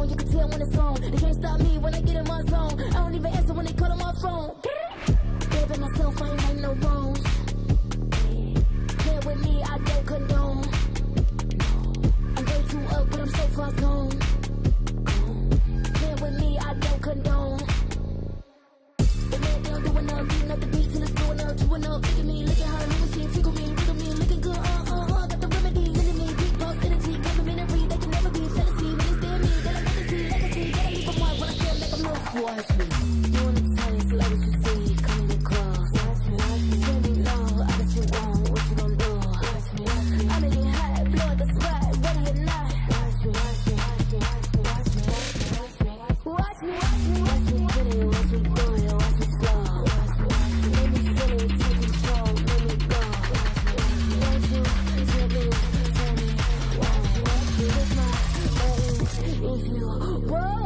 on, you can tell when it's on. They can't stop me when I get in my zone. I don't even answer when they call on my phone. Baby, myself, I ain't make no wrongs. Here with me, I don't condone. I'm way too up, but I'm so far gone. Here with me, I don't condone. The man, they don't do enough, beating up the beat till it's blowing up, true enough. Look at me, look at her, look at tickle me, look at me, looking good, got the remedy, into me, deep pulse energy, complimentary, they can never be jealousy, when it's there me, they don't never see, legacy, gotta leave them one, when I feel like I'm lost, watch me, doing the tennis, like what you see, coming to close, watch me, tell me low, I bet you won't, what you gon' do, watch me, I'm in it hot, blow the spot, ready or not, watch me, watch me, watch me, watch me, watch me, watch me, watch me, watch me, get it, watch me do it, watch me slow, watch me, let me feel it, take control, let me go, watch me, tell me, watch me, with my buttons, if you roll.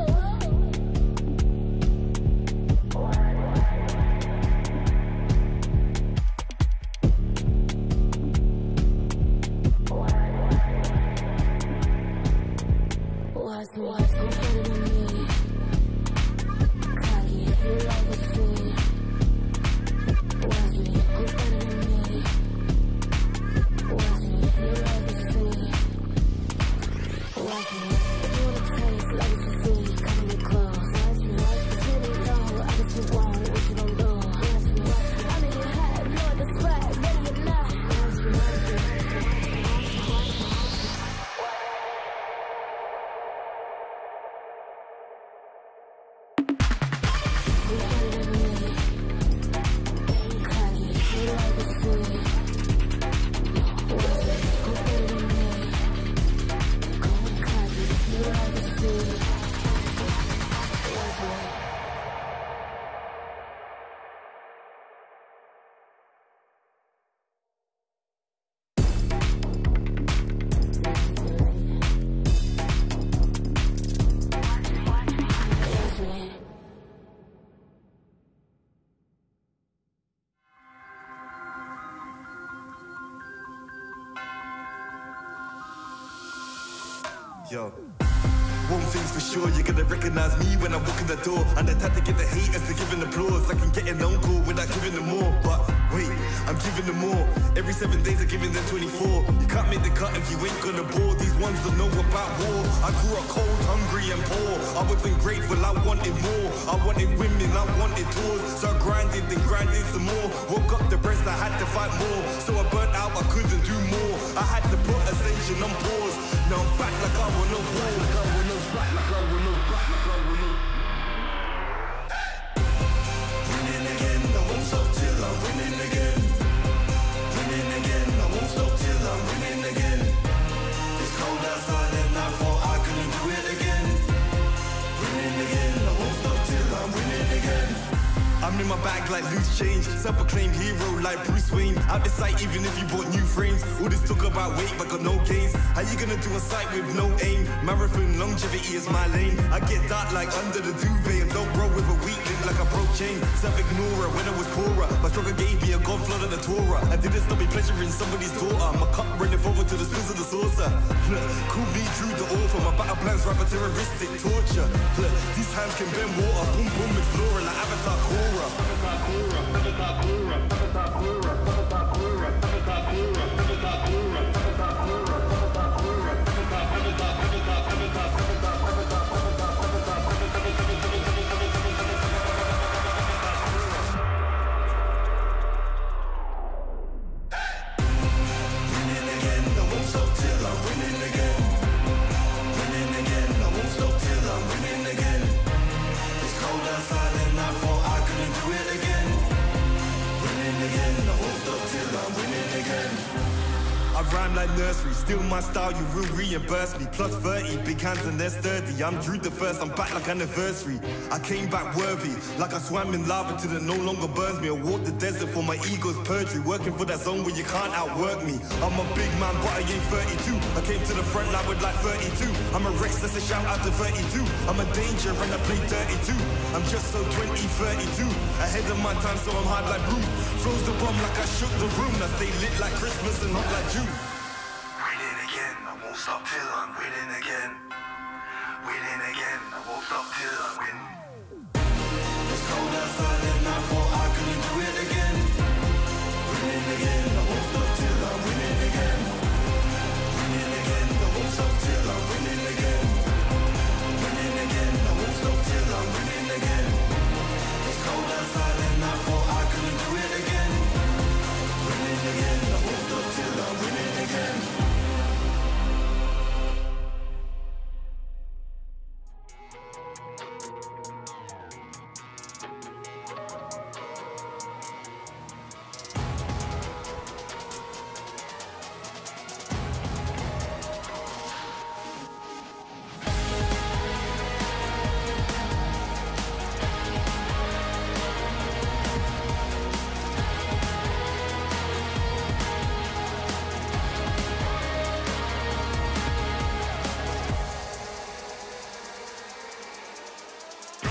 Watch me, better than me. Cocky, you like a see. Watch me, who's better than me? Watch me, you like a see. Watch me, doing the taste like what you see. Coming in close. Watch me, tell me low, I bet you won't, what you gon' do? Watch me, I'm in it hot, blow the spot, ready or not. Watch me, watch me. Yo, one thing's for sure, you're gonna recognize me when I walk in the door. And the type to get the haters to give an applause. I can get an uncle without giving them more. But wait, I'm giving them more. Every 7 days I'm giving them 24. You can't make the cut if you ain't gonna bore. These ones don't know about war. I grew up cold, hungry and poor. I wasn't grateful, I wanted more. I wanted women, I wanted tours. So I grinded and grinded some more. Woke up depressed, I had to fight more. So I burnt out, I couldn't do more. I had to put ascension on pause. Now I'm back like I want no war. Winning again, I won't stop till I'm winning again. Winning again, I won't stop till I'm winning again. It's cold outside and I thought I couldn't do it again. Winning again, I won't stop till I'm winning again. I'm in my bag like loose change, self-proclaimed hero like Bruce Wayne. Out the sight even if you bought new frames. All this talk about weight but got no gains. How you gonna do a sight with no aim? Marathon longevity is my lane. I get dark like under the duvet and don't roll with a weak link like a broke chain. Self-ignorer when I was poorer. My struggle gave me a God flood of the Torah. I didn't stop me pleasuring somebody's daughter. My cup running over to the spills of the saucer. Call me true to author. My battle plans rapper terroristic torture. These hands can bend water. Boom boom explorer like Avatar Korra. I rhyme like nursery, still my style, you will reimburse me. Plus 30, big hands and they're sturdy. I'm Drew the first, I'm back like anniversary. I came back worthy, like I swam in lava till it no longer burns me. I walked the desert for my ego's perjury, working for that zone where you can't outwork me. I'm a big man, but I ain't 32. I came to the front line with like 32. I'm a Rex, that's a shout out to 32. I'm a danger and I play 32. I'm just so 20, 32. Ahead of my time, so I'm hard like Rue. Froze the bomb like I shook the room. I stay lit like Christmas and hot like June. Winning again, I won't stop till I'm winning again. Winning again,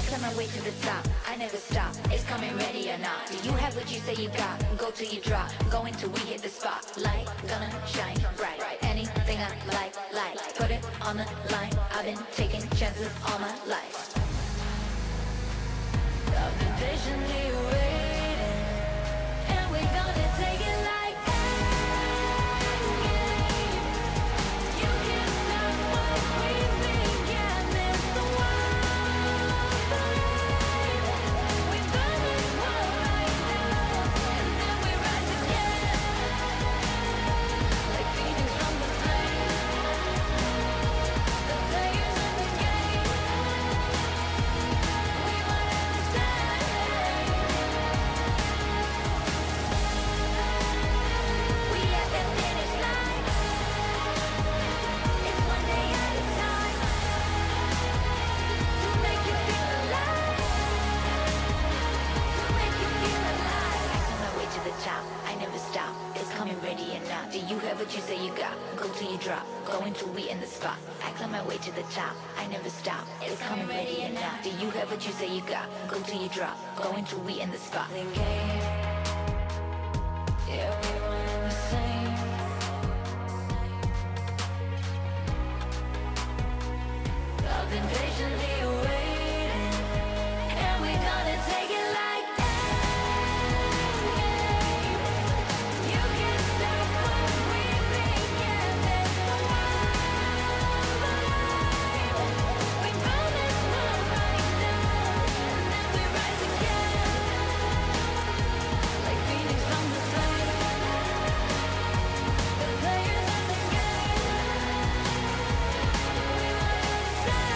climb my way to the top, I never stop. It's coming, ready or not. Do you have what you say you got? Go till you drop, going till we hit the spot. Light, gonna shine bright. Anything I like, put it on the line. I've been taking chances all my life. I've been patiently waiting, and we're gonna take it like that. You can't stop what we began. It's the wildfire. We burn this world right now, and then we rise again, like phoenix from the flame. The players in the game, we might understand. We at the finish line. It's one day at a time, to make you feel alive, to make you feel alive. I climb my way to the top, I never stop. It's coming, ready or not. Do you have what you say you got? Go till you drop, going till we in the spot. I climb my way to the top, I never stop. It's coming, ready or not. Do you have what you say you got? Go till you drop, going till we in the spot. The game, yeah, we running the same. I've been patiently waiting, and we're gonna take it like that. You can't stop what we began. It's the wildfire. We burn this world right down, and then we rise again, like phoenix from the flame. The players in the game, we might understand.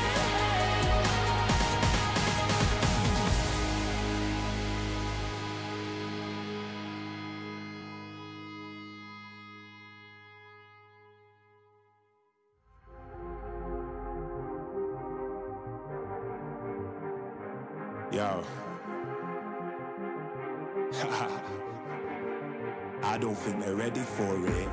Yo. I don't think they're ready for it.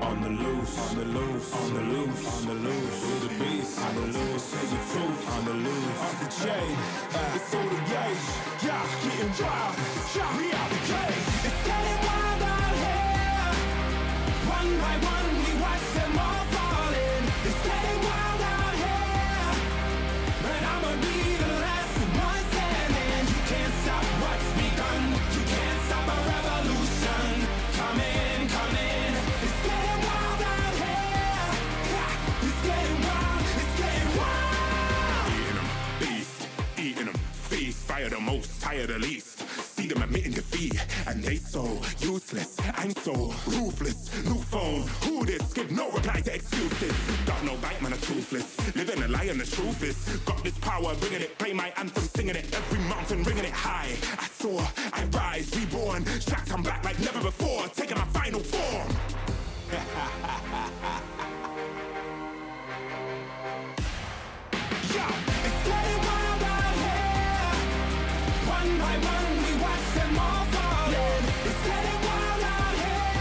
On the loose, on the loose, on the loose, on the loose. With the beast, on the loose, say the truth, on the loose. Off the chain, it's all the gauge. Yeah, getting wild, yeah, we out the cage. It's getting wild out here. One by one, we watch them all falling. It's getting wild out here. But I'ma be the last one standing. You can't stop what's begun. You can't stop a revolution. Coming, coming. It's getting wild out here. Yeah, it's getting wild. It's getting wild. Eating them, beast. Eating them, feast. Fire the most, tire the least. See them admitting defeat, and they so useless. I'm so ruthless. New phone, who this? Give no reply to excuses. Got no bite, man, I'm toothless. Living a lie and the truth is, got this power, bringing it. Play my anthem, singing it. Every mountain, ringing it high. I soar, I rise, reborn. Strapped, I'm back like never before. Taking my final form. Yeah, it's getting wild out here. One by one, we watch them all falling. It's getting wild out here.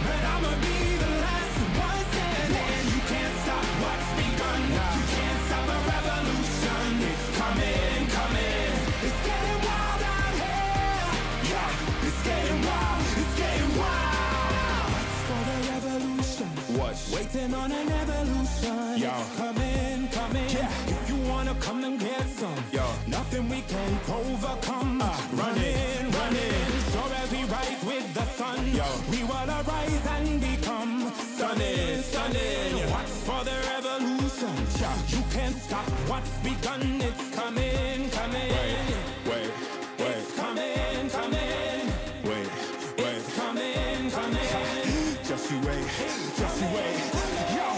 But I'ma be the last one standing. You can't stop what's begun. You can't stop a revolution. It's coming, coming. It's getting wild out here. Yeah, it's getting wild. It's getting wild. For the revolution. What? Waiting on an evolution. Yo. It's coming, coming. Yeah. If you wanna come and get some. Yo. Nothing we can't overcome. Running, running. Sure as we rise with the sun. Yo. We will arise and become stunning, stunning. Watch for the revolution. You can't stop what's begun. It's coming, coming. Wait. It's coming, coming. Wait. It's coming, coming. Just you wait, just you wait. Yo.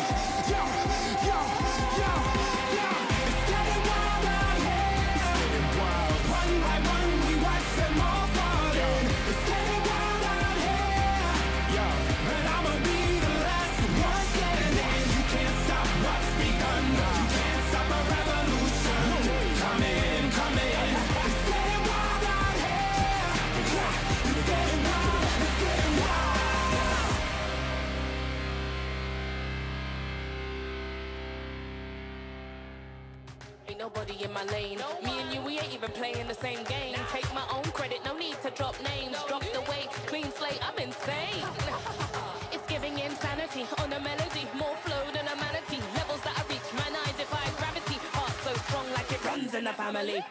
It's getting wild out here. It's getting wild. One by one, we watch them all falling. It's getting wild out here. Yo. And I'ma be the last one standing. You can't stop what's begun. You can't stop a revolution. Coming, coming. It's Ain't nobody in my lane. Me and you, we ain't even playing the same game. Take my own credit, no need to drop names. Drop the weight, clean slate, I'm insane. It's giving insanity on a melody. More flow than a manatee. Levels that I reach, man, I defy gravity. Heart so strong like it runs in the family.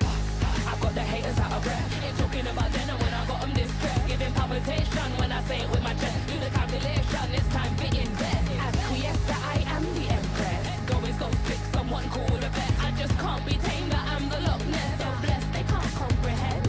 I've got the haters out of breath. Ain't talking about dinner when I got them distressed. Giving palpitation when I say it with my chest. Do the calculation, it's time to invest. Acquiesce that I am the empress. Go fix someone called a vet. I just can't be tamed, that I'm the Loch Ness. So blessed, they can't comprehend.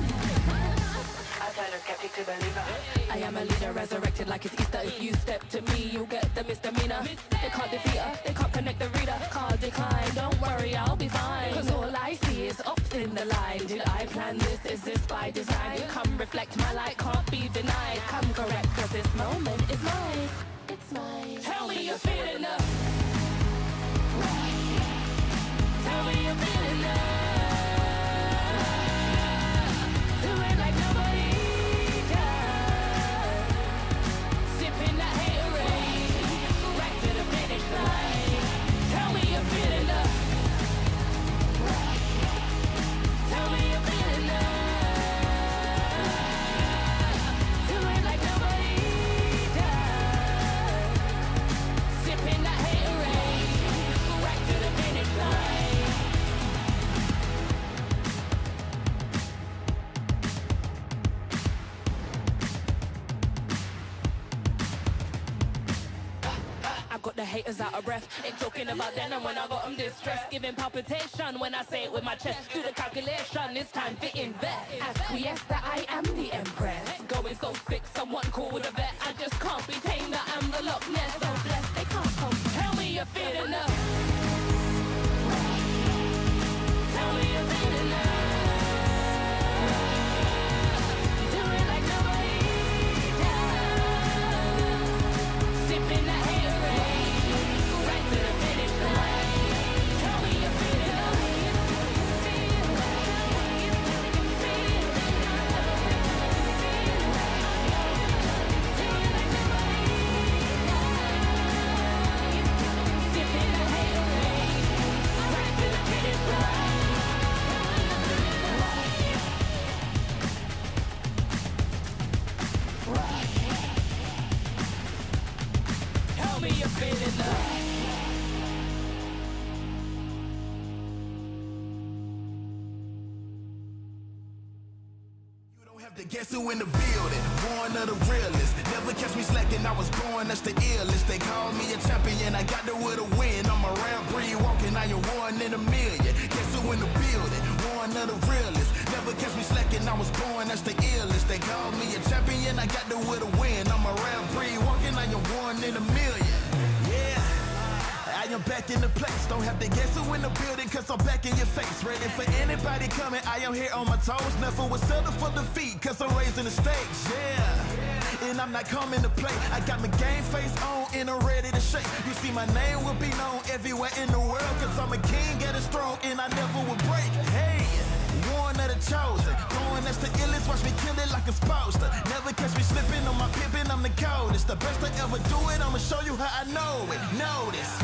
I turn a skeptic to believer. I am a leader, resurrected like it's Easter. If you step to me, you'll get the misdemeanor. They can't defeat her, they can't connect the reader. Can't decline, don't worry, I'll be fine. Cause all I see is ups in the line. Did I plan this? Is this by design? Come reflect, my light can't be denied. Come correct, cause this moment is mine. It's mine. Tell me you're feeling the. Tell me you're feeling the. Do it like nobody does. Sipping that haterade, right to the finish line. Tell me you're feeling the. Tell me you're feeling the. Do it like nobody does. Sipping that haterade, right to the finish line. I got the haters out of breath. Ain't talking about then and when I got them distressed. Giving palpitation when I say it with my chest. Do the calculation, it's time to invest. Acquiesce that I am the empress. Go fix someone called a vet. I just can't be tamed, that I'm the Loch Ness. So blessed, they can't come. Tell me you're feeling the. Tell me you're feeling the. Do it like nobody does. Sipping that haterade, right to the finish line. Tell me you're feeling the. Do it like nobody does. Sipping that haterade, right to the finish line. Tell me you're feeling the. You don't have to guess who in the building. Born of the realest. Never catch me slacking. I was born, that's the illest. They call me a champion. I got there with a win. I'm a rare breed walking. I am one in a million. Guess who in the building? Born of the realest. Never catch me slacking. I was born, that's the illest. They call me a champion. I got there with a win. I'm a rare breed walking. I am one in a million. Yeah. I am back in the place, don't have to guess who in the building, cause I'm back in your face. Ready for anybody coming, I am here on my toes. Never was settled for defeat, cause I'm raising the stakes, yeah. And I'm not coming to play, I got my game face on and I'm ready to shake. You see my name will be known everywhere in the world, cause I'm a king at a throne and I never will break. Hey, one of the chosen, going that's the illest, watch me kill it like a sposter. Never catch me slipping on my pippin', I'm the coldest. The best I ever do it, I'ma show you how I know it. Notice,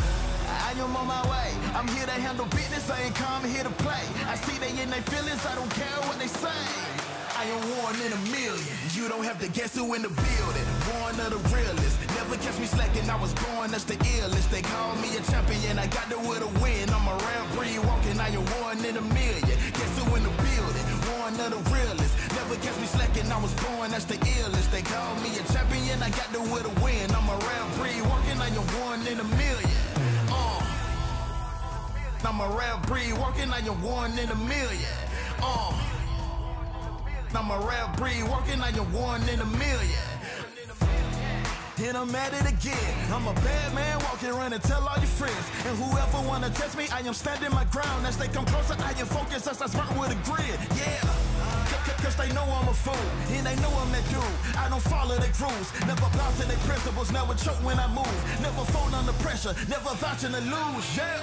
I am on my way. I'm here to handle business, I ain't come here to play. I see they in their feelings, I don't care what they say. I am one in a million. You don't have to guess who in the building. Born of the realest. Never catch me slacking, I was born, that's the illest. They call me a champion, I got there with a win. I'm a rare breed walking, I am one in a million. Guess who in the building? Born of the realest. Never catch me slacking, I was born, that's the illest. They call me a champion, I got there with a win. I'm a rare breed walking, I am one in a million. I'm a rare breed walking, I am one in a million. I'm a rare breed walking, I am one in a million. And I'm at it again. I'm a bad man walking around and tell all your friends. And whoever wanna test me, I am standing my ground. As they come closer, I am focused as I smart with a grin. Yeah. Cause they know I'm a fool, and they know I'm that dude. I don't follow their rules, never bow to their principles, never choke when I move, never fold under pressure, never vouching to lose, yeah.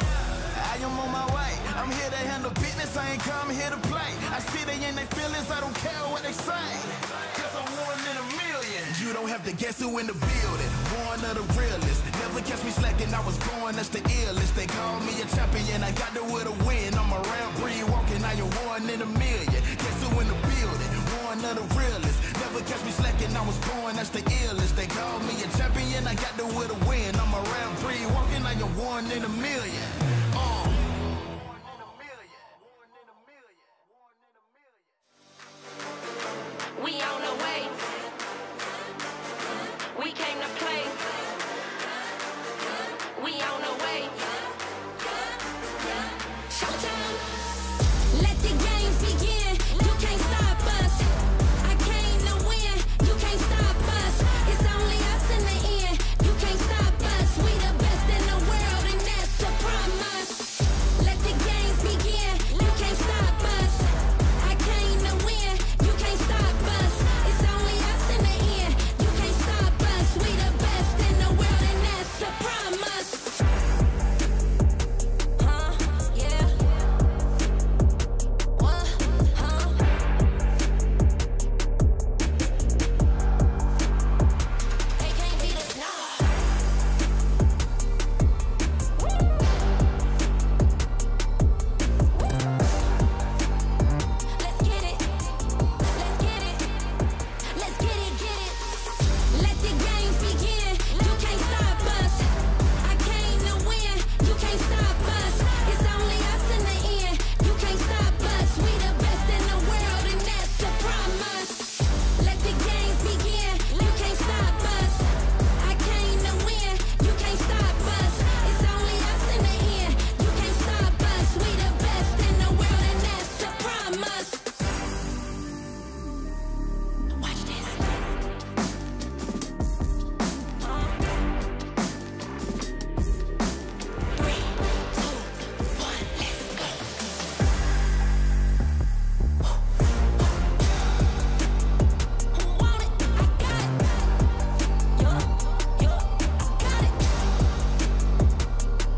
I am on my way, I'm here to handle business, I ain't come here to play. I see they in their feelings, I don't care what they say. Cause I'm one in a million. You don't have to guess who in the building. Born of the realest. Never catch me slacking, I was born, that's the illest. They call me a champion, I got there with a win. I'm a rare breed baddest, the illest. They call me a champion, I got the will to win. I'm a round three walking, I am 1 in a million. We on the way. We came to play. We on the way. Showtime. Let the games begin. You can't stop us. I came to win. You can't stop us. It's only us in the end. You can't stop us. We the best in the world, and that's a promise. Let the games begin. You can't stop us. I came to win. You can't stop us. It's only us in the end. You can't stop us. We the best in the world, and that's a promise. Huh? Yeah. What? Huh? They can't beat us now. Let's get it. Let's get it. Let's get it, get it. Let the games begin. You can't stop us. I came to win. You can't stop us. It's only us in the end. You can't stop us. We the best in the world, and that's a promise. Let the games begin. You can't stop us. I came to win. You can't stop us. It's only us in the end. You can't stop us. We the best in the world, and that's a promise. Watch this. 3, 2, 1, let's go. Who want it? I got it. Yo, I got it.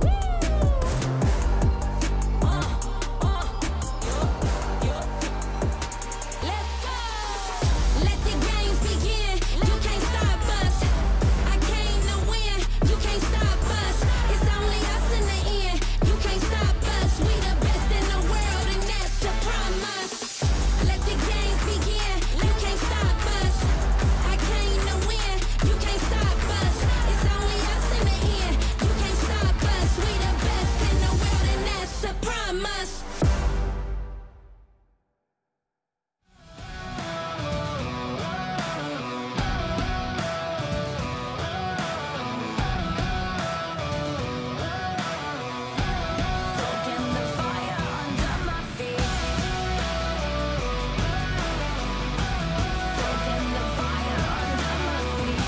Woo! Let's go. Let the games begin. You can't stop us. I came to win. You can't stop us. It's only us in the end. You can't stop us. We the best in the world, and that's a promise. Let the games begin. You can't stop us. I came to win. You can't stop us. It's only us in the end. You can't stop us. We the best in the world, and that's a promise. Soaking the fire under my feet. Soaking the fire under my feet.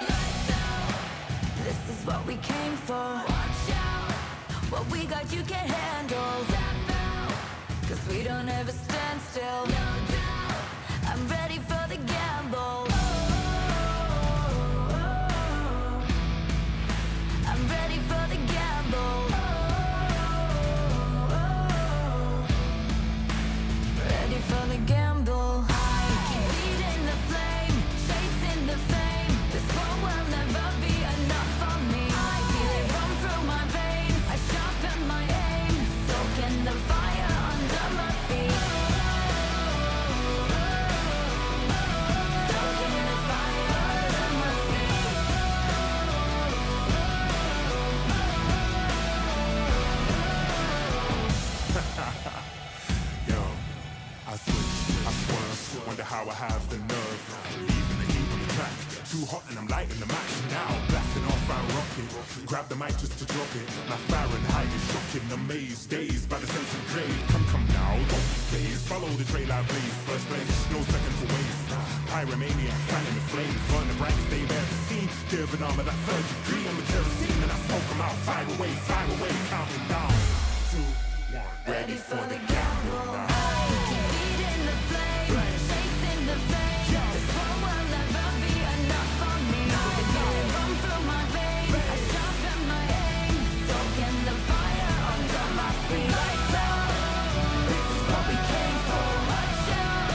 Lights out. This is what we came for. Watch out. What we got you can't handle. Step out. 'Cause we don't ever stand still. No doubt. I'm ready for the gamble. I'm ready for the gamble. Ready for the gamble. I keep feeding the flame, chasing the fame. This war will never be enough for me. I feel it run through my veins. I sharpen my aim, soaking the fire under my feet. Soaking the fire under my feet. Yo, I switch, I swerve, wonder how I have the nerve. Leaving the heat on the track, too hot and I'm lighting the match now. Blasting off our rocket, grab the mic just to drop it. My Fahrenheit is shocking, amazed, dazed by the centigrade. Come now, don't be phased, follow the trail I blaze. First place, no second to waste. Pyromania, fanning the flames, burn the brightest they've ever seen. Giving armor that third degree, I'm a kerosene and I smoke them out. Fire away, counting down. 2, 1, ready for the gamble now. I keep feeding the flame, chasing the fame. This war will never be enough for me. I feel it run through my veins. I sharpen my aim, soaking the fire under my feet. Lights out. This is what we came for. Watch out.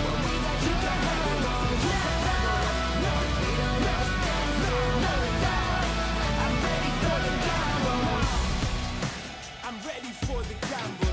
What we got you can handle. Step out. No, we don't ever stand still. No doubt. I'm ready for the gamble. I'm ready for the gamble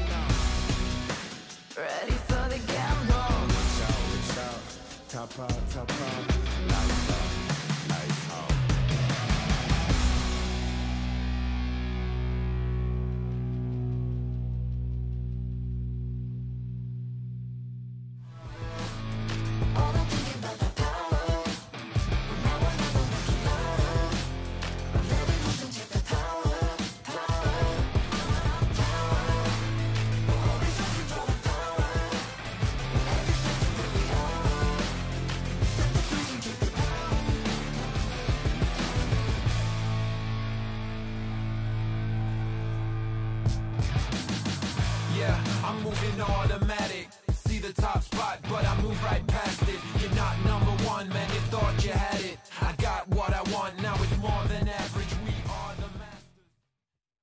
moving automatic. See the top spot, but I move right past it. You're not number one, man, you thought you had it. I got what I want, now it's more than average. We are the masters.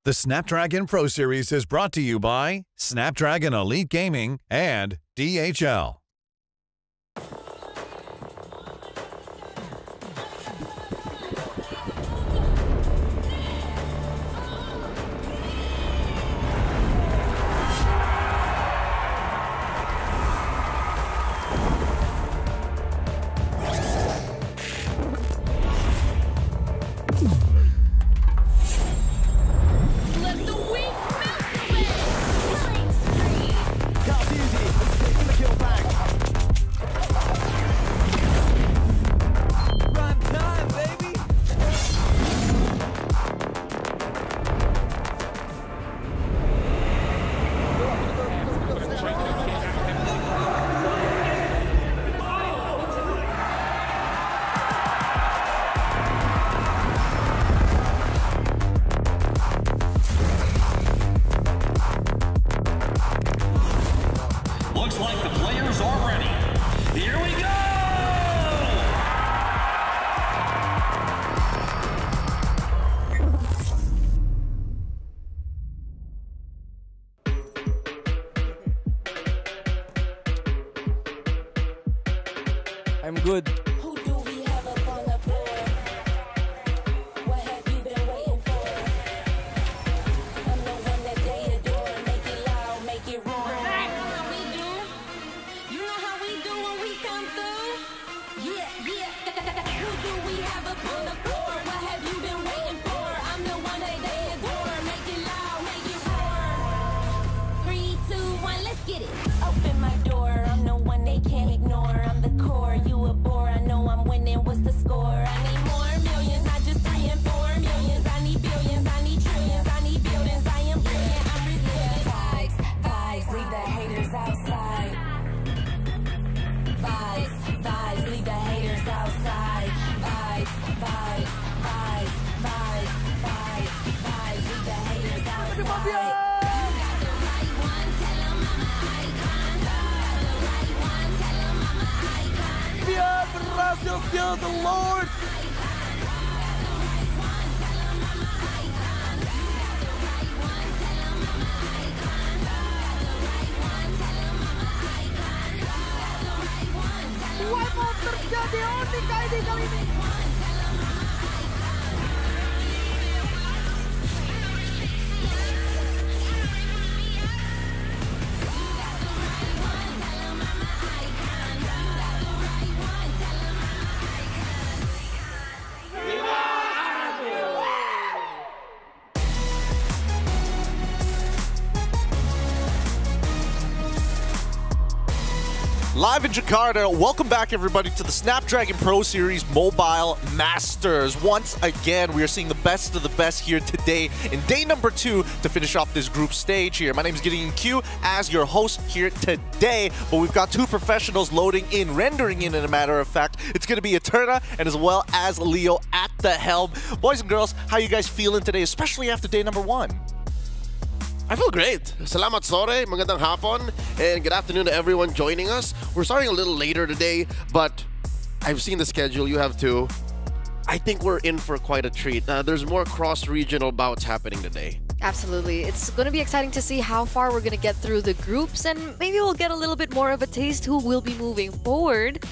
The Snapdragon Pro Series is brought to you by Snapdragon Elite Gaming and DHL. Looks like the players are ready. Here we go! I'm good. Who do we have up on the floor? What have you been waiting for? I'm the one that they adore. Make it loud, make it roar. You know how we do? You know how we do when we come through? Yeah, yeah. Who do we have up on the floor? What have you been waiting for? I'm the one that they adore. Make it loud, make it roar. 3, 2, 1, let's get it. Open my door. I'm the one they can't ignore. I'm the core. You a bore. I know I'm winning. What's the score? I need more millions, not just 3 and 4 millions. I need billions. I need trillions. I need buildings. I am brilliant. I'm resilient. Vibes, vibes, leave the haters outside. Vibes, vibes, leave the haters outside. Vibes, vibes, vibes, vibes, vibes, vibes, leave the haters outside. You got the right one, tell 'em I'm an icon. You got the right one, tell 'em I'm an icon. Gracias, the Lord. Terjadi unik ID kali ini. Live in Jakarta, welcome back everybody to the Snapdragon Pro Series Mobile Masters. Once again, we are seeing the best of the best here today in day number 2 to finish off this group stage here. My name is Gideon Q as your host here today, but we've got 2 professionals loading in, rendering in a matter of fact. It's going to be Eterna and as well as Leo at the helm. Boys and girls, how you guys feeling today, especially after day number 1? I feel great. Salamat sore, magandang hapon, and good afternoon to everyone joining us. We're starting a little later today, but I've seen the schedule, you have too. I think we're in for quite a treat. There's more cross-regional bouts happening today. Absolutely. It's going to be exciting to see how far we're going to get through the groups, and maybe we'll get a little bit more of a taste who will be moving forward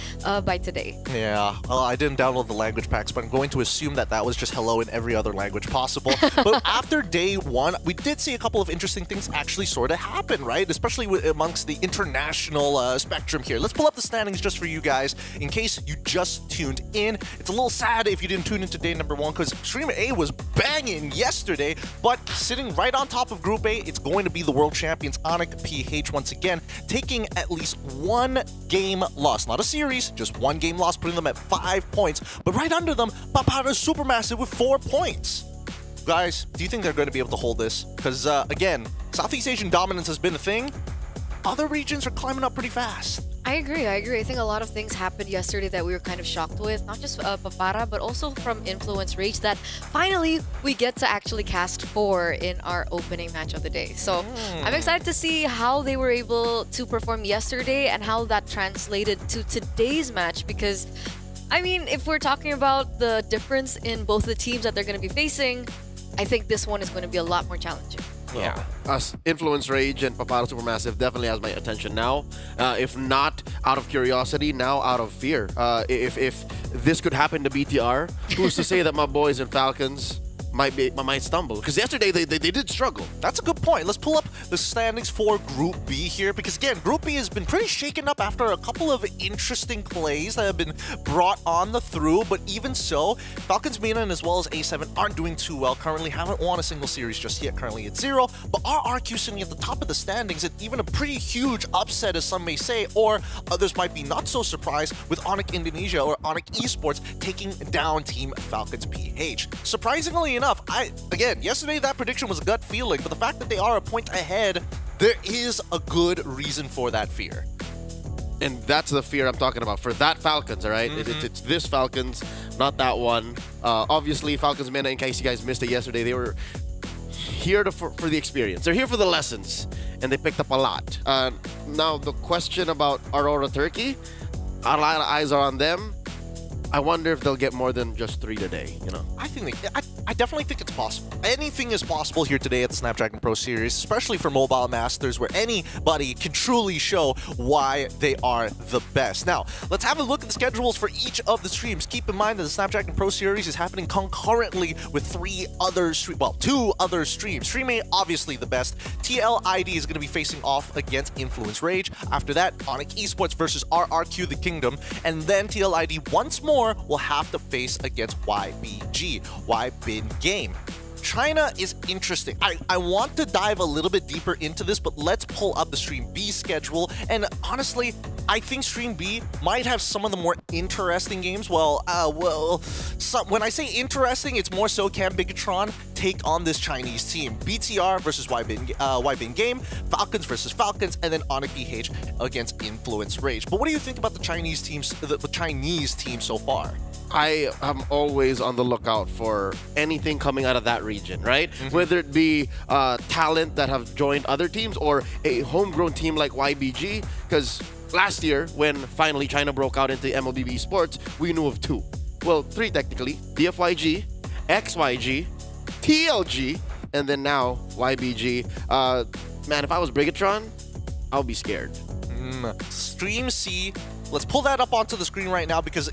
by today. Yeah, I didn't download the language packs, but I'm going to assume that that was just hello in every other language possible. But after day 1, we did see a couple of interesting things actually sort of happen, right? Especially amongst the international spectrum here. Let's pull up the standings just for you guys in case you just tuned in. It's a little sad if you didn't tune into day number 1 because Stream A was banging yesterday, but sitting right on top of Group A, it's going to be the world champions Onic PH once again, taking at least 1 game loss. Not a series, just 1 game loss, putting them at 5 points. But right under them, Papara Supermassive with 4 points. Guys, do you think they're going to be able to hold this? Because, again, Southeast Asian dominance has been a thing. Other regions are climbing up pretty fast. I agree. I think a lot of things happened yesterday that we were kind of shocked with. Not just Papara, but also from Influence Rage that finally we get to actually cast 4 in our opening match of the day. So I'm excited to see how they were able to perform yesterday and how that translated to today's match because, I mean, if we're talking about the difference in both the teams that they're going to be facing, I think this one is going to be a lot more challenging. Yeah. Us Influence Rage and Papara Supermassive definitely has my attention now. If not out of curiosity, now out of fear. If this could happen to BTR, who's to say that my boys and Falcons might stumble? Because yesterday they did struggle. That's a good point. Let's pull up the standings for Group B here because, again, Group B has been pretty shaken up after a couple of interesting plays that have been brought on the through. But even so, Falcons Milan as well as A7 aren't doing too well. Currently haven't won a single series just yet. Currently at 0. But RRQ sitting at the top of the standings and even a pretty huge upset, as some may say, or others might be not so surprised with Onyx Indonesia or Onyx Esports taking down Team Falcons PH. Surprisingly enough, again, yesterday that prediction was a gut feeling, but the fact that they are a point ahead, there is a good reason for that fear. And that's the fear I'm talking about. For that Falcons, all right? It's this Falcons, not that one. Obviously, Falcons Mena, in case you guys missed it yesterday, they were here for the experience. They're here for the lessons, and they picked up a lot. Now, the question about Aurora Turkey, a lot of eyes are on them. I wonder if they'll get more than just 3 today, you know? I definitely think it's possible. Anything is possible here today at the Snapdragon Pro Series, especially for Mobile Masters, where anybody can truly show why they are the best. Now, let's have a look at the schedules for each of the streams. Keep in mind that the Snapdragon Pro Series is happening concurrently with 2 other streams. Stream A, obviously the best. TLID is going to be facing off against Influence Rage. After that, Onyx Esports versus RRQ The Kingdom. And then TLID once more will have to face against YBG. Game. China is interesting. I want to dive a little bit deeper into this, but let's pull up the Stream B schedule. And honestly, I think Stream B might have some of the more interesting games. When I say interesting, it's more so can Bigatron take on this Chinese team. BTR versus YBin Game, Falcons versus Falcons, and then Onyx BH against Influence Rage. But what do you think about the Chinese teams, the Chinese team so far? I am always on the lookout for anything coming out of that region, right? Whether it be talent that have joined other teams or a homegrown team like YBG, because last year, when finally China broke out into MLBB Sports, we knew of 2. Well, 3 technically. DFYG, XYG, TLG, and then now YBG. Man, if I was Brigatron, I would be scared. Stream C, let's pull that up onto the screen right now because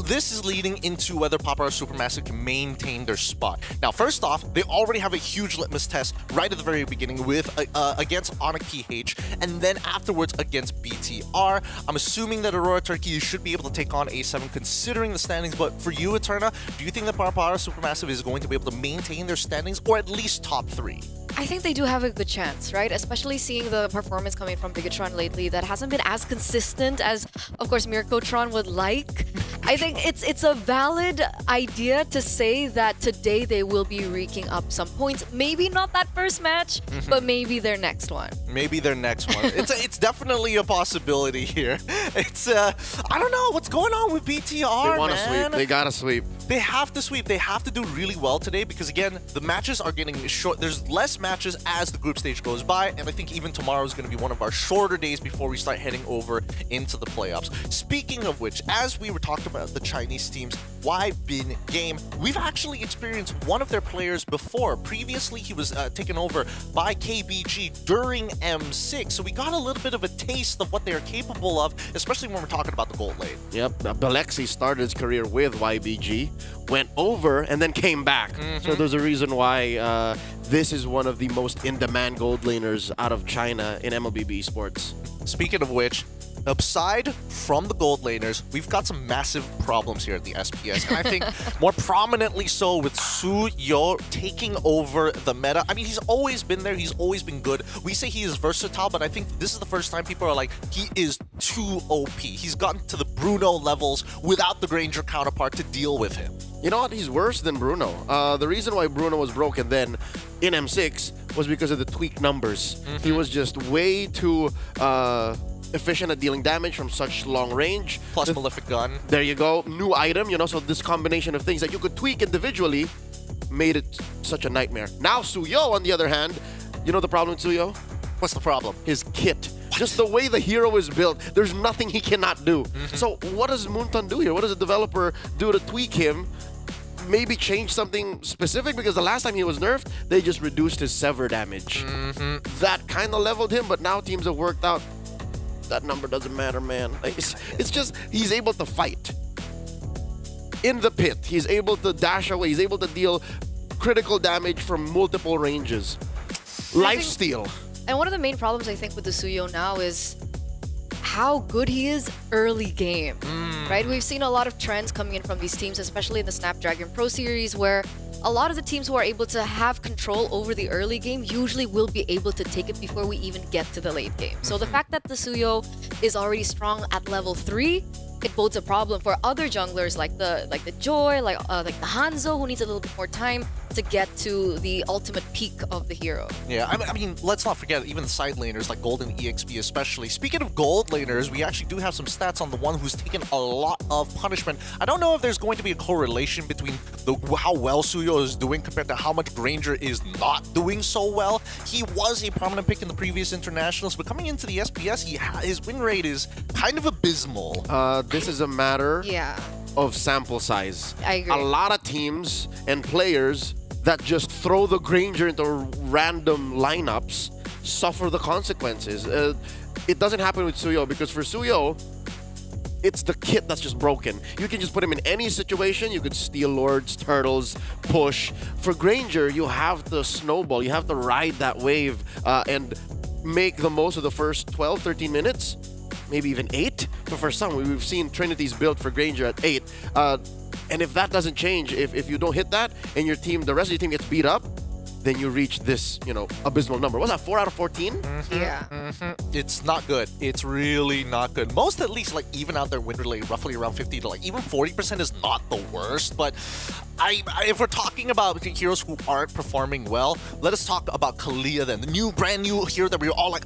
this is leading into whether Papara Supermassive can maintain their spot. Now, first off, they already have a huge litmus test right at the very beginning with against Onyx PH, and then afterwards against BTR. I'm assuming that Aurora Turkey should be able to take on A7 considering the standings, but for you, Eterna, do you think that Papara Supermassive is going to be able to maintain their standings or at least top 3? I think they do have a good chance, right? Especially seeing the performance coming from Bigatron lately that hasn't been as consistent as, of course, Mirkotron would like. I think it's a valid idea to say that today they will be raking up some points. Maybe not that first match, but maybe their next one. Maybe their next one. It's definitely a possibility here. It's I don't know what's going on with BTR. They want to sweep. They gotta sweep. They have to sweep. They have to do really well today because, again, the matches are getting short. There's less matches as the group stage goes by, and I think even tomorrow is going to be one of our shorter days before we start heading over into the playoffs. Speaking of which, as we were talking about the Chinese teams, YBin Game, we've actually experienced one of their players before. Previously, he was taken over by KBG during M6, so we got a little bit of a taste of what they are capable of, especially when we're talking about the gold lane. Yep, Belexi started his career with YBG, went over, and then came back. So there's a reason why this is one of the most in-demand gold laners out of China in MLBB Sports. Speaking of which, aside from the gold laners, we've got some massive problems here at the SPS, and I think more prominently so with Su Yo taking over the meta. I mean, he's always been there, he's always been good. We say he is versatile, but I think this is the first time people are like, he is too OP. He's gotten to the Bruno levels without the Granger counterpart to deal with him. You know what? He's worse than Bruno. The reason why Bruno was broken then in M6 was because of the tweaked numbers. He was just way too efficient at dealing damage from such long range. Plus Malefic Gun. There you go. New item, you know, so this combination of things that you could tweak individually made it such a nightmare. Now Suyo, on the other hand, you know the problem with Suyo? What's the problem? His kit. Just the way the hero is built, there's nothing he cannot do. So what does Moonton do here? What does a developer do to tweak him? Maybe change something specific, because the last time he was nerfed, they just reduced his sever damage. That kind of leveled him, but now teams have worked out that number doesn't matter, man. Like, it's just he's able to fight in the pit. He's able to dash away. He's able to deal critical damage from multiple ranges. Lifesteal. And one of the main problems I think with the Suyo now is how good he is early game, right? We've seen a lot of trends coming in from these teams, especially in the Snapdragon Pro Series, where a lot of the teams who are able to have control over the early game usually will be able to take it before we even get to the late game. So the fact that the Suyo is already strong at level 3, it bodes a problem for other junglers like the Joy, like the Hanzo, who needs a little bit more time to get to the ultimate peak of the hero. Yeah, I mean, let's not forget even the side laners like Gold and EXP especially. Speaking of Gold laners, we actually do have some stats on the one who's taken a lot of punishment. I don't know if there's going to be a correlation between how well Suyo is doing compared to how much Granger is not doing so well. He was a prominent pick in the previous internationals, but coming into the SPS, his win rate is kind of abysmal. This is a matter of sample size. I agree. A lot of teams and players that just throw the Granger into random lineups suffer the consequences. It doesn't happen with Suyo, because for Suyo, it's the kit that's just broken. You can just put him in any situation. You could steal Lords, Turtles, push. For Granger, you have to snowball. You have to ride that wave and make the most of the first 12, 13 minutes. Maybe even 8. But for some, we've seen Trinity's built for Granger at 8. And if that doesn't change, if you don't hit that and your team, the rest of your team gets beat up, then you reach this, you know, abysmal number. What's that, 4 out of 14? Yeah. It's not good. It's really not good. Most, at least, like, even out there win rate roughly around 50 to like even 40% is not the worst. But if we're talking about heroes who aren't performing well, let us talk about Kalia then. The brand new hero that we were all like,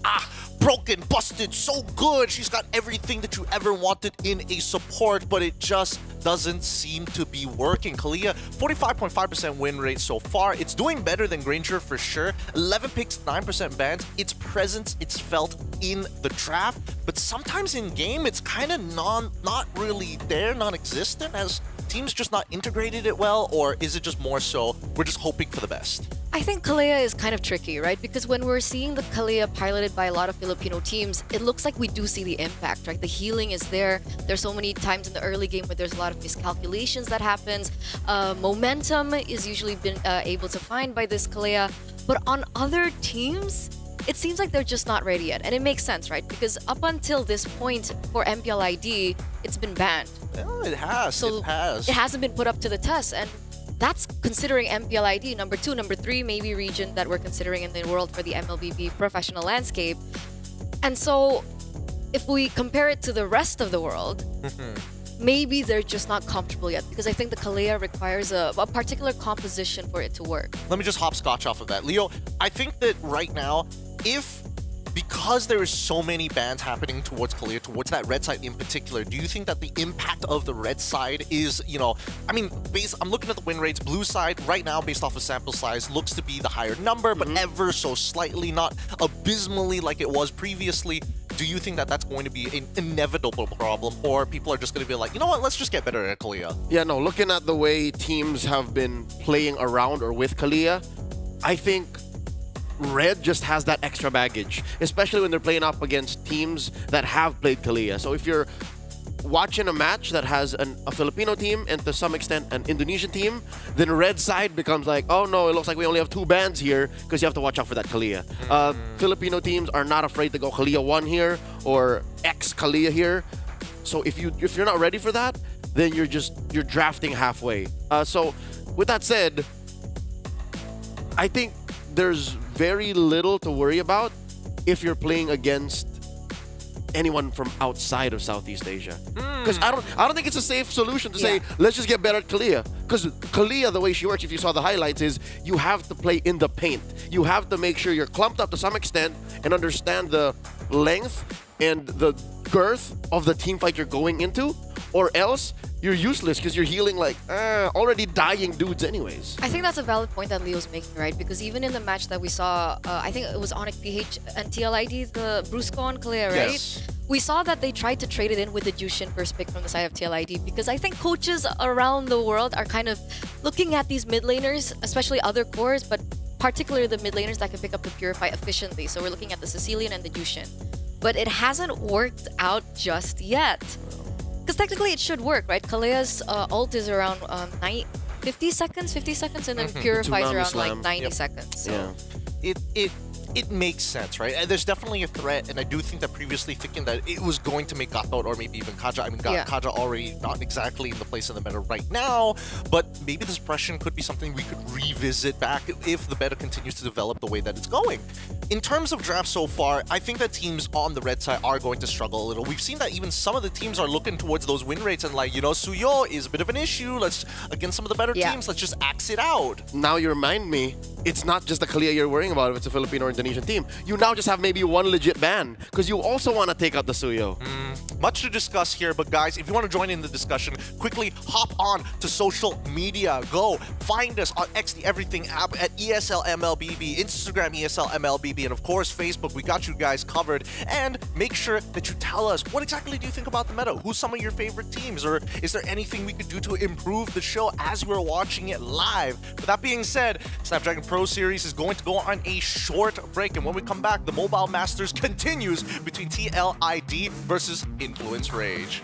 broken, busted, so good. She's got everything that you ever wanted in a support, but it just doesn't seem to be working. Kalia, 45.5% win rate so far. It's doing better than Granger for sure. 11 picks, 9% bans. Its presence, it's felt in the draft, but sometimes in game, it's kind of not really there, non-existent, as teams just not integrated it well, or is it just more so we're just hoping for the best? I think Kalia is kind of tricky, right? Because when we're seeing the Kalia piloted by a lot of Filipino teams, it looks like we do see the impact, right? The healing is there. There's so many times in the early game where there's a lot of miscalculations that happens. Momentum is usually been able to find by this Kalia. But on other teams, it seems like they're just not ready yet. And it makes sense, right? Because up until this point for MPL ID, it's been banned. Oh, it has. So it has. It hasn't been put up to the test. And that's considering MPL ID, number 2, number 3, maybe region that we're considering in the world for the MLBB professional landscape. And so if we compare it to the rest of the world, maybe they're just not comfortable yet, because I think the Kalia requires a particular composition for it to work. Let me just hopscotch off of that. Leo, I think that right now, because there is so many bans happening towards Kalia, towards that red side in particular, do you think that the impact of the red side is, you know, I mean, I'm looking at the win rates, blue side right now based off of sample size looks to be the higher number, but ever so slightly, not abysmally like it was previously. Do you think that that's going to be an inevitable problem, or people are just going to be like, you know what, let's just get better at Kalia? Yeah, no, looking at the way teams have been playing around or with Kalia, I think Red just has that extra baggage, especially when they're playing up against teams that have played Kalia. So if you're watching a match that has a Filipino team and to some extent an Indonesian team, then Red side becomes like, oh no, it looks like we only have 2 bans here, because you have to watch out for that Kalia. Filipino teams are not afraid to go Kalia 1 here or X Kalia here. So if you're not ready for that, then you're drafting halfway. So with that said, I think there's very little to worry about if you're playing against anyone from outside of Southeast Asia. Because I don't think it's a safe solution to say, let's just get better at Kalia. Because Kalia, the way she works, if you saw the highlights, is you have to play in the paint. You have to make sure you're clumped up to some extent and understand the length and the girth of the team fight you're going into, or else you're useless because you're healing like already dying dudes anyways. I think that's a valid point that Leo's making, right? Because even in the match that we saw, I think it was Onyx PH and TLID, the Brusco and Kalea, right? Yes. We saw that they tried to trade it in with the Jushin first pick from the side of TLID, because I think coaches around the world are kind of looking at these mid laners, especially other cores, but particularly the mid laners that can pick up the Purify efficiently. So we're looking at the Sicilian and the Jushin. But it hasn't worked out just yet. Because technically it should work, right? Kalea's ult is around 50 seconds, and then Purify's around like 90 seconds. So. Yeah. It makes sense, right? And there's definitely a threat, and I do think that previously thinking that it was going to make Gatot or maybe even Kaja. I mean, Kaja already not exactly in the place of the meta right now, but maybe this suppression could be something we could revisit back if the meta continues to develop the way that it's going. In terms of drafts so far, I think that teams on the red side are going to struggle a little. We've seen that even some of the teams are looking towards those win rates and like, you know, Suyo is a bit of an issue. Let's, against some of the better teams, let's just axe it out. Now you remind me, it's not just the Kalea you're worrying about if it's a Filipino or Indonesian team. You now just have maybe one legit ban because you also want to take out the Suyo. Much to discuss here, but guys, if you want to join in the discussion, quickly hop on to social media. Go find us on X the Everything app at ESL MLBB, Instagram ESL MLBB, and of course Facebook. We got you guys covered. And make sure that you tell us, what exactly do you think about the meta? Who's some of your favorite teams? Or is there anything we could do to improve the show as we're watching it live? With that being said, Snapdragon Pro Series is going to go on a short break, and when we come back, the Mobile Masters continues between TLID versus Influence Rage.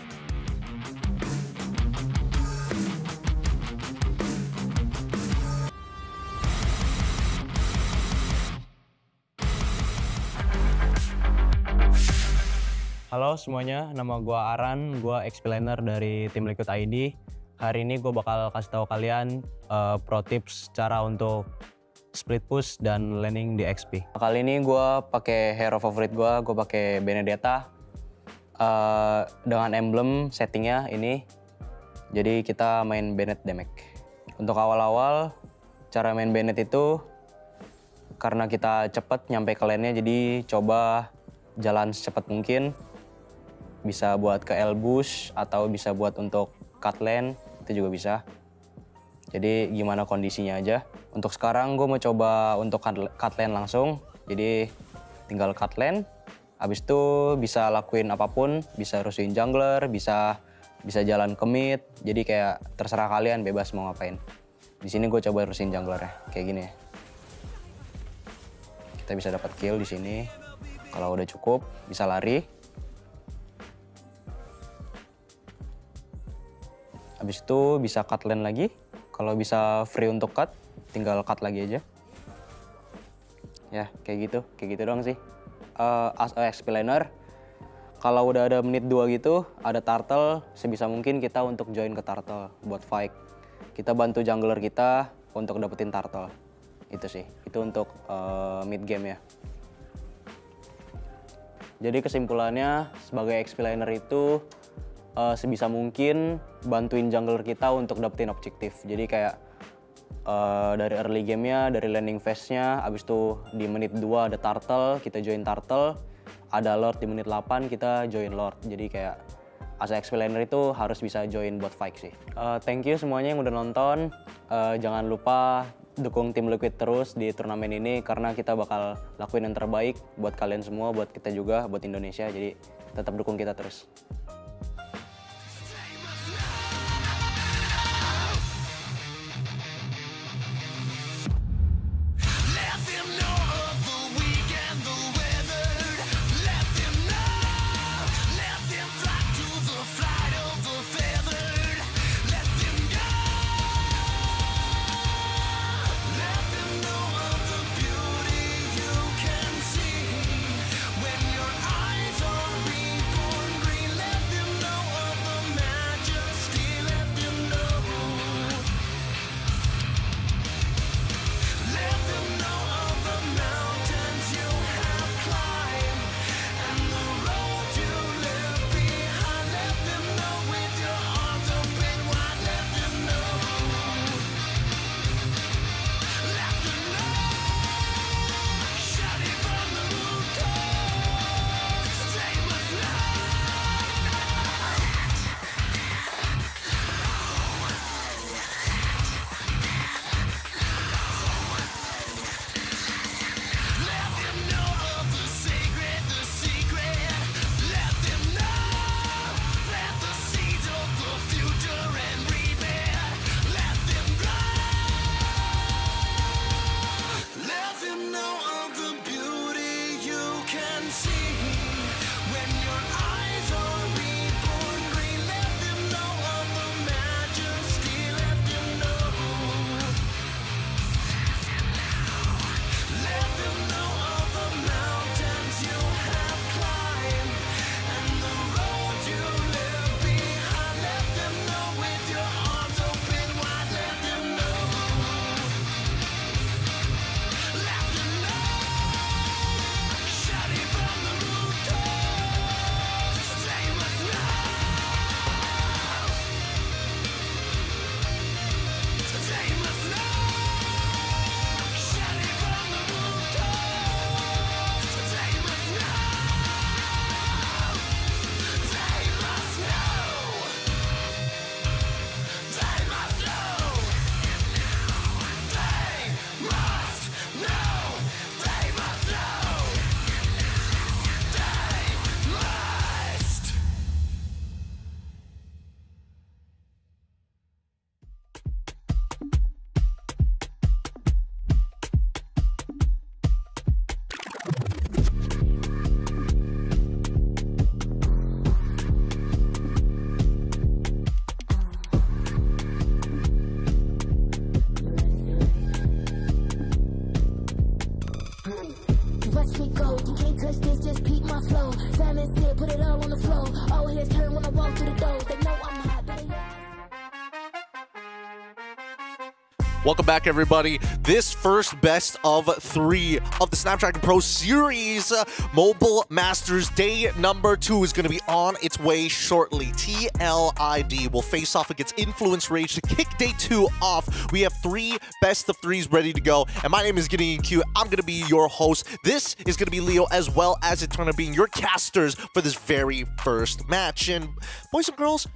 Halo semuanya, nama gua Aran, gua explainer dari tim Liquid ID. Hari ini gue bakal kasih tahu kalian pro tips cara untuk split push dan laning di XP. Kali ini gue pakai hero favorit gue pakai Benedetta dengan emblem settingnya ini. Jadi kita main Bennett damage. Untuk awal-awal cara main Bennett itu karena kita cepet nyampe ke lane-nya, jadi coba jalan secepat mungkin. Bisa buat ke L-bush atau bisa buat untuk cut lane, itu juga bisa. Jadi gimana kondisinya aja. Untuk sekarang gue mau coba untuk cut lane langsung. Jadi tinggal cut lane. Habis itu bisa lakuin apapun, bisa rusuhin jungler, bisa jalan ke mid. Jadi kayak terserah kalian bebas mau ngapain. Di sini gue coba rusuhin jungler ya, kayak gini ya. Kita bisa dapat kill di sini. Kalau udah cukup, bisa lari. Habis itu bisa cut lane lagi. Kalau bisa free untuk cut, tinggal cut lagi aja. Ya, kayak gitu doang sih. As a explainer, kalau udah ada menit 2 gitu, ada turtle, sebisa mungkin kita untuk join ke turtle buat fight. Kita bantu jungler kita untuk dapetin turtle. Itu sih, itu untuk mid game ya. Jadi kesimpulannya, sebagai explainer itu sebisa mungkin bantuin jungler kita untuk dapetin objektif. Jadi kayak dari early game-nya, dari landing phase-nya, abis itu di menit 2 ada turtle, kita join turtle. Ada lord di menit 8, kita join lord. Jadi kayak as a explainer itu harus bisa join buat fight sih. Thank you semuanya yang udah nonton. Jangan lupa dukung tim Liquid terus di turnamen ini karena kita bakal lakuin yang terbaik buat kalian semua, buat kita juga, buat Indonesia. Jadi tetap dukung kita terus. Welcome back, everybody. This first best of 3 of the Snapdragon Pro Series Mobile Masters Day number 2 is going to be on its way shortly. TLID will face off against Influence Rage to kick Day 2 off. We have 3 best of 3s ready to go, and my name is Gideon Q. I'm going to be your host. This is going to be Leo, as well as Eterna being your casters for this very first match. And boys and girls,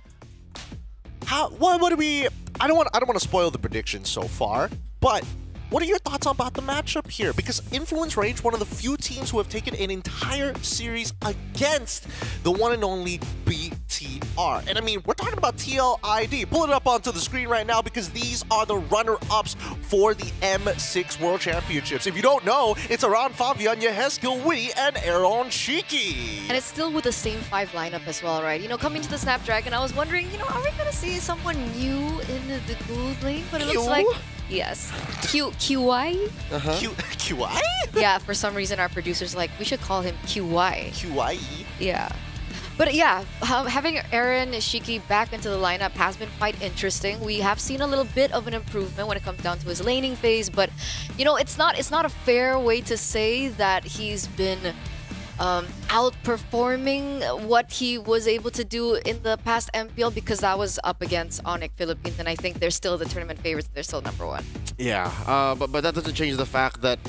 what do we... I don't want to spoil the predictions so far, but what are your thoughts about the matchup here? Because Influence Rage, one of the few teams who have taken an entire series against the one and only BTR. And I mean, we're talking about TLID. Pull it up onto the screen right now because these are the runner-ups for the M6 World Championships. If you don't know, it's Aran, Fabian, Yehezkiel, Witty, and Aaron Shiki. And it's still with the same 5 lineup as well, right? You know, coming to the Snapdragon, I was wondering, you know, are we going to see someone new in the gold lane? But it looks like... Yes. QY? QY? Yeah, for some reason our producer's like, we should call him QY. QY? Yeah. But yeah, having Aaron Shiki back into the lineup has been quite interesting. We have seen a little bit of an improvement when it comes down to his laning phase, but you know, it's not a fair way to say that he's been outperforming what he was able to do in the past MPL, because that was up against Onyx Philippines, and I think they're still the tournament favorites. They're still #1. Yeah, but that doesn't change the fact that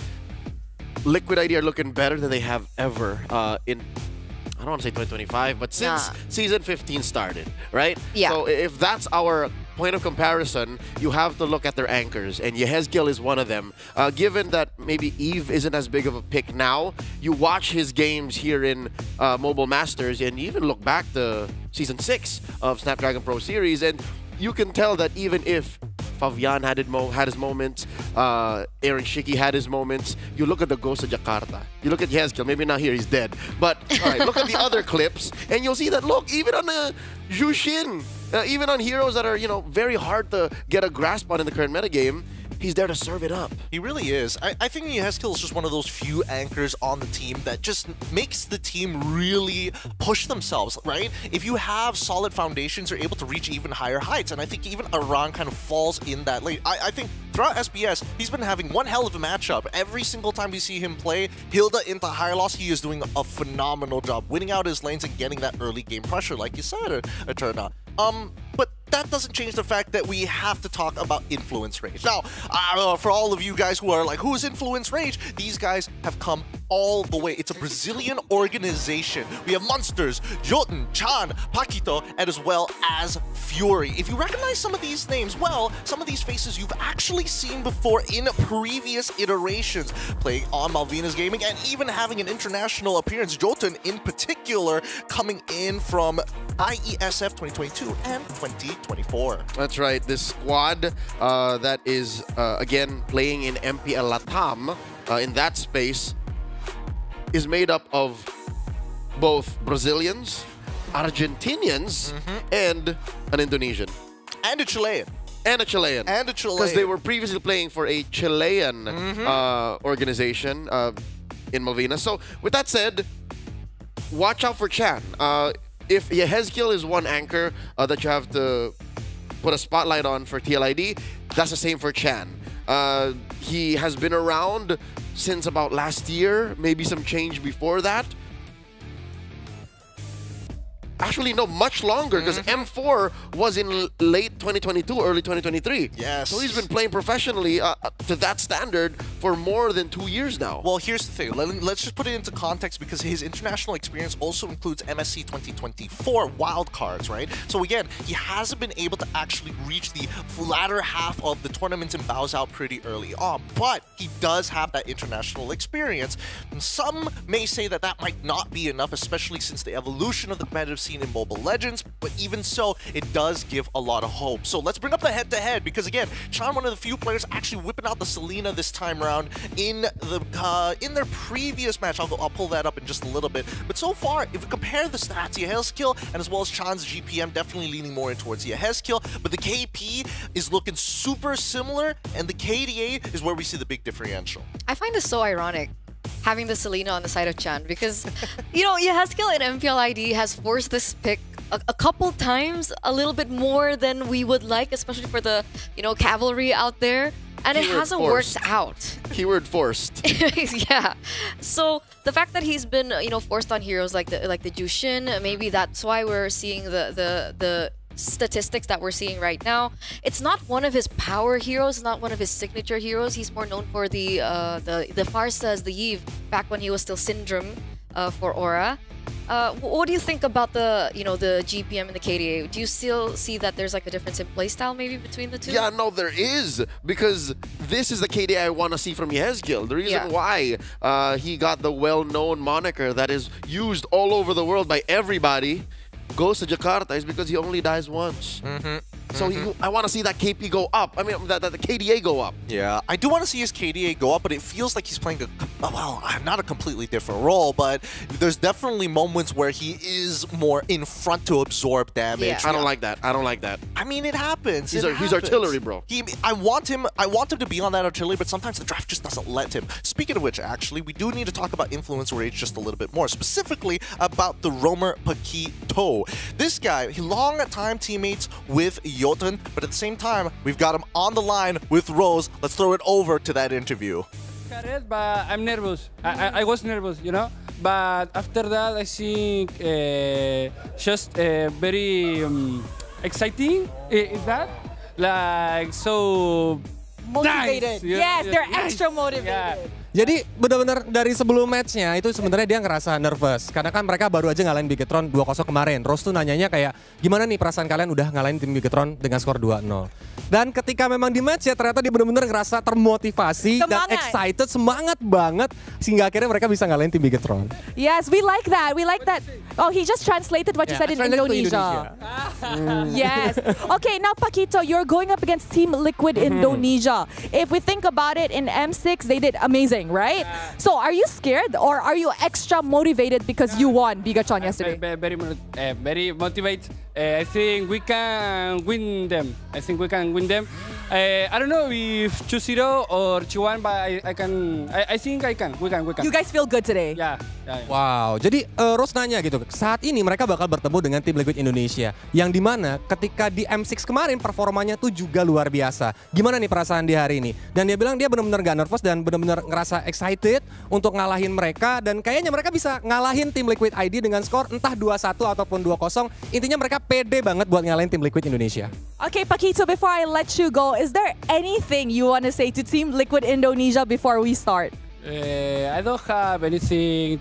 Liquid ID are looking better than they have ever in, I don't want to say 2025, but since Season 15 started, right? Yeah. So if that's our point of comparison, you have to look at their anchors, and Yehezkiel is one of them. Given that maybe Eve isn't as big of a pick now, you watch his games here in Mobile Masters, and you even look back to Season 6 of Snapdragon Pro Series, and you can tell that even if Fabian had his moments, Aaron Shiki had his moments, you look at the Ghost of Jakarta, you look at Yehezkiel, maybe not here, he's dead, but all right, look at the other clips, and you'll see that, look, even on the Jushin, even on heroes that are, you know, very hard to get a grasp on in the current metagame, he's there to serve it up. He really is. I think Yehezkiel is just one of those few anchors on the team that just makes the team really push themselves, right? If you have solid foundations, you're able to reach even higher heights, and I think even Aran kind of falls in that lane. I think throughout SBS, he's been having one hell of a matchup. Every single time we see him play Hilda into higher loss, he is doing a phenomenal job, winning out his lanes and getting that early game pressure, like you said, Eterna. But that doesn't change the fact that we have to talk about Influence Rage. Now, for all of you guys who are like, who's Influence Rage? These guys have come all the way. It's a Brazilian organization. We have Monsters, Jotun, Chan, Paquito, and as well as Fury. If you recognize some of these names, well, some of these faces you've actually seen before in previous iterations, playing on Malvinas Gaming and even having an international appearance. Jotun in particular coming in from IESF 2022 and 2024. That's right. This squad that is, again, playing in MPL Latam, in that space, is made up of both Brazilians, Argentinians, and an Indonesian. And a Chilean. And a Chilean. And a Chilean. Because they were previously playing for a Chilean organization in Malvinas. So, with that said, watch out for Chan. If Yehezkiel is one anchor that you have to put a spotlight on for TLID, that's the same for Chan. He has been around since about last year, maybe some change before that. Actually, no, much longer, because M4 was in late 2022, early 2023. Yes. So he's been playing professionally to that standard for more than 2 years now. Well, here's the thing. Let's just put it into context, because his international experience also includes MSC 2024 wildcards, right? So again, he hasn't been able to actually reach the latter half of the tournament and bows out pretty early on, but he does have that international experience. And some may say that that might not be enough, especially since the evolution of the competitive scene in Mobile Legends, but even so, it does give a lot of hope. So let's bring up the head-to-head, because again, Chan, one of the few players actually whipping out the Selena this time around in their previous match. I'll pull that up in just a little bit. But so far, if we compare the stats, Yehezkiel and as well as Chan's GPM, definitely leaning more in towards Yehezkiel, but the KP is looking super similar, and the KDA is where we see the big differential. I find this so ironic, having the Selena on the side of Chan, because, you know, Yehezkiel in MPL ID has forced this pick a couple times, a little bit more than we would like, especially for the, you know, cavalry out there. And it Keyword hasn't forced. worked out. Keyword forced. Yeah. So the fact that he's been, forced on heroes like the Jushin, maybe that's why we're seeing the statistics that we're seeing right now. It's not one of his power heroes, not one of his signature heroes. He's more known for the Farsas, the Eve, back when he was still Syndrome for Aura. What do you think about the GPM and the KDA? Do you still see that there's like a difference in playstyle maybe between the two? Yeah, no, there is, because this is the KDA I want to see from Yezgil. The reason why he got the well-known moniker that is used all over the world by everybody, goes to Jakarta, is because he only dies once. So I want to see that KP go up. I mean, that the KDA go up. Yeah, I do want to see his KDA go up, but it feels like he's playing not a completely different role, but there's definitely moments where he is more in front to absorb damage. Yeah. I don't like that. I don't like that. I mean, it happens. He's artillery, bro. I want him to be on that artillery, but sometimes the draft just doesn't let him. Speaking of which, actually, we do need to talk about Influence Rage just a little bit more, specifically about the roamer Paquito. This guy, he long-time teammates with Jotun, but at the same time, we've got him on the line with Rose. Let's throw it over to that interview. But I'm nervous. I was nervous, But after that, I think just very exciting. Is that like so Motivated. nice? Yes, they're extra motivated. Yeah. Jadi benar-benar dari sebelum matchnya itu sebenarnya dia ngerasa nervous karena kan mereka baru aja ngalahin Bigetron 2-0 kemarin. Rose tuh nanyanya kayak gimana nih perasaan kalian udah ngalahin tim Bigetron dengan skor 2-0. Dan ketika memang di match ya ternyata dia benar-benar ngerasa termotivasi dan excited, semangat banget sehingga akhirnya mereka bisa ngalahin tim Bigetron. Yes, we like that. We like that. Oh, he just translated what you said in Indonesia. Yes. Okay, now Paquito, you're going up against Team Liquid Indonesia. If we think about it, in M6 they did amazing, right? So are you scared or are you extra motivated because you won Bigetron yesterday? Very motivated. I think we can win them. I think don't know if 2-0 or 2-1, but I think I can. We can. You guys feel good today? Yeah. Wow, jadi Rose nanya gitu, saat ini mereka bakal bertemu dengan tim Liquid Indonesia, yang dimana ketika di M6 kemarin performanya tuh juga luar biasa. Gimana nih perasaan di hari ini? Dan dia bilang dia benar-benar gak nervous dan benar-benar ngerasa excited untuk ngalahin mereka, dan kayaknya mereka bisa ngalahin tim Liquid ID dengan skor entah 2-1 ataupun 2-0. Intinya mereka pede banget buat ngalahin tim Liquid Indonesia. Okay, Paquito, before I let you go, is there anything you want to say to Team Liquid Indonesia before we start? I don't have anything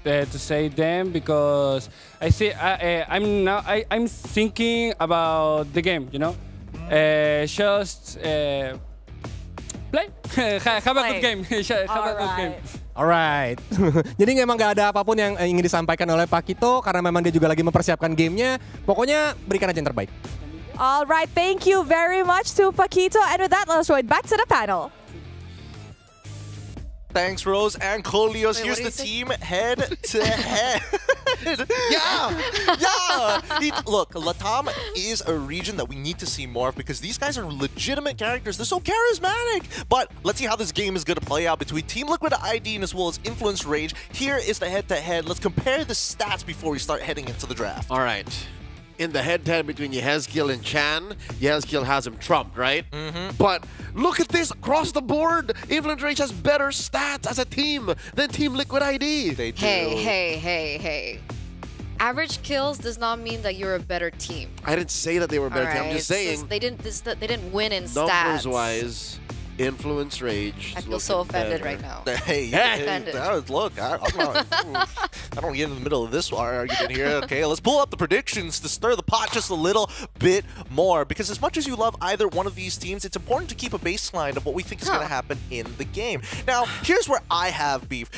to say them because I see I'm thinking about the game, just play, have a good game, have a good game. Alright, jadi memang gak ada apapun yang ingin disampaikan oleh Paquito karena memang dia juga lagi mempersiapkan gamenya. Pokoknya berikan aja yang terbaik. Alright, thank you very much to Paquito. And with that, let's throw it back to the panel. Thanks, Rose and Kolios. Here's the team head-to-head. Look, Latam is a region that we need to see more of because these guys are legitimate characters. They're so charismatic. But let's see how this game is going to play out between Team Liquid ID and as well as Influence Rage. Here is the head-to-head. Let's compare the stats before we start heading into the draft. All right. In the head-to-head between Yezgil and Chan, Yezgil has him trumped, right? But look at this across the board. Influence Rage has better stats as a team than Team Liquid ID. They do. Hey. Average kills does not mean that you're a better team. I didn't say that they were a better team. I'm just saying. They didn't win in stats. Numbers-wise, Influence Rage. I feel so offended right now. Hey, look, I don't get in the middle of this argument here. Okay, let's pull up the predictions to stir the pot just a little bit more. Because as much as you love either one of these teams, it's important to keep a baseline of what we think is going to happen in the game. Now, here's where I have beef.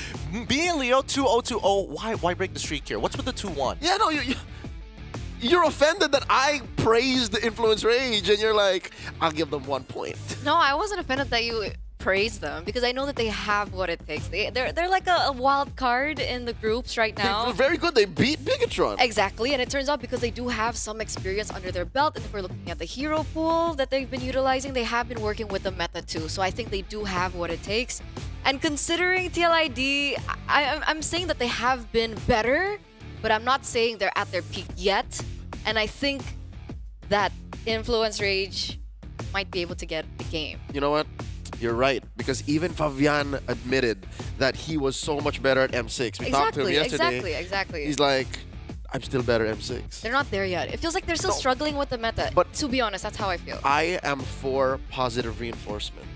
Being Leo 2-0-2-0, why break the streak here? What's with the 2-1? Yeah, no, you're offended that I praised the Influence Rage, and you're like, I'll give them 1 point. No, I wasn't offended that you praised them because I know that they have what it takes. They're like a wild card in the groups right now. They're very good. They beat Bigetron. Exactly, and it turns out because they do have some experience under their belt, and if we're looking at the hero pool that they've been utilizing, they have been working with the meta too. So I think they do have what it takes. And considering TLID, I'm saying that they have been better, but I'm not saying they're at their peak yet. And I think that Influence Rage might be able to get the game. You know what? You're right, because even Fabian admitted that he was so much better at M6. We talked to him yesterday. Exactly. He's like, I'm still better at M6. They're not there yet. It feels like they're still struggling with the meta. But to be honest, that's how I feel. I am for positive reinforcement.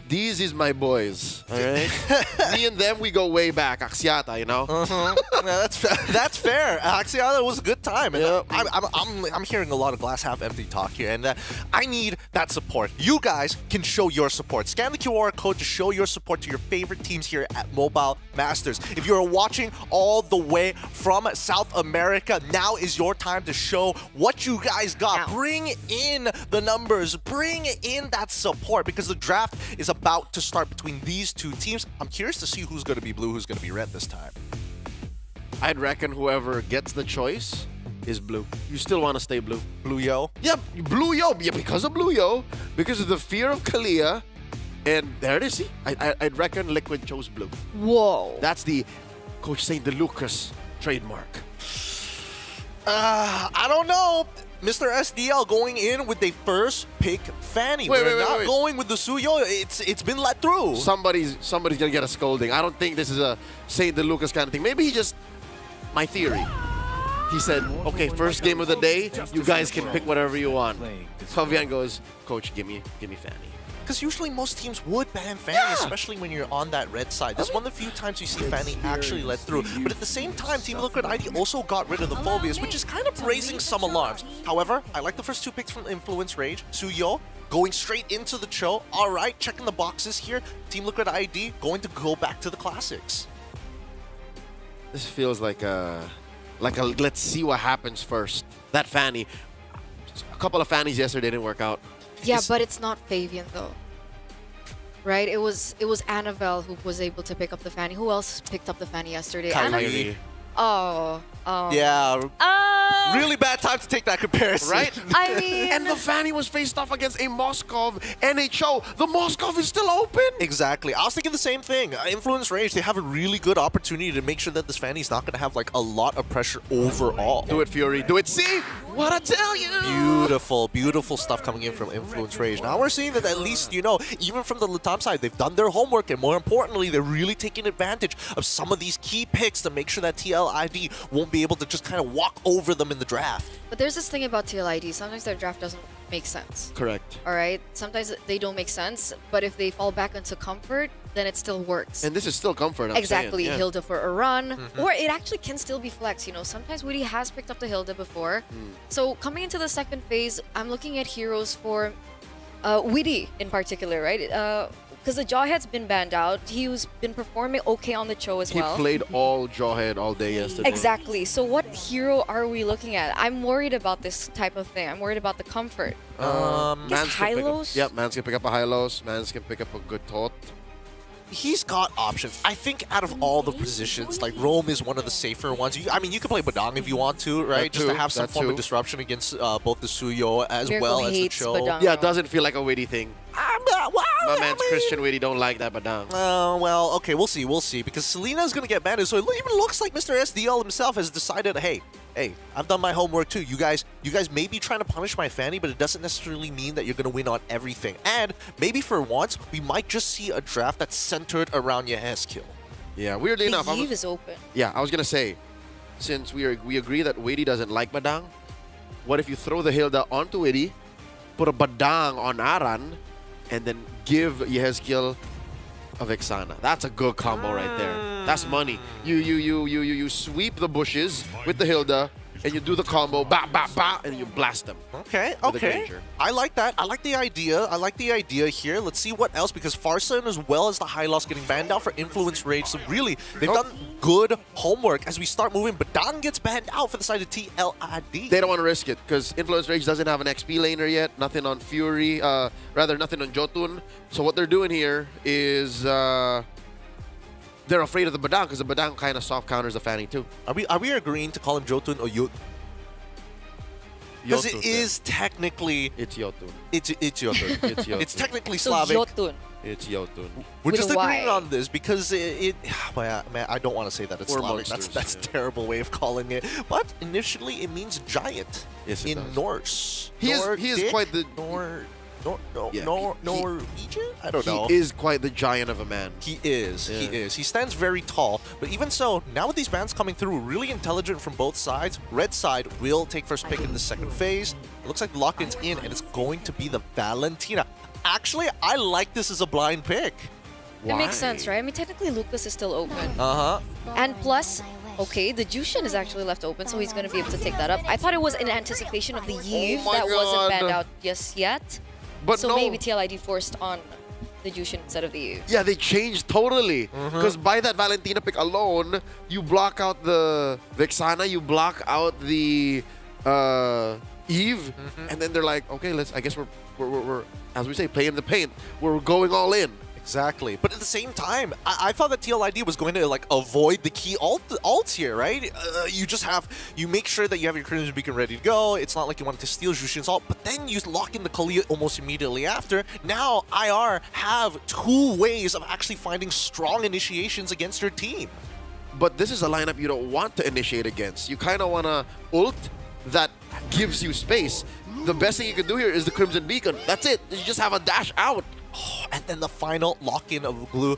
These is my boys, all right? Me and them, we go way back. Axiata, you know? Yeah, that's fair. Axiata was a good time. And Yeah. I'm hearing a lot of glass half empty talk here, and I need that support. You guys can show your support. Scan the QR code to show your support to your favorite teams here at Mobile Masters. If you're watching all the way from South America, now is your time to show what you guys got. Bring in the numbers. Bring in that support, because the draft is about to start between these two teams. I'm curious to see who's going to be blue, who's going to be red this time. I'd reckon whoever gets the choice is blue. You still want to stay blue. Blue Yo? Yep, Blue Yo. Yeah, because of Blue Yo, because of the fear of Kalia. And there it is. See, I'd reckon Liquid chose blue. Whoa. That's the Coach St. DeLucas trademark. I don't know. Mr. SDL going in with the first pick Fanny. We're not going with the Suyo. It's been let through. Somebody's gonna get a scolding. I don't think this is a St. DeLucas kind of thing. Maybe he just, my theory. He said, okay, first game of the day, you guys can pick whatever you want. Fabian goes, Coach, give me Fanny. Because usually most teams would ban Fanny, especially when you're on that red side. This is one of the few times you see Fanny actually let through. But at the same time, Team Liquid ID also got rid of the Phobias, which is kind of raising some alarms. However, I like the first two picks from Influence Rage. Suyo going straight into the Cho. All right, checking the boxes here. Team Liquid ID going to go back to the classics. This feels like a let's see what happens first. That Fanny. A couple of Fannies yesterday didn't work out. Yeah, but it's not Fabian though. Right? It was Annabelle who was able to pick up the Fanny. Who else picked up the Fanny yesterday? Kyrie. Oh. Yeah. Really bad time to take that comparison. Right? I mean... And the Fanny was faced off against a Moskov NHO. The Moskov is still open. Exactly. I was thinking the same thing. Influence Rage, they have a really good opportunity to make sure that this Fanny's not going to have like a lot of pressure overall. Do it, Fury. Do it. See? What I tell you. Beautiful, beautiful stuff coming in from Influence Rage. Now we're seeing that at least, you know, even from the Latam side, they've done their homework, and more importantly, they're really taking advantage of some of these key picks to make sure that TLID won't be able to just kind of walk over them in the draft. But there's this thing about TLID. Sometimes their draft doesn't make sense. Correct. All right? Sometimes they don't make sense, but if they fall back into comfort, then it still works. And this is still comfort, I'm exactly. saying. Yeah. Hilda for a run. Or it actually can still be flex. You know, sometimes Woody has picked up the Hilda before. So coming into the second phase, I'm looking at heroes for Woody in particular, right? Because the Jawhead's been banned out. He's been performing okay on the Cho as well. He played all Jawhead all day yesterday. Exactly. So what hero are we looking at? I'm worried about this type of thing. I'm worried about the comfort. Mans Hylos? Yep, Mans can pick up a Hylos. Mans can pick up a good Tot. He's got options. I think out of all the positions, like Rome is one of the safer ones. I mean, you can play Badang if you want to, right? Just to have some form of disruption against both the Suyo as well as the Cho. Badang. Yeah, it doesn't feel like a witty thing. My man's Christian Witty don't like that Badang. Well, okay, we'll see, because Selena's going to get banned, so it even looks like Mr. SDL himself has decided, hey, I've done my homework too. You guys may be trying to punish my Fanny, but it doesn't necessarily mean that you're going to win on everything. And maybe for once, we might just see a draft that's centered around Yahes kill. Yeah, weirdly enough. Eve is open. Yeah, I was going to say, since we agree that Witty doesn't like Badang, what if you throw the Hilda onto Witty, put a Badang on Aran, and then give Yehezkiel a Vexana? That's a good combo right there. That's money. You sweep the bushes with the Hilda, and you do the combo, ba ba ba, and you blast them. Okay. I like that. I like the idea here. Let's see what else, because Farson as well as the Hylos getting banned out for Influence Rage. So really, they've done good homework as we start moving. Badang gets banned out for the side of TLID. They don't want to risk it because Influence Rage doesn't have an XP laner yet. Nothing on Fury. Rather, nothing on Jotun. So what they're doing here is they're afraid of the Badang because the Badang kind of soft counters the Fanny too. Are we agreeing to call him Jotun or Yut? Because it is technically... It's Jotun. It's Jotun. It's Jotun. It's technically So Slavic. Jotun. It's Jotun. We're With just a agreeing Y. on this because man, I don't want to say that it's Or Slavic. monsters, That's a terrible way of calling it. But initially, it means giant Yes, it in does. Norse. He is quite the... Norwegian? I don't know. He is quite the giant of a man. He is. He is. He stands very tall. But even so, now with these bans coming through, really intelligent from both sides. Red side will take first pick in the second phase. It looks like the lock-in's in, and it's going to be the Valentina. Actually, I like this as a blind pick. It makes sense, right? I mean, technically, Lucas is still open. Uh-huh. And plus, okay, the Jushin is actually left open, so he's going to be able to take that up. I thought it was in anticipation of the Yves that wasn't banned out just yet. But so no. maybe TLID forced on the Jushin instead of the Yves. Yeah, they changed totally. Because by that Valentina pick alone, you block out the Vexana, you block out the Eve, and then they're like, okay, I guess we're as we say, playing the paint. We're going all in. Exactly. But at the same time, I thought that TLID was going to like avoid the key ults here, right? You make sure that you have your Crimson Beacon ready to go. It's not like you wanted to steal Jushin's ult, but then you lock in the Kalia almost immediately after. Now IR have 2 ways of actually finding strong initiations against your team. But this is a lineup you don't want to initiate against. You kind of want to ult that gives you space. The best thing you can do here is the Crimson Beacon. That's it. You just have a dash out. Oh, and then the final lock-in of Glue.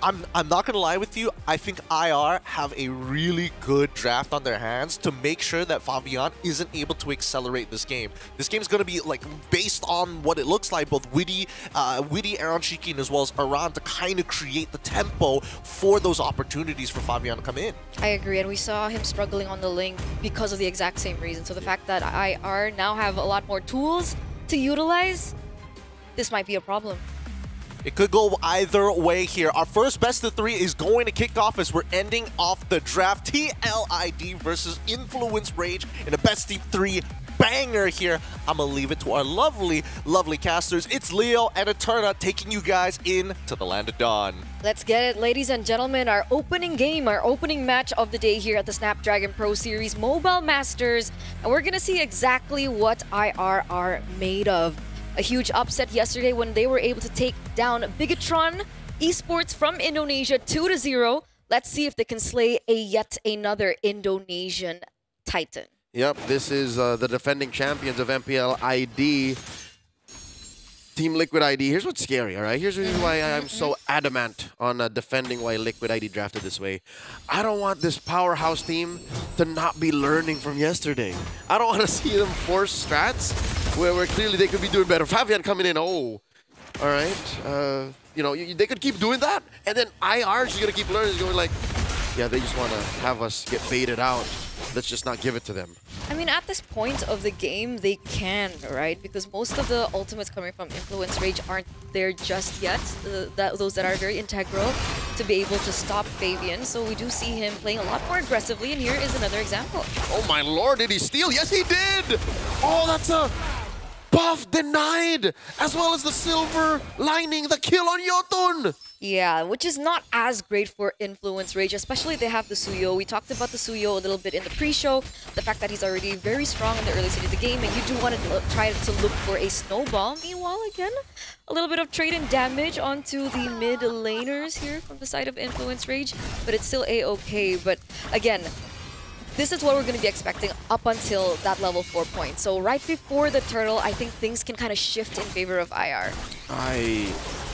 I'm not going to lie with you. I think IR have a really good draft on their hands to make sure that Fabian isn't able to accelerate this game. This game's going to be like based on what it looks like, both Witty, Aaron Shikin, as well as Aran to kind of create the tempo for those opportunities for Fabian to come in. I agree, and we saw him struggling on the link because of the exact same reason. So the fact that IR now have a lot more tools to utilize, this might be a problem. It could go either way here. Our first best of 3 is going to kick off as we're ending off the draft. TLID versus Influence Rage in a best of 3 banger here. I'm going to leave it to our lovely, lovely casters. It's Leo and Eterna taking you guys into the Land of Dawn. Let's get it, ladies and gentlemen. Our opening game, our opening match of the day here at the Snapdragon Pro Series Mobile Masters. And we're going to see exactly what IR are made of. A huge upset yesterday when they were able to take down Bigatron Esports from Indonesia 2-0. Let's see if they can slay yet another Indonesian titan. Yep, this is the defending champions of MPL ID. Team Liquid ID. Here's what's scary, all right? Here's the reason why I'm so adamant on defending why Liquid ID drafted this way. I don't want this powerhouse team to not be learning from yesterday. I don't want to see them force strats where clearly they could be doing better. Fabian coming in, all right. You know, they could keep doing that, and then IR is going to keep learning, going like, yeah, they just want to have us get baited out. Let's just not give it to them. I mean, at this point of the game, they can, right? Because most of the ultimates coming from Influence Rage aren't there just yet. Those that are very integral to be able to stop Fabian. So we do see him playing a lot more aggressively, and here is another example. Oh my lord, did he steal? Yes, he did! Oh, that's a buff denied! As well as the silver lining, the kill on Yotun! Yeah, which is not as great for Influence Rage, especially they have the Suyo. We talked about the Suyo a little bit in the pre-show, the fact that he's already very strong in the early stage of the game, and you do want to try to look for a snowball. Meanwhile, again, a little bit of trade-in damage onto the mid laners here from the side of Influence Rage, but it's still a-okay. But again, this is what we're going to be expecting up until that level 4 point. So right before the turtle, I think things can kind of shift in favor of IR.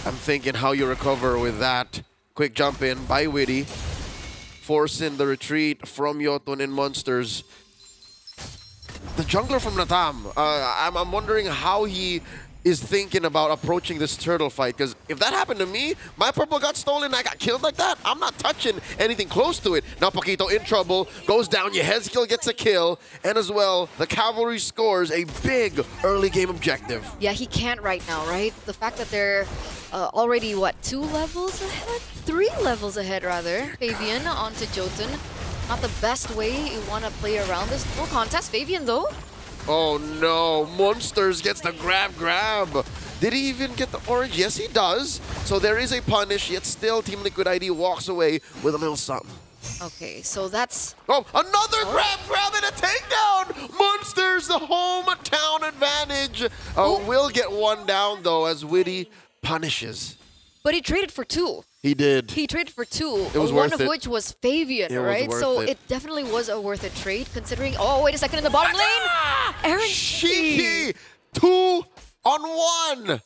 I'm thinking how you recover with that quick jump in by Witty, forcing the retreat from Yotun in Monsters. The jungler from Natam, I'm wondering how he is thinking about approaching this turtle fight, because if that happened to me, my purple got stolen, I got killed like that, I'm not touching anything close to it. Now Paquito in trouble, goes down, Yehezkiel gets a kill, and as well, the cavalry scores a big early game objective. Yeah, he can't right now, right? The fact that they're already, what, 2 levels ahead? 3 levels ahead, rather. Fabian onto Jotun. Not the best way you want to play around this. No contest, Fabian, though. Oh no, Monsters gets the grab. Did he even get the orange? Yes, he does. So there is a punish, yet still Team Liquid ID walks away with a little something. Okay, so that's... Oh, another grab and a takedown! Monsters, the hometown advantage. Will get one down, though, as Witty punishes. But he traded for 2. He did. He traded for 2, it was one worth of it. which was Fabian, right? So it definitely was a worth it trade, considering... Oh, wait a second, in the bottom lane! Aaron Shiki! 2 on one.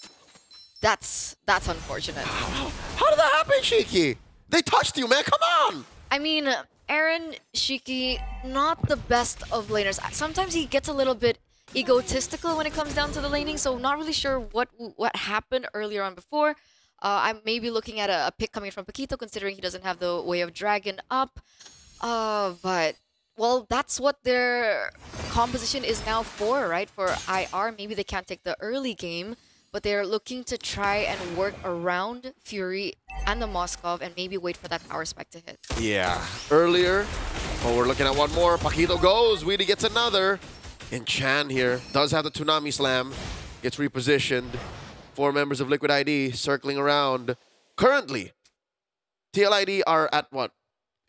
That's unfortunate. How did that happen, Shiki? They touched you, man. Come on. I mean, Aaron Shiki, not the best of laners. Sometimes he gets a little bit egotistical when it comes down to the laning, so not really sure what happened earlier on before. I'm maybe looking at a pick coming from Paquito, considering he doesn't have the Way of Dragon up. But, well, that's what their composition is now for, right? For IR, maybe they can't take the early game, but they're looking to try and work around Fury and the Moskov and maybe wait for that power spike to hit. Yeah, earlier. Oh, we're looking at one more. Paquito goes. Weedy gets another. And Chan here does have the Toonami Slam. Gets repositioned. 4 members of Liquid ID circling around. Currently, TLID are at what?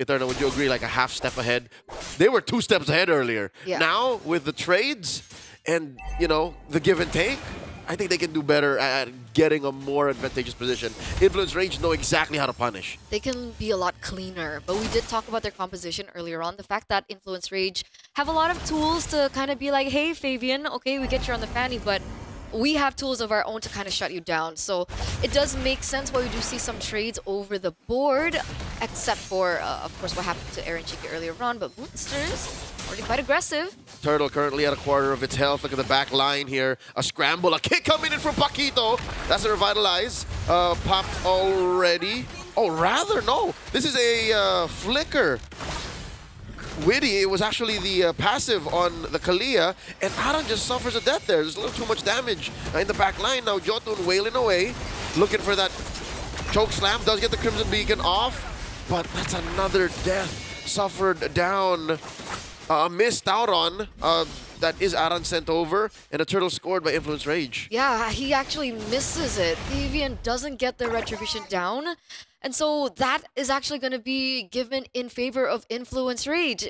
Eterna, would you agree, like a half step ahead? They were 2 steps ahead earlier. Yeah. Now, with the trades and, you know, the give and take, I think they can do better at getting a more advantageous position. Influence Rage know exactly how to punish. They can be a lot cleaner, but we did talk about their composition earlier on. The fact that Influence Rage have a lot of tools to kind of be like, hey, Fabian, okay, we get you on the fanny, but we have tools of our own to kind of shut you down. So it does make sense why we do see some trades over the board, except for, of course, what happened to Aaron Chiki earlier on, but Moonsters already quite aggressive. Turtle currently at a quarter of its health. Look at the back line here. A scramble, a kick coming in from Paquito. That's a revitalize. Popped already. Oh, rather, no. This is a flicker. Witty, it was actually the passive on the Kalia, and Aran just suffers a death there. There's a little too much damage in the back line. Now Jotun wailing away, looking for that choke slam. Does get the Crimson Beacon off, but that's another death suffered down. Missed out on, that is Aran sent over, and a turtle scored by Influence Rage. Yeah, he actually misses it. Fabian doesn't get the retribution down, and so that is actually going to be given in favor of Influence Rage.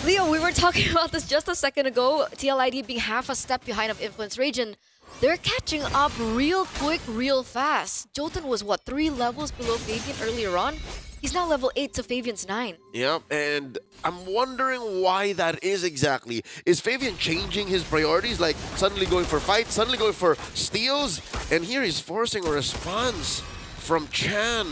Leo, we were talking about this just a second ago, TLID being half a step behind of Influence Rage, and they're catching up real quick, real fast. Jotun was, what, 3 levels below Fabian earlier on? He's now level 8 to Fabian's 9. Yep, and I'm wondering why that is exactly. Is Fabian changing his priorities, like suddenly going for fights, suddenly going for steals? And here he's forcing a response from Chan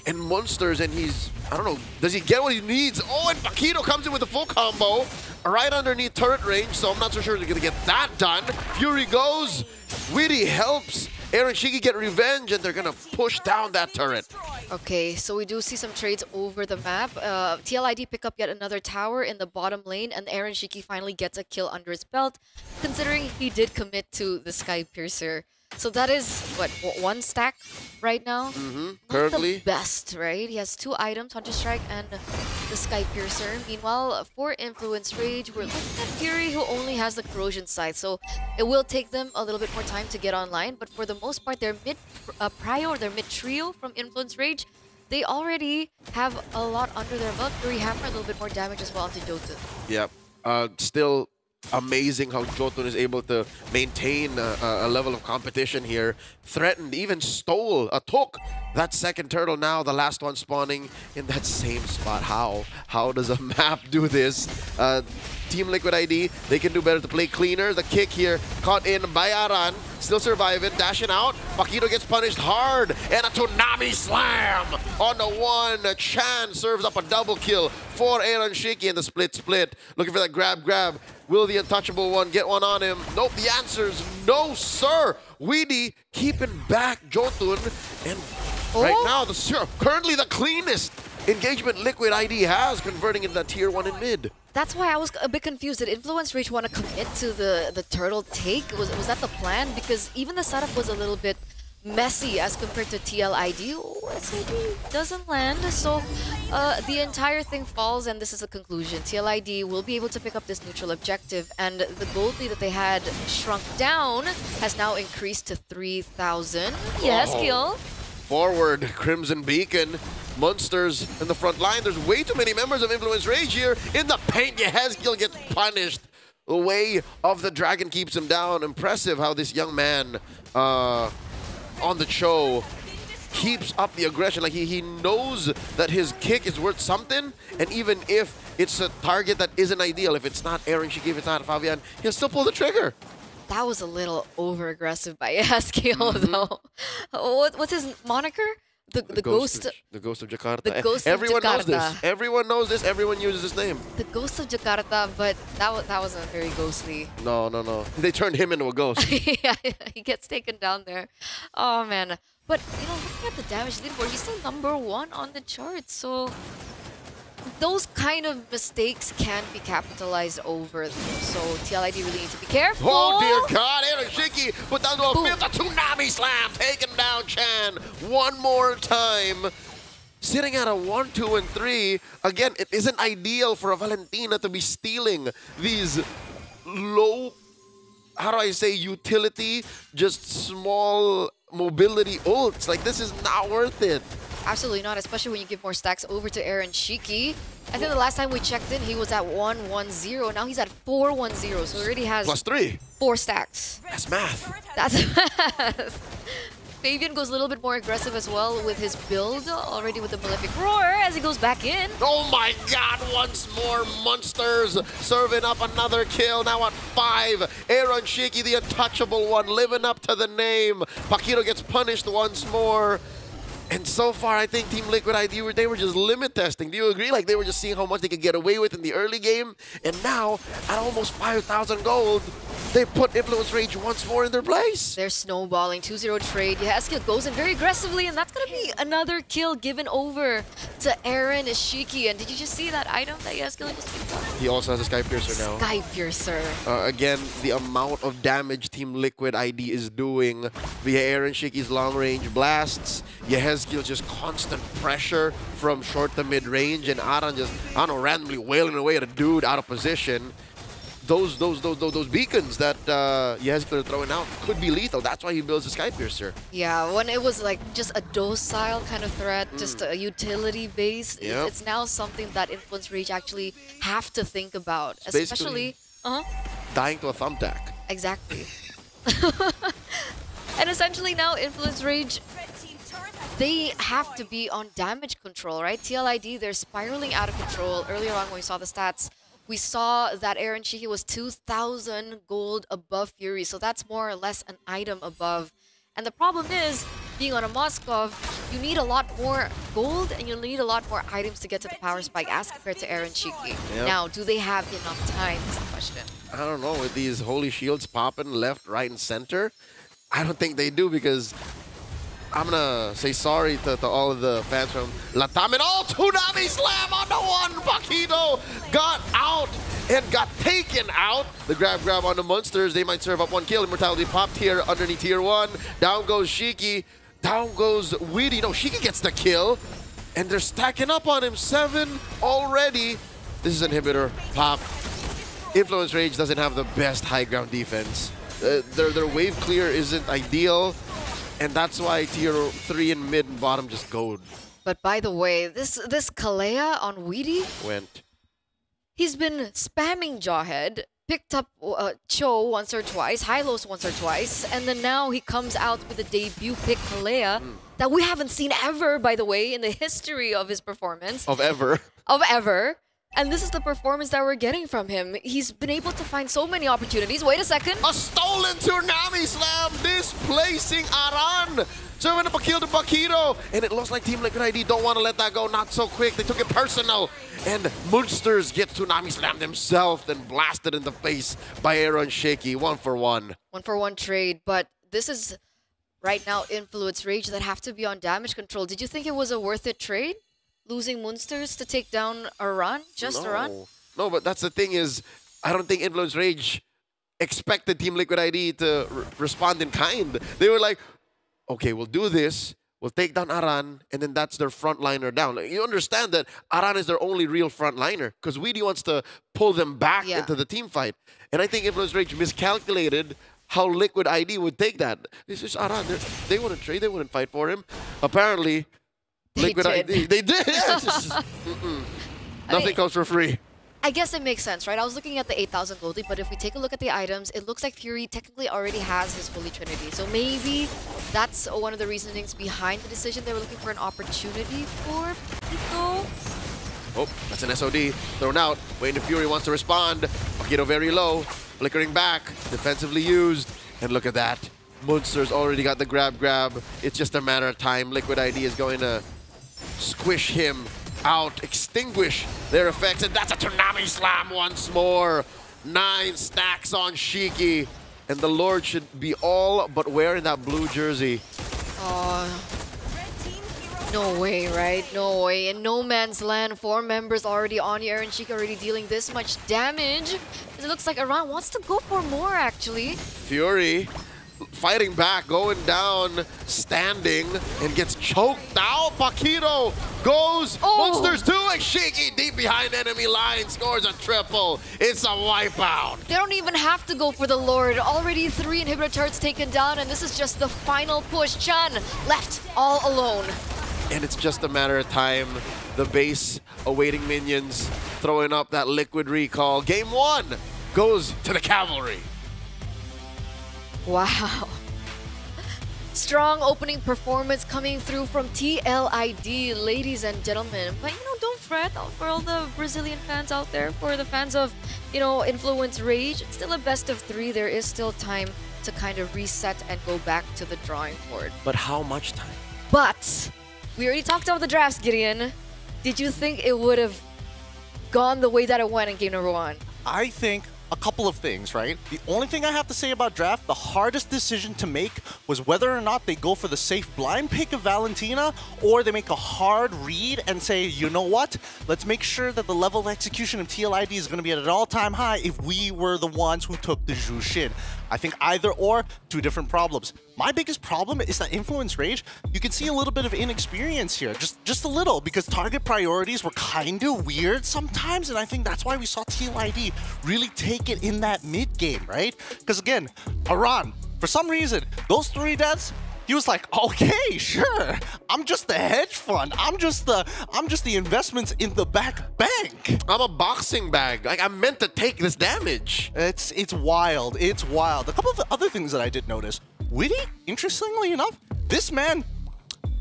and Monsters, and he's, I don't know, does he get what he needs? Oh, and Paquito comes in with a full combo right underneath turret range, so I'm not so sure they're going to get that done. Fury goes, Witty helps Aaron Shiki get revenge, and they're going to push down that turret. Okay, so we do see some trades over the map. TLID pick up yet another tower in the bottom lane, and Aaron Shiki finally gets a kill under his belt, considering he did commit to the Sky Piercer. So that is, what 1 stack right now? Currently. Not the best, right? He has 2 items, Hunter Strike and the Sky Piercer. Meanwhile, for Influence Rage, we're looking at Fury, who only has the Corrosion Scythe. So it will take them a little bit more time to get online, but for the most part, their mid-trio from Influence Rage, they already have a lot under their belt. Fury Hammer, a little bit more damage as well onto Jotun. Yep. Still amazing how Jotun is able to maintain a level of competition here. Threatened, even stole, took that second turtle now, the last one spawning in that same spot. How does a map do this? Team Liquid ID, they can do better to play cleaner. The kick here, caught in by Aran, still surviving, dashing out. Paquito gets punished hard, and a Toonami Slam on the one. Chan serves up a double kill for Aaron Shiki in the split. Looking for that grab. Will the untouchable one get one on him? Nope, the answer's no, sir. Weedy keeping back Jotun, and right now, currently the cleanest engagement Liquid ID has, converting into that tier 1 in mid. That's why I was a bit confused. Did Influence Rage want to commit to the turtle take? Was that the plan? Because even the setup was a little bit messy as compared to TLID. Oh, SID doesn't land, so the entire thing falls, and this is the conclusion. TLID will be able to pick up this neutral objective, and the gold lead that they had shrunk down has now increased to 3,000. Yes, kill. Forward, Crimson Beacon. Monsters in the front line. There's way too many members of Influence Rage here. In the paint, Yehezkiel gets punished. The way of the dragon keeps him down. Impressive how this young man on the show keeps up the aggression. Like he knows that his kick is worth something, and even if it's a target that isn't ideal, if it's not Aaron Shiki, if it's not Fabian, he'll still pull the trigger. That was a little over-aggressive by Yaskiel, though. What's his moniker? The ghost. The ghost of Jakarta. The ghost of Everyone knows Jakarta. this. Everyone knows this. Everyone uses his name. The ghost of Jakarta, but that wasn't very ghostly. No. They turned him into a ghost. Yeah, he gets taken down there. Oh man. But looking at the damage leaderboard, he's still #1 on the charts. So those kind of mistakes can be capitalized over. So TLID really needs to be careful. Oh dear God, Shiki put down to a fifth, a tsunami slam, taking down Chan one more time. Sitting at a 1, 2, and 3. Again, it isn't ideal for a Valentina to be stealing these low, how do I say, utility, just small mobility ults. Like, this is not worth it. Absolutely not, especially when you give more stacks over to Aaron Shiki. I think the last time we checked in, he was at 110. Now he's at 410, so he already has +3. 4 stacks. That's math. That's math. Fabian goes a little bit more aggressive as well with his build, already with the Malefic Roar as he goes back in. Oh my God, once more Monsters serving up another kill, now at 5. Aaron Shiki, the untouchable one, living up to the name. Paquito gets punished once more. And so far, I think Team Liquid ID, they were just limit testing. Do you agree? Like, they were just seeing how much they could get away with in the early game. And now, at almost 5,000 gold, they put Influence Rage once more in their place. They're snowballing, 2-0 trade. Yaskiel goes in very aggressively, and that's going to be another kill given over to Aaron Shiki. And did you just see that item that Yaskiel just picked up? He also has a Sky Piercer now. Sky Piercer. Again, the amount of damage Team Liquid ID is doing via Aaron Shiki's long-range blasts. Yaskiel just constant pressure from short to mid-range, and Aran just, I don't know, randomly wailing away at a dude out of position. Those beacons that Yaskiel are throwing out could be lethal. That's why he builds the Sky Piercer. Yeah, when it was like just a docile kind of threat, just a utility base, Yep. it's now something that Influence Rage actually have to think about. It's Especially, dying to a thumbtack. Exactly. And essentially now Influence Rage, they have to be on damage control, right? TLID, they're spiraling out of control. Earlier on when we saw the stats, we saw that Aaron Shiki was 2,000 gold above Fury, so that's more or less an item above. And the problem is, being on a Moskov, you need a lot more gold and you'll need a lot more items to get to the power spike as compared to Aaron Shiki. Yep. Now, do they have enough time is the question. I don't know, with these holy shields popping left, right, and center, I don't think they do, because I'm gonna say sorry to all of the fans from Latam. And Tsunami Slam on the one! Paquito got out and got taken out. The grab on the Monsters. They might serve up one kill. Immortality popped here underneath tier 1. Down goes Shiki. Down goes Weedy. No, Shiki gets the kill. And they're stacking up on him. 7 already. This is Inhibitor. Pop. Influence Rage doesn't have the best high ground defense. Their wave clear isn't ideal. And that's why tier 3 and mid and bottom just gold. But by the way, this Kalea on Weedy, Went. he's been spamming Jawhead, picked up Cho once or twice, Hylos once or twice, and then now he comes out with a debut pick Kalea that we haven't seen ever, by the way, in the history of his performance. Of ever. Of ever. And this is the performance that we're getting from him. He's been able to find so many opportunities. Wait a second. A stolen Tsunami Slam displacing Aran. Serving up a kill to Paquito. And it looks like Team Liquid ID don't want to let that go. Not so quick. They took it personal. And Monsters get Tsunami Slam themselves and blasted in the face by Aaron Shiki. 1-for-1. 1-for-1 trade. But this is right now Influence Rage that have to be on damage control. Did you think it was a worth it trade? Losing Monsters to take down Aran? Just Aran? No, but that's the thing is, I don't think Influence Rage expected Team Liquid ID to respond in kind. They were like, okay, we'll do this. We'll take down Aran, and then that's their frontliner down. Like, you understand that Aran is their only real frontliner, because Weedy wants to pull them back into the team fight. And I think Influence Rage miscalculated how Liquid ID would take that. This is Aran. They wouldn't trade. They wouldn't fight for him. Apparently, Liquid ID. They did. Yeah, nothing comes for free. I guess it makes sense, right? I was looking at the 8,000 goldie, but if we take a look at the items, it looks like Fury technically already has his Holy Trinity. So maybe that's one of the reasonings behind the decision. They were looking for an opportunity for Paquito. Oh, that's an SOD. Thrown out. Waiting if Fury wants to respond. Paquito very low. Flickering back, defensively used, and look at that. Munster's already got the grab. It's just a matter of time. Liquid ID is going to squish him out, extinguish their effects, and that's a Tsunami Slam once more. 9 stacks on Shiki, and the Lord should be all but wearing that blue jersey. No way, right? No way. In no man's land, 4 members already on here, and Shiki already dealing this much damage. It looks like Aran wants to go for more, actually. Fury fighting back, going down, standing, and gets choked out. Paquito goes, Monsters 2, and Shiki deep behind enemy line scores a triple. It's a wipeout. They don't even have to go for the Lord. Already 3 inhibitor turrets taken down, and this is just the final push. Chan left all alone. And it's just a matter of time. The base awaiting minions, throwing up that liquid recall. Game 1 goes to the Cavalry. Wow. Strong opening performance coming through from TLID, ladies and gentlemen. But, don't fret for all the Brazilian fans out there, for the fans of, Influence Rage. It's still a best of 3. There is still time to kind of reset and go back to the drawing board. But how much time? But we already talked about the drafts, Gideon. Did you think it would have gone the way that it went in game number 1? I think a couple of things, right? The only thing I have to say about draft, the hardest decision to make was whether or not they go for the safe blind pick of Valentina, or they make a hard read and say, you know what? Let's make sure that the level of execution of TLID is going to be at an all-time high if we were the ones who took the Zhu Xin. I think either or, 2 different problems. My biggest problem is that Influence Rage, you can see a little bit of inexperience here, just a little, because target priorities were kind of weird sometimes, and I think that's why we saw TLID really take it in that mid game, right? Because again, Aran, for some reason, those 3 deaths, he was like, okay, sure, I'm just the hedge fund. I'm just the investments in the back bank. I'm a boxing bag. Like, I'm meant to take this damage. It's wild. It's wild. A couple of the other things that I did notice. Witty, interestingly enough, this man,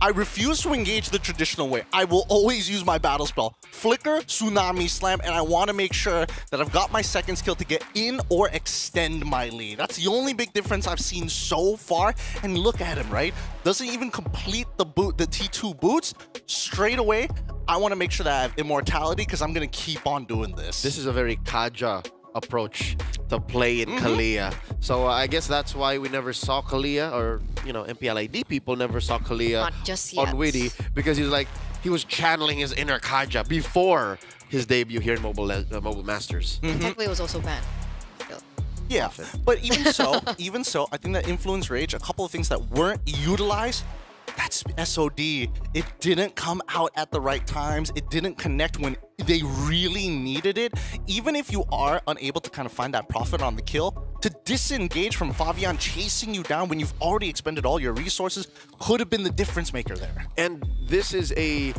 I refuse to engage the traditional way. I will always use my battle spell. Flicker, Tsunami Slam, and I want to make sure that I've got my second skill to get in or extend my lead. That's the only big difference I've seen so far. And look at him, right? Doesn't even complete the T2 boots. Straight away, I want to make sure that I have immortality because I'm going to keep on doing this. This is a very Kaja approach to play in Kalia. So I guess that's why we never saw Kalia, or MPLID people never saw Kalia Not just yet. on Witty, because he was channeling his inner Kaja before his debut here in Mobile Masters. Technically, it was also banned. Yeah, but even so, I think that Influence Rage, a couple of things that weren't utilized, that's SOD. It didn't come out at the right times. It didn't connect when they really needed it. Even if you are unable to kind of find that profit on the kill, to disengage from Fabian chasing you down when you've already expended all your resources could have been the difference maker there. And this is a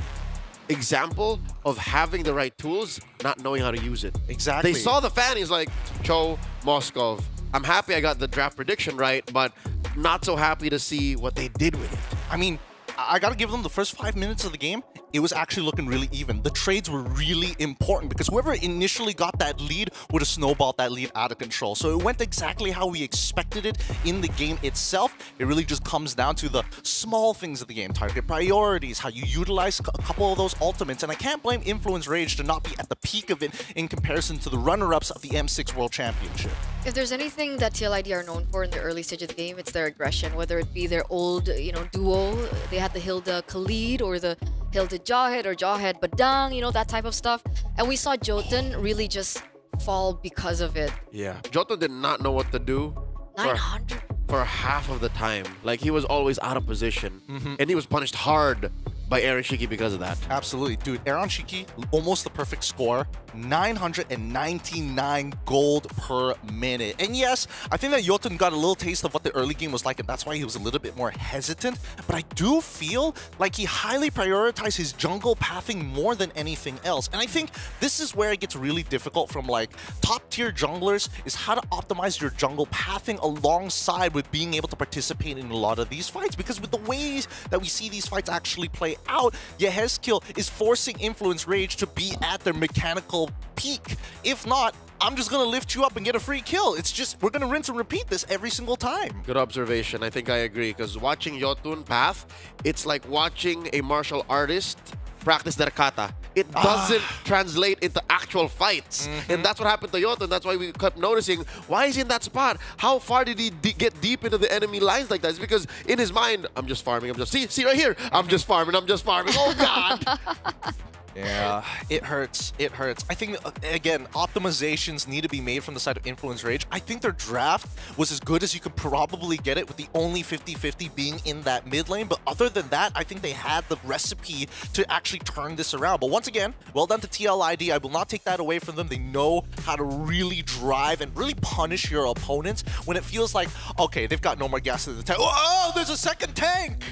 example of having the right tools, not knowing how to use it. Exactly. They saw the fan, he's like, Cho, Moskov, I'm happy I got the draft prediction right, but not so happy to see what they did with it. I mean, I gotta give them the first 5 minutes of the game, it was actually looking really even. The trades were really important because whoever initially got that lead would have snowballed that lead out of control. So it went exactly how we expected it in the game itself. It really just comes down to the small things of the game. Target priorities, how you utilize a couple of those ultimates. And I can't blame Influence Rage to not be at the peak of it in comparison to the runner-ups of the M6 World Championship. If there's anything that TLID are known for in the early stage of the game, it's their aggression. Whether it be their old, duo, they had the Hilda Khalid or the Hilda Jawhead or Jawhead Badang, that type of stuff. And we saw Jotun really just fall because of it. Yeah, Jotun did not know what to do 900 for half of the time. Like, he was always out of position, and he was punished hard by Aaron Shiki because of that. Absolutely. Dude, Aaron Shiki, almost the perfect score. 999 gold per minute. And yes, I think that Jotun got a little taste of what the early game was like, and that's why he was a little bit more hesitant. But I do feel like he highly prioritized his jungle pathing more than anything else. And I think this is where it gets really difficult from like top-tier junglers, is how to optimize your jungle pathing alongside with being able to participate in a lot of these fights. Because with the ways that we see these fights actually play out, Yehezkiel is forcing Influence Rage to be at their mechanical peak. If not, I'm just going to lift you up and get a free kill. It's just, we're going to rinse and repeat this every single time. Good observation. I think I agree, because watching Yotun Path, it's like watching a martial artist practice their kata. It doesn't translate into actual fights. And that's what happened to Yotun. That's why we kept noticing, why is he in that spot? How far did he get deep into the enemy lines like that? It's because in his mind, I'm just farming. See right here. I'm just farming. Oh, God. Yeah, it hurts. It hurts. I think, again, optimizations need to be made from the side of Influence Rage. I think their draft was as good as you could probably get it, with the only 50-50 being in that mid lane. But other than that, I think they had the recipe to actually turn this around. But once again, well done to TLID. I will not take that away from them. They know how to really drive and really punish your opponents when it feels like, okay, they've got no more gas in the tank. Oh, there's a second tank!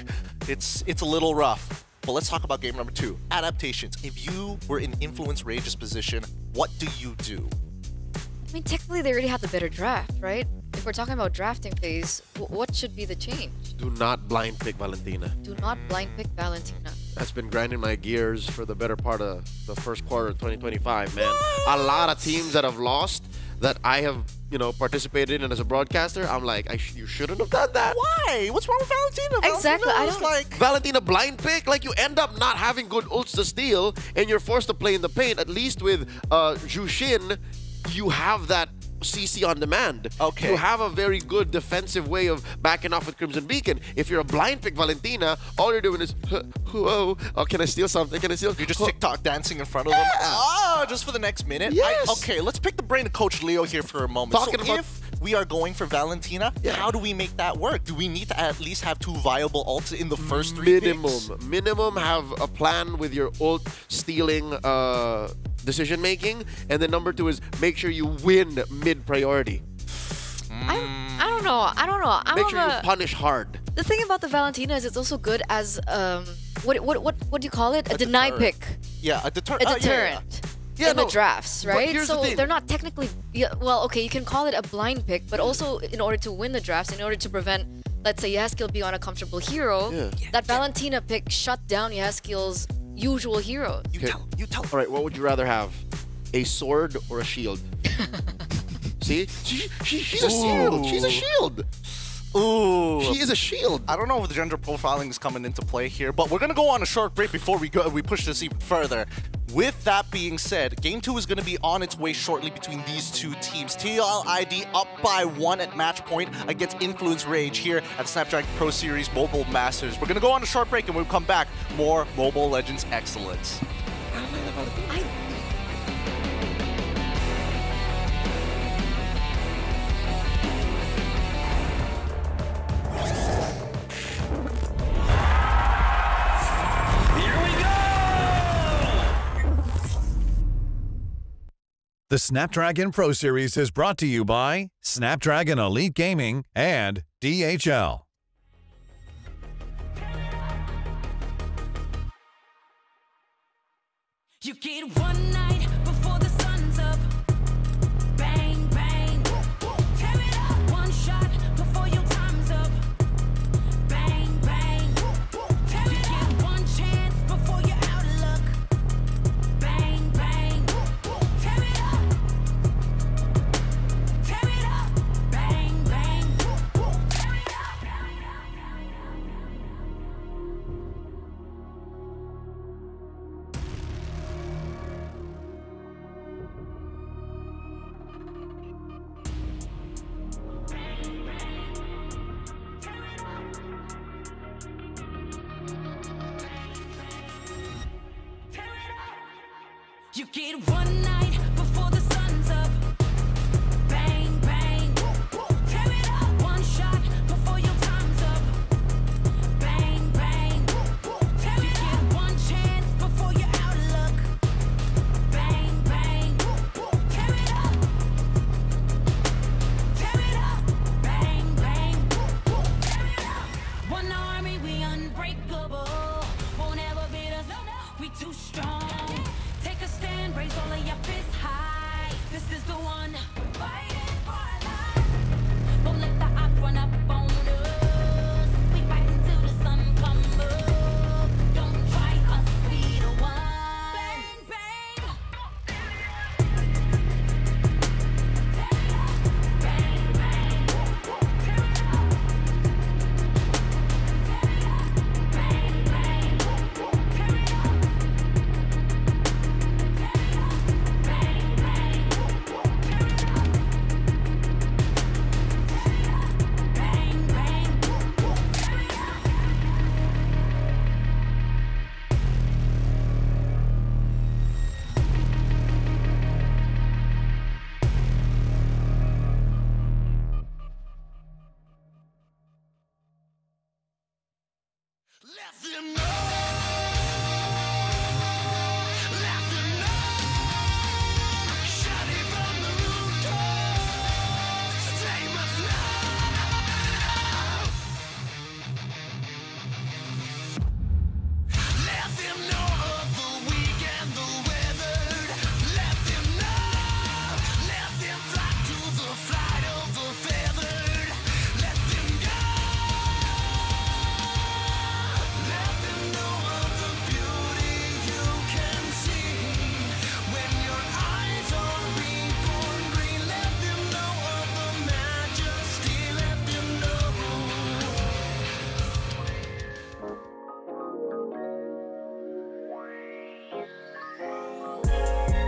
It's a little rough. But let's talk about game number 2, adaptations. If you were in Influence Rage's position, what do you do? I mean, technically they already had the better draft, right? If we're talking about drafting phase, what should be the change? Do not blind pick Valentina. Do not blind pick Valentina. That's been grinding my gears for the better part of the first quarter of 2025, man. A lot of teams that have lost that I have, participated in as a broadcaster, I'm like, you shouldn't have done that. Why? What's wrong with Valentina? Exactly. I don't like Valentina blind pick. Like, you end up not having good ults to steal, and you're forced to play in the paint. At least with Jushin, you have that CC on demand. Okay. You have a very good defensive way of backing off with Crimson Beacon. If you're a blind pick Valentina, all you're doing is, oh, can I steal something? Can I steal? You're just TikTok dancing in front of them. Oh, just for the next minute? Yes. Okay, let's pick the brain of Coach Leo here for a moment. If we are going for Valentina, how do we make that work? Do we need to at least have 2 viable ults in the first 3 picks? Minimum have a plan with your ult stealing decision making, and then number 2 is make sure you win mid priority. I don't know. Make sure you punish hard. The thing about the Valentina is it's also good as what do you call it? A deny pick. Yeah, a deterrent. A deterrent. In the drafts, right? So they're not technically, well, okay, you can call it a blind pick, but also in order to win the drafts, in order to prevent, let's say, Yaskiel be on a comfortable hero, that Valentina pick shut down Yaskiel's usual heroes. You tell. All right, what would you rather have? A sword or a shield? See? She's a shield. She's a shield. Ooh. She is a shield. I don't know if the gender profiling is coming into play here, but we're going to go on a short break before we push this even further. With that being said, Game 2 is going to be on its way shortly between these 2 teams. TLID up by 1 at match point against Influence Rage here at Snapdragon Pro Series Mobile Masters. We're going to go on a short break, and when we come back, more Mobile Legends excellence. The Snapdragon Pro Series is brought to you by Snapdragon Elite Gaming and DHL. You get one night before the sun's up. Bang, bang. Tear it up. One shot before your time's up. Bang, bang. Tear it up. You get one chance before you're out of luck. Bang, bang. Tear it up. Tear it up. Bang, bang. Tear it up. You get one night before the sun's up. Bang, bang. Tear it up. One shot before your time's up. Bang, bang. Tear it up. You get one chance before you're out of luck. Bang, bang. Tear it up. Tear it up. Bang, bang. Tear it up. One army, we unbreakable. Won't ever beat us. We too strong. Take a stand, raise all of your fists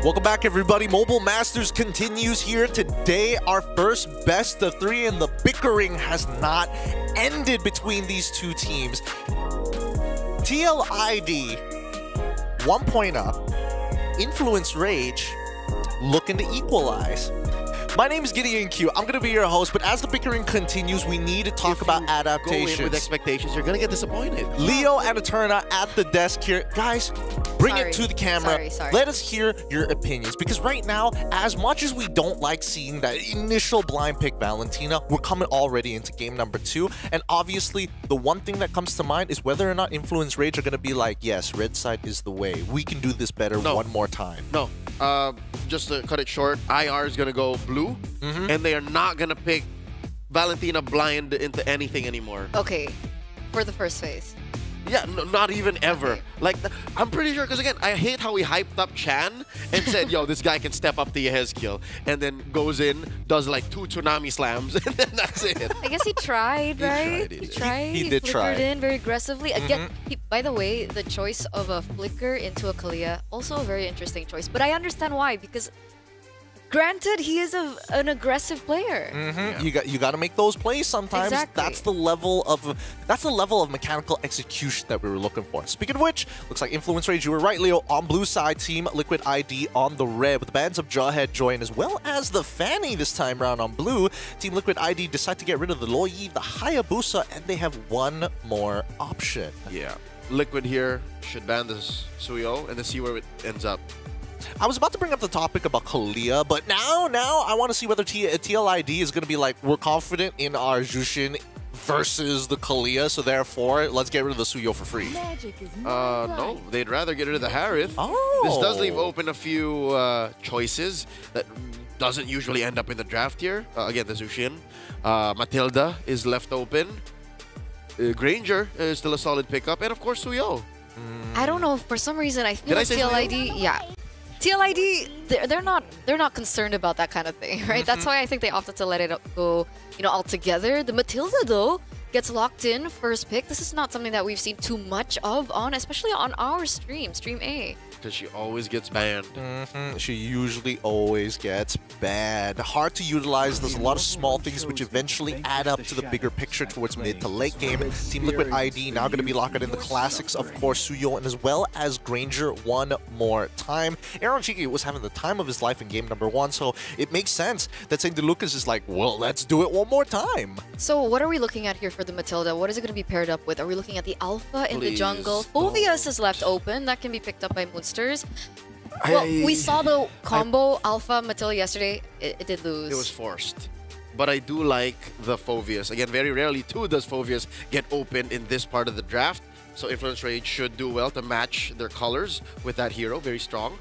Welcome back, everybody. Mobile Masters continues here today. Our first best of 3, and the bickering has not ended between these two teams. TLID, 1 point up. Influence Rage, looking to equalize. My name is Gideon Q. I'm going to be your host, but as the bickering continues, we need to talk about adaptations. Go in with expectations, you're going to get disappointed. Leo and Eterna at the desk here. Guys, bring it to the camera. Sorry. Let us hear your opinions. Because right now, as much as we don't like seeing that initial blind pick Valentina, we're coming already into game number 2. And obviously, the one thing that comes to mind is whether or not Influence Rage are going to be like, yes, red side is the way. We can do this better one more time. No. Just to cut it short, IR is going to go blue, and they are not going to pick Valentina blind into anything anymore. Okay, for the first phase. Yeah, no, not even ever. Like, I'm pretty sure, because again, I hate how he hyped up Chan and said, yo, this guy can step up to Yehezkiel, and then goes in, does like 2 tsunami slams, and then that's it. I guess he tried, right? He tried. He did try. Flickered in very aggressively. Again, by the way, the choice of a flicker into a Kalia, also a very interesting choice. But I understand why, because granted, he is an aggressive player. You got to make those plays sometimes. Exactly. That's the level of mechanical execution that we were looking for. Speaking of which, looks like Influence Rage, you were right, Leo, on blue side, Team Liquid ID on the red, with the bands of Jawhead join as well as the Fanny this time around on blue. Team Liquid ID decide to get rid of the Loyi, the Hayabusa, and they have one more option. Yeah. Liquid here should ban this Suyo and then see where it ends up. I was about to bring up the topic about Kalia, but now I want to see whether TLID is going to be like, we're confident in our Jushin versus the Kalia, so therefore, let's get rid of the Suyo for free. No, they'd rather get rid of the Harith. Oh. This does leave open a few choices that doesn't usually end up in the draft here. Again, the Zushin. Matilda is left open. Granger is still a solid pickup, and of course Suyo. I don't know, for some reason I feel Did I like say TLID, yeah. TLID, they're not concerned about that kind of thing, right? That's why I think they opted to let it go, altogether. The Matilda though gets locked in first pick. This is not something that we've seen too much of especially on our stream A. Because she always gets banned. She usually always gets banned. Hard to utilize. There's a lot of small things which eventually add up to the bigger picture towards mid to late game. Team Liquid ID now going to be locked in the classics, of course, Suyo, and as well as Granger one more time. Aaron Chiki was having the time of his life in game number 1, so it makes sense that St. DeLucas is like, well, let's do it one more time. So what are we looking at here for the Matilda? What is it going to be paired up with? Are we looking at the Alpha in the jungle? Phoveus is left open. That can be picked up by Moonsters. Well, we saw the combo Alpha Matilda yesterday. It did lose. It was forced. But I do like the Phoveus. Again, very rarely too does Phoveus get open in this part of the draft. So Influence Rage should do well to match their colors with that hero. Very strong.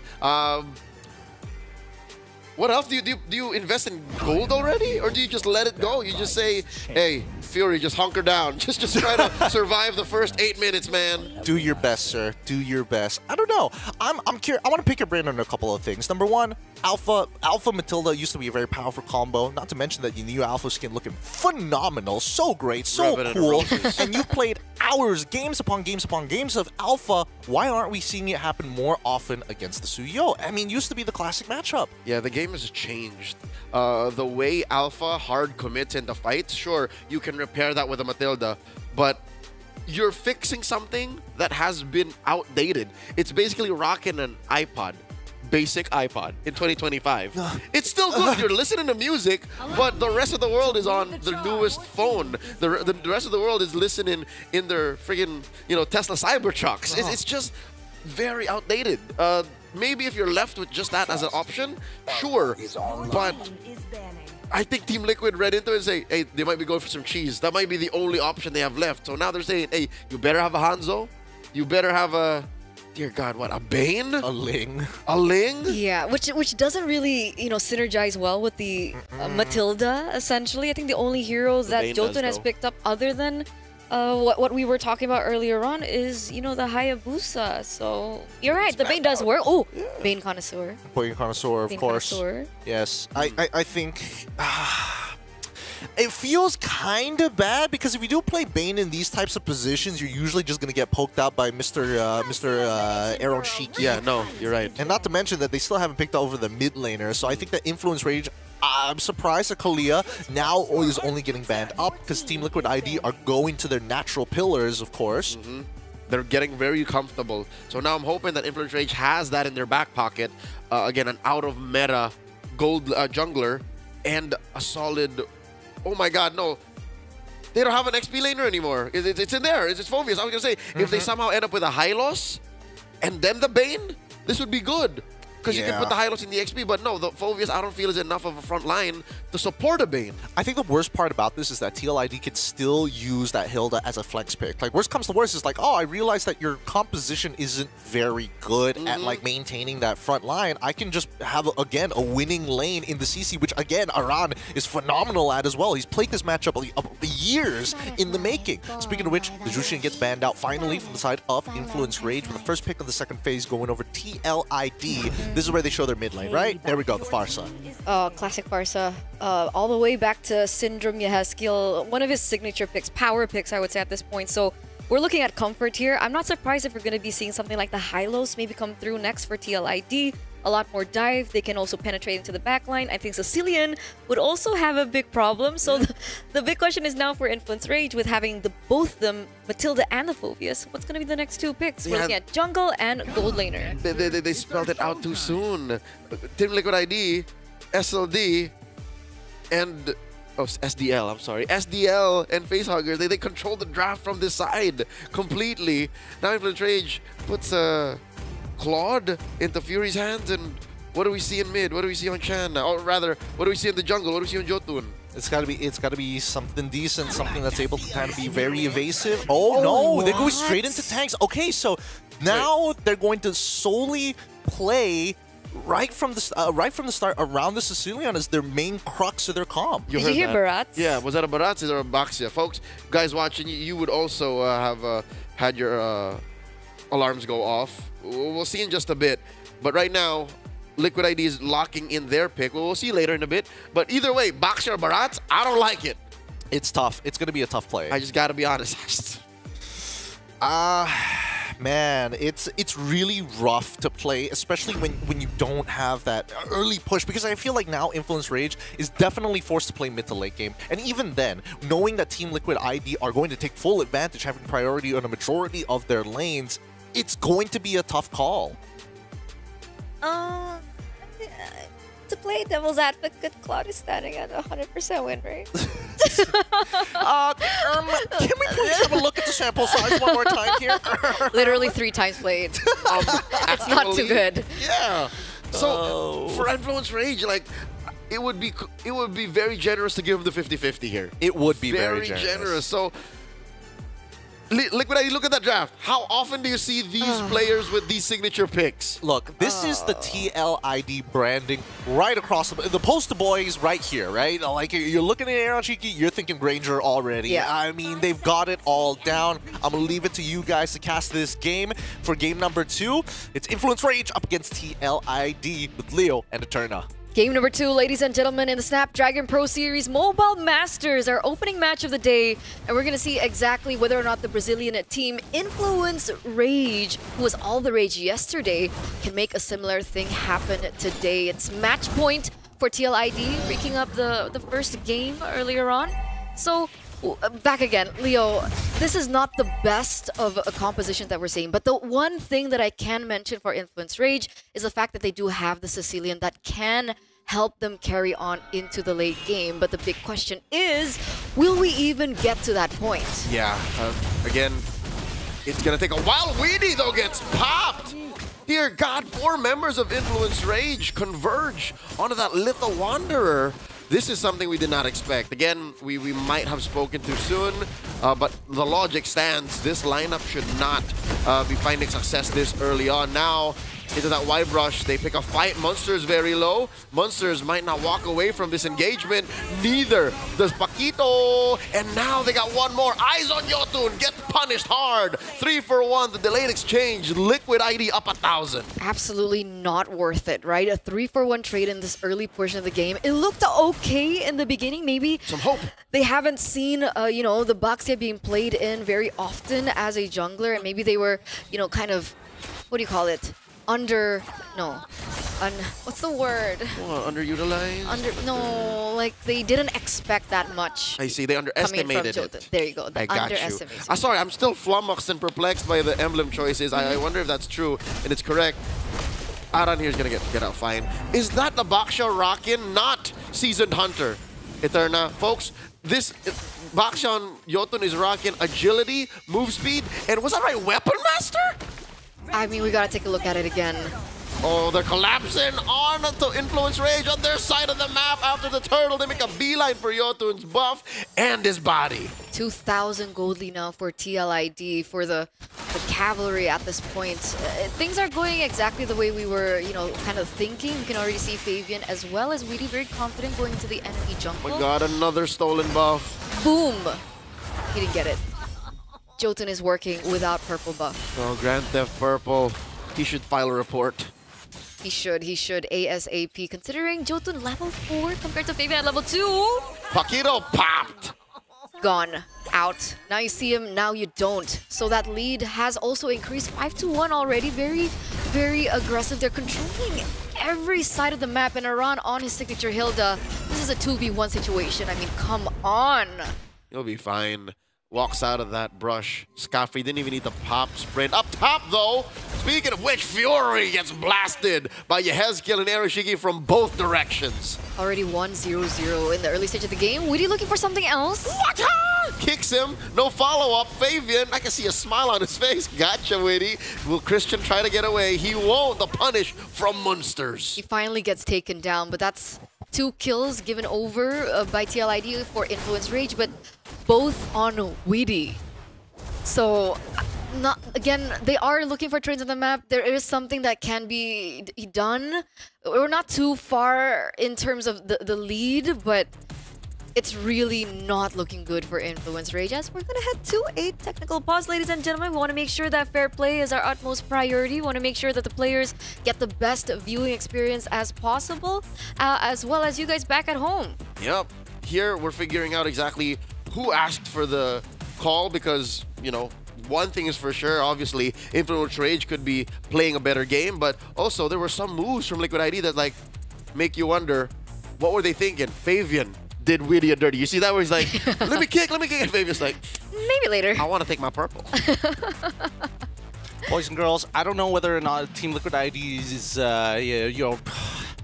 What else? Do you invest in gold already? Or do you just let it go? You just say, hey, Fury, just hunker down. Just try to survive the first 8 minutes, man. Do your best, sir. Do your best. I don't know. I'm curious. I want to pick your brain on a couple of things. Number one, Alpha Matilda used to be a very powerful combo. Not to mention that your new Alpha skin looking phenomenal. So great. So cool. And you've played hours, games upon games upon games of Alpha. Why aren't we seeing it happen more often against the Suyo? I mean, used to be the classic matchup. Yeah, the game has changed. The way Alpha hard commits into fights, sure, you can repair that with a Matilda, but you're fixing something that has been outdated. It's basically rocking an iPod, basic iPod in 2025. It's still good. You're listening to music, but the rest of the world is on the newest phone. The rest of the world is listening in their friggin', Tesla Cybertrucks. It's just very outdated. Maybe if you're left with just that as an option, sure. But I think Team Liquid read into it and say, hey, they might be going for some cheese. That might be the only option they have left. So now they're saying, hey, you better have a Hanzo. You better have a... Dear God, what, a Bane? A Ling. A Ling? Yeah, which doesn't really, synergize well with the Matilda, essentially. I think the only hero that Bane Jotun does, has though. picked up other than what we were talking about earlier on is, the Hayabusa. So, you're right, the Bane does work. Oh, Bane Connoisseur. Bane Connoisseur, of Bane course. Connoisseur. Yes, I think... it feels kind of bad because if you do play Bane in these types of positions, you're usually just going to get poked out by Mr. Aaron Shiki. Yeah, no, you're right. And not to mention that they still haven't picked over the mid laner, so I think that Influence Rage, I'm surprised that Kalia now is only getting banned up because Team Liquid ID are going to their natural pillars, of course. They're getting very comfortable. So now I'm hoping that Influence Rage has that in their back pocket. Again, an out-of-meta gold jungler and a solid... Oh my God, no. They don't have an XP laner anymore. It's in there. It's Phoveus. I was going to say, if they somehow end up with a Hylos and then the Bane, this would be good. Because you can put the Hylos in the XP, but no, the Phoveus I don't feel is enough of a front line to support a Bane. I think the worst part about this is that TLID can still use that Hilda as a flex pick. Like, worst comes to worst is like, oh, I realize that your composition isn't very good at like maintaining that front line. I can just have, again, a winning lane in the CC, which again, Aran is phenomenal at as well. He's played this matchup years in the making. Speaking of which, the Jushin gets banned out finally from the side of Influence Rage with the first pick of the second phase going over TLID. This is where they show their mid lane, right? There we go, the Farsa. Classic Farsa. All the way back to Syndrome Yehezkiel, one of his signature picks, power picks, I would say at this point. So we're looking at comfort here. I'm not surprised if we're going to be seeing something like the Hylos maybe come through next for TLID. A lot more dive. They can also penetrate into the backline. I think Sicilian would also have a big problem. So the big question is now for Influence Rage with having both them, Matilda and the Phoveus. What's going to be the next two picks? We're looking at jungle and gold laner. They spelled it out too soon. Team Liquid ID, SLD, and... Oh, SDL, I'm sorry. SDL and Facehugger, they control the draft from this side completely. Now Influence Rage puts Claude into Fury's hands, and what do we see in mid? What do we see on Chan? Or rather, what do we see in the jungle? What do we see on Jotun? It's gotta be something decent, something that's able to kind of be very evasive. Oh no, they're going straight into tanks. Okay, so now they're going to solely play right from the start around the Sicilian as their main crux of their comp. Did you hear Barats? Yeah, was that a Barats or a Baxia? Folks, guys watching, you would also have had your alarms go off. We'll see in just a bit. But right now, Liquid ID is locking in their pick. We'll see later in a bit. But either way, Baxia or Barats, I don't like it. It's tough. It's going to be a tough play. I just got to be honest. Man, it's really rough to play, especially when you don't have that early push, because I feel like now Influence Rage is definitely forced to play mid to late game. And even then, knowing that Team Liquid ID are going to take full advantage, having priority on a majority of their lanes, it's going to be a tough call. To play devil's advocate, Claude is standing at 100% win rate. Can we please have a look at the sample size one more time here? Literally 3 times played. It's not too good. Yeah. So for Influence Rage, like, it would be very generous to give them the 50-50 here. It would be very generous. So Liquid ID, look at that draft. How often do you see these players with these signature picks? Look, this is the TLID branding right across the poster boys right here, right? Like, you're looking at Aaron Cheeky, you're thinking Granger already. Yeah. I mean, they've got it all down. I'm going to leave it to you guys to cast this game. For game number 2, it's Influence Rage up against TLID with Leo and Eterna. Game number 2, ladies and gentlemen, in the Snapdragon Pro Series Mobile Masters, our opening match of the day. And we're going to see exactly whether or not the Brazilian team Influence Rage, who was all the rage yesterday, can make a similar thing happen today. It's match point for TLID, breaking up the first game earlier on. So Back again, Leo, this is not the best of a composition that we're seeing, but the one thing that I can mention for Influence Rage is the fact that they do have the Sicilian that can help them carry on into the late game. But the big question is, will we even get to that point? Yeah, again, it's gonna take a while. Weedy, though, gets popped. Dear God, 4 members of Influence Rage converge onto that Little Wanderer. This is something we did not expect. Again, we might have spoken too soon, but the logic stands. This lineup should not be finding success this early on. Now, into that Y brush, they pick a fight. Monsters very low. Monsters might not walk away from this engagement. Neither does Paquito. And now they got one more. Eyes on Yotun. Get punished hard. 3 for 1. The delayed exchange. Liquid ID up 1,000. Absolutely not worth it, right? A 3 for 1 trade in this early portion of the game. It looked okay in the beginning. Maybe some hope. They haven't seen, you know, the Baxia being played in very often as a jungler. And maybe they were, you know, kind of, what do you call it? What's the word? Underutilized? No, like they didn't expect that much. I see, they underestimated it. There you go, I got you. Sorry, I'm still flummoxed and perplexed by the emblem choices. I wonder if that's true, and it's correct. Aran here is gonna get out fine. Is that the Baxia Rockin', not Seasoned Hunter? Eterna, folks, this Baxia on Yotun is rocking agility, move speed, and was that right, Weapon Master? I mean, we gotta take a look at it again. Oh, they're collapsing on to Influence Rage on their side of the map after the turtle. They make a beeline for Yotun's buff and his body. 2,000 goldly now for TLID, for the cavalry at this point. Things are going exactly the way we were, you know, kind of thinking. You can already see Fabian as well as Weedy very confident going to the enemy jungle. Oh my god, another stolen buff. Boom! He didn't get it. Jotun is working without purple buff. Oh, Grand Theft Purple. He should file a report. He should ASAP, considering Jotun level 4 compared to Fabian at level 2. Paquito popped. Gone. Out. Now you see him, now you don't. So that lead has also increased 5-1 already. Very, very aggressive. They're controlling every side of the map, and Aran on his signature Hilda. This is a 2v1 situation. I mean, come on. He'll be fine. Walks out of that brush. Scaffrey didn't even need the pop sprint. Up top, though, speaking of which, Fury gets blasted by Yehezkiel and Ereshiki from both directions. Already 1-0-0 in the early stage of the game. Weedy looking for something else? What? Kicks him. No follow-up. Fabian, I can see a smile on his face. Gotcha, Weedy. Will Christian try to get away? He won't. The punish from Munsters. He finally gets taken down, but that's 2 kills given over by TLID for Influence Rage, but both on Weedy. So, again, they are looking for trades on the map. There is something that can be done. We're not too far in terms of the lead, but it's really not looking good for Influence Rage. As we're gonna head to a technical pause, ladies and gentlemen. We want to make sure that fair play is our utmost priority. We want to make sure that the players get the best viewing experience as possible, as well as you guys back at home. Yep. Here we're figuring out exactly who asked for the call, because, you know, one thing is for sure, obviously, Influence Rage could be playing a better game, but also there were some moves from Liquid ID that, like, make you wonder, what were they thinking? Fabian did Weedy a dirty. You see that where he's like, let me kick, and Fabian's like, maybe later. I want to take my purple. Boys and girls, I don't know whether or not Team Liquid ID is, you know,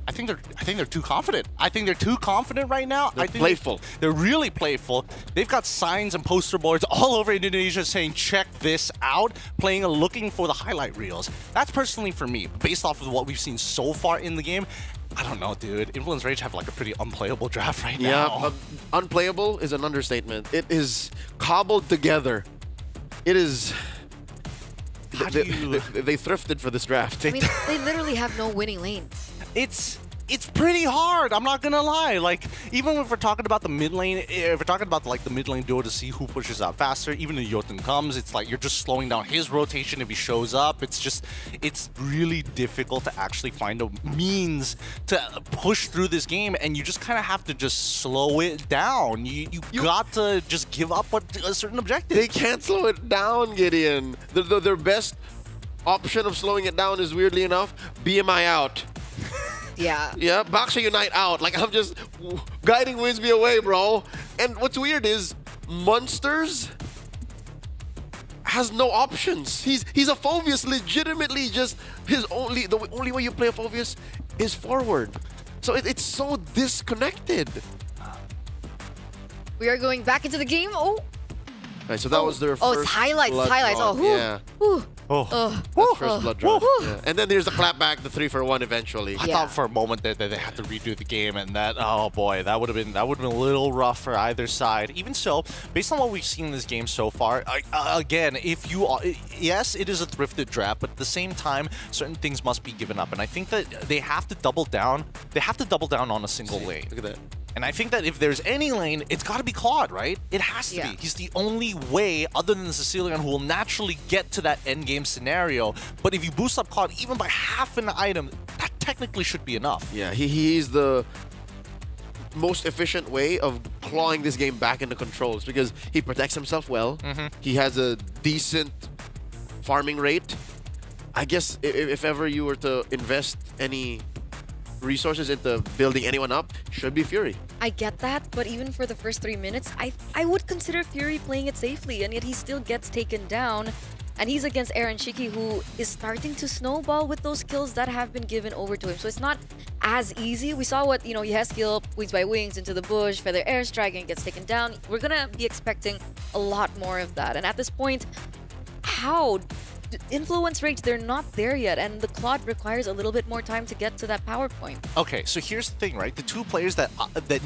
I think they're too confident. I think they're too confident right now. They're playful. They're really playful. They've got signs and poster boards all over Indonesia saying, check this out, looking for the highlight reels. That's personally for me, based off of what we've seen so far in the game. I don't know, dude. Influence Rage have like a pretty unplayable draft right now. Yeah, unplayable is an understatement. It is cobbled together. It is... They thrifted for this draft. I mean, they literally have no winning lanes. It's pretty hard, I'm not gonna lie. Like, even if we're talking about the mid lane, if we're talking about like the mid lane duo to see who pushes out faster, even if Jotun comes, it's like you're just slowing down his rotation if he shows up. It's really difficult to actually find a means to push through this game, and you just kind of have to just slow it down. You got to just give up a certain objective. They can't slow it down, Gideon. Their best option of slowing it down is, weirdly enough, BMI out. Yeah. Yeah, Baxia Unite out. Like, I'm just guiding Winsby away, bro. And what's weird is Monsters has no options. He's a Phoveus, legitimately just the only way you play a Phoveus is forward. So it's so disconnected. We are going back into the game. Oh. Right, so that was their Oh, first it's highlights, blood highlights. draw. Oh, whew. Yeah. Whew. That's first blood draw. Yeah. And then there's the clapback, the 3-for-1 eventually. I thought for a moment that they had to redo the game, and that, oh boy, that would have been a little rough for either side. Even so, based on what we've seen in this game so far, again, if you are, yes, it is a thrifted draft, but at the same time, certain things must be given up, and I think that they have to double down. They have to double down on a single lane. Look at that. And I think that if there's any lane, it's got to be Claude, right? It has to be. He's the only way, other than the Sicilian, who will naturally get to that endgame scenario. But if you boost up Claude even by half an item, that technically should be enough. Yeah, he's the most efficient way of clawing this game back into controls because he protects himself well. He has a decent farming rate. I guess if ever you were to invest any resources into building anyone up, should be Fury. I get that, but even for the first 3 minutes, I would consider Fury playing it safely, and yet he still gets taken down. And he's against Aaron Shiki, who is starting to snowball with those kills that have been given over to him. So it's not as easy. We saw what, he has skill, wings by wings into the bush, feather airstrike, and gets taken down. We're gonna be expecting a lot more of that. And at this point, how? Influence rage, they're not there yet, and the Claude requires a little bit more time to get to that power point. Okay, so here's the thing, right? The two players that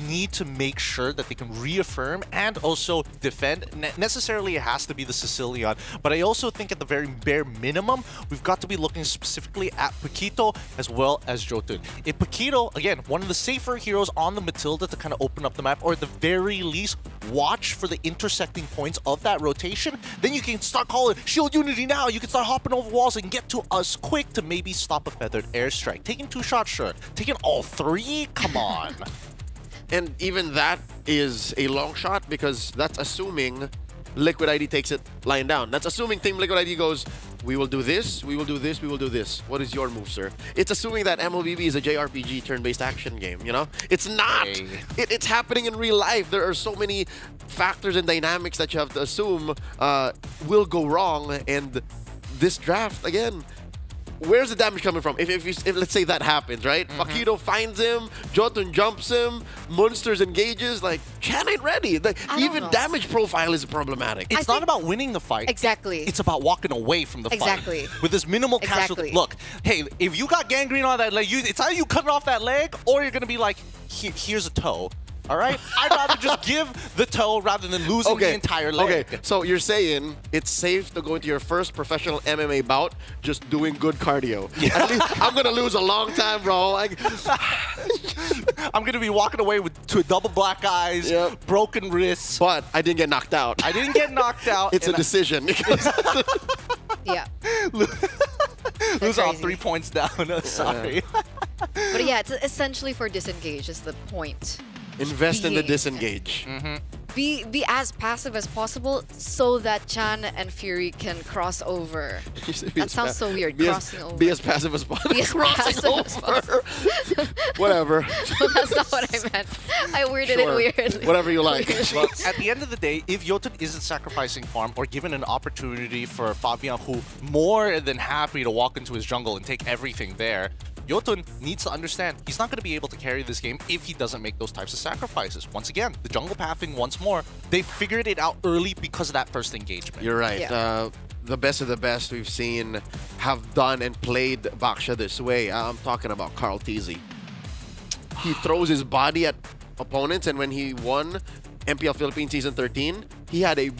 need to make sure that they can reaffirm and also defend, necessarily it has to be the Sicilian, but I also think at the very bare minimum, we've got to be looking specifically at Paquito as well as Jotun. If Paquito, again, one of the safer heroes on the Matilda to kind of open up the map, or at the very least, watch for the intersecting points of that rotation, then you can start calling Shield Unity now. You can start hopping over walls and get to us quick to maybe stop a feathered airstrike. Taking 2 shots, sure. Taking all 3? Come on. And even that is a long shot because that's assuming Liquid ID takes it lying down. That's assuming Team Liquid ID goes, we will do this, we will do this, we will do this. What is your move, sir? It's assuming that MLBB is a JRPG turn-based action game, It's not. Hey. It's happening in real life. There are so many factors and dynamics that you have to assume will go wrong, and this draft, again, where's the damage coming from? If let's say that happens, right? Paquito finds him, Jotun jumps him, Monsters engages, like, Chan ain't ready. Even damage profile is problematic. It's not about winning the fight. Exactly. It's about walking away from the fight. Exactly. With this minimal casualty. Look, hey, if you got gangrene on that leg, it's either you cut off that leg or you're going to be like, here's a toe. All right? I'd rather just give the toe rather than losing the entire leg. Okay, so you're saying it's safe to go into your first professional MMA bout just doing good cardio. Yeah. At least I'm going to lose a long time, bro. I'm going to be walking away with 2 double black eyes, broken wrists. But I didn't get knocked out. I didn't get knocked out. It's a decision. Yeah. Lose all 3 points down. Sorry. But yeah, it's essentially for disengage is the point. Invest in the disengage. Be as passive as possible so that Chan and Fury can cross over. That sounds so weird, crossing over. Be as passive as possible. Be as passive as possible. Whatever. Well, that's not what I meant. I weirded it weirdly. Whatever you like. Look, at the end of the day, if Jotun isn't sacrificing farm or given an opportunity for Fabian, who more than happy to walk into his jungle and take everything there, Jotun needs to understand he's not going to be able to carry this game if he doesn't make those types of sacrifices. Once again, the jungle pathing once more, they figured it out early because of that first engagement. You're right. The best of the best we've seen have done and played Baksha this way. I'm talking about Carl Teasy. He throws his body at opponents, and when he won MPL Philippines Season 13, he had a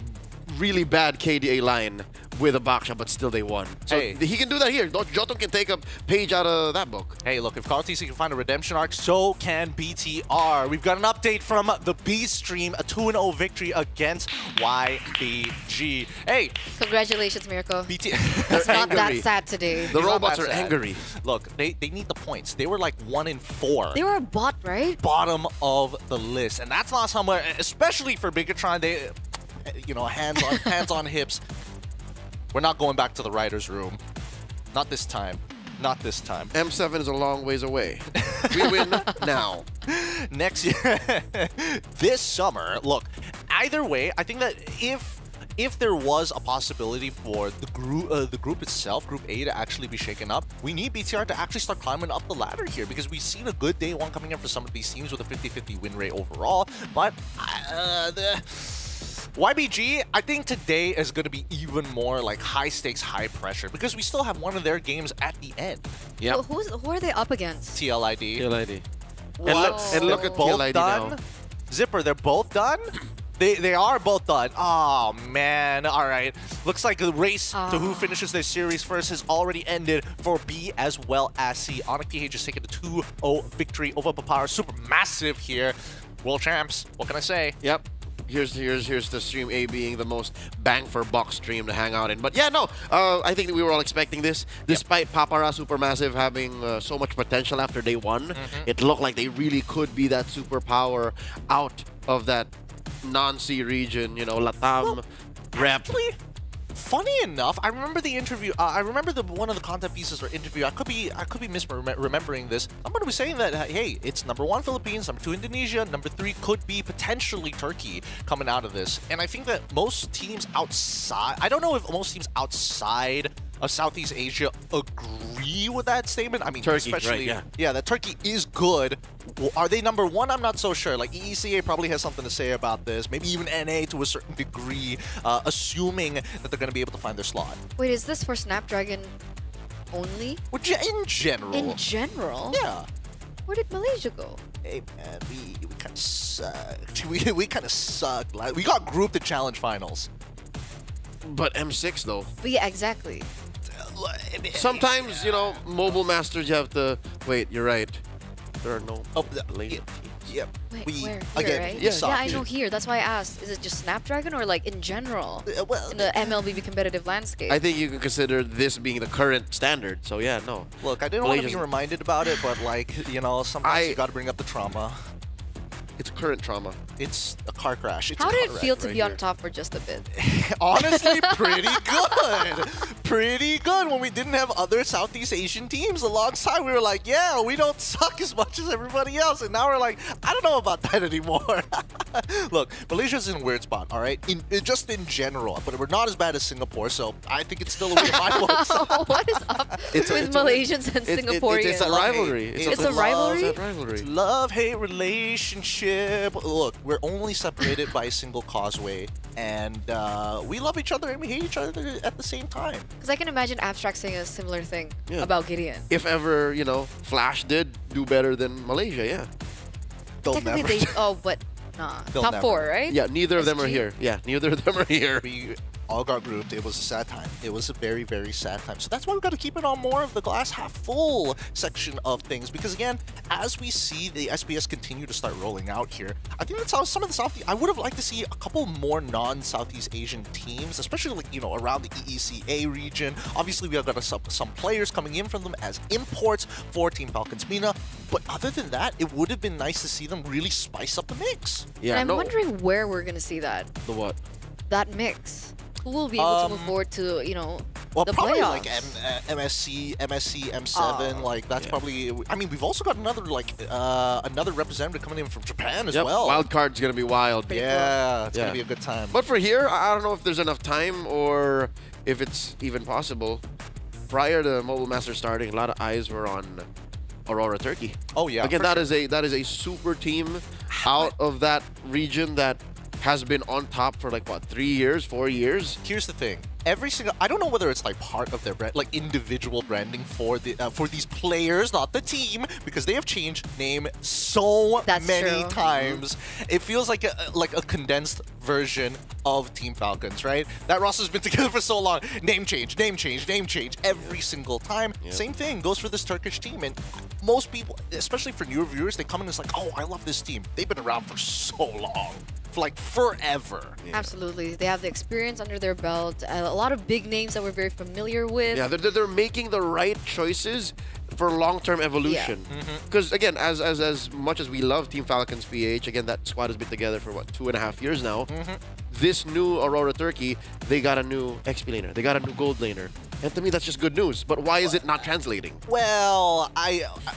really bad KDA line with a Baksha, but still they won. So he can do that here. Jotun can take a page out of that book. Hey, look, if Carl TC can find a redemption arc, so can BTR. We've got an update from the B stream, a 2-0 victory against YBG. Hey! Congratulations, Mirko. They're It's not that sad today. The robots are angry. Look, they need the points. They were like 1-4. They were a bot, right? Bottom of the list. And that's not somewhere, especially for Bigatron, they, hands on hips. We're not going back to the writer's room. Not this time. Not this time. M7 is a long ways away. We win now. Next year, this summer, look, either way, I think that if there was a possibility for the group itself, Group A, to actually be shaken up, we need BTR to actually start climbing up the ladder here, because we've seen a good day one coming in for some of these teams with a 50-50 win rate overall. But the YBG, I think today is going to be even more like high stakes, high pressure, because we still have one of their games at the end. Yeah. Who are they up against? TLID. TLID. And look at both TLID done. now. Zipper, they're both done? They are both done. Oh, man. All right. Looks like the race to who finishes their series first has already ended for B as well as C. Onyx PH has taken a 2-0 victory over Papara. Super massive here. World champs. What can I say? Yep. Here's the stream A being the most bang for buck stream to hang out in. But yeah, no, I think that we were all expecting this. Despite Papara Supermassive having so much potential after day one, it looked like they really could be that superpower out of that non-C region, you know, Latam rep. Actually, funny enough, I remember the interview. I remember one of the content pieces or interview. I could be misremembering this. I'm going to be saying that hey, it's number 1 Philippines, number 2 Indonesia, number 3 could be potentially Turkey coming out of this. And I think that most teams outside, I don't know if most teams outside of Southeast Asia agree with that statement. I mean, Turkey, especially right, yeah. that Turkey is good. Well, are they number 1? I'm not so sure. Like EECA probably has something to say about this. Maybe even NA to a certain degree, assuming that they're going to be able to find their slot. Wait, is this for Snapdragon only? Well, in general. In general? Yeah. Where did Malaysia go? Hey man, we kind of suck. We kind of suck. We got grouped in challenge finals. But M6 though. But yeah, exactly. Sometimes, you know, Mobile Masters, you have to... Wait, you're right. There are no Malaysian teams. Yep. Wait, we, where? again, Here, right? yeah, I know here. That's why I asked. Is it just Snapdragon or like in general? Well, in the MLBB competitive landscape? I think you can consider this being the current standard. So yeah, no. Look, I didn't want to be reminded about it, but like, you know, sometimes you got to bring up the trauma. It's current trauma. It's a car crash. It's How a did car it feel wreck to right be on here. top for just a bit? Honestly, pretty good. Pretty good. When we didn't have other Southeast Asian teams alongside, we were like, yeah, we don't suck as much as everybody else. And now we're like, I don't know about that anymore. Look, Malaysia's in a weird spot, all right? Just in general. But we're not as bad as Singapore, so I think it's still a weird spot. What is up with Malaysians and Singaporeans? It's a rivalry. It's a rivalry? It's a rivalry. It's love-hate relationship. Look, we're only separated by a single causeway, and we love each other and we hate each other at the same time. Because I can imagine Abstract saying a similar thing about Gideon. If ever, you know, Flash did do better than Malaysia, yeah. Technically, they... Oh, but... Nah. They'll Top never. 4, right? Yeah, neither of them are SG? here. Yeah, neither of them are here. We all got grouped. It was a sad time. It was a very, very sad time. So that's why we've got to keep it on more of the glass half full section of things. Because again, as we see the SBS continue to start rolling out here, I think that's how some of the Southeast... I would have liked to see a couple more non-Southeast Asian teams, especially like, you know, around the EECA region. Obviously, we have got some players coming in from them as imports for Team Falcons Mina. But other than that, it would have been nice to see them really spice up the mix. Yeah, and I'm wondering where we're going to see that. The what? That mix. Who will be able to move forward to, you know, well, the probably playoffs? like MSC, M7. Like that's probably. I mean, we've also got another another representative coming in from Japan as well. Wild card's gonna be wild. Yeah, it's gonna be a good time. But for here, I don't know if there's enough time or if it's even possible. Prior to Mobile Masters starting, a lot of eyes were on Aurora, Turkey. Oh yeah. Again, that is a super team out of that region that has been on top for like what, 3 years, 4 years. Here's the thing: every single, I don't know whether it's like part of their brand, like individual branding for the for these players, not the team, because they have changed name so many times. It feels like a condensed version of Team Falcons, right? That roster's been together for so long. Name change, name change, name change every single time. Same thing goes for this Turkish team, and most people, especially for newer viewers, they come in and it's like, oh, I love this team. They've been around for so long. Like forever. Absolutely. They have the experience under their belt, a lot of big names that we're very familiar with. Yeah, they're making the right choices for long-term evolution. Because again, as much as we love Team Falcons PH, again, that squad has been together for what, 2.5 years now. This new Aurora Turkey, they got a new XP laner, they got a new gold laner. And to me, that's just good news. But why is it not translating? Well,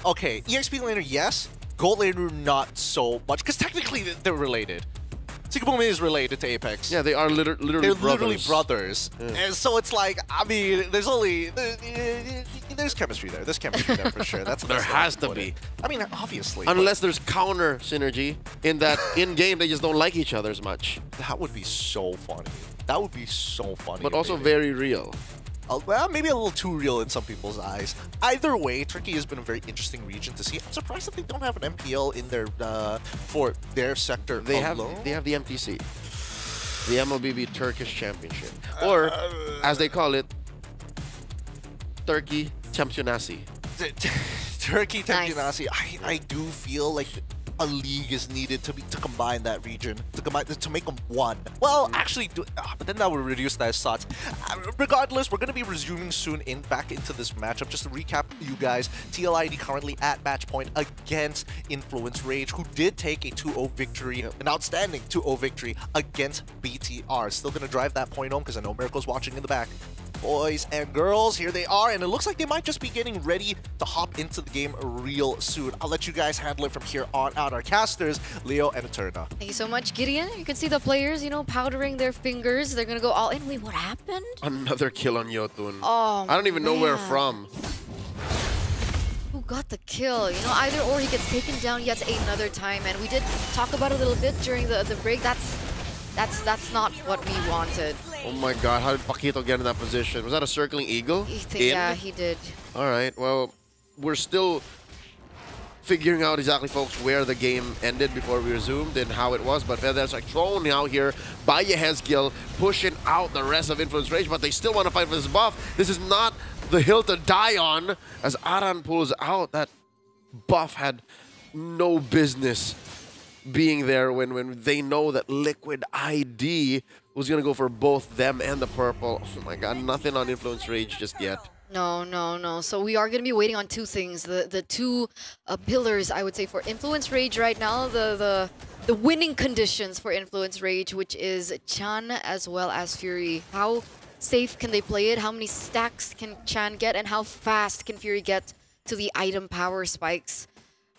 okay, EXP laner, yes. Gold laner, not so much, because technically they're related. Tsukuboom is related to Apex. Yeah, they are literally They're brothers. literally brothers. Yeah. And so it's like, I mean, there's chemistry there. There's chemistry there for sure. There has to be. I mean, obviously. Unless there's counter synergy in that in-game they just don't like each other as much. That would be so funny. That would be so funny. But also maybe. very real. Well, maybe a little too real in some people's eyes. Either way, Turkey has been a very interesting region to see. I'm surprised that they don't have an MPL in their for their sector They alone. have the MTC, the MLBB Turkish Championship, or as they call it, Turkey Championasi. Turkey Championasi. I do feel like a league is needed to combine that region, to make them one. Well, actually, but then that would reduce their slots. Regardless, we're going to be resuming soon back into this matchup. Just to recap for you guys, TLID currently at match point against Influence Rage, who did take a 2-0 victory, an outstanding 2-0 victory against BTR. Still going to drive that point home because I know Miracle's watching in the back. Boys and girls, here they are, and it looks like they might just be getting ready to hop into the game real soon. I'll let you guys handle it from here on out. Our casters, Leo and Eterna. Thank you so much, Gideon. You can see the players, you know, powdering their fingers. They're gonna go all in. Wait, what happened? Another kill on Yotun. Oh, I don't even know where man. from. Who got the kill? You know, either or he gets taken down yet another time. And we did talk about it a little bit during the break. That's not what we wanted. Oh my god, how did Paquito get in that position? Was that a circling eagle? Yeah, he did. Alright, well, we're still figuring out exactly, folks, where the game ended before we resumed and how it was. But there's like thrown out here by Yehezkiel, pushing out the rest of Influence Rage, but they still want to fight for this buff. This is not the hill to die on. As Aran pulls out, that buff had no business being there when they know that Liquid ID was going to go for both them and the purple. Oh my god, nothing on Influence Rage just yet. No. So we are going to be waiting on two things. The two pillars, I would say, for Influence Rage right now. The winning conditions for Influence Rage, which is Chan as well as Fury. How safe can they play it? How many stacks can Chan get? And how fast can Fury get to the item power spikes?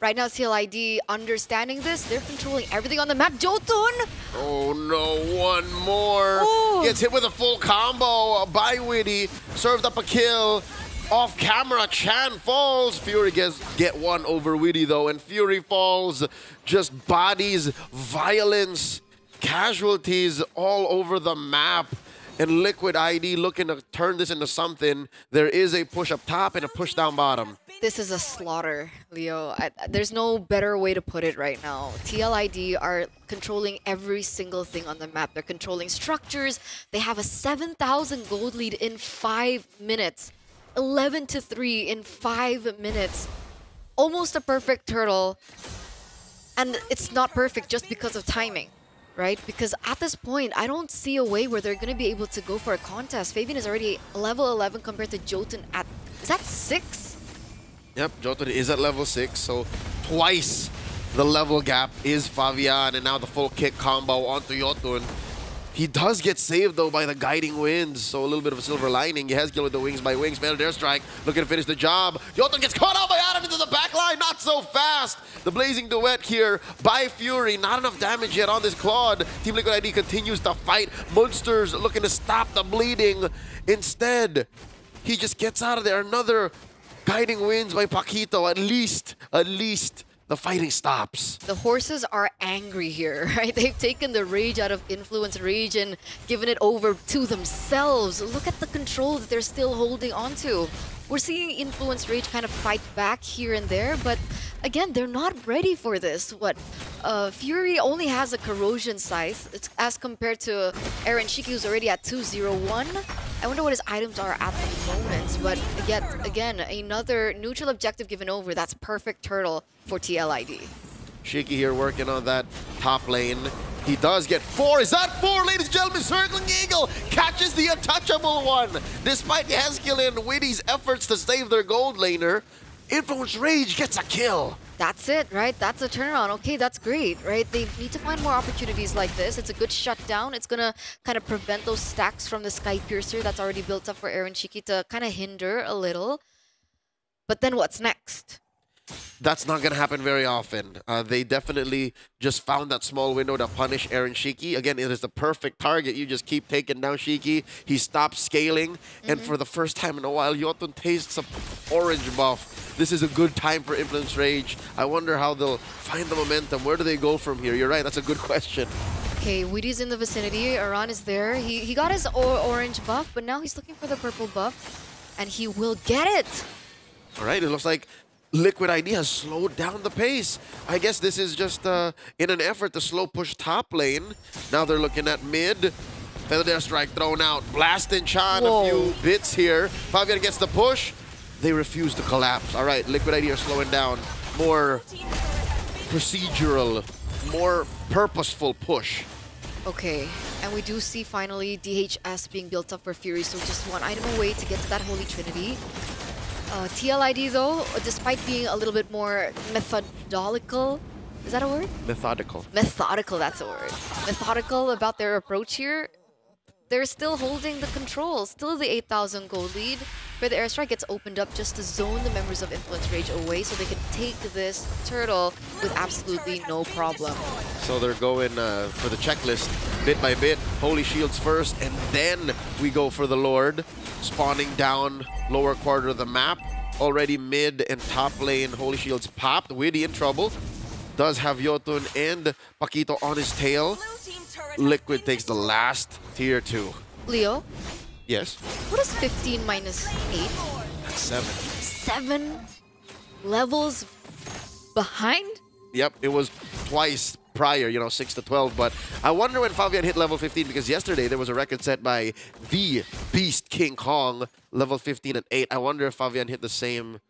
Right now, TLID understanding this, they're controlling everything on the map. Jotun! Oh no, one more. Ooh. Gets hit with a full combo by Witty. Served up a kill. Off camera, Chan falls. Fury get one over Witty though, and Fury falls. Just bodies, violence, casualties all over the map. And Liquid ID looking to turn this into something. There is a push up top and a push down bottom. This is a slaughter, Leo. There's no better way to put it right now. TLID are controlling every single thing on the map. They're controlling structures. They have a 7,000 gold lead in 5 minutes. 11-3 in 5 minutes. Almost a perfect turtle. And it's not perfect just because of timing. Right? Because at this point, I don't see a way where they're going to be able to go for a contest. Fabian is already level 11 compared to Jotun at... Is that 6? Yep, Jotun is at level 6, so twice the level gap is Fabian, and now the full kick combo onto Jotun. He does get saved, though, by the guiding winds, so a little bit of a silver lining. Yehezkiel with the wings by wings, man, their strike, looking to finish the job. Jotun gets caught out by Adam into the back line, not so fast. The blazing duet here by Fury, not enough damage yet on this Claude. Team Liquid ID continues to fight. Monsters looking to stop the bleeding. Instead, he just gets out of there. Another guiding winds by Paquito, at least the fighting stops. The horses are angry here, right? They've taken the rage out of Influence Rage and given it over to themselves. Look at the control that they're still holding onto. We're seeing Influence Rage kind of fight back here and there, but again, they're not ready for this. Fury only has a corrosion scythe. It's as compared to Aaron Shiki, who's already at 201. I wonder what his items are at the moment, but yet again, another neutral objective given over. That's perfect turtle for TLID. Shiki here working on that top lane. He does get 4. Is that 4, ladies and gentlemen? Circling Eagle catches the untouchable one. Despite Yehezkiel and Witty's efforts to save their gold laner, Influence Rage gets a kill. That's it, right? That's a turnaround. Okay, that's great, right? They need to find more opportunities like this. It's a good shutdown. It's going to kind of prevent those stacks from the Sky Piercer that's already built up for Aaron Shiki to kind of hinder a little. But then what's next? That's not going to happen very often. They definitely just found that small window to punish Aaron Shiki. Again, it is the perfect target. You just keep taking down Shiki. He stops scaling. And for the first time in a while, Jotun tastes some orange buff. This is a good time for Influence Rage. I wonder how they'll find the momentum. Where do they go from here? You're right. That's a good question. Okay, Witty's in the vicinity. Aran is there. He got his orange buff, but now he's looking for the purple buff. And he will get it. All right, it looks like Liquid ID has slowed down the pace. I guess this is just in an effort to slow push top lane. Now they're looking at mid. Feather Air Strike thrown out. Blast and Chan, a few bits here. Fabian gets the push. They refuse to collapse. All right, Liquid ID are slowing down. More procedural, more purposeful push. Okay, and we do see finally DHS being built up for Fury, so just one item away to get to that Holy Trinity. TLID though, despite being a little bit more methodical, is that a word? Methodical. Methodical, that's a word. Methodical about their approach here. They're still holding the control, still the 8,000 gold lead. But the airstrike gets opened up just to zone the members of Influence Rage away so they can take this turtle with absolutely no problem. So they're going for the checklist bit by bit. Holy Shields first, and then we go for the Lord. Spawning down lower quarter of the map. Already mid and top lane, Holy Shields popped. Witty in trouble. Does have Jotun and Paquito on his tail. Liquid takes the last tier 2. Leo? Yes? What is 15 minus 8? That's 7. 7 levels behind? Yep, it was twice prior, 6 to 12. But I wonder when Fabian hit level 15, because yesterday there was a record set by the Beast King Kong, level 15 and 8. I wonder if Fabian hit the same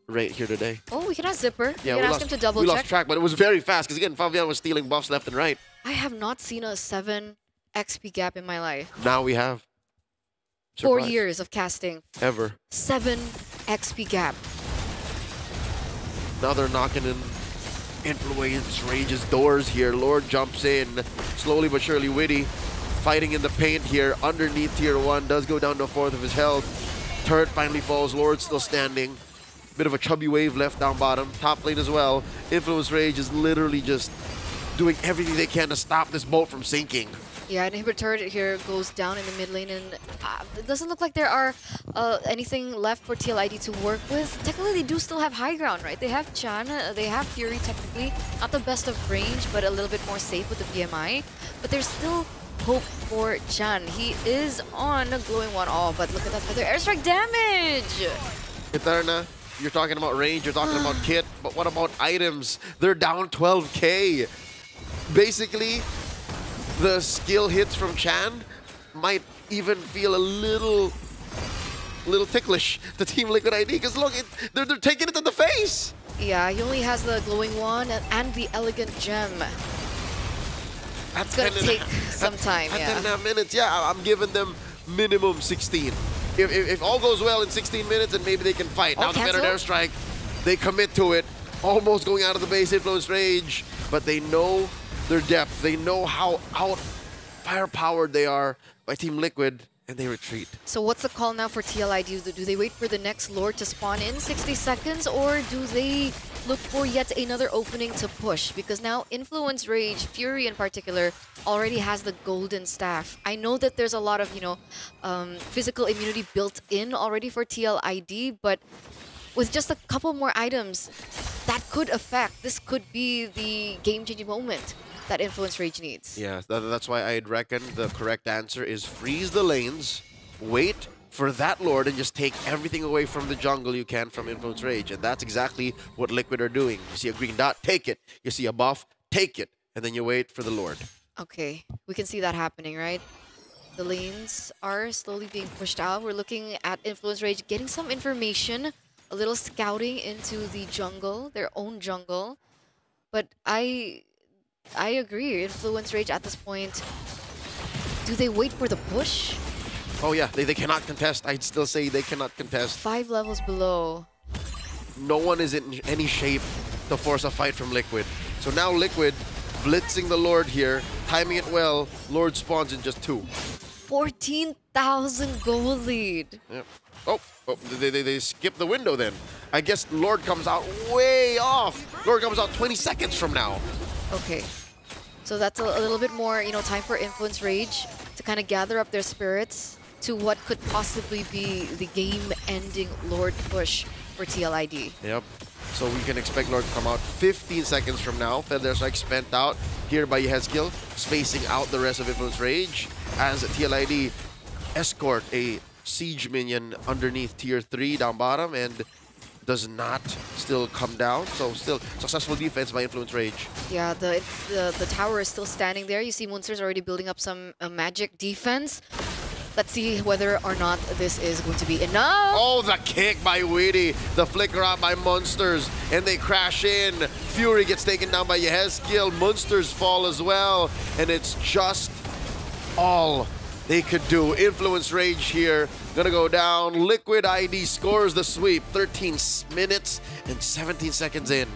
rate here today. Oh, we can ask Zipper. Yeah, we can ask him to double check. We lost track, but it was very fast, because again, Fabian was stealing buffs left and right. I have not seen a 7 XP gap in my life. Now we have. 4 years of casting. Ever. 7 XP gap. Now they're knocking in Influence Rage's doors here. Lord jumps in. Slowly but surely, Witty fighting in the paint here. Underneath tier 1. Does go down to 1/4 of his health. Turret finally falls. Lord still standing. Bit of a chubby wave left down bottom. Top lane as well. Influence Rage is literally just doing everything they can to stop this boat from sinking. Yeah, an inhibitor turret here goes down in the mid lane, and it doesn't look like there are anything left for TLID to work with. Technically, they do still have high ground, right? They have Chan, they have Fury technically. Not the best of range, but a little bit more safe with the PMI. But there's still hope for Chan. He is on glowing one. Oh, but look at that feather airstrike damage! Eterna, you're talking about range, you're talking about kit, but what about items? They're down 12k. Basically, the skill hits from Chan might even feel a little ticklish to Team Liquid ID, because look, they're taking it to the face. Yeah, he only has the glowing one and the elegant gem. It's gonna take some time, at yeah. 10.5 minutes, yeah, I'm giving them minimum 16. If all goes well in 16 minutes, then maybe they can fight. Now the better airstrike, they commit to it, almost going out of the base, Influence Rage, but they know their depth. They know how firepowered they are by Team Liquid, and they retreat. So what's the call now for TLID? Do they wait for the next Lord to spawn in 60 seconds, or do they look for yet another opening to push? Because now Influence Rage, Fury in particular, already has the golden staff. I know that there's a lot of, physical immunity built in already for TLID, but with just a couple more items, that could affect. This could be the game-changing moment that Influence Rage needs. Yeah, that's why I'd reckon the correct answer is freeze the lanes, wait for that Lord, and just take everything away from the jungle you can from Influence Rage. And that's exactly what Liquid are doing. You see a green dot, take it. You see a buff, take it. And then you wait for the Lord. Okay, we can see that happening, right? The lanes are slowly being pushed out. We're looking at Influence Rage getting some information, a little scouting into the jungle, their own jungle. But I agree, Influence Rage at this point, do they wait for the push? Oh yeah, they cannot contest. I'd still say they cannot contest. 5 levels below. No one is in any shape to force a fight from Liquid. So now Liquid blitzing the Lord here, timing it well. Lord spawns in just 2. 14,000 gold lead. Yep. Oh, they skip the window then. I guess Lord comes out way off. Lord comes out 20 seconds from now. Okay. So that's a little bit more, time for Influence Rage to kind of gather up their spirits to what could possibly be the game-ending Lord push for TLID. Yep. So we can expect Lord to come out 15 seconds from now. Feather Strike spent out here by Yehezkiel, spacing out the rest of Influence Rage as TLID escort a siege minion underneath tier 3 down bottom and does not still come down. So still successful defense by Influence Rage. Yeah, the tower is still standing there. You see Munster's already building up some magic defense. Let's see whether or not this is going to be enough. Oh, the kick by Weedy. The flicker out by Monsters. And they crash in. Fury gets taken down by Yehezkiel. Monsters fall as well. And it's just all they could do. Influence Rage here. Gonna go down. Liquid ID scores the sweep. 13 minutes and 17 seconds in.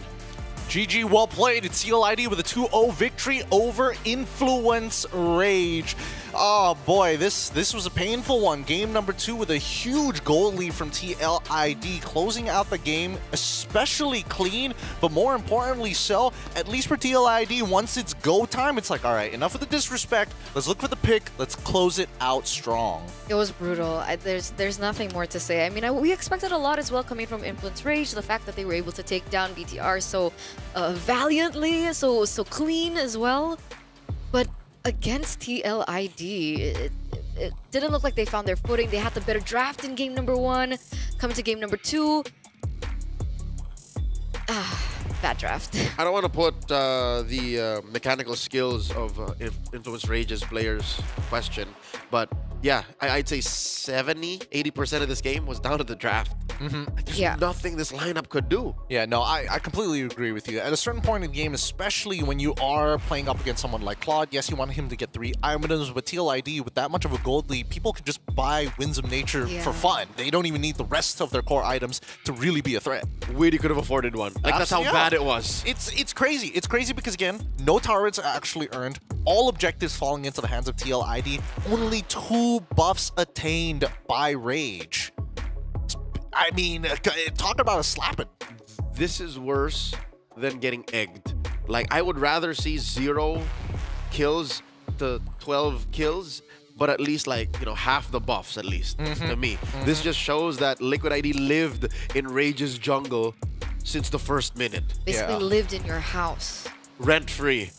GG, well played. It's TLID with a 2-0 victory over Influence Rage. Oh boy, this was a painful one. Game number 2 with a huge goal lead from TLID, closing out the game especially clean, but more importantly so, at least for TLID, once it's go time, it's like, all right, enough of the disrespect. Let's look for the pick. Let's close it out strong. It was brutal. There's nothing more to say. I mean, we expected a lot as well coming from Influence Rage. The fact that they were able to take down BTR so valiantly, so clean as well. But against TLID, it didn't look like they found their footing. They had the better draft in game number 1. Coming to game number 2, bad draft. I don't want to put the mechanical skills of Influence Rage's players question, but yeah, I'd say 70-80% of this game was down to the draft. There's nothing this lineup could do. Yeah, no, I completely agree with you. At a certain point in the game, especially when you are playing up against someone like Claude, yes, you want him to get 3 items, but TLID, with that much of a gold lead, people can just buy Winds of Nature for fun. They don't even need the rest of their core items to really be a threat. Weedy could have afforded one. Like, that's how bad it was. It's crazy. It's crazy because, again, no turrets are actually earned. All objectives falling into the hands of TLID. Only 2 buffs attained by Rage. I mean, talk about a slapping. This is worse than getting egged. Like, I would rather see 0 kills to 12 kills, but at least, like, half the buffs at least, to me. This just shows that Liquid ID lived in Rage's jungle since the first minute. Basically lived in your house. Rent-free.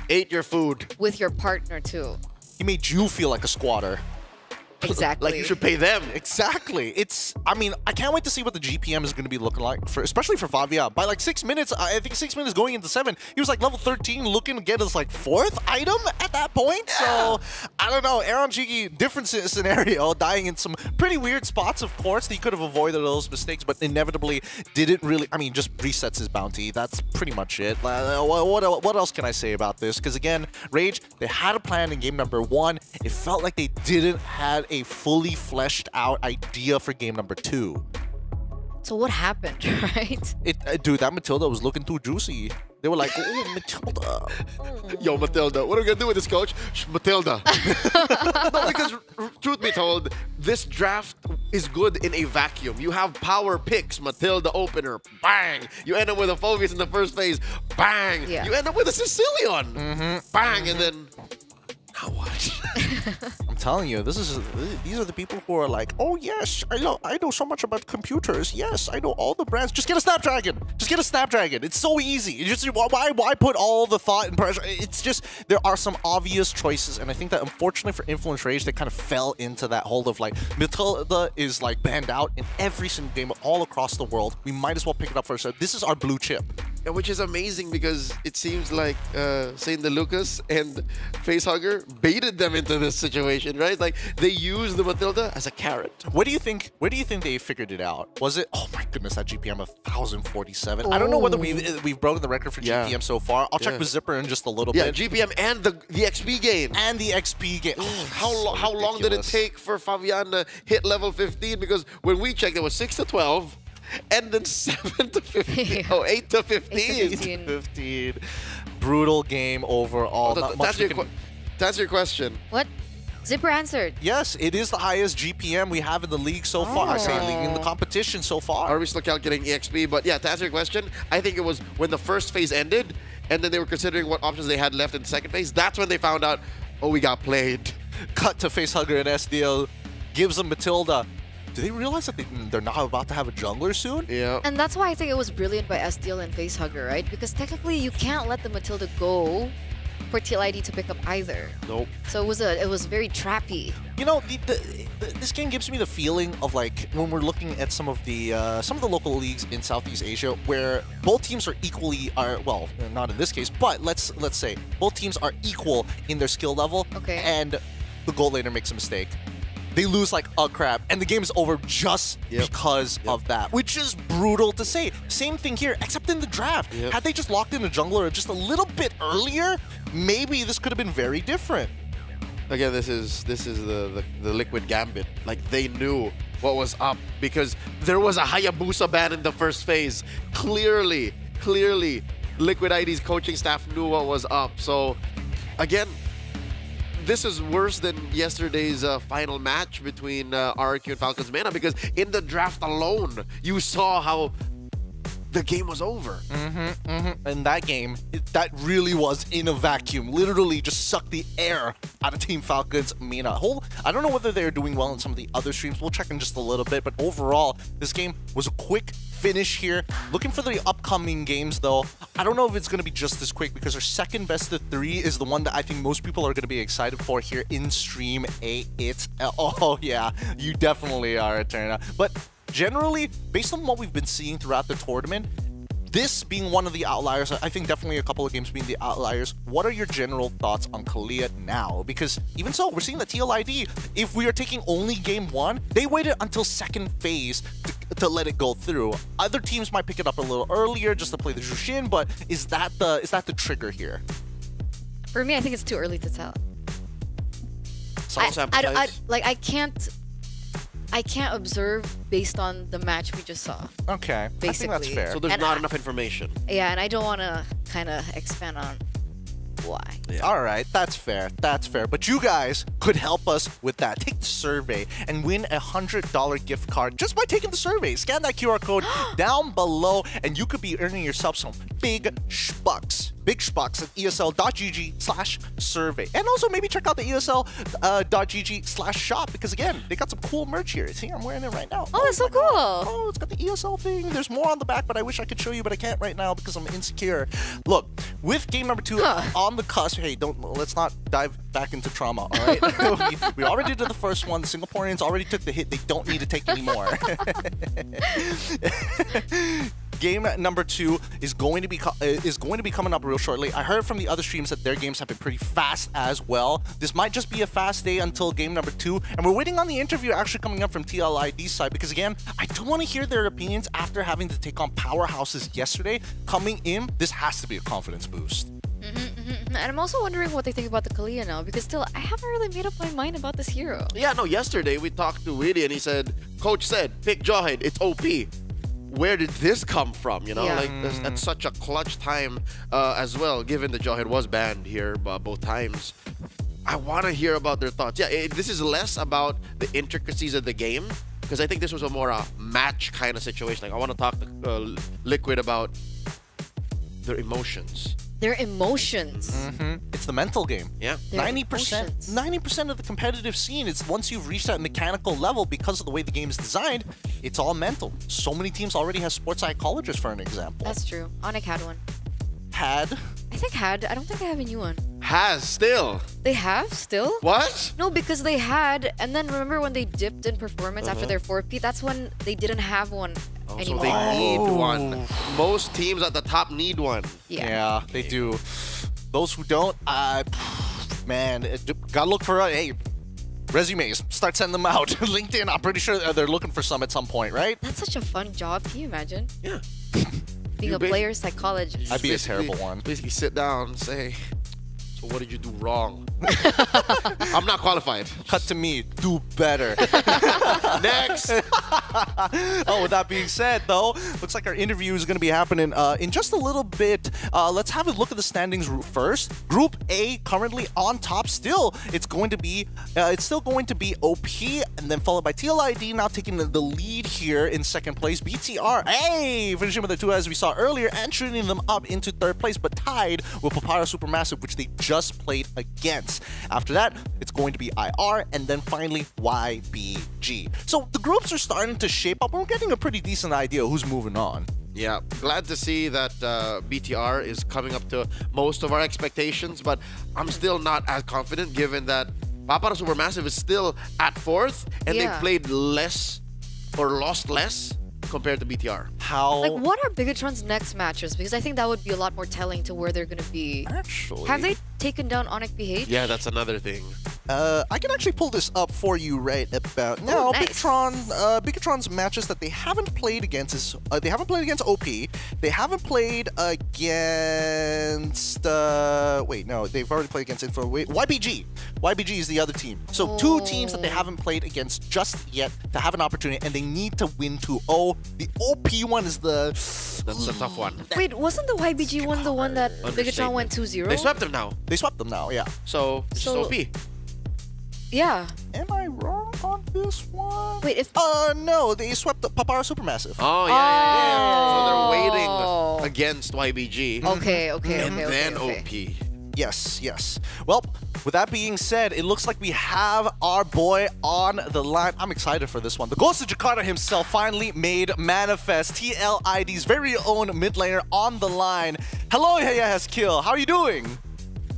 Ate your food. With your partner, too. He made you feel like a squatter. Exactly. Like, you should pay them. Exactly. I mean, I can't wait to see what the GPM is going to be looking like, especially for Favia. By like 6 minutes, I think 6 minutes going into 7, he was like level 13, looking to get his like 4th item at that point. So, I don't know. Aaron Jiggy, different scenario, dying in some pretty weird spots, of course. He could have avoided those mistakes, but inevitably didn't really, I mean, just resets his bounty. That's pretty much it. What else can I say about this? Because again, Rage, they had a plan in game number 1. It felt like they didn't have a fully fleshed out idea for game number 2. So what happened, right? Dude, that Matilda was looking too juicy. They were like, oh, Matilda. Yo, Matilda, what are we going to do with this, coach? Matilda. No, because truth be told, this draft is good in a vacuum. You have power picks, Matilda opener, bang. You end up with a Phoebus in the first phase, bang. You end up with a Sicilian, bang, and then... Now what? I'm telling you, these are the people who are like, oh yes, I know so much about computers. Yes, I know all the brands. Just get a Snapdragon. Just get a Snapdragon. It's so easy. You just why put all the thought and pressure? It's just there are some obvious choices, and I think that unfortunately for Influence Rage, they kind of fell into that hole of like Matilda is like banned out in every single game all across the world. We might as well pick it up for ourselves. This is our blue chip. Yeah, which is amazing because it seems like Saint DeLucas and Facehugger baited them into this situation, right? Like they used the Matilda as a carrot. Where do you think they figured it out? Was it? Oh my goodness, that GPM of 1047. I don't know whether we've broken the record for GPM so far. I'll check with Zipper in just a little bit. Yeah, GPM and the XP gain. And the XP gain. Oh, how long did it take for Fabian to hit level 15? Because when we checked, it was 6 to 12. And then 7 to 15. Oh, 8 to 15. 8 to 15. Brutal game overall. To answer your question. What? Zipper answered. Yes, it is the highest GPM we have in the league so far. I say league in the competition so far. Are we still calculating EXP? But yeah, to answer your question, I think it was when the first phase ended, and then they were considering what options they had left in the second phase. That's when they found out, oh, we got played. Cut to Facehugger and SDL, gives them Matilda. Do they realize that they're not about to have a jungler soon? Yeah. And that's why I think it was brilliant by SDL and Facehugger, right? Because technically you can't let the Matilda go for TLID to pick up either. Nope. So it was very trappy. You know, this game gives me the feeling of like when we're looking at some of the local leagues in Southeast Asia where both teams are well, not in this case, but let's say both teams are equal in their skill level. Okay. And the gold laner makes a mistake. They lose like a crap, and the game is over just because of that, which is brutal to say. Same thing here, except in the draft. Had they just locked in a jungler just a little bit earlier, maybe this could have been very different. Again, this is the Liquid Gambit. Like, they knew what was up because there was a Hayabusa ban in the first phase. Clearly, Liquid ID's coaching staff knew what was up. So, again, this is worse than yesterday's final match between RRQ and Falcons Mena because in the draft alone, you saw how the game was over. And that game, that really was in a vacuum. Literally just sucked the air out of Team Falcons Mena. I don't know whether they're doing well in some of the other streams. We'll check in just a little bit. But overall, this game was a quick finish here. Looking for the upcoming games, though. I don't know if it's going to be just this quick because our second best of 3 is the one that I think most people are going to be excited for here in Stream 8. Oh, yeah, you definitely are, Eterna. But generally, based on what we've been seeing throughout the tournament, this being one of the outliers, I think definitely a couple of games being the outliers. What are your general thoughts on Kalia now? Because even so, we're seeing that TLID, if we are taking only game 1, they waited until second phase to let it go through. Other teams might pick it up a little earlier just to play the Jushin, but is that the trigger here? For me, I think it's too early to tell. I can't observe based on the match we just saw. Okay, basically. I think that's fair. So there's not enough information. Yeah, and I don't want to kind of expand on why. Yeah. All right, that's fair. That's fair. But you guys could help us with that. Take the survey and win a $100 gift card just by taking the survey. Scan that QR code down below, and you could be earning yourself some big schbucks. Big schbucks at esl.gg/survey. And also maybe check out the esl.gg/shop because, again, they got some cool merch here. See, I'm wearing it right now. Oh, that's so cool. Oh, it's got the ESL thing. There's more on the back, but I wish I could show you, but I can't right now because I'm insecure. Look, with game number 2 on the cusp, hey, let's not dive back into trauma, all right? we already did the first one. The Singaporeans already took the hit. They don't need to take any more. Game number 2 is going to be coming up real shortly. I heard from the other streams that their games have been pretty fast as well. This might just be a fast day until game number 2, and we're waiting on the interview actually coming up from TLID's side because, again, I do want to hear their opinions after having to take on powerhouses yesterday. Coming in, this has to be a confidence boost. And I'm also wondering what they think about the Kalia now because still, I haven't really made up my mind about this hero. Yeah, no, yesterday we talked to Willie and he said, Coach said, pick Jawhead, it's OP. Where did this come from, you know? Yeah. Like, at such a clutch time as well, given that Jawhead was banned here both times. I want to hear about their thoughts. Yeah, this is less about the intricacies of the game, because I think this was a more match kind of situation. Like, I want to talk to Liquid about their emotions. Their emotions. It's the mental game. Yeah. 90% of the competitive scene, it's once you've reached that mechanical level because of the way the game is designed, it's all mental. So many teams already have sports psychologists, for an example. That's true. Onyx had one. Had? I think had. I don't think they have a new one. Has still. They have still? What? No, because they had, and then remember when they dipped in performance after their 4P? That's when they didn't have one anymore. So they need one. Most teams at the top need one. Yeah, they do. Those who don't, man, gotta look for, hey, resumes. Start sending them out. LinkedIn, I'm pretty sure they're looking for some at some point, right? That's such a fun job. Can you imagine? Yeah. Being a player psychologist. I'd be a terrible one. Basically sit down and say, So what did you do wrong? I'm not qualified. Cut to me. Do better. Next. Oh, with that being said, though, looks like our interview is going to be happening in just a little bit. Let's have a look at the standings first. Group A currently on top. Still, it's still going to be OP, and then followed by TLID now taking the lead here in second place. BTR, hey, finishing with the 2 as we saw earlier, and shooting them up into third place, but tied with Papara Supermassive, which they just played against. After that, it's going to be IR, and then finally YBG. So the groups are starting to shape up. We're getting a pretty decent idea of who's moving on. Yeah, glad to see that BTR is coming up to most of our expectations, but I'm still not as confident given that Papara Supermassive is still at 4th, and they played less or lost less compared to BTR. Like, what are Bigatron's next matches? Because I think that would be a lot more telling to where they're going to be. Actually, have they taken down Onyx PH? Yeah, that's another thing. I can actually pull this up for you right about now. Nice. Bigatron's matches that they haven't played against is they haven't played against OP. They haven't played against wait, no, they've already played against YBG. YBG is the other team. So 2 teams that they haven't played against just yet to have an opportunity, and they need to win 2-0. The OP one is that's a tough one. Wait, wasn't the YBG one the one that Bigatron went 2-0? They swept them now. They swept them now, yeah. So it's just OP. Yeah. Am I wrong on this one? Wait, if no, they swept the Papara Supermassive. Oh yeah. So they're waiting against YBG. Okay. And then OP. Yes. Well, with that being said, it looks like we have our boy on the line. I'm excited for this one. The Ghost of Jakarta himself finally made manifest. TLID's very own mid laner on the line. Hello, Yahaskiel. How are you doing?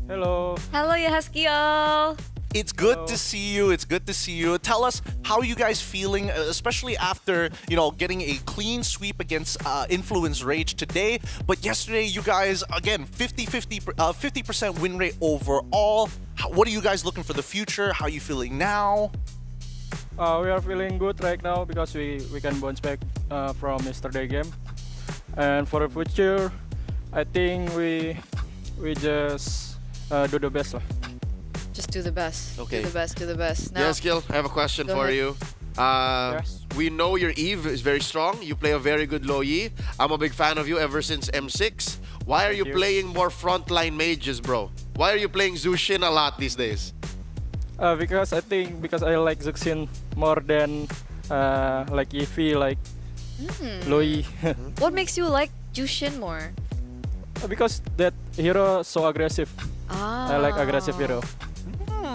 Hello. Hello, Yahaskiel. It's good to see you. It's good to see you. Tell us, how are you guys feeling, especially after, getting a clean sweep against Influence Rage today. But yesterday, you guys, again, 50% win rate overall. What are you guys looking for the future? How are you feeling now? We are feeling good right now because we can bounce back from yesterday game. And for the future, I think we just do the best lah. Just do the best. Okay. Do the best. Now, Yes, Gil, I have a question for you. Yes. We know your Eve is very strong. You play a very good low Yi. I'm a big fan of you ever since M6. Why are you playing more frontline mages, bro? Why are you playing Zushin a lot these days? Because I like Zuxin more than like Eevee, like Loi. What makes you like Jushin more? Because that hero so aggressive. I like aggressive hero.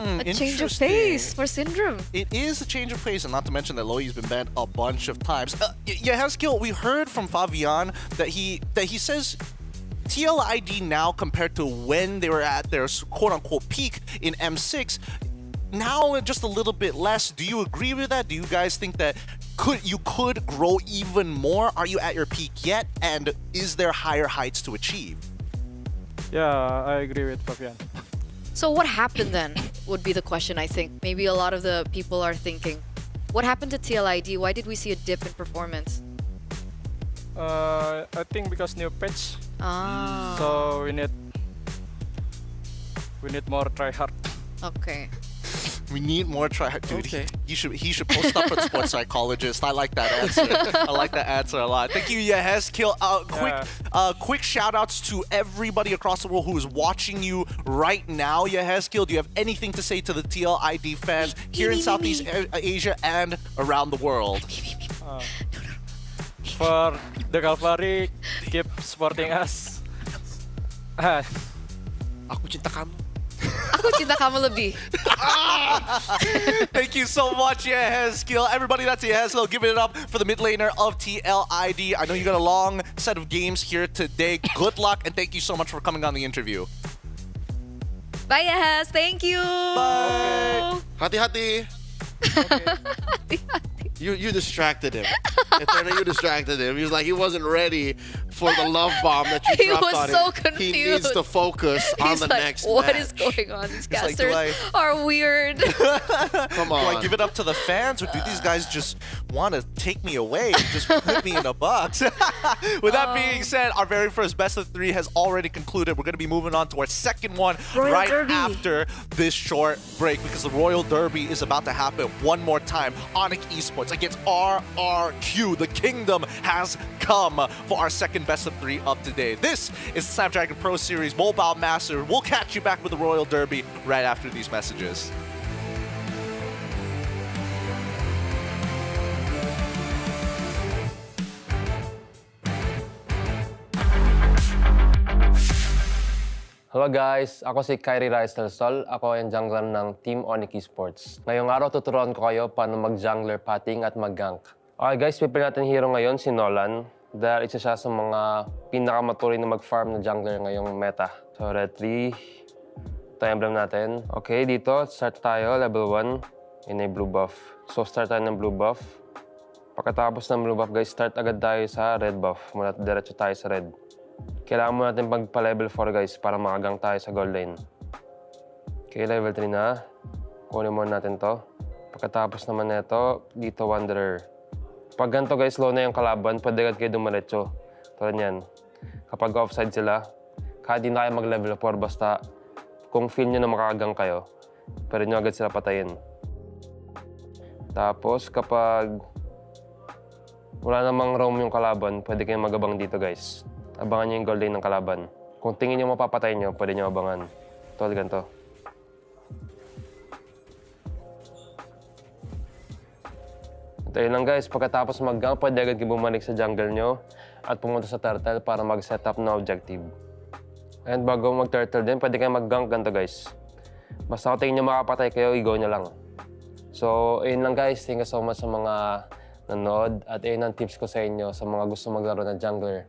A change of pace for Syndrome. It is a change of pace, and not to mention that Loi's been banned a bunch of times. Yahaskiel, we heard from Fabian that he says TLID now compared to when they were at their quote-unquote peak in M6, now just a little bit less. Do you agree with that? Do you guys think that you could grow even more? Are you at your peak yet? And is there higher heights to achieve? Yeah, I agree with Fabian. So what happened then would be the question, I think. Maybe a lot of the people are thinking. What happened to TLID? Why did we see a dip in performance? I think because new patch. So we need more try hard. Okay. We need more try. Dude, okay. he should post up for sports psychologist. I like that answer. I like that answer a lot. Thank you, Yahaskiel. Quick shout outs to everybody across the world who is watching you right now. Yahaskiel, do you have anything to say to the TLID fans here in Southeast Asia and around the world? For the Calvary, keep supporting us. Aku cinta kamu. Aku cinta kamu lebih. Thank you so much, Yahaskiel. Everybody, that's Yahaskiel. Give it up for the mid laner of TLID. I know you got a long set of games here today. Good luck, and thank you so much for coming on the interview. Bye, Yahas. Thank you. Bye. Hati-hati. Hati-hati. You distracted him. Eterna, you distracted him. He was like, he wasn't ready for the love bomb that you He dropped was on so him. confused. He needs to focus on He's the like, next what match. is going on? These He's like, casters are weird. Come on. Do I give it up to the fans, or do these guys just want to take me away and just put me in a box? With that being said, our very first best of 3 has already concluded. We're going to be moving on to our second one right after this short break, because the Royal Derby is about to happen one more time. Onyx Esports against RRQ. The kingdom has come for our second best of 3 of today. This is the Snapdragon Pro Series Mobile Masters. We'll catch you back with the Royal Derby right after these messages. Hello guys, ako si Kyrie Rice del Sol. Ako ang jungler ng Team Onyx Esports. Ngayong araw tuturuan ko kayo paano mag-jungler patting at mag-gank. Okay guys, pipili natin hero ngayon si Nolan dahil isa siya sa mga pinakamatuloy na mag-farm na jungler ngayong meta. So red 3, ito yung emblem natin. Okay, dito start tayo, level 1, in a blue buff. So start tayo ng blue buff. Pagkatapos ng blue buff guys, start agad tayo sa red buff. Mula diretso tayo sa red. Kailangan mo natin pagpa-level 4 guys para makagang tayo sa gold lane. Okay, level 3 na. Kunin muna natin to. Pagkatapos naman nito, dito Wanderer. Pag ganito guys, low na yung kalaban, pwede agad kayo dumiretso. Tulad yan. Kapag offside sila, kahit di na kayo mag-level 4, basta kung feel nyo na makakagang kayo, pwede nyo agad sila patayin. Tapos kapag wala namang roam yung kalaban, pwede kayong magabang dito guys. Abangan nyo yung gold lane ng kalaban. Kung tingin nyo mapapatay nyo, pwede nyo abangan. Tulad ganito. Ito yun lang guys. Pagkatapos mag-gank, pwede agad kayo bumalik sa jungle nyo at pumunta sa turtle para mag-set up na objective. And bago mag-turtle din, pwede kayo mag-gank ganito guys. Basta kung tingin nyo makapatay kayo, i-go nyo lang. So, ayun lang guys. Thank you so much sa mga nanood. At ayun ang tips ko sa inyo sa mga gusto maglaro ng jungler.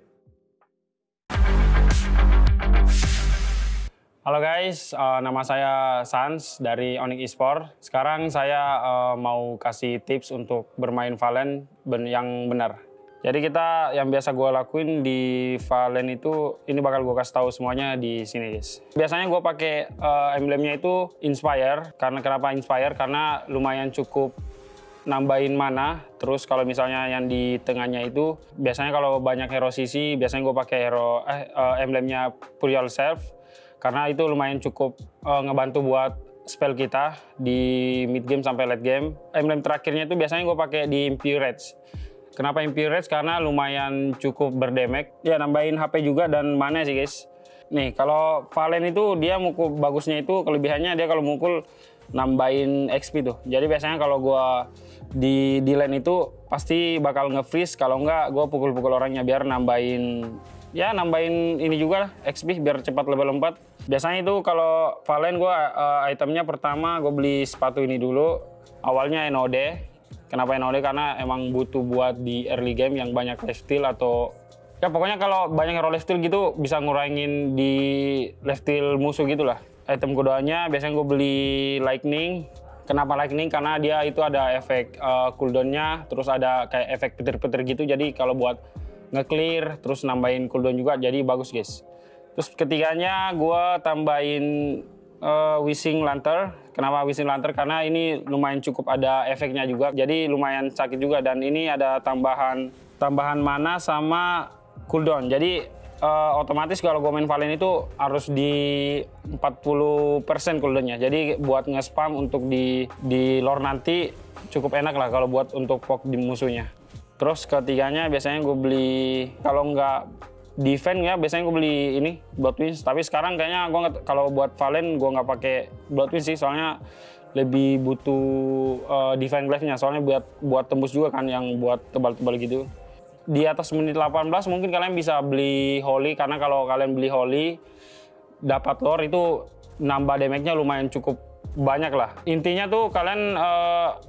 Halo guys, nama saya Sans dari Onyx Esports. Sekarang saya mau kasih tips untuk bermain Valen yang benar. Jadi yang biasa gue lakuin di Valen itu, ini bakal gue kasih tahu semuanya di sini guys. Biasanya gue pakai emblemnya itu Inspire. Kenapa Inspire? Karena lumayan cukup nambahin mana. Terus kalau misalnya yang di tengahnya itu, biasanya kalau banyak hero CC, biasanya gue pakai emblemnya Pure Yourself. Karena itu lumayan cukup ngebantu buat spell kita di mid game sampai late game. Emblem terakhirnya itu biasanya gue pakai di Impurage. Kenapa Impurage? Karena lumayan cukup berdamage. Ya nambahin HP juga dan mana sih guys. Nih kalau Valen itu dia mukul bagusnya itu kelebihannya dia kalau mukul nambahin XP tuh. Jadi biasanya kalau gue di lane itu pasti bakal nge-freeze. Kalau enggak gue pukul-pukul orangnya biar nambahin ini juga lah, XP biar cepat level 4. Biasanya itu kalau Valen gue itemnya pertama gue beli sepatu ini dulu. Awalnya NOD. Kenapa NOD? Karena emang butuh buat di early game yang banyak lifesteal atau ya pokoknya kalau banyak hero lifesteal gitu bisa ngurangin di lifesteal musuh gitu lah. Item keduanya biasanya gue beli Lightning. Kenapa Lightning? Karena dia itu ada efek cooldown-nya, terus ada kayak efek petir-petir gitu. Jadi kalau buat nge-clear, terus nambahin cooldown juga, jadi bagus guys. Terus ketiganya gue tambahin Wishing Lantern. Kenapa Wishing Lantern? Karena ini lumayan cukup ada efeknya juga, jadi lumayan sakit juga. Dan ini ada tambahan mana sama cooldown. Jadi otomatis kalau gue main Valen itu harus di 40% cooldownnya. Jadi buat nge-spam untuk di lore nanti cukup enak lah kalau buat untuk poke di musuhnya. Terus ketiganya biasanya gue beli, kalau nggak defense ya biasanya gue beli ini Blood Wings. Tapi sekarang kayaknya gue kalau buat Valen gue nggak pakai Blood Wings sih, soalnya lebih butuh defense glaive-nya. Soalnya buat tembus juga kan yang buat tebal-tebal gitu. Di atas menit 18 mungkin kalian bisa beli Holy, karena kalau kalian beli Holy dapat lore itu nambah damage-nya lumayan cukup banyak lah. Intinya tuh kalian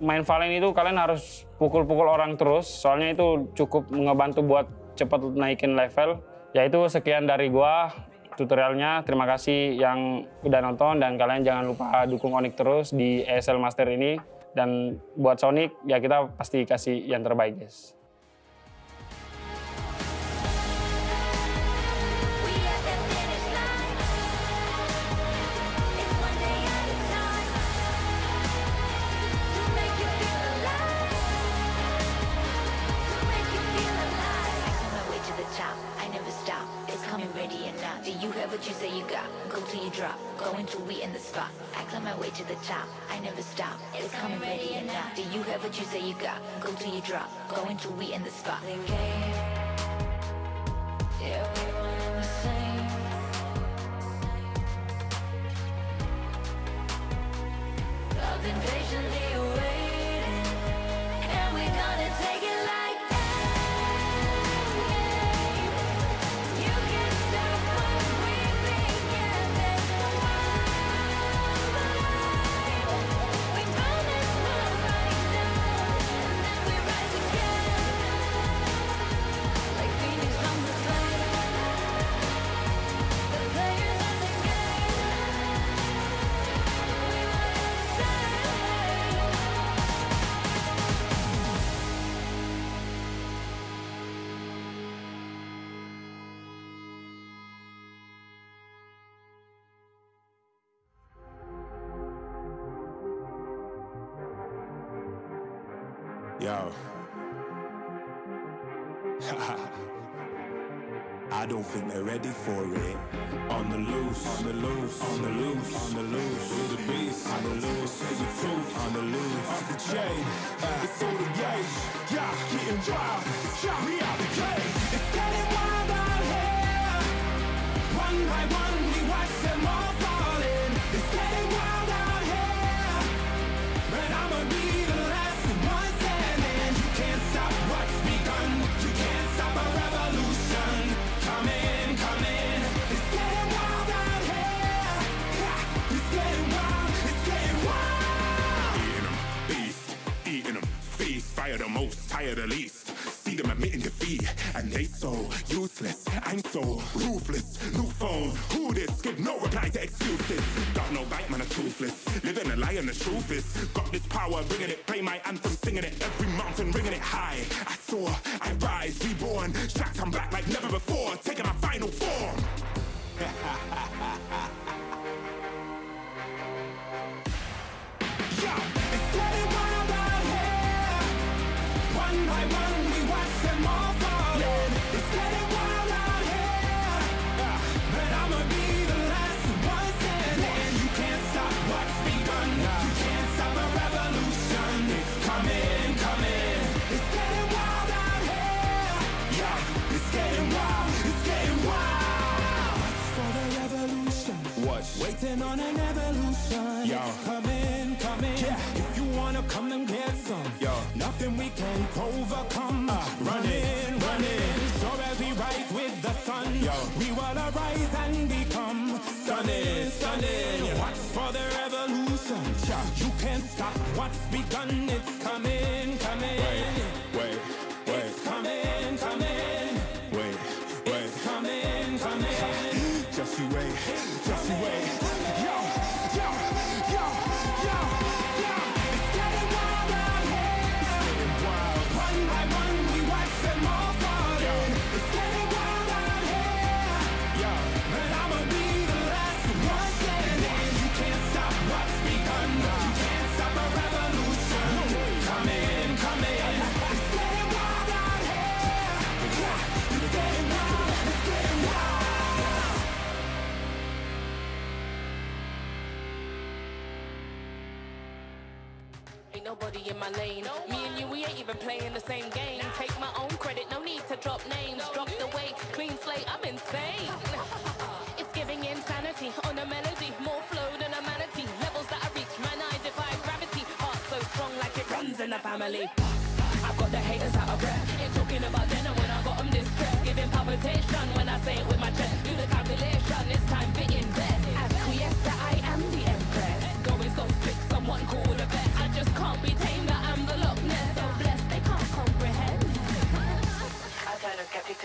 main Valen itu kalian harus pukul-pukul orang terus, soalnya itu cukup ngebantu buat cepat naikin level. Ya itu sekian dari gua tutorialnya. Terima kasih yang udah nonton dan kalian jangan lupa dukung Onyx terus di ESL Master ini. Dan buat Sonic, ya kita pasti kasih yang terbaik, guys. What you say you got, go till you drop, go until we in the spot. I climb my way to the top, I never stop. It's coming ready and not. Do you have what you say you got, go till you drop, go until we in the spot. The game, yeah, we running the same. I've been patiently waiting, and we gonna take it like Yo. I don't think they're ready for it. On the loose, on the loose, on the loose, on the loose. With the beast, on the loose, say the truth, on the loose. Off the chain, it's all the gauge. Yeah, getting wild, shout me out the cage. It's getting wild out here. One by one, we watch them all falling. It's getting wild out here. But I'ma be the last one standing. You can't stop what's begun. You can't stop a revolution. Come in, come in. It's getting wild out here. Yeah, it's getting wild, it's getting wild. Eating them, beast, eating them, feast. Fire the most, tire the least. See them admitting defeat, and they so useless. I'm so ruthless. New phone, who this? Give no reply to excuses. Got no bite, man, I'm toothless. Living a lie and the truth is, got this power, bringing it. Play my anthem, singing it. Every mountain, ringing it high. I soar, I rise, reborn. Strapped, I'm back like never before. Taking my final form. Yo, it's getting wild out here. One by one, we watch them all falling. It's getting wild out here. But I'ma be the last one standing. You can't stop what's begun. You can't stop a revolution. It's coming, coming. It's getting wild out here. Yeah, it's getting wild. It's getting wild. Watch for the revolution. Watch. Waiting on an evolution. Yo. It's coming, coming. Yeah. If you wanna come and get some. Yo. Nothing we can't overcome. Running, running. So as we rise with the sun. Yo. We will arise and become stunning, stunning. Watch for the revolution. You can't stop what's begun. It's coming, coming. Wait. It's coming, coming. Wait. It's coming, coming. Just you wait. Just you wait. Yo. It's getting wild out here. It's getting wild. One by one, we watch them all falling. It's getting wild out here. Yo. But I'ma be the last one standing. You can't stop what's begun. You can't stop a revolution. Come in, come in. It's getting wild out here. Yeah. It's getting wild. It's getting wild. Ain't nobody in my lane. Me and you, we ain't even playing the same game. Take my own credit, no need to drop names. Drop the weight, clean slate, I'm insane. It's giving insanity on a melody. More flow than a manatee. Levels that I reach, man, I defy gravity. Heart so strong like it runs in the family. I've got the haters out of breath. Ain't talking about dinner when I got them distressed. Giving palpitation when I say it with my chest. Do the calculation, it's time for invest. Acquiesce that I am the empress. Going so strict, someone call a vet. I just can't be tamed, that I'm the Loch Ness. So blessed, they can't comprehend. I turn a skeptic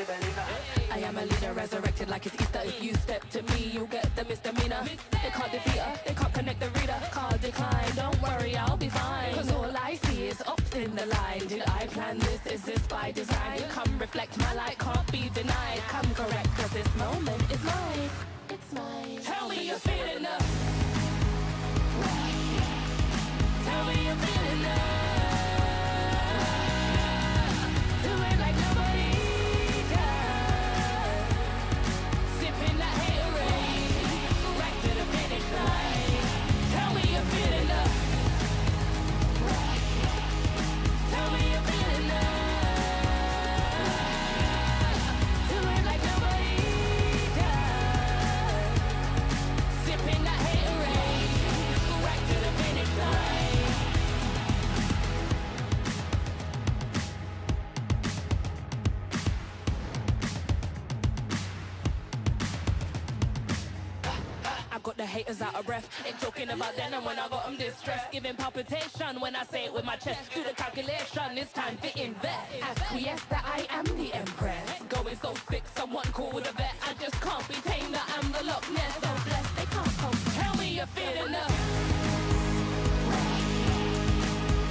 I am a leader, resurrected like it's Easter. If you step to me, you'll get the misdemeanor. They can't defeat her, they can't connect the reader. Can't decline, don't worry, I'll be fine. Cause all I see is ups in the line. Did I plan this? Is this by design? Come reflect my light, can't be denied. Come correct, cause this moment is mine. It's mine. Tell me you're feeling the. Tell me you're feeling the. Do it like nobody does. Sipping that haterade, right to the finish line. Tell me you're feeling the. Tell me you're feeling the. Do it like nobody does. Sipping that haterade, right to the finish line. I got the haters out of breath. Ain't talking about then and when I got them distressed. Giving palpitation when I say it with my chest. Do the calculation, it's time to invest. Acquiesce that I am the empress. Going so sick, someone call with a vet. I just can't be tamed, that I'm the Loch Ness. So blessed, they can't come. Tell me you're feeling the.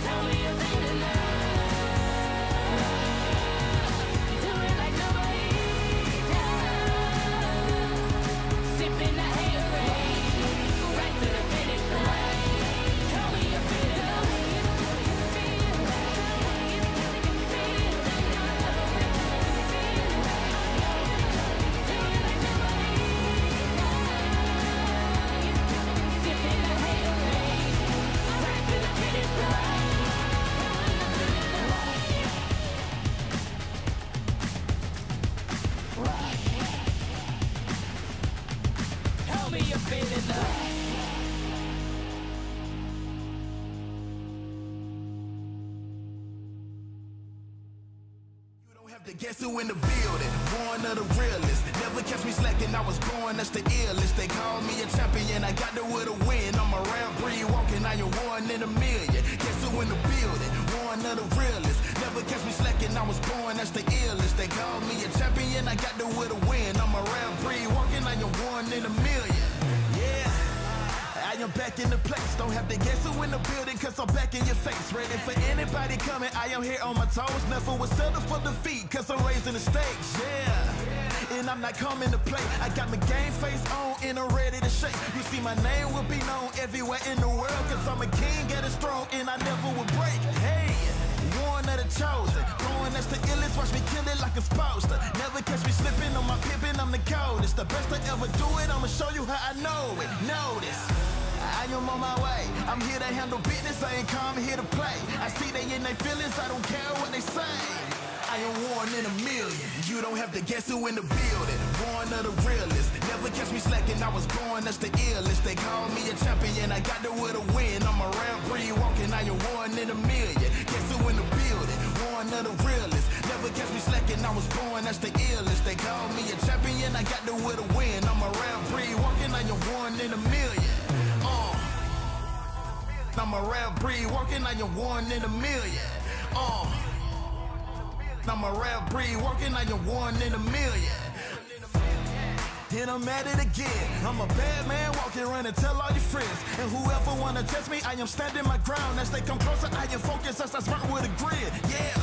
Tell me you're feeling the. Do it like nobody does. Sipping that haterade, right to the finish line. Tell me you're feeling the. Sipping that haterade, right to the finish line. Tell me you're feeling the. To guess who in the building, born of the realest. Never catch me slacking, I was born, that's the illest. They call me a champion, I got there with a win. I'm around breed walking, I am one in a million. Guess who in the building, born of the realest. Never catch me slacking, I was born, that's the illest. They call me a champion, I got there with a win. I'm around breed walking, I am one in a million. Yeah. I am back in the place, don't have to guess who in the building, cause I'm back in your face. Ready for anybody coming, I am here on my toes. Never was settled for defeat, cause I'm raising the stakes, yeah. And I'm not coming to play, I got my game face on and I'm ready to shake. You see my name will be known everywhere in the world, cause I'm a king, get it strong and I never will break. Hey, one of the chosen, going that's the illest, watch me kill it like a supposed to. Never catch me slipping on my pippin', I'm the coldest. The best I ever do it, I'ma show you how I know it. Notice, I am on my way, I'm here to handle business, I ain't come here to play. I see they in their feelings, I don't care what they say. I am one in a million, you don't have to guess who in the building. Born of the realest, never catch me slacking, I was born, that's the illest. They call me a champion, I got there with a win. I'm around breed walking, I am one in a million. Guess who in the building, born of the realest. Never catch me slacking, I was born, that's the illest. They call me a champion, I got there with a win. I'm around breed walking, I am one in a million. I'm a rare breed walking, I am one in a million. I'm a rare breed walking, I am one in a million. And I'm at it again. I'm a bad man walking around and tell all your friends. And whoever wanna test me, I am standing my ground. As they come closer, I am focused as I smart with a grin. Yeah.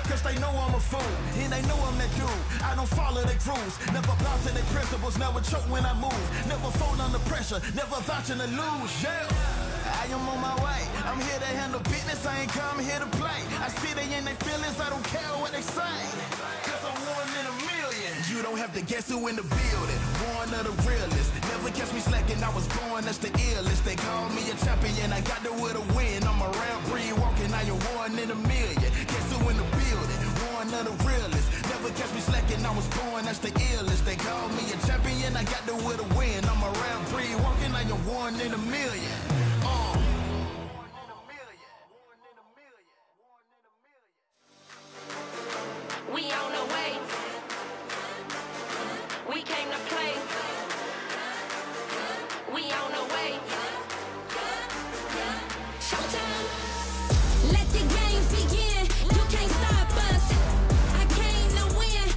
Cause they know I'm a fool, and they know I'm that dude. I don't follow their rules, never bow to their principles, never choke when I move, never fold under pressure, never vouching to lose, yeah. I am on my way, I'm here to handle business, I ain't come here to play. I see they in their feelings, I don't care what they say. Cause I'm one in a million. You don't have to guess who in the building, born of the realest. Never catch me slacking, I was born, that's the illest. They call me a champion, I got there with a win. I'm around breed walking, I am one in a million. Guess who in the building, born of the realest. Never catch me slacking, I was born, that's the illest. They call me a champion, I got there with a win. I'm around breed walking, I am one in a million. We on the way. We came to play. We on the way. Showtime. Let the games begin. You can't stop us. I came to win.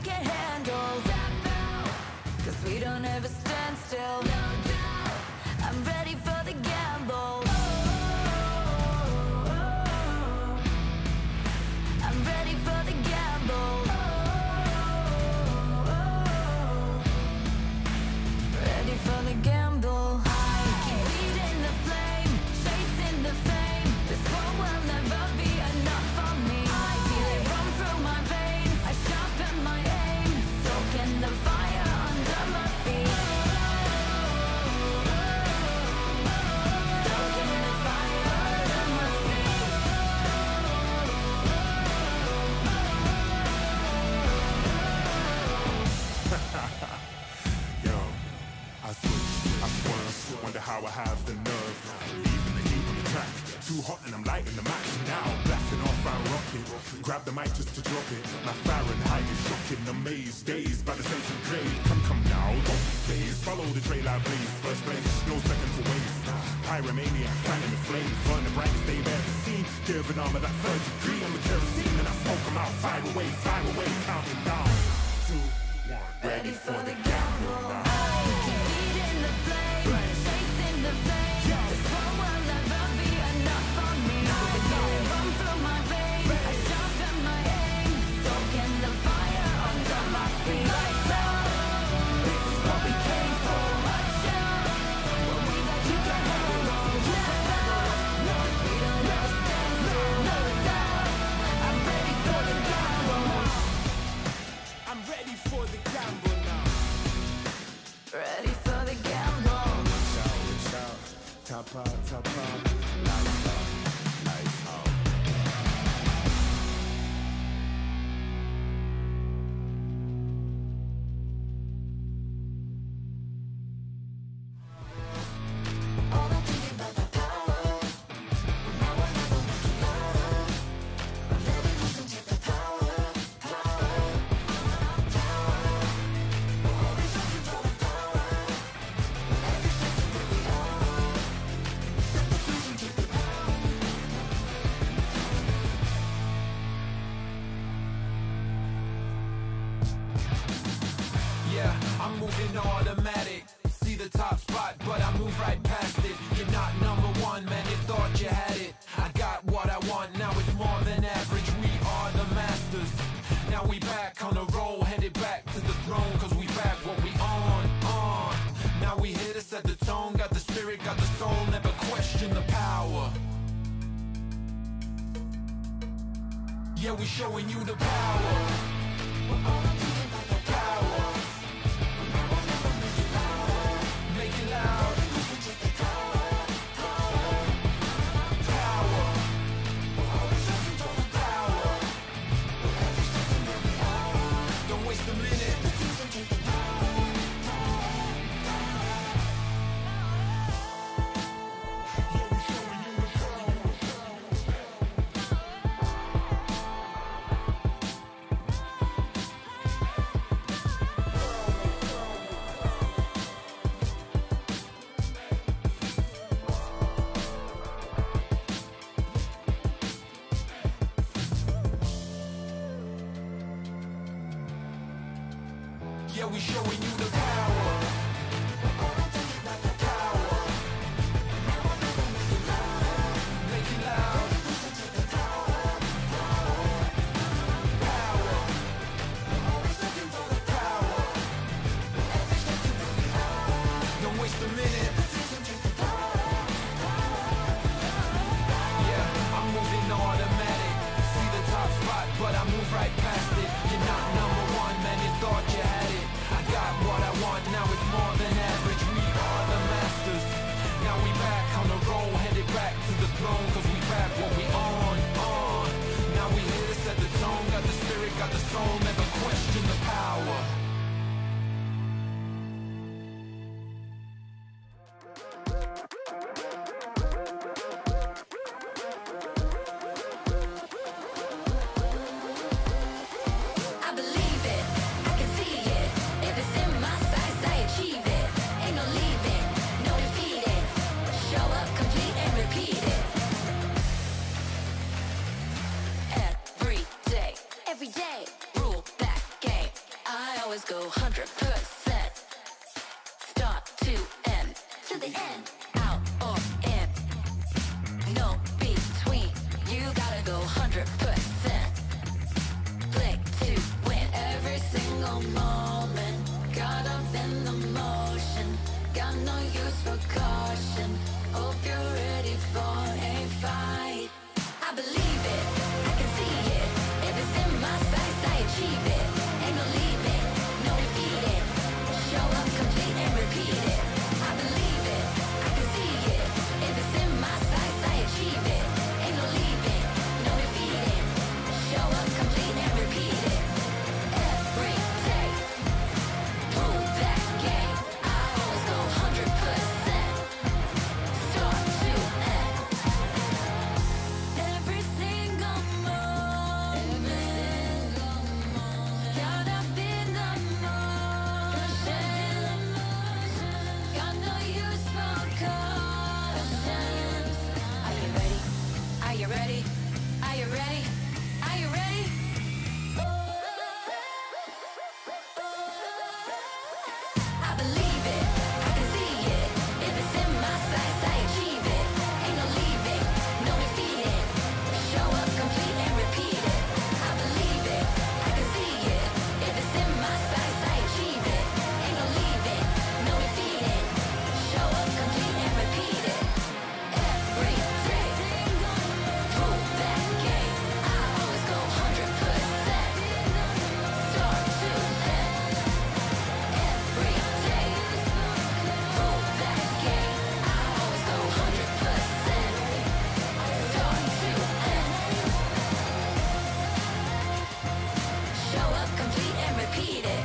can't handle. Step out, 'cause we don't ever stand still. No doubt, I'm ready for the gamble. I'm ready for the gamble. Ready for the gamble. I keep feeding the flame, chasing the fame. This world will never be enough for me. I feel it run through my veins. I sharpen my aim, soaking the fire under my feet. Soaking the fire under my feet. Yo, I switch, I swerve, wonder how I have the nerve. Leaving the heat on the track, too hot and I'm lighting the match now. Blasting off our rocket, grab the mic just to drop it. My Fahrenheit is shocking, amazed, dazed by the sense of grade. Come now, don't be phased, follow the trail I blaze. First place, no second to waste. Pyromaniac, fanning the flames, burn the brightest they've ever seen. Giving armor that third degree on the kerosene, and I smoke them out, fire away, counting down. 2, 1, ready for the gamble. I keep feeding the flame, chasing the fame. This world will never be enough for me. I feel it run through my veins. I sharpen my aim, soaking the fire under my feet. Lights out, this is what we came for. Watch out, when we got you can handle. Step out, no, we don't ever stand still. No doubt, I'm ready for the gamble. I'm ready for the gamble now. Ready for the gamble. Reach out, tap out, lights out, lights out. Yeah, I'm moving automatic. See the top spot, but I move right past it. You're not number one, man, you thought you had it. I got what I want, now it's more than average. We are the masters. Now we back on the roll, headed back to the throne, 'cause we back what we on. Now we here to set the tone, got the spirit, got the soul, never question the power. Yeah, we showing you the power. Power. Make it loud. Power. Power. Don't waste a minute. Yeah, we showing you the power. Power. Make it loud. Power. Power. Don't waste a minute. Yeah, I'm moving automatic. See the top spot, but I move right past it. You're not number one, man, you thought you had it. I got what I want, now always go 100%. Start to end, to the end, out or in. No between, you gotta go 100%. Click to win every single moment. Caught up in the motion, got no use for caution. Hope you're ready for a fight. I believe it, I can see it. If it's in my sights, I achieve it. Ain't no leaving, no defeating. Show up, complete and repeat it. I believe it, I can see it. If it's in my sights, I achieve it. Ain't no leaving, no defeating. Show up, complete and repeat it. Every day, prove that game. I always go 100%. Start to end. Every single moment, caught up in the motion, got no use for caution. Are you ready? Are you ready? Are you ready? Are you ready? I believe it, I can see it. If it's in my sights, I achieve it. Ain't no leaving, no defeating. Show up, complete and repeat it. I believe it, I can see it. If it's in my sights, I achieve it. Ain't no leaving, no defeating. Show up, complete and repeat it. Every day, prove that game. I always go 100%. Start to end. Every day, prove that game. I always go 100%. Start to end. Show up, complete and repeat it.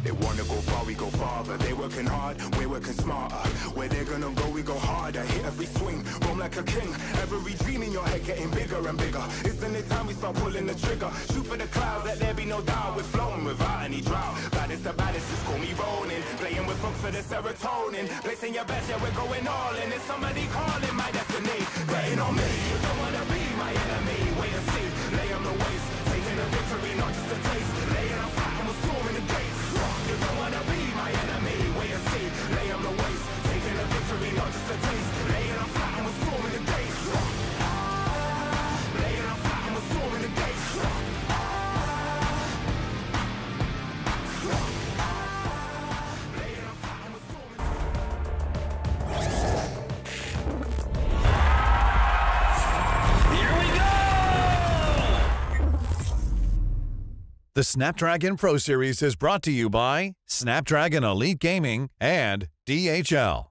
They wanna go far, we go farther. They working hard, we're working smarter. Where they're gonna go, we go harder. Hit every swing, roam like a king. Every dream in your head getting bigger and bigger. Isn't it time we start pulling the trigger? Shoot for the clouds, let there be no doubt. We're floating without any drought. Baddest the baddest, just call me rolling. Playing with folks for the serotonin. Placing your best, yeah, we're going all in. It's somebody calling my destiny. Betting on me, you don't wanna be my enemy. Wait and see, lay on the waist. Taking a victory, not just a taste. Laying on flat and we're storming the gates. You don't wanna be my enemy. Wait and see, lay on the waist. Taking a victory, not just a taste. Laying on flat and we're storming the gates. Laying on flat and we're storming the gates. The Snapdragon Pro Series is brought to you by Snapdragon Elite Gaming and DHL.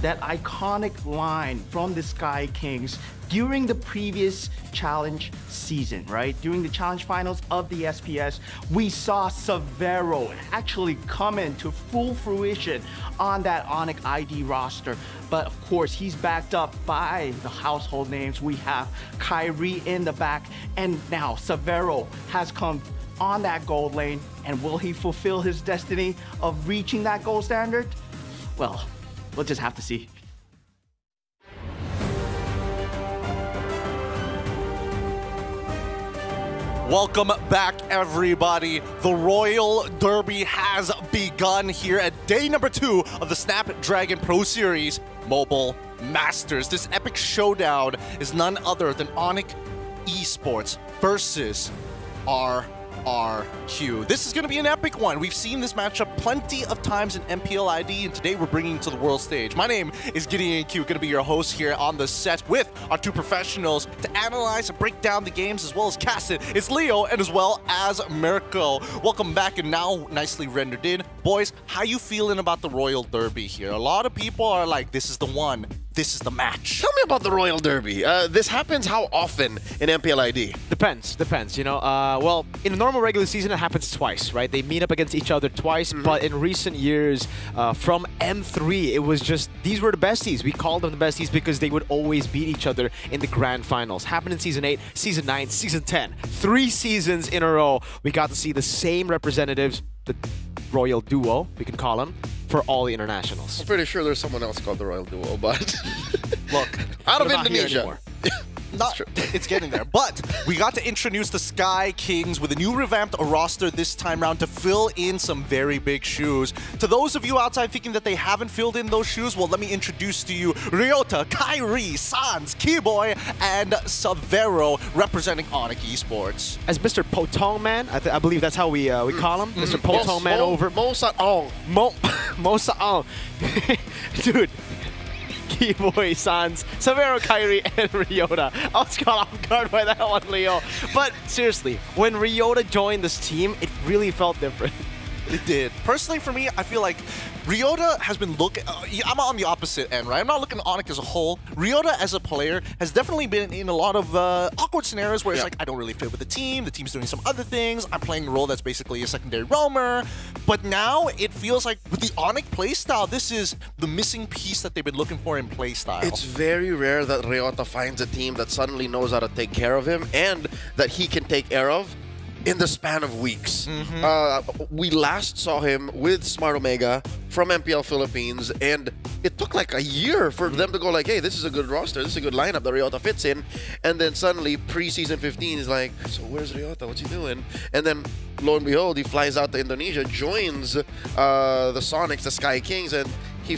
That iconic line from the Sky Kings during the previous challenge season, right? During the challenge finals of the SPS, we saw Severo actually come into full fruition on that Onyx ID roster. But of course, he's backed up by the household names. We have Kyrie in the back, and now Severo has come on that gold lane. And will he fulfill his destiny of reaching that gold standard? Well, we'll just have to see. Welcome back, everybody. The Royal Derby has begun here at day number 2 of the Snapdragon Pro Series Mobile Masters. This epic showdown is none other than Onyx Esports versus our RQ. This is going to be an epic one. We've seen this matchup plenty of times in MPL ID, and today we're bringing it to the world stage. My name is Gideon Q, going to be your host here on the set with our two professionals to analyze and break down the games as well as cast it. It's Leo and as well as Mirko. Welcome back and now nicely rendered in. Boys, how you feeling about the Royal Derby here? A lot of people are like, this is the one. This is the match. Tell me about the Royal Derby. This happens how often in MPL ID? Depends, you know. Well, in a normal regular season, it happens twice, right? They meet up against each other twice, but in recent years, from M3, it was just, these were the besties. We called them the besties because they would always beat each other in the grand finals. Happened in Season 8, Season 9, Season 10. 3 seasons in a row, we got to see the same representatives, the Royal Duo, we can call them, for all the internationals. I'm pretty sure there's someone else called the Royal Duo, but look, out of Indonesia. It's getting there. But we got to introduce the Sky Kings with a new revamped roster this time around to fill in some very big shoes. To those of you outside thinking that they haven't filled in those shoes, well, let me introduce to you Ryota, Kairi, Sans, Keyboy, and Severo representing Onyx Esports. As Mr. Potong Man, I believe that's how we call him. Mr. Potong Man over. Mo Saong. Mo Saong. Dude. Keyboy, Sans, Severo, Kairi, and Ryota. I was caught off guard by that one, Leo. But seriously, when Ryota joined this team, it really felt different. It did. Personally, for me, I feel like Ryota has been looking... I'm on the opposite end, right? I'm not looking at Onyx as a whole. Ryota as a player has definitely been in a lot of awkward scenarios where it's like, I don't really fit with the team's doing some other things, I'm playing a role that's basically a secondary roamer. But now it feels like with the Onyx playstyle, this is the missing piece that they've been looking for in playstyle. It's very rare that Ryota finds a team that suddenly knows how to take care of him and that he can take care of in the span of weeks. We last saw him with Smart Omega from MPL Philippines, and it took like a year for them to go like, hey, this is a good roster, this is a good lineup that Ryota fits in. And then suddenly, pre-season 15, he's like, so where's Ryota? What's he doing? And then, lo and behold, he flies out to Indonesia, joins the Sonics, the Sky Kings, and he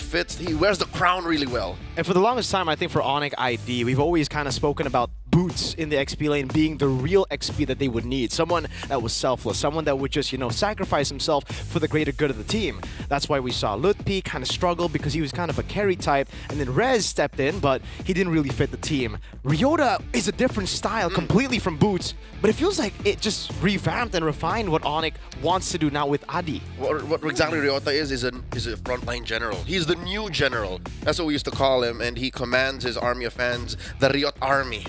wears the crown really well. And for the longest time, I think for Onyx ID, we've always kind of spoken about Boots in the XP lane being the real XP that they would need. Someone that was selfless, someone that would just, you know, sacrifice himself for the greater good of the team. That's why we saw Lutpi kind of struggle because he was kind of a carry type, and then Rez stepped in, but he didn't really fit the team. Ryota is a different style completely from Boots, but it feels like it just revamped and refined what Onyx wants to do now with Adi. What exactly Ryota is a frontline general. He's the new general. That's what we used to call him, and he commands his army of fans, the Ryot Army.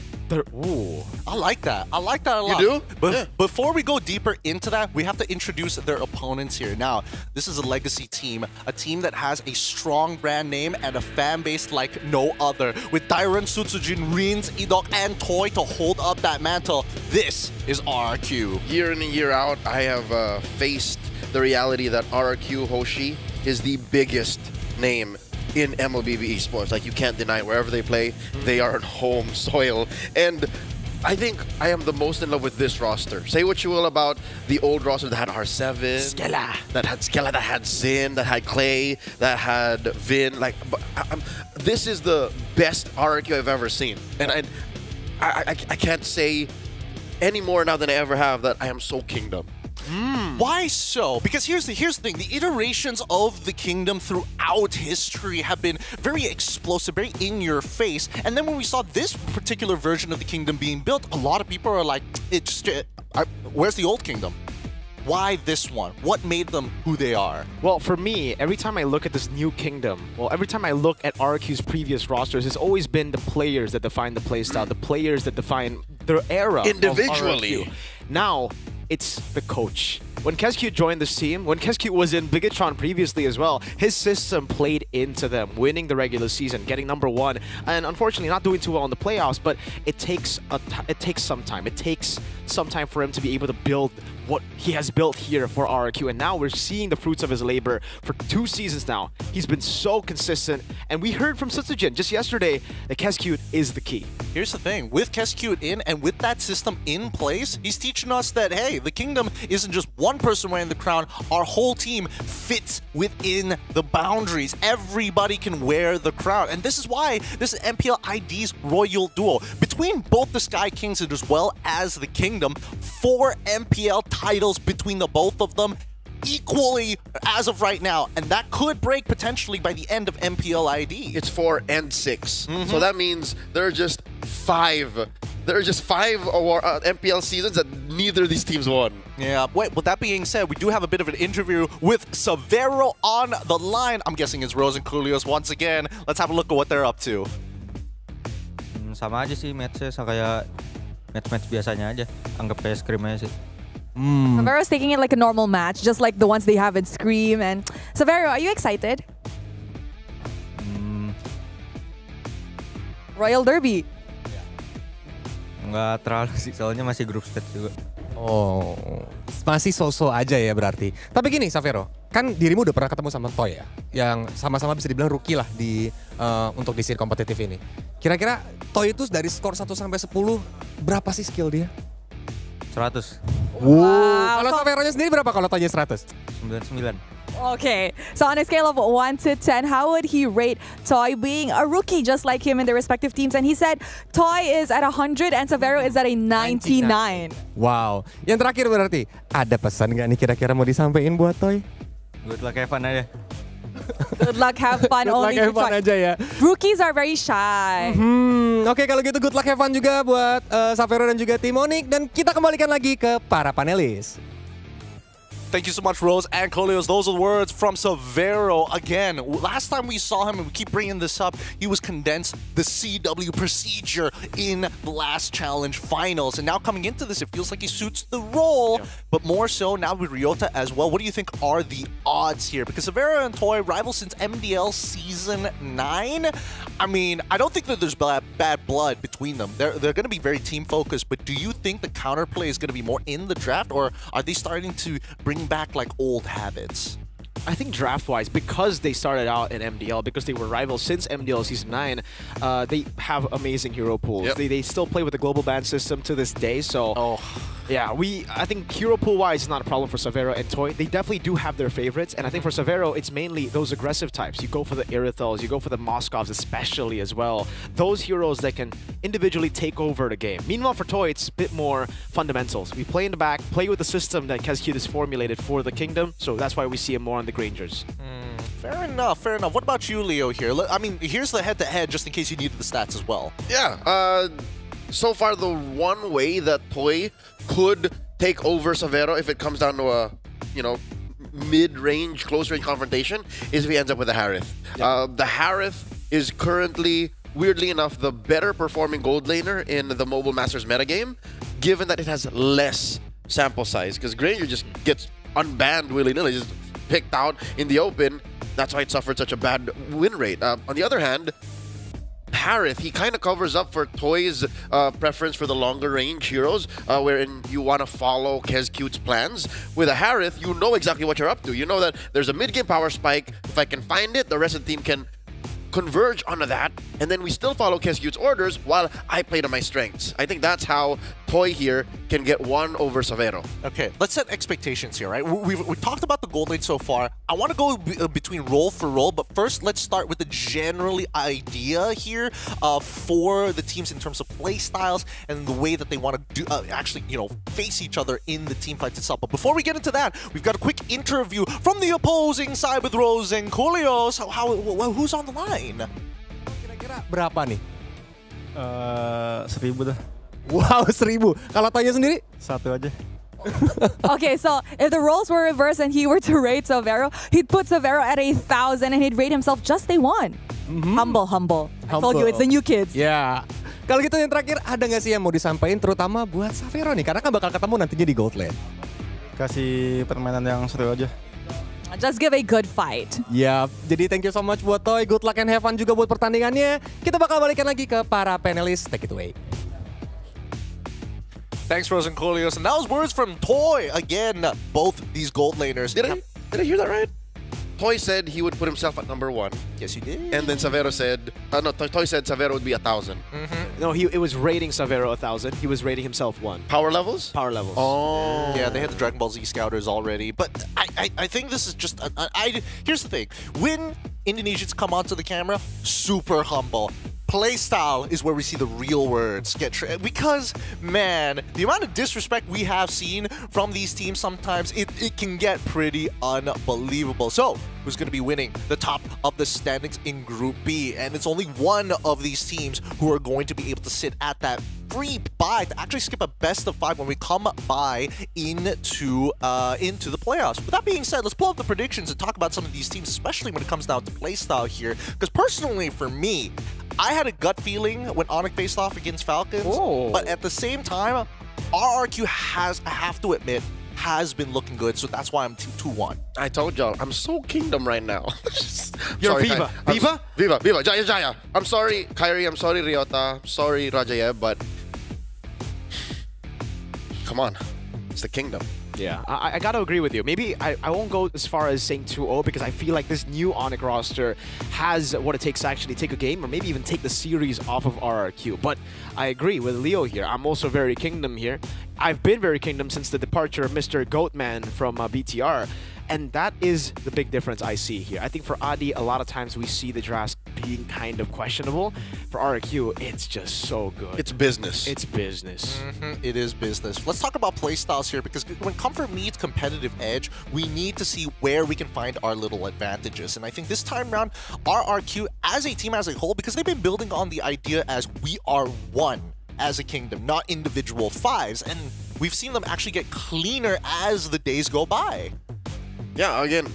Ooh, I like that. I like that a lot. You do? But before we go deeper into that, we have to introduce their opponents here. Now, this is a legacy team, a team that has a strong brand name and a fan base like no other. With Dairon, Sutsujin, Rins, Idok, and Toy to hold up that mantle, this is RRQ. Year in and year out, I have faced the reality that RRQ Hoshi is the biggest name in MLBB esports. Like, you can't deny wherever they play, they are on home soil. And I think I am the most in love with this roster. Say what you will about the old roster that had R7, that had Skella, that had Zin, that had Clay, that had Vin. Like, this is the best RRQ I've ever seen. And I can't say any more now than I ever have that I am so Kingdom. Why so? Because here's the thing. The iterations of the Kingdom throughout history have been very explosive, very in your face. And then when we saw this particular version of the Kingdom being built, a lot of people are like, where's the old Kingdom? Why this one? What made them who they are? Well, for me, every time I look at this new Kingdom, every time I look at RRQ's previous rosters, it's always been the players that define the playstyle, the players that define their era individually. Of RRQ. Now, it's the coach. When Kescute joined this team, when Kescute was in Bigatron previously as well, his system played into them, winning the regular season, getting #1, and unfortunately not doing too well in the playoffs, but it takes some time. It takes some time for him to be able to build what he has built here for RRQ, and now we're seeing the fruits of his labor for 2 seasons now. He's been so consistent, and we heard from Sutsujin just yesterday that Kescute is the key. Here's the thing, with Kescute in and with that system in place, he's teaching us that, hey, The Kingdom isn't just one person wearing the crown. Our whole team fits within the boundaries. Everybody can wear the crown. And this is why this is MPL ID's Royal Duo. Between both the Sky Kings as well as the Kingdom, 4 MPL titles between the both of them equally as of right now, and that could break potentially by the end of MPL ID. It's 4 and 6. So that means there are just 5. There are just 5 MPL seasons that neither of these teams won. Yeah, wait, with that being said, we do have a bit of an interview with Severo on the line. I'm guessing it's Rose and Coolios once again. Let's have a look at what they're up to. Sama aja sih match-nya, kayak match-match biasanya aja. Anggap kayak scrim aja sih. Severo's taking it like a normal match, just like the ones they have in Scream. And Severo, are you excited? Royal Derby. Nggak terlalu sih, soalnya masih group stage juga. Oh, masih so-so aja ya berarti. Tapi gini, Severo, kan dirimu udah pernah ketemu sama Toy ya, yang sama-sama bisa dibilang rookie lah di untuk di scene kompetitif ini. Kira-kira Toy itu dari skor 1 sampai 10 berapa sih skill dia? 100. Wow. Kalau Severonya sendiri berapa kalau Toynya 100? 99. Okay, so on a scale of 1 to 10, how would he rate Toy being a rookie just like him in their respective teams? And he said Toy is at 100 and Severo is at a 99. Wow. Yang terakhir berarti, ada pesan nggak nih kira-kira mau disampaikan buat Toy? Good luck, have fun aja. Good luck, have fun. Good luck, have fun aja ya. Rookies are very shy. Oke, kalau gitu good luck, have fun juga buat Severo dan juga tim Onyx. Dan kita kembalikan lagi ke para panelis. Thank you so much, Rose and Coolios. Those are the words from Severo. Again, last time we saw him, and we keep bringing this up, he was condensed the CW procedure in the last challenge finals. And now coming into this, it feels like he suits the role, but more so now with Ryota as well. What do you think are the odds here? Because Severo and Toy rival since MDL Season 9. I mean, I don't think that there's bad blood between them. They're going to be very team-focused, but do you think the counterplay is going to be more in the draft, or are they starting to bring back like old habits? I think draft-wise, because they started out in MDL, because they were rivals since MDL Season 9, they have amazing hero pools. Yep. They still play with the global ban system to this day, so yeah, I think hero pool-wise is not a problem for Severo and Toy. They definitely do have their favorites, and I think for Severo, it's mainly those aggressive types. You go for the Irithels, you go for the Moskovs especially as well. Those heroes that can individually take over the game. Meanwhile, for Toy, it's a bit more fundamentals. We play in the back, play with the system that KazQ has formulated for the Kingdom, so that's why we see him more on the Grangers. Fair enough, fair enough. What about you, Leo, here? I mean, here's the head-to-head just in case you needed the stats as well. Yeah, so far the one way that Toy could take over Severo if it comes down to a, mid-range, close-range confrontation is if he ends up with a Harith. The Harith is currently, weirdly enough, the better performing gold laner in the Mobile Masters metagame, given that it has less sample size, because Granger just gets unbanned willy-nilly, just picked out in the open. That's why it suffered such a bad win rate. On the other hand, Harith, he kind of covers up for Toy's preference for the longer range heroes, wherein you want to follow KazQ's plans. With a Harith, you know exactly what you're up to. You know that there's a mid-game power spike. If I can find it, the rest of the team can converge onto that, and then we still follow KazQ's orders while I play to my strengths. I think that's how Toy here can get one over Severo. Okay, let's set expectations here, right? We've talked about the gold lane so far. I want to go between role for role, but first let's start with the generally idea here for the teams in terms of play styles and the way that they want to do actually, face each other in the team fights itself. But before we get into that, we've got a quick interview from the opposing side with Rose and Coolios. Who's on the line? Kira-kira berapa nih? 1000 dah. Wow, 1000. Kalau Toynya sendiri? 1 aja. Okay, so if the roles were reversed and he were to rate Severo, he'd put Severo at 1000 and he'd rate himself just a 1. Humble. I told you, it's the new kids. Ya. Kalau gitu yang terakhir, ada nggak sih yang mau disampaikan terutama buat Severo nih? Karena kan bakal ketemu nantinya di Gold Lane. Kasih permainan yang seru aja. Just give a good fight. Ya, jadi thank you so much buat Toy. Good luck and have fun juga buat pertandingannya. Kita bakal balikan lagi ke para panelis. Take it away. Thanks, Rose and Coolios. And that was words from Toy. Again, both these gold laners. Did I hear that right? Toy said he would put himself at number 1. Yes, he did. And then Savero said, no, Toy said Savero would be 1,000. No, it was rating Savero 1,000. He was rating himself 1. Power levels? Power levels. Oh. Yeah, they had the Dragon Ball Z Scouters already. But I think this is just... here's the thing. When Indonesians come onto the camera, super humble. Playstyle is where we see the real words get because, man, the amount of disrespect we have seen from these teams sometimes, it can get pretty unbelievable. So, who's going to be winning the top of the standings in Group B? And it's only one of these teams who are going to be able to sit at that free bye to actually skip a best of 5 when we come by into the playoffs. With that being said, let's pull up the predictions and talk about some of these teams, especially when it comes down to playstyle here. Because personally, for me, I had a gut feeling when Onyx faced off against Falcons, but at the same time, RRQ has, I have to admit, has been looking good, so that's why I'm 2-1. I told y'all, I'm so Kingdom right now. You're sorry, Viva. Viva, Jaya, Jaya. I'm sorry, Kyrie, I'm sorry, Ryota, I'm sorry, Rajaya, but come on, it's the Kingdom. Yeah, I gotta agree with you. Maybe I won't go as far as saying 2-0 because I feel like this new Onyx roster has what it takes to actually take a game or maybe even take the series off of RRQ. But I agree with Leo here. I'm also very Kingdom here. I've been very Kingdom since the departure of Mr. Goatman from BTR. And that is the big difference I see here. I think for Adi, a lot of times we see the drafts being kind of questionable. For RRQ, it's just so good. It's business. It's business. It is business. Let's talk about playstyles here, because when Comfort meets competitive edge, we need to see where we can find our little advantages. And I think this time around, RRQ as a team as a whole, because they've been building on the idea as we are one as a kingdom, not individual fives. And we've seen them actually get cleaner as the days go by. Yeah, again,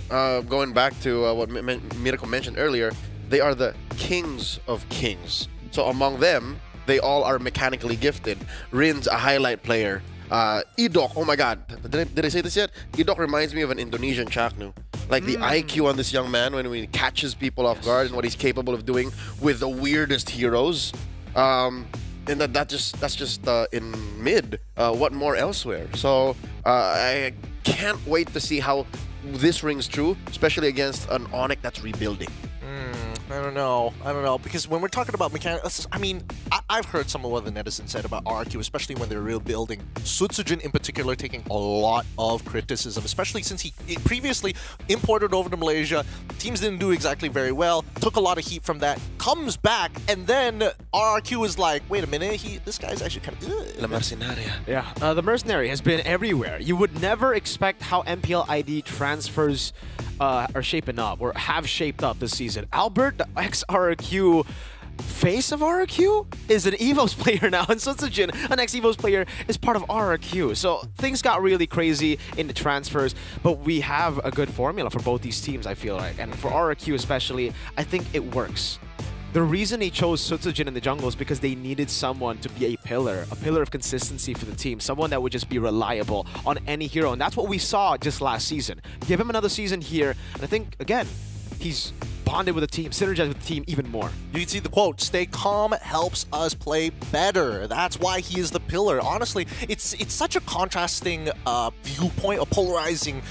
going back to what Miracle mentioned earlier, they are the kings of kings. So among them, they all are mechanically gifted. Rin's a highlight player. Idok, oh my god, did I say this yet? Idok reminds me of an Indonesian Chaknu. Like the IQ on this young man when he catches people off guard and what he's capable of doing with the weirdest heroes. And that's just in mid. What more elsewhere? So I can't wait to see how this rings true, especially against an Onyx that's rebuilding. I don't know, because when we're talking about mechanics, I mean, I've heard some of what the netizens said about RQ, especially when they're rebuilding. Sutsujin in particular taking a lot of criticism, especially since he previously imported over to Malaysia. Teams didn't do exactly very well, took a lot of heat from that, comes back, and then RQ is like, wait a minute, this guy's actually kind of good. La Mercenaria. Yeah, the Mercenary has been everywhere. You would never expect how MPL ID transfers are shaping up or have shaped up this season. Albert, the ex-RRQ face of RRQ, is an EVOS player now, and Sutsujin, an ex-EVOS player, is part of RRQ. So things got really crazy in the transfers, but we have a good formula for both these teams, I feel like. And for RRQ especially, I think it works. The reason he chose Sutsujin in the jungle is because they needed someone to be a pillar of consistency for the team, someone that would just be reliable on any hero, and that's what we saw just last season. Give him another season here, and I think, again, he's bonded with the team, synergized with the team even more. You can see the quote, "Stay calm helps us play better." That's why he is the pillar. Honestly, it's such a contrasting viewpoint, a polarizing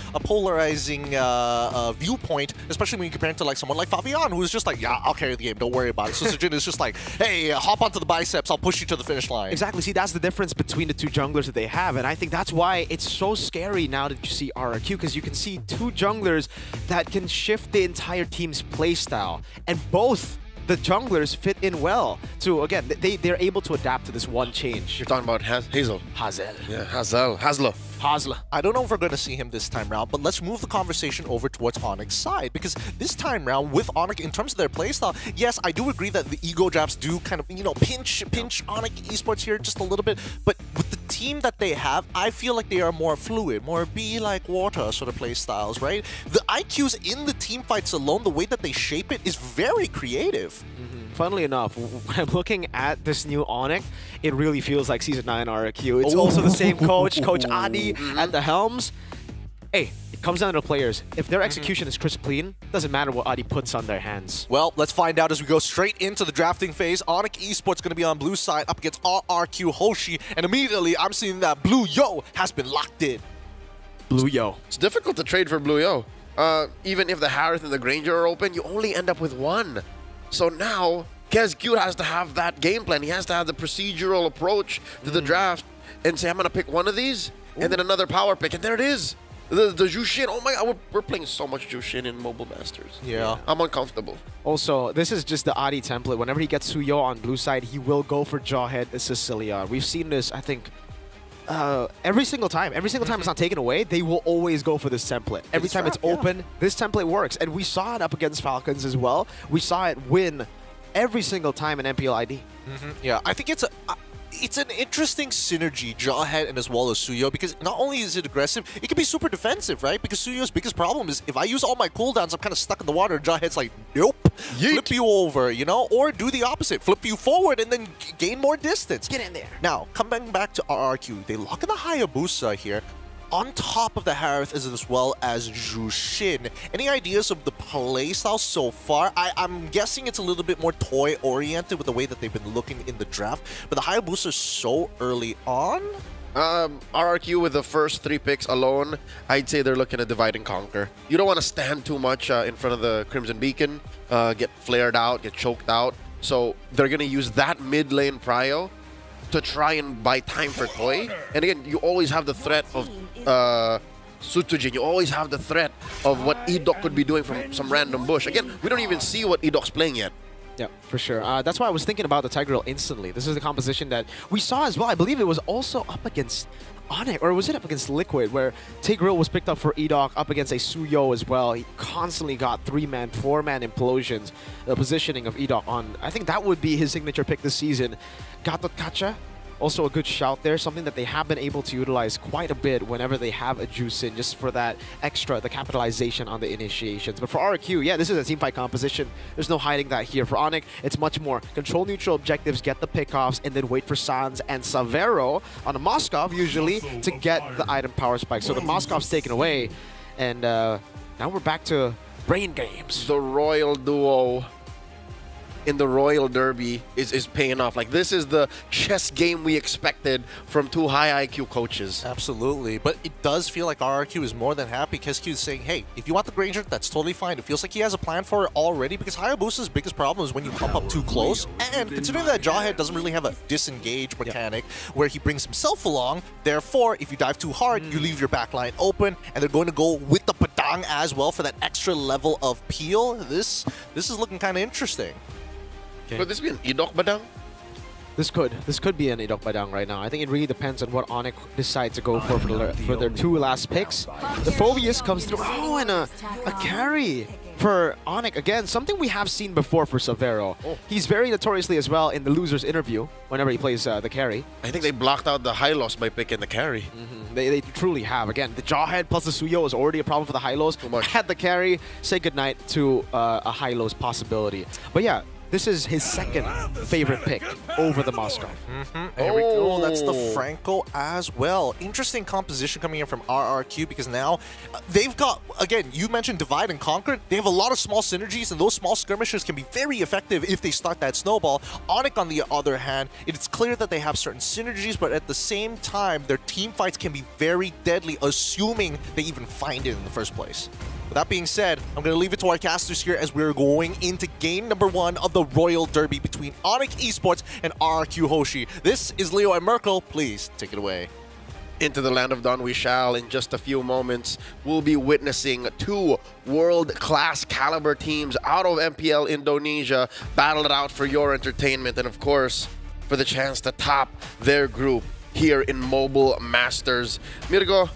viewpoint, especially when you compare it to like someone like Fabian, who's just like, yeah, I'll carry the game, don't worry about it. So Sujin is just like, hey, hop onto the biceps, I'll push you to the finish line. Exactly. See, that's the difference between the two junglers that they have, and I think that's why it's so scary now that you see RRQ, because you can see two junglers that can shift the entire team's playstyle, and both the junglers fit in well. So again, they're able to adapt to this one change. You're talking about Hazel. Yeah, Hazla. I don't know if we're going to see him this time round, but let's move the conversation over towards Onyx's side, because this time round with Onyx, in terms of their playstyle, yes, I do agree that the ego drafts do kind of, pinch Onyx esports here just a little bit, but with the team that they have, I feel like they are more fluid, more be like water sort of playstyles, right? The IQs in the team fights alone, the way that they shape it is very creative. Funnily enough, when I'm looking at this new Onyx, it really feels like Season 9 RRQ. It's also the same coach, Coach Adi at the helms. Hey, it comes down to the players. If their execution is crisp clean, doesn't matter what Adi puts on their hands. Well, let's find out as we go straight into the drafting phase. Onyx Esports going to be on blue side up against RRQ Hoshi, and immediately I'm seeing that Blue Yo has been locked in. Blue Yo. It's difficult to trade for Blue Yo. even if the Harith and the Granger are open, you only end up with one. So now, KSQ has to have that game plan. He has to have the procedural approach to the draft and say, I'm going to pick one of these, and then another power pick, and there it is. The Jushin, oh my god, we're playing so much Jushin in Mobile Masters. Yeah. I'm uncomfortable. Also, this is just the Adi template. Whenever he gets Suyo on blue side, he will go for Jawhead Sicilian. We've seen this, I think, every single time. Every single time it's not taken away, they will always go for this template. Every time it's open, this template works. And we saw it up against Falcons as well. We saw it win every single time in MPL ID. Yeah, I think it's an interesting synergy, Jawhead and as well as Suyo, because not only is it aggressive, it can be super defensive, right? Because Suyo's biggest problem is if I use all my cooldowns, I'm kind of stuck in the water. Jawhead's like, nope, flip you over, you know? Or do the opposite, flip you forward and then gain more distance. Get in there. Now, coming back to RRQ, they lock in the Hayabusa here. On top of the Harith as well as Jushin. Any ideas of the playstyle so far? I'm guessing it's a little bit more toy-oriented with the way that they've been looking in the draft, but the Hayabusa is so early on. RRQ with the first 3 picks alone, I'd say they're looking to divide and conquer. You don't want to stand too much in front of the Crimson Beacon, get flared out, get choked out. So they're going to use that mid lane prio to try and buy time for Toy. And again, you always have the threat of Sutujin. You always have the threat of what Edok could be doing from some random bush. Again, we don't even see what Edok's playing yet. Yeah, for sure. That's why I was thinking about the Tigreal instantly. This is the composition that we saw as well. I believe it was also up against Onyx, or was it up against Liquid, where Tigreal was picked up for Edok up against a Suyo as well. He constantly got 3-man, 4-man implosions. The positioning of Edok on, I think that would be his signature pick this season. Gatot Kacha, also a good shout there, something that they have been able to utilize quite a bit whenever they have a Juicin, just for that extra, the capitalization on the initiations. But for RQ, yeah, this is a team fight composition. There's no hiding that here. For Onyx, it's much more control neutral objectives, get the pickoffs, and then wait for Sans and Savero on a Moskov usually to get the item power spike. So the Moskov's taken away, and now we're back to brain games. The Royal Duo in the Royal Derby is paying off. Like, this is the chess game we expected from 2 high IQ coaches. Absolutely, but it does feel like RRQ is more than happy. KSQ is saying, hey, if you want the Granger, that's totally fine. It feels like he has a plan for it already, because Hayabusa's biggest problem is when you come up too close. And considering that Jawhead doesn't really have a disengage mechanic where he brings himself along, therefore, if you dive too hard, you leave your backline open, and they're going to go with the Padang as well for that extra level of peel. This is looking kind of interesting. Okay. Could this be an Edok Badang? This could be an Edok Badang right now. I think it really depends on what Onyx decides to go for their 2 last picks. The Phobius comes through. Oh, and a carry for Onyx. Again, something we have seen before for Savero. He's very notoriously as well in the loser's interview whenever he plays the carry. I think they blocked out the high loss by picking the carry. They truly have. Again, the Jawhead plus the Suyo is already a problem for the high lows. Had the carry, say goodnight to a high lows possibility. But yeah, this is his second favorite pick over the Moskov. There we go. That's the Franco as well. Interesting composition coming in from RRQ, because now they've got, again, you mentioned divide and conquer. They have a lot of small synergies, and those small skirmishes can be very effective if they start that snowball. Onyx, on the other hand, it's clear that they have certain synergies, but at the same time, their team fights can be very deadly, assuming they even find it in the first place. With that being said, I'm going to leave it to our casters here as we're going into game number 1 of the Royal Derby between Onyx Esports and RRQ Hoshi. This is Leo and Merkel. Please take it away. Into the land of Dawn we shall. In just a few moments, we'll be witnessing 2 world-class caliber teams out of MPL Indonesia battle it out for your entertainment and, of course, for the chance to top their group here in Mobile Masters. Mirgo,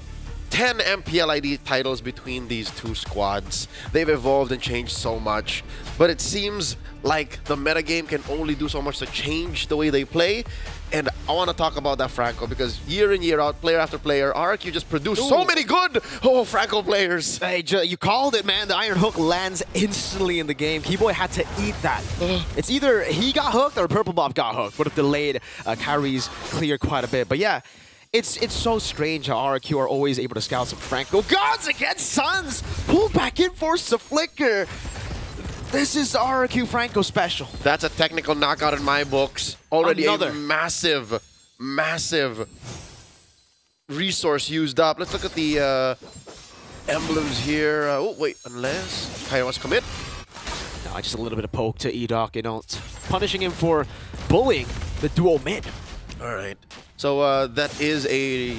10 MPL ID titles between these 2 squads. They've evolved and changed so much, but it seems like the metagame can only do so much to change the way they play. And I want to talk about that, Franco, because year in, year out, player after player, RRQ just produced so many good Franco players. Hey, you called it, man. The Iron Hook lands instantly in the game. Keyboy had to eat that. It's either he got hooked or Purple Bob got hooked. Would have delayed carries clear quite a bit. But yeah, it's so strange how RRQ are always able to scout some Franco. Gods against Suns! Pull back in, force the flicker. This is RRQ Franco special. That's a technical knockout in my books. Already a massive, massive resource used up. Let's look at the emblems here. Oh, wait, unless Kairi wants to commit. No, just a little bit of poke to Edok, you know, punishing him for bullying the duo mid. All right. So that is a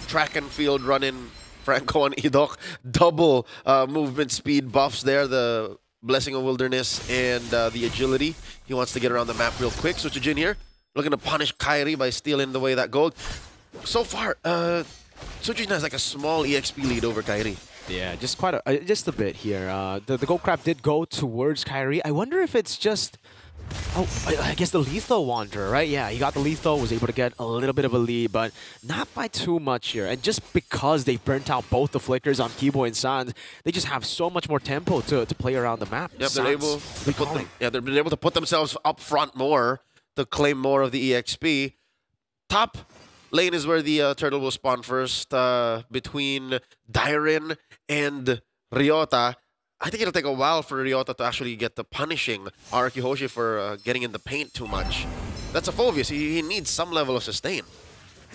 track and field run-in. Franco and Edok. Double movement speed buffs there. The Blessing of Wilderness and the agility. He wants to get around the map real quick. So Jin here, looking to punish Kairi by stealing away that gold. So far, Sujin has like a small EXP lead over Kairi. Yeah, just quite just a bit here. The gold crab did go towards Kairi. I wonder if it's just... Oh, I guess the lethal Wanderer, right? Yeah, he got the lethal, was able to get a little bit of a lead, but not by too much here. And just because they burnt out both the flickers on Keyboy and Sans, they just have so much more tempo to play around the map. Yep, they're able to they've been able to put themselves up front more to claim more of the EXP. Top lane is where the turtle will spawn first, between Dairin and Ryota. I think it'll take a while for Ryota to actually get the punishing Araki Hoshi for getting in the paint too much. That's a Phobius. He needs some level of sustain.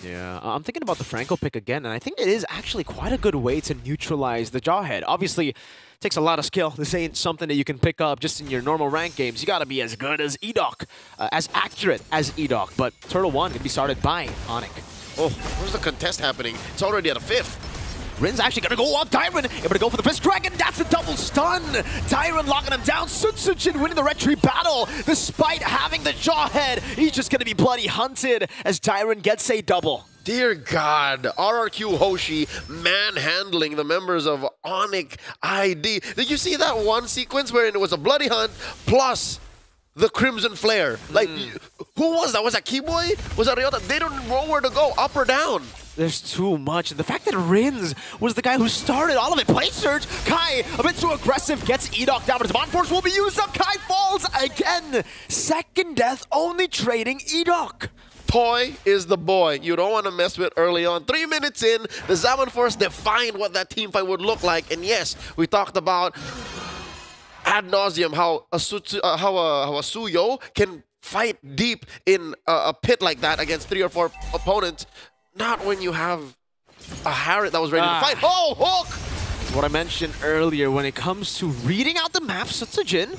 Yeah, I'm thinking about the Franco pick again, and I think it is actually quite a good way to neutralize the Jawhead. Obviously, it takes a lot of skill. This ain't something that you can pick up just in your normal rank games. You gotta be as good as Edok, as accurate as Edok. But Turtle 1 can be started by Onic. Oh, where's the contest happening? It's already at a 5th. Rin's actually gonna go up. Dairin able to go for the Fist Dragon. That's a double stun. Dairin locking him down. Sunsujin winning the retreat battle. Despite having the Jawhead, he's just gonna be bloody hunted as Dairin gets a double. Dear God, RRQ Hoshi manhandling the members of Onic ID. Did you see that one sequence where it was a bloody hunt plus the Crimson Flare? Like, who was that? Was that Keyboy? Was that Ryota? They don't know where to go, up or down. There's too much. And the fact that Rins was the guy who started all of it. Play Surge. Kai, a bit too aggressive, gets Edok down, but his Bond Force will be used up. Kai falls again. Second death, only trading Edok. Toy is the boy you don't want to mess with early on. 3 minutes in, the Zaman Force defined what that team fight would look like. And yes, we talked about ad nauseum how a Suyo can fight deep in a pit like that against 3 or 4 opponents. Not when you have a Harriet that was ready to fight. Oh, Hook! That's what I mentioned earlier when it comes to reading out the map. Sutsujin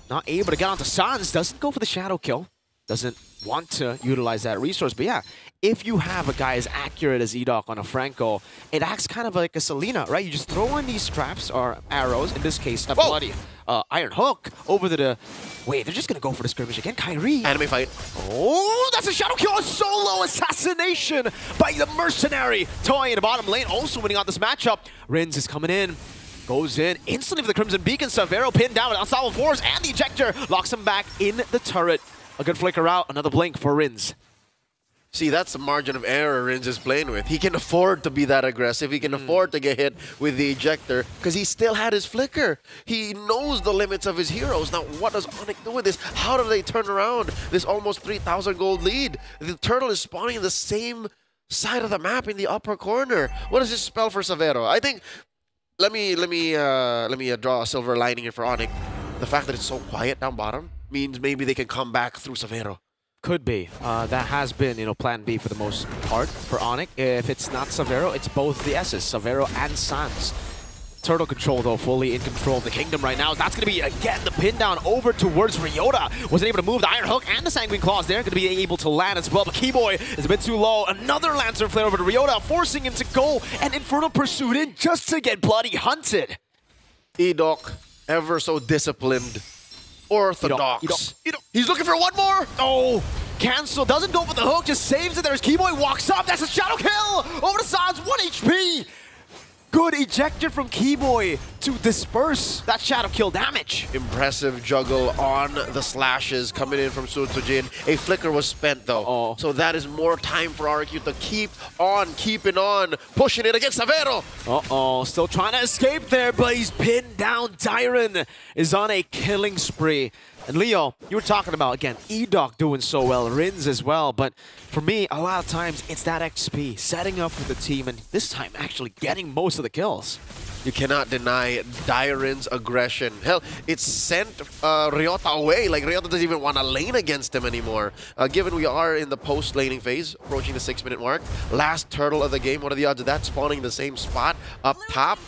not able to get onto Sans, doesn't go for the shadow kill. Doesn't want to utilize that resource. But yeah, if you have a guy as accurate as Edok on a Franco, it acts kind of like a Selena, right? You just throw on these traps or arrows, in this case, a bloody Iron Hook over to the... Wait, they're just going to go for the skirmish again. Kairi. Anime fight. Oh, that's a shadow kill. A solo assassination by the Mercenary. Toy in the bottom lane also winning on this matchup. Rins is coming in. Goes in instantly for the Crimson Beacon. Savero pinned down with Unstoppable Force and the ejector. Locks him back in the turret. A good flicker out. Another blink for Rins. See, that's the margin of error Rins is playing with. He can afford to be that aggressive. He can afford to get hit with the ejector because he still had his flicker. He knows the limits of his heroes. Now, what does Onic do with this? How do they turn around this almost 3,000 gold lead? The turtle is spawning in the same side of the map in the upper corner. What does this spell for Savero? I think, let me draw a silver lining here for Onic. The fact that it's so quiet down bottom means maybe they can come back through Savero. Could be. That has been, plan B for the most part for Onic. If it's not Savero, it's both the S's, Savero and Sans. Turtle control, though, fully in control of the kingdom right now. That's going to be, again, the pin down over towards Ryota. Wasn't able to move the Iron Hook and the Sanguine Claws. They're going to be able to land as well, but Keyboy is a bit too low. Another Lancer Flare over to Ryota, forcing him to go and Infernal Pursuit in just to get bloody hunted. Edok, ever so disciplined. Orthodox. He's looking for one more. Oh, cancel. Doesn't go for the hook, just saves it. There's Keyboy, walks up. That's a shadow kill. Over to Sans, 1 HP. Good ejector from Keyboy to disperse that shadow kill damage. Impressive juggle on the slashes coming in from Sutsujin. A flicker was spent though. So that is more time for RQ to keep on keeping on, pushing it against Savero. Still trying to escape there, but he's pinned down. Dairin is on a killing spree. And Leo, you were talking about, again, Edok doing so well, Rins as well, but for me, a lot of times, it's that XP, setting up for the team, and this time actually getting most of the kills. You cannot deny Dairen's aggression. Hell, it sent Ryota away. Like, Ryota doesn't even want to lane against him anymore. Given we are in the post-laning phase, approaching the 6-minute mark. Last turtle of the game. What are the odds of that spawning in the same spot up top?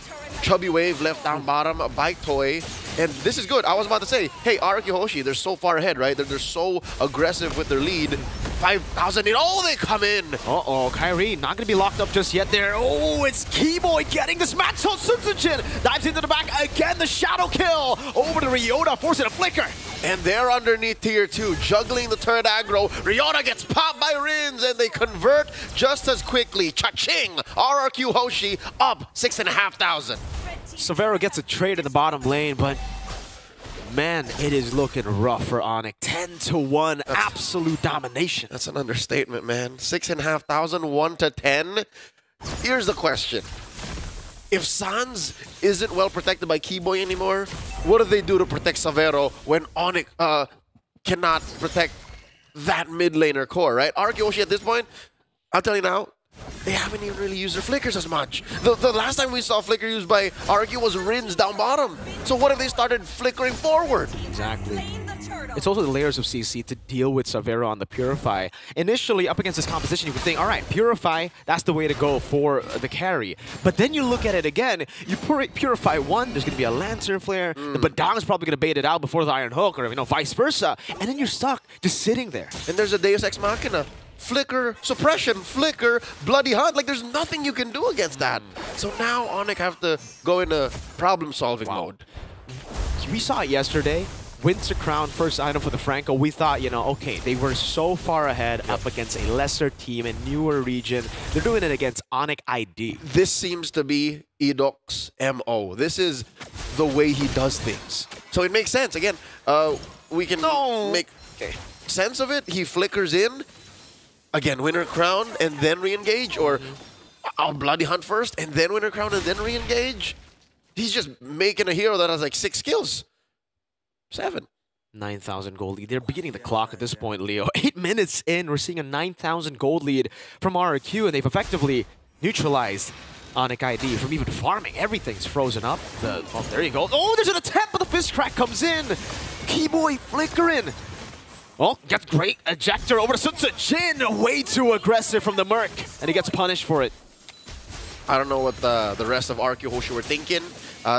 Chubby Wave left down bottom by Toy. And this is good. I was about to say, hey, RQ Hoshi, they're so far ahead, right? They're so aggressive with their lead. 5,000 in. Oh, they come in. Uh-oh, Kairi not going to be locked up just yet there. Oh, it's Keyboy getting this match. So Sunsujin dives into the back again. The shadow kill over to Ryota, forcing a flicker. And they're underneath tier 2, juggling the turret aggro. Ryota gets popped by Rins, and they convert just as quickly. Cha-ching! RRQ Hoshi up 6,500. Severo gets a trade in the bottom lane, but man, it is looking rough for Onyx. 10-1, absolute domination. That's an understatement, man. 6,500, 1-10. Here's the question. If Sans isn't well protected by Keyboy anymore, what do they do to protect Severo when Onyx cannot protect that mid laner core, right? Arceoshi at this point, I'll tell you now, they haven't even really used their flickers as much. The last time we saw flicker used by Arceus was Rins down bottom. So what if they started flickering forward? Exactly. It's also the layers of CC to deal with Severo on the Purify. Initially, up against this composition, you would think, all right, Purify, that's the way to go for the carry. But then you look at it again, you Purify one, there's going to be a Lantern Flare, the Badang is probably going to bait it out before the Iron Hook, or vice versa, and then you're stuck just sitting there. And there's a Deus Ex Machina. Flicker, suppression, flicker, bloody hunt. Like, there's nothing you can do against that. So now Onyx have to go into problem-solving mode. We saw it yesterday. Winter Crown, first item for the Franco. We thought, okay, they were so far ahead up against a lesser team in newer region. They're doing it against Onyx ID. This seems to be Edok's MO. This is the way he does things. So it makes sense. Again, we can make sense of it. He flickers in. Again, Winter Crown and then re-engage, or I'll Bloody Hunt first and then Winter Crown and then re-engage. He's just making a hero that has like 6 skills. 7. 9,000 gold lead. They're beginning the clock at this point, Leo. 8 minutes in, we're seeing a 9,000 gold lead from RRQ, and they've effectively neutralized Onyx ID from even farming. Everything's frozen up. Oh, there you go. Oh, there's an attempt, but the fist crack comes in. Keyboy flickering. Oh, gets great ejector over to Sunsujin. Way too aggressive from the Merc, and he gets punished for it. I don't know what the rest of RQ Hoshi were thinking.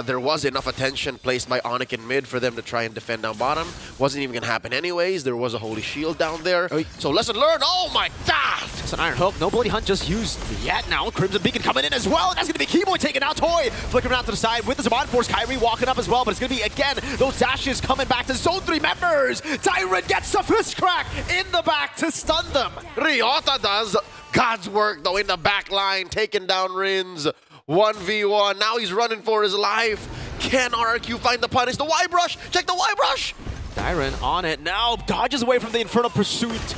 There was enough attention placed by Onyx in mid for them to try and defend down bottom. Wasn't even going to happen anyways. There was a Holy Shield down there. So lesson learned. Oh my god! It's an Iron Hook. No Bloody Hunt just used yet now. Crimson Beacon coming in as well. And that's going to be Keyboy taking out Toy. Flickering out to the side with the Zaman Force. Kairi walking up as well. But it's going to be, again, those dashes coming back to Zone 3 members. Tyrant gets the fist crack in the back to stun them. Ryota does God's work, though, in the back line. Taking down Rins. 1v1. Now he's running for his life. Can RRQ find the punish? The Y brush. Check the Y brush. Dairen on it now. Dodges away from the Infernal Pursuit.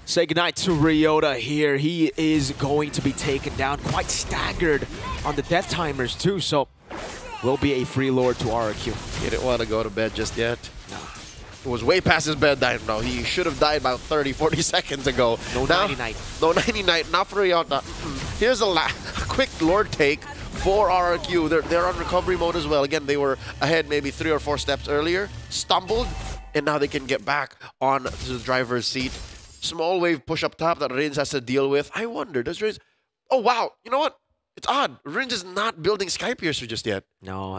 Say goodnight to Ryota here. He is going to be taken down. Quite staggered on the death timers too. So will be a free lord to RRQ. He didn't want to go to bed just yet. No. It was way past his bedtime now. He should have died about 30, 40 seconds ago. No 90-night. No 90-night. Not for Ryota. Here's a quick Lord take for RRQ. They're on recovery mode as well. Again, they were ahead maybe 3 or 4 steps earlier. Stumbled. And now they can get back on to the driver's seat. Small wave push up top that Rins has to deal with. I wonder, does Rins... Oh, wow. You know what? It's odd. Rins is not building Skypiercer just yet. No.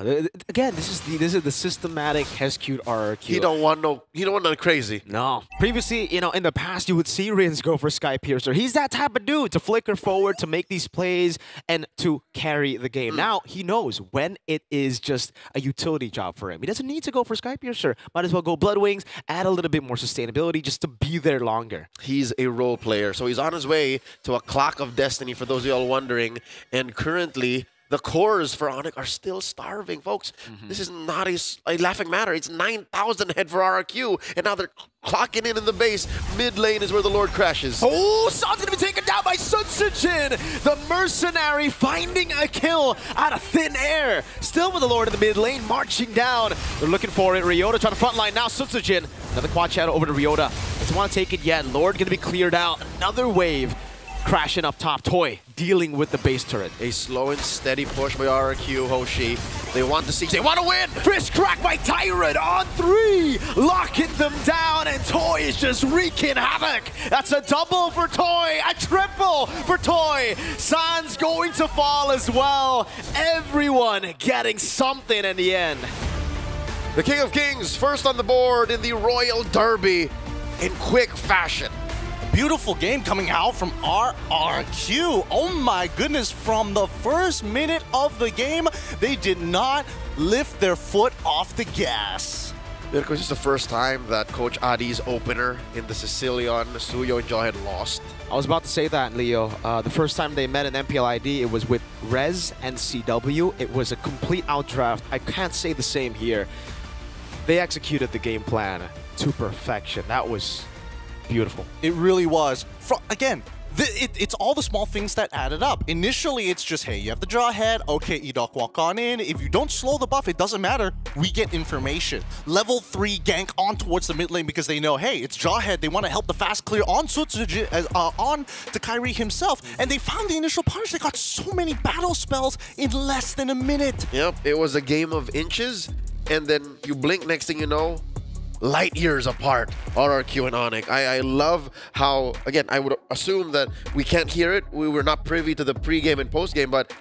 Again, this is the systematic Heskute RRQ. He don't want no crazy. No. Previously, in the past, you would see Rins go for Skypiercer. He's that type of dude to flicker forward, to make these plays, and to carry the game. Now, he knows when it is just a utility job for him. He doesn't need to go for Skypiercer. Might as well go Blood Wings, add a little bit more sustainability just to be there longer. He's a role player, so he's on his way to a Clock of Destiny, for those of y'all wondering. And currently, the cores for Onyx are still starving, folks. This is not a laughing matter. It's 9,000 ahead for RRQ, and now they're clocking in the base. Mid lane is where the Lord crashes. Oh, Son's going to be taken down by Sunsujin. The Mercenary finding a kill out of thin air. Still with the Lord in the mid lane, marching down. They're looking for it. Ryota trying to front line now. Sunsujin, another quad shadow over to Ryota. Doesn't want to take it yet. Lord going to be cleared out. Another wave. Crashing up top. Toy dealing with the base turret. A slow and steady push by RRQ, Hoshi. They want the siege. They want to win! Fist crack by Tyrant on 3! Locking them down, and Toy is just wreaking havoc! That's a double for Toy, a triple for Toy! Sans going to fall as well. Everyone getting something in the end. The King of Kings first on the board in the Royal Derby in quick fashion. Beautiful game coming out from RRQ. Oh my goodness, from the first minute of the game, they did not lift their foot off the gas. It was just the first time that Coach Adi's opener in the Sicilian, Suyo and Jaw had lost. I was about to say that, Leo. The first time they met in MPLID, it was with Rez and CW. It was a complete outdraft. I can't say the same here. They executed the game plan to perfection. That was beautiful. It really was. Again, it's all the small things that added up. Initially, it's just, hey, you have the draw head. Okay, Edok, walk on in. If you don't slow the buff, it doesn't matter. We get information. Level 3 gank on towards the mid lane because they know, hey, it's draw head. They want to help the fast clear on Sutsuji, on to Kairi himself. And they found the initial punish. They got so many battle spells in less than a minute. Yep, it was a game of inches. And then you blink, next thing you know, light years apart, RRQ and Onyx. I love how, again, I would assume that we can't hear it. We were not privy to the pre-game and post-game, but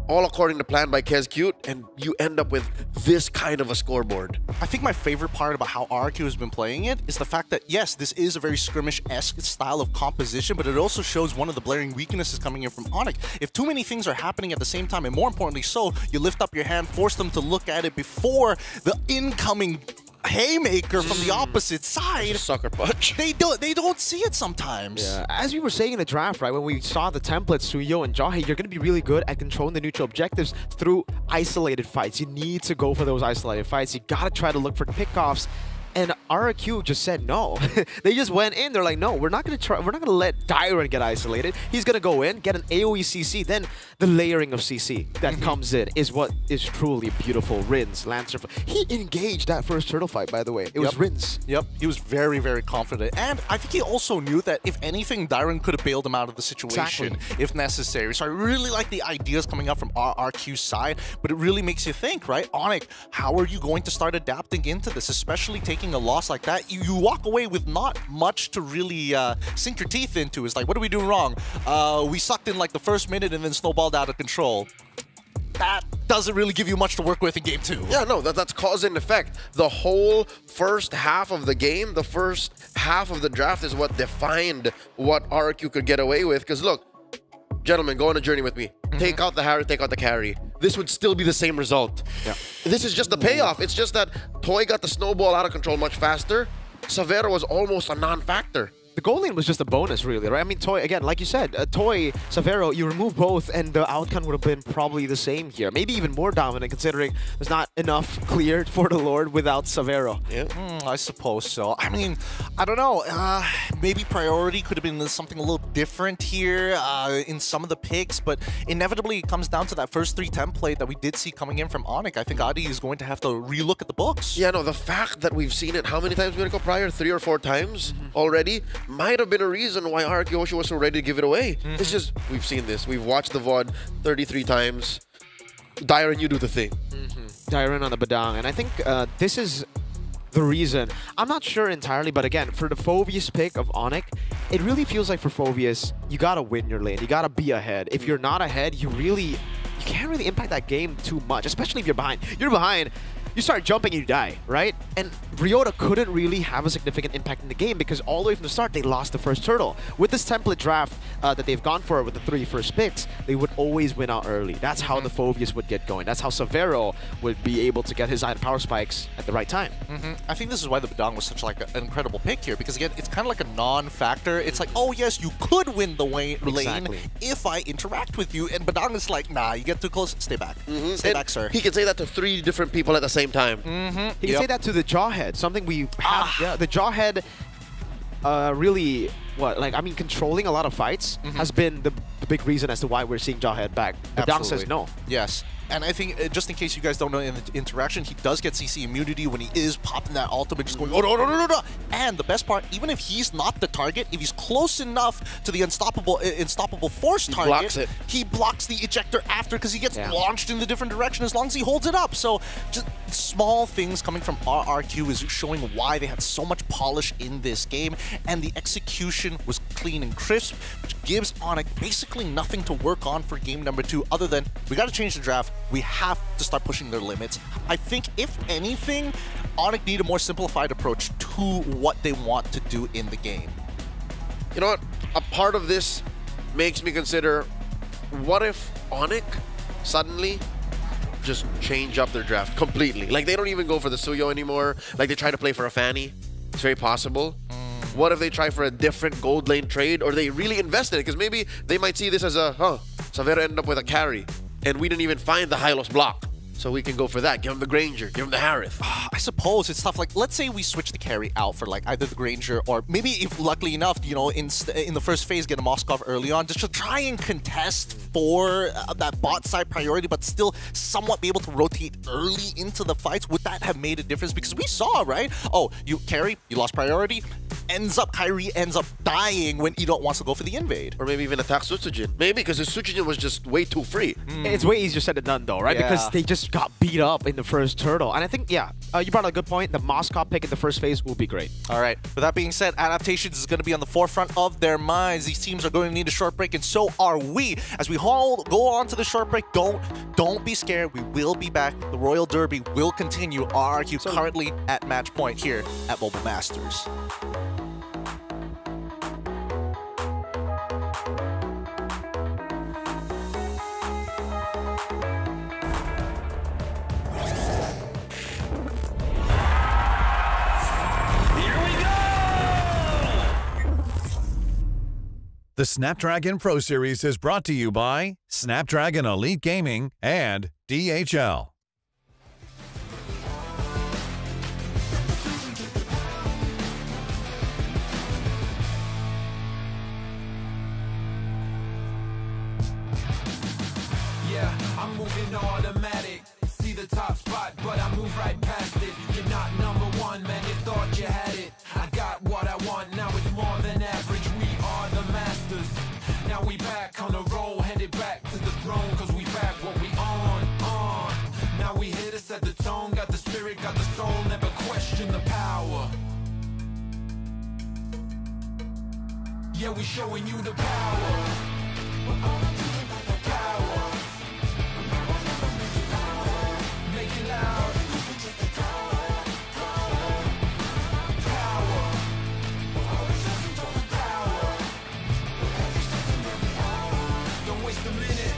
all according to plan by KezCute, and you end up with this kind of a scoreboard. I think my favorite part about how RRQ has been playing it is the fact that, yes, this is a very skirmish-esque style of composition, but it also shows one of the blaring weaknesses coming in from Onyx. If too many things are happening at the same time, and more importantly so, you lift up your hand, force them to look at it before the incoming haymaker from the opposite side. Sucker punch. They don't see it sometimes. Yeah. As we were saying in the draft, right, when we saw the templates, Suyo and Jahe, you're going to be really good at controlling the neutral objectives through isolated fights. You need to go for those isolated fights. You got to try to look for pickoffs. And RRQ just said no. They just went in. They're like, no, we're not going to try. We're not going to let Dyron get isolated. He's going to go in, get an AoE CC. Then the layering of CC that comes in is what is truly beautiful. Rins, Lancer. He engaged that first turtle fight, by the way. It was Rins. Yep, he was very, very confident. And I think he also knew that if anything, Dyron could have bailed him out of the situation if necessary. So I really like the ideas coming up from RRQ's side, but it really makes you think, right? Onyx, how are you going to start adapting into this, especially taking a loss like that? You walk away with not much to really sink your teeth into. It's like, what are we doing wrong? We sucked in like the first minute and then snowballed out of control. That doesn't really give you much to work with in game 2. Yeah, no, that's cause and effect. The whole first half of the game, the first half of the draft is what defined what RRQ could get away with. Because look, gentlemen, go on a journey with me. Take out the Harry, take out the carry. This would still be the same result. Yeah. This is just the payoff. It's just that Toy got the snowball out of control much faster. Savero was almost a non-factor. The goal lane was just a bonus, really, right? I mean, Toy, again, like you said, Toy, Savero, you remove both, and the outcome would have been probably the same here. Maybe even more dominant, considering there's not enough cleared for the Lord without Savero. Yeah, I suppose so. I mean, I don't know. Maybe priority could have been something a little different here in some of the picks, but inevitably it comes down to that first 3 template that we did see coming in from Onyx. I think Adi is going to have to relook at the books. Yeah, no, the fact that we've seen it how many times, Miracle, prior? 3 or 4 times already? Might have been a reason why RRQ was so ready to give it away. It's just, we've seen this. We've watched the VOD 33 times. Dyron, you do the thing. Dyron on the Badang. And I think this is the reason. I'm not sure entirely, but again, for the Phoveus pick of Onyx, it really feels like for Phoveus, you gotta win your lane. You gotta be ahead. If you're not ahead, you can't really impact that game too much, especially if you're behind. You're behind, you start jumping and you die, right? And Ryota couldn't really have a significant impact in the game because all the way from the start, they lost the first turtle. With this template draft that they've gone for with the 3 first picks, they would always win out early. That's how the Phoveus would get going. That's how Savero would be able to get his item power spikes at the right time. I think this is why the Badang was such like an incredible pick here, because again, it's kind of like a non-factor. It's like, oh yes, you could win the lane if I interact with you, and Badang is like, nah, you get too close, stay back. Stay back, sir. He can say that to 3 different people at the same time. He can say that to the Jawhead, something we have. Yeah, the Jawhead really controlling a lot of fights has been the big reason as to why we're seeing Jawhead back. But Dang says no. Yes. And I think, just in case you guys don't know in the interaction, he does get CC immunity when he is popping that ultimate, just going, oh, no, no, no, no, no. And the best part, even if he's not the target, if he's close enough to the unstoppable force target, he blocks the ejector after because he gets launched in the different direction as long as he holds it up. So just small things coming from RRQ is showing why they had so much polish in this game, and the execution was clean and crisp, which gives Onyx basically nothing to work on for game number 2 other than we got to change the draft. We have to start pushing their limits. I think, if anything, Onyx need a more simplified approach to what they want to do in the game. You know what? A part of this makes me consider, what if Onyx suddenly just change up their draft completely? Like, they don't even go for the Suyo anymore. Like, they try to play for a Fanny. It's very possible. What if they try for a different gold lane trade, or they really invest in it? Because maybe they might see this as a, Savera ended up with a carry, and we didn't even find the Hylos block. So we can go for that. Give him the Granger. Give him the Harith. I suppose it's stuff like, let's say we switch the carry out for like either the Granger or maybe, if luckily enough, you know, in the first phase, get a Moskov early on just to try and contest for that bot side priority, but still somewhat be able to rotate early into the fights. Would that have made a difference? Because we saw, right? Oh, you carry, you lost priority. Kyrie ends up dying when Edot wants to go for the invade. Or maybe even attack Sutsujin. Maybe because his Sutsujin was just way too free. It's way easier said than done though, right? Yeah. Because they just got beat up in the first turtle. And I think, you brought up a good point. The Moskov pick in the first phase will be great. All right. With that being said, adaptations is going to be on the forefront of their minds. These teams are going to need a short break, and so are we. As we go on to the short break, don't be scared. We will be back. The Royal Derby will continue. RRQ currently at match point here at Mobile Masters. The Snapdragon Pro Series is brought to you by Snapdragon Elite Gaming and DHL. Yeah, I'm moving automatic. See the top spot, but I move right past it. You're not #1, man, you thought you had it. I got what I want, now it's more than average. We are the masters. Now we back on the roll, headed back to the throne, cause we back what we on. Now we here to set the tone, got the spirit, got the soul, never question the power. Yeah, we showing you the power. Power. Make it loud. Power. Don't waste a minute.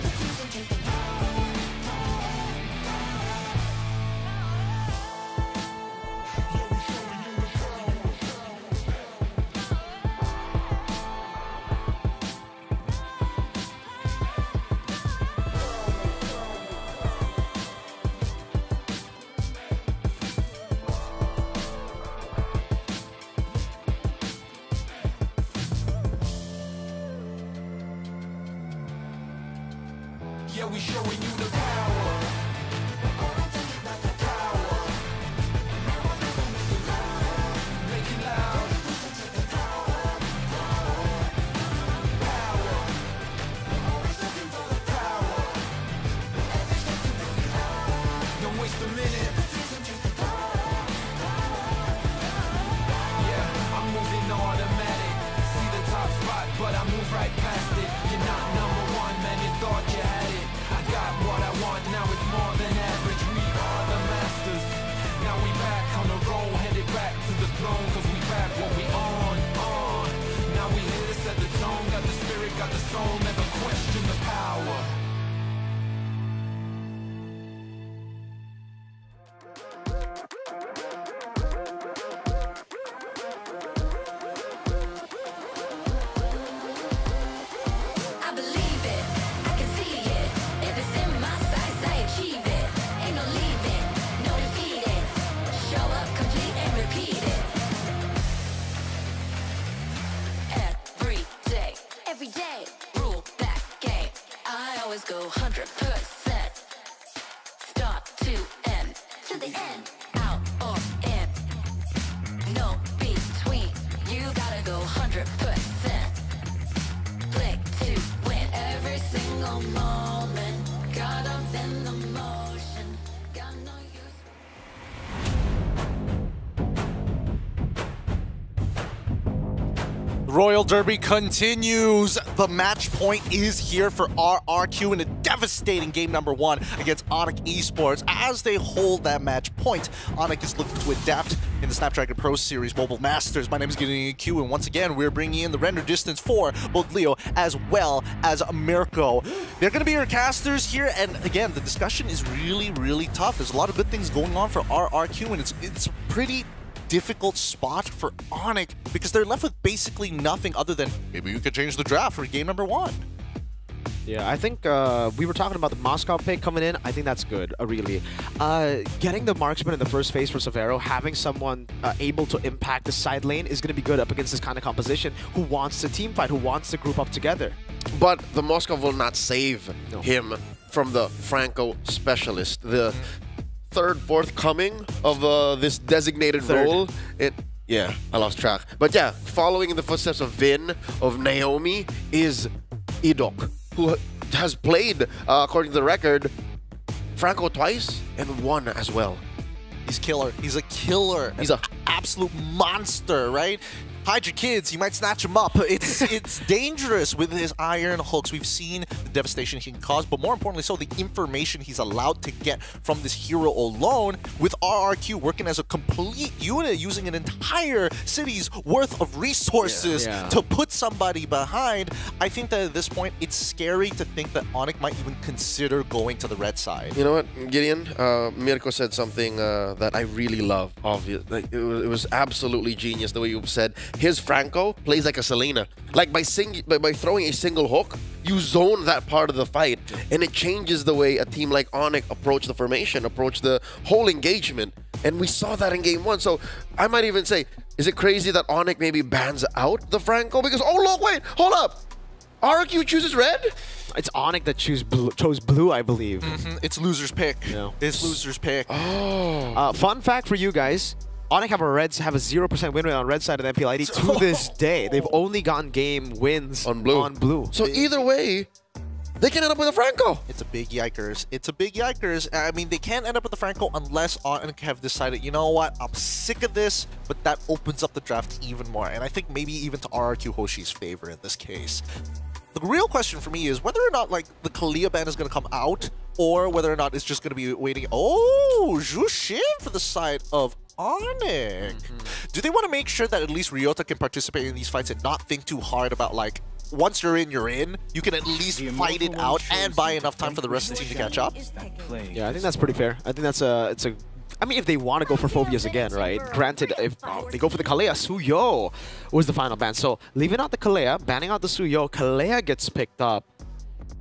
Yeah, we showing you the power. Power. Make it loud. Power. Power. Don't waste a minute. Yeah, I'm moving automatic. See the top spot, but I move right past it. You're not #1, man, you thought you had it. I got what I want now. Royal Derby continues. The match point is here for RRQ in a devastating game number 1 against Onyx Esports. As they hold that match point, Onyx is looking to adapt in the Snapdragon Pro Series Mobile Masters. My name is Gideon Q, and once again, we're bringing in the render distance for both Leo as well as Mirko. They're going to be your casters here, and again, the discussion is really, really tough. There's a lot of good things going on for RRQ, and it's a pretty difficult spot for Onyx because they're left with basically nothing other than maybe you could change the draft for game number 1. Yeah, I think we were talking about the Moscow pick coming in. I think that's good, really. Getting the marksman in the first phase for Severo, having someone able to impact the side lane is going to be good up against this kind of composition who wants to team fight, who wants to group up together. But the Moscow will not save him from the Franco specialist. The third, fourth coming of this designated role. Yeah, I lost track. But yeah, following in the footsteps of Vin, of Naomi, is Idok, who has played, according to the record, Franco twice and won as well. He's killer. He's a killer. He's an absolute monster, right? Hide your kids, you might snatch them up. It's dangerous with his iron hooks. We've seen the devastation he can cause, but more importantly so, the information he's allowed to get from this hero alone, with RRQ working as a complete unit, using an entire city's worth of resources to put somebody behind. I think that at this point, it's scary to think that Onyx might even consider going to the red side. You know what, Gideon? Mirko said something that I really love. Obviously, it was absolutely genius the way you said. His Franco plays like a Selena. Like by throwing a single hook, you zone that part of the fight, and it changes the way a team like Onyx approach the formation, approach the whole engagement. And we saw that in game 1. So I might even say, is it crazy that Onyx maybe bans out the Franco? Because, oh look, wait, hold up. RQ chooses red? It's Onyx that chose blue, I believe. It's loser's pick. It's loser's pick. Oh. Fun fact for you guys. Onyx have a 0% win rate on red side of the MPLID to this day. They've only gotten game wins on blue. So either way, they can end up with a Franco. It's a big yikers. It's a big yikers. I mean, they can't end up with the Franco unless Onyx have decided, you know what, I'm sick of this, but that opens up the draft even more. And I think maybe even to RRQ Hoshi's favor in this case. The real question for me is whether or not, like, the Kalia ban is going to come out, or whether or not it's just going to be waiting. Oh, Jushin for the side of Onyx. Do they want to make sure that at least Ryota can participate in these fights and not think too hard about, like, once you're in, you're in? You can at least fight it out and buy enough time for the rest of the team to catch up? Yeah, I think that's pretty fair. I think that's I mean, if they want to go for Phobias again, right? Granted, if they go for the Kalea, Suyo was the final ban. So leaving out the Kalea, banning out the Suyo, Kalea gets picked up.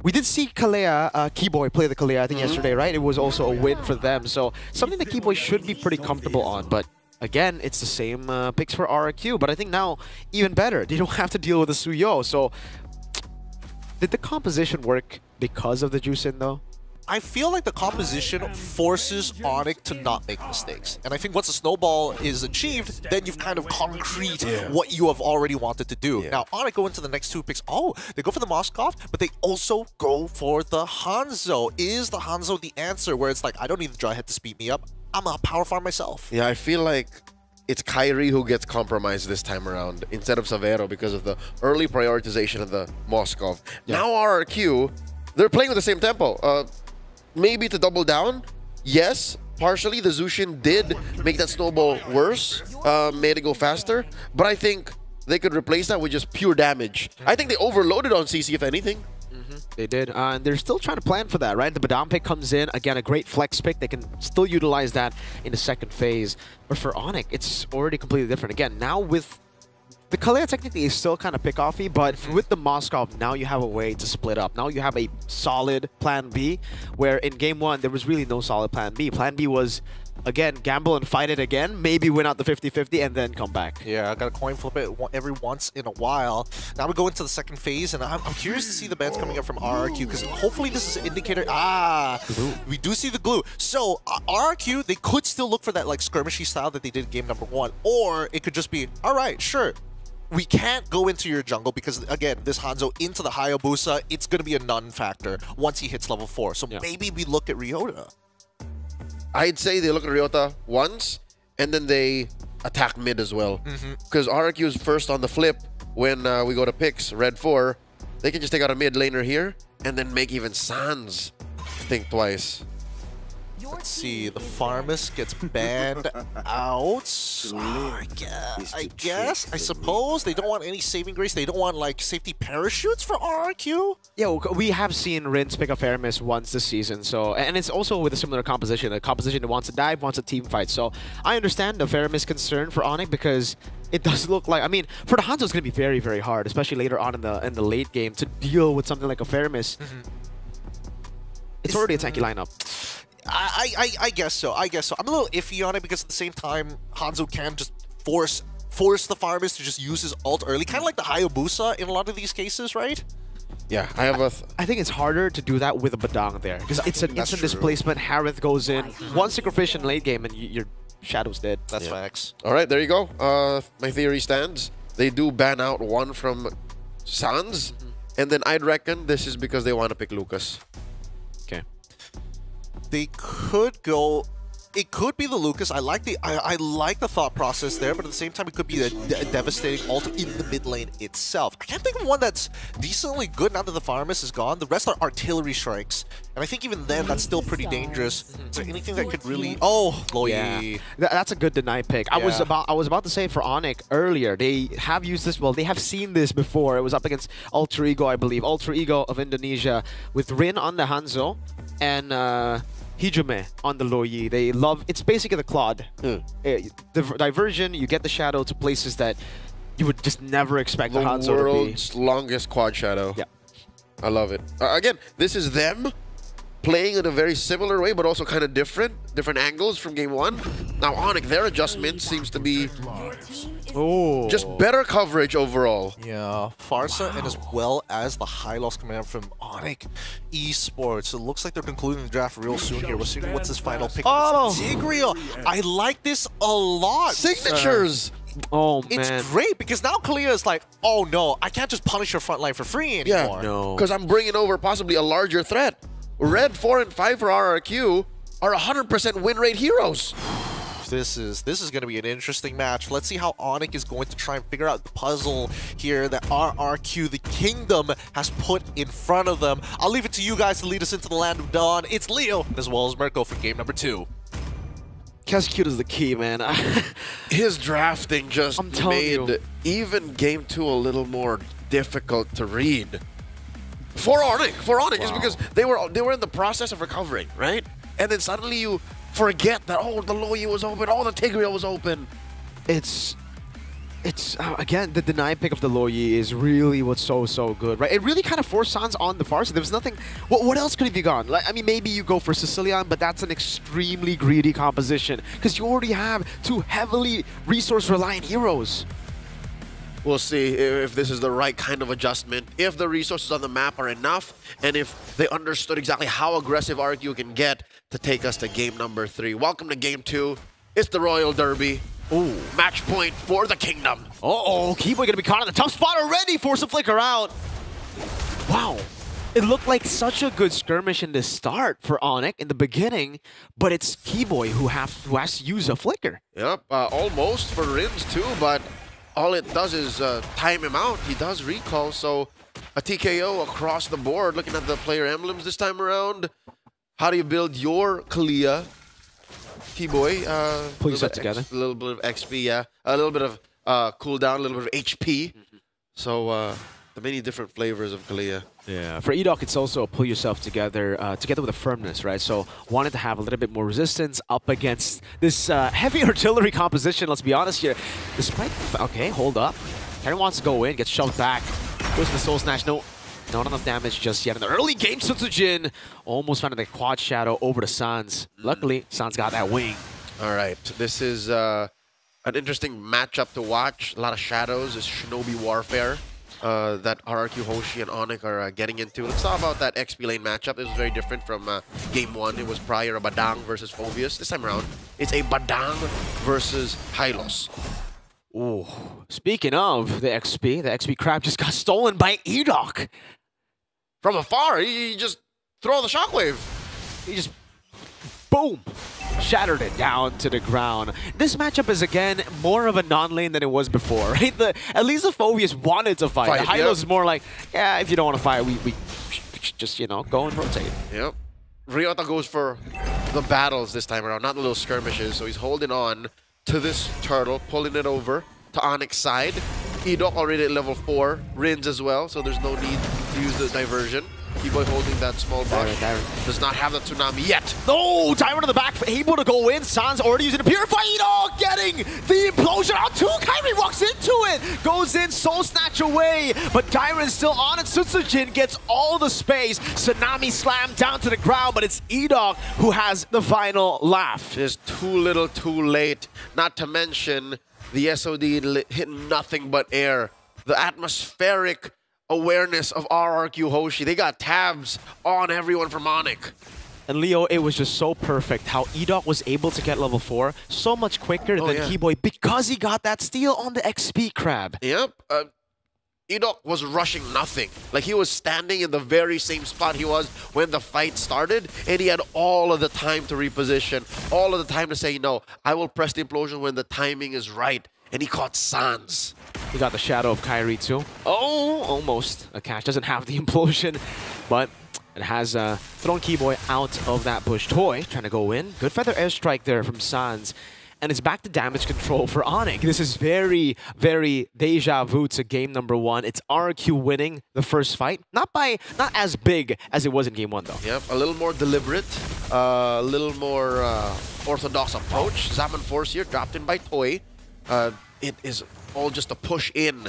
We did see Kalea, Keyboy play the Kalea, I think, yesterday, right? It was also a win for them. So something that Keyboy should be pretty comfortable on. But again, it's the same picks for RRQ. But I think now, even better, they don't have to deal with the Suyo. So did the composition work because of the Jushin, though? I feel like the composition forces Onyx to not make mistakes. And I think once the snowball is achieved, then you've kind of concrete what you have already wanted to do. Now, Onyx go into the next 2 picks. Oh, they go for the Moskov, but they also go for the Hanzo. Is the Hanzo the answer where it's like, I don't need the Dryhead to speed me up. I'm a power farm myself. Yeah, I feel like it's Kyrie who gets compromised this time around instead of Severo because of the early prioritization of the Moskov. Now RRQ, they're playing with the same tempo. Maybe to double down, yes, partially the Jushin did make that snowball worse, made it go faster, but I think they could replace that with just pure damage. I think they overloaded on CC, if anything. They did, and they're still trying to plan for that, right? The Badam pick comes in, again, a great flex pick. They can still utilize that in the second phase. But for Onyx, it's already completely different. Again, now with the Kalea technically is still kind of pick-offy, but with the Moskov, now you have a way to split up. Now you have a solid plan B, where in game 1, there was really no solid plan B. Plan B was, again, gamble and fight it again, maybe win out the 50-50, and then come back. Yeah, I got to coin flip it every once in a while. Now we go into the second phase, and I'm curious to see the bans coming up from RRQ, because hopefully this is an indicator. We do see the glue. So RRQ, they could still look for that like skirmishy style that they did in game number 1, or it could just be, all right, sure, we can't go into your jungle because, again, this Hanzo into the Hayabusa, it's going to be a non-factor once he hits level 4. So maybe we look at Ryota. I'd say they look at Ryota once, and then they attack mid as well. Because RRQ is first on the flip, when we go to picks, red 4, they can just take out a mid laner here and then make even Sans think twice. Let's see, the Farmus gets banned out. I suppose. They don't want any saving grace. They don't want, like, safety parachutes for RRQ. Yeah, we have seen Rins pick up Faramis once this season, so and it's also with a similar composition. A composition that wants to dive, wants a team fight. So I understand the Faramis concern for Onyx because it does look like, I mean, for the Hanzo it's going to be very, very hard, especially later on in the late game, to deal with something like a Faramis. It's already a tanky lineup. I guess so. I'm a little iffy on it because at the same time, Hanzo can just force the Farmus to just use his ult early, kind of like the Hayabusa in a lot of these cases, right? Yeah, I think it's harder to do that with a Badang there because it's an instant displacement. Harith goes in, one Synchrofish in late game, and your Shadow's dead. That's facts. All right, there you go. My theory stands. They do ban out one from Sans, and then I'd reckon this is because they want to pick Lucas. Okay. They could go. It could be the Lucas. I like the thought process there, but at the same time, it could be a devastating ult in the mid lane itself. I can't think of one that's decently good now that the Farmus is gone. The rest are artillery strikes, and I think even then, that's still pretty dangerous. Is there anything that could really? Oh, Loyi. Yeah. That's a good deny pick. I was about to say for Onyx earlier. They have used this. Well, they have seen this before. It was up against Ultra Ego, I believe. Ultra Ego of Indonesia with Rin on the Hanzo and Hijime on the Loyi. They love, it's basically the Claude. The diversion, you get the Shadow to places that you would just never expect the Hanzo to be. The world's longest quad Shadow. Yeah. I love it. Again, this is them playing in a very similar way, but also kind of different angles from game 1. Now, Onyx, their adjustment seems to be just better coverage overall. Yeah, Farsa and as well as the high loss command from Onyx Esports. It looks like they're concluding the draft real soon here. We'll see what's his final pick. Tigreal. I like this a lot. Signatures. Oh, man. It's great because now Kalia is like, oh no, I can't just punish your front line for free anymore. Yeah, no. Because I'm bringing over possibly a larger threat. Red 4 and 5 for RRQ are 100% win rate heroes. This is going to be an interesting match. Let's see how Onyx is going to try and figure out the puzzle here that RRQ, the Kingdom, has put in front of them. I'll leave it to you guys to lead us into the Land of Dawn. It's Leo as well as Mirko for game number 2. Cascute is the key, man. His drafting just made even game 2 a little more difficult to read. For Onyx, just because they were in the process of recovering, right? And then suddenly you forget that, oh, the Loyi was open, oh, the Tigreal was open. It's again, the deny pick of the Loyi is really what's so good, right? It really kind of forced Sans on the far side. There was nothing. What else could have you gone? Like, I mean, maybe you go for Sicilian, but that's an extremely greedy composition because you already have 2 heavily resource-reliant heroes. We'll see if this is the right kind of adjustment, if the resources on the map are enough, and if they understood exactly how aggressive RQ can get to take us to game number 3. Welcome to game 2. It's the Royal Derby. Ooh, match point for the Kingdom. Uh-oh, Keyboy gonna be caught in the tough spot already. Force a flicker out. Wow. It looked like such a good skirmish in the start for Onyx in the beginning, but it's Keyboy who has to use a flicker. Yep, almost for Rims too, but all it does is time him out. He does recall, so a TKO across the board. Looking at the player emblems this time around, how do you build your Kalia? T-Boy, pull yourself together. A little bit of XP, yeah. A little bit of cooldown, a little bit of HP. So the many different flavors of Kalia. Yeah, for Edok, it's also pull yourself together with a firmness, right? So wanted to have a little bit more resistance up against this heavy artillery composition, let's be honest here. Despite, okay, hold up. Karen wants to go in, gets shoved back. Goes to the Soul Snatch, not enough damage just yet. In the early game, Sutsujin almost found the quad shadow over to Sans. Luckily, Sans got that wing. All right, this is an interesting matchup to watch. A lot of shadows. It's Shinobi Warfare that RRQ, Hoshi, and Onyx are getting into. Let's talk about that XP lane matchup. This was very different from game 1. It was prior a Badang versus Phobius. This time around, it's a Badang versus Hylos. Ooh, speaking of the XP crab just got stolen by Edok. From afar, he just throw the shockwave. He just, boom. shattered it down to the ground. This matchup is, again, more of a non-lane than it was before, right? At least the Phobias wanted to fight. The Hylos is more like, yeah, if you don't want to fight, we just, you know, go and rotate. Yep. Ryota goes for the battles this time around, not the little skirmishes. So he's holding on to this turtle, pulling it over to Onyx's side. Edok already at level 4, Rins as well, so there's no need to use the diversion. Keyboy holding that small brush. Does not have the tsunami yet. No! Tyron in the back, able to go in. Sans already using the Purify. Edok getting the implosion out too. Kairi walks into it. Goes in, Soul Snatch away. But Tyron's still on it. Sutsujin gets all the space. Tsunami slam down to the ground, but it's Edok who has the final laugh. Just too little, too late. Not to mention the SOD hit nothing but air. The atmospheric awareness of RRQ Hoshi. They got tabs on everyone from Onyx. And Leo, it was just so perfect how Edok was able to get level 4 so much quicker than Keyboy because he got that steal on the XP crab. Yep. Edok was rushing nothing. Like, he was standing in the very same spot he was when the fight started, and he had all of the time to reposition, all of the time to say, no, I will press the implosion when the timing is right. And he caught Sans. He got the shadow of Kairi too. Oh, almost. A catch doesn't have the implosion, but it has thrown Keyboy out of that bush. Toy trying to go in. Good feather airstrike there from Sans. And it's back to damage control for Onyx. This is very, very deja vu to game number 1. It's RQ winning the first fight. Not as big as it was in game 1 though. Yep, a little more deliberate, a little more orthodox approach. Zaman Force here dropped in by Toy. It is all just a push in.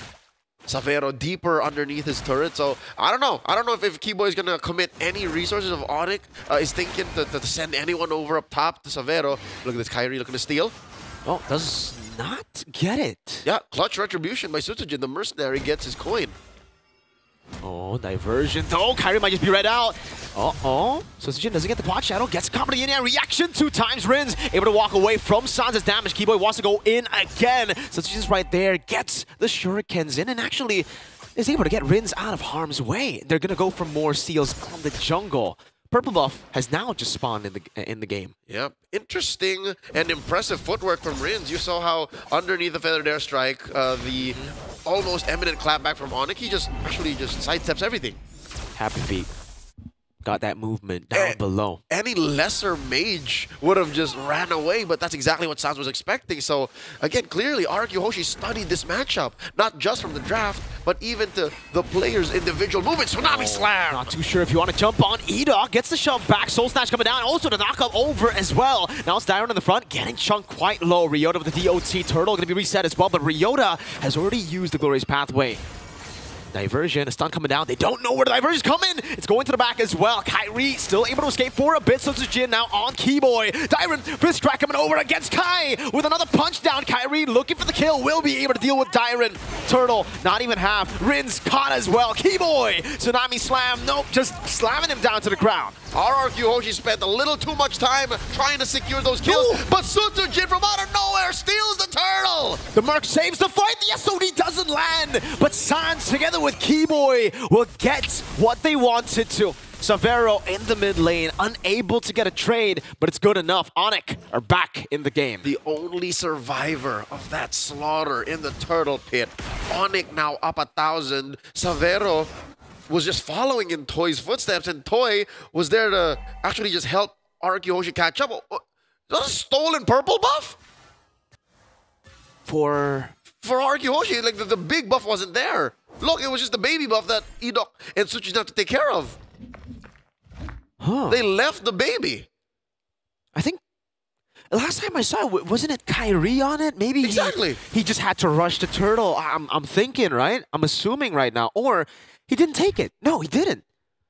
Savero deeper underneath his turret. So I don't know. I don't know if Keyboy is going to commit any resources of Onyx. Is thinking to send anyone over up top to Savero. Look at this Kairi looking to steal. Oh, does not get it. Yeah, clutch retribution by Sutsujin. The mercenary gets his coin. Oh, diversion. Oh, Kairi might just be read out. Uh-oh. Sutsujin doesn't get the quad shadow. Gets company in air. Reaction 2 times. Rins able to walk away from Sans' damage. Keyboy wants to go in again. Sutsujin's right there. Gets the shurikens in and actually is able to get Rins out of harm's way. They're going to go for more seals on the jungle. Purple buff has now just spawned in the game. Yep. Interesting and impressive footwork from Rins. You saw how underneath the feathered airstrike, the almost eminent clapback from Onyx, he actually just sidesteps everything. Happy feet. Got that movement down below. Any lesser mage would have just ran away, but that's exactly what Sans was expecting. So, again, clearly, RQ Hoshi studied this matchup, not just from the draft, but even to the players' individual movements. Tsunami Slam! Not too sure if you want to jump on. Edok gets the shove back. Soul Snatch coming down. Also the knockup over as well. Now it's Dyron in the front, getting chunked quite low. Ryota with the DOT Turtle going to be reset as well, but Ryota has already used the Glorious Pathway. Diversion, a stun coming down. They don't know where the diversion's coming. It's going to the back as well. Kairi still able to escape for a bit. Sutsujin now on Keyboy. Dyron, fist crack coming over against Kai with another punch down. Kairi looking for the kill. Will be able to deal with Dyron. Turtle, not even half. Rins caught as well. Keyboy, Tsunami Slam. Nope, just slamming him down to the ground. RRQ Hoshi spent a little too much time trying to secure those kills, but Sutsujin from out of nowhere steals the turtle! The Merc saves the fight, the SOD doesn't land, but Sans together with Keyboy will get what they wanted to. Savero in the mid lane, unable to get a trade, but it's good enough. Onyx are back in the game. The only survivor of that slaughter in the turtle pit. Onyx now up 1,000. Savero was just following in Toy's footsteps, and Toy was there to actually just help RQ Hoshi catch up. Is that a stolen purple buff? For RQ Hoshi, like the big buff wasn't there. Look, it was just the baby buff that Edok and Sutsujin have to take care of. Huh. They left the baby. I think last time I saw it, wasn't it Kairi on it? Maybe exactly. He just had to rush the turtle. I'm thinking, right? I'm assuming right now. Or he didn't take it. No, he didn't.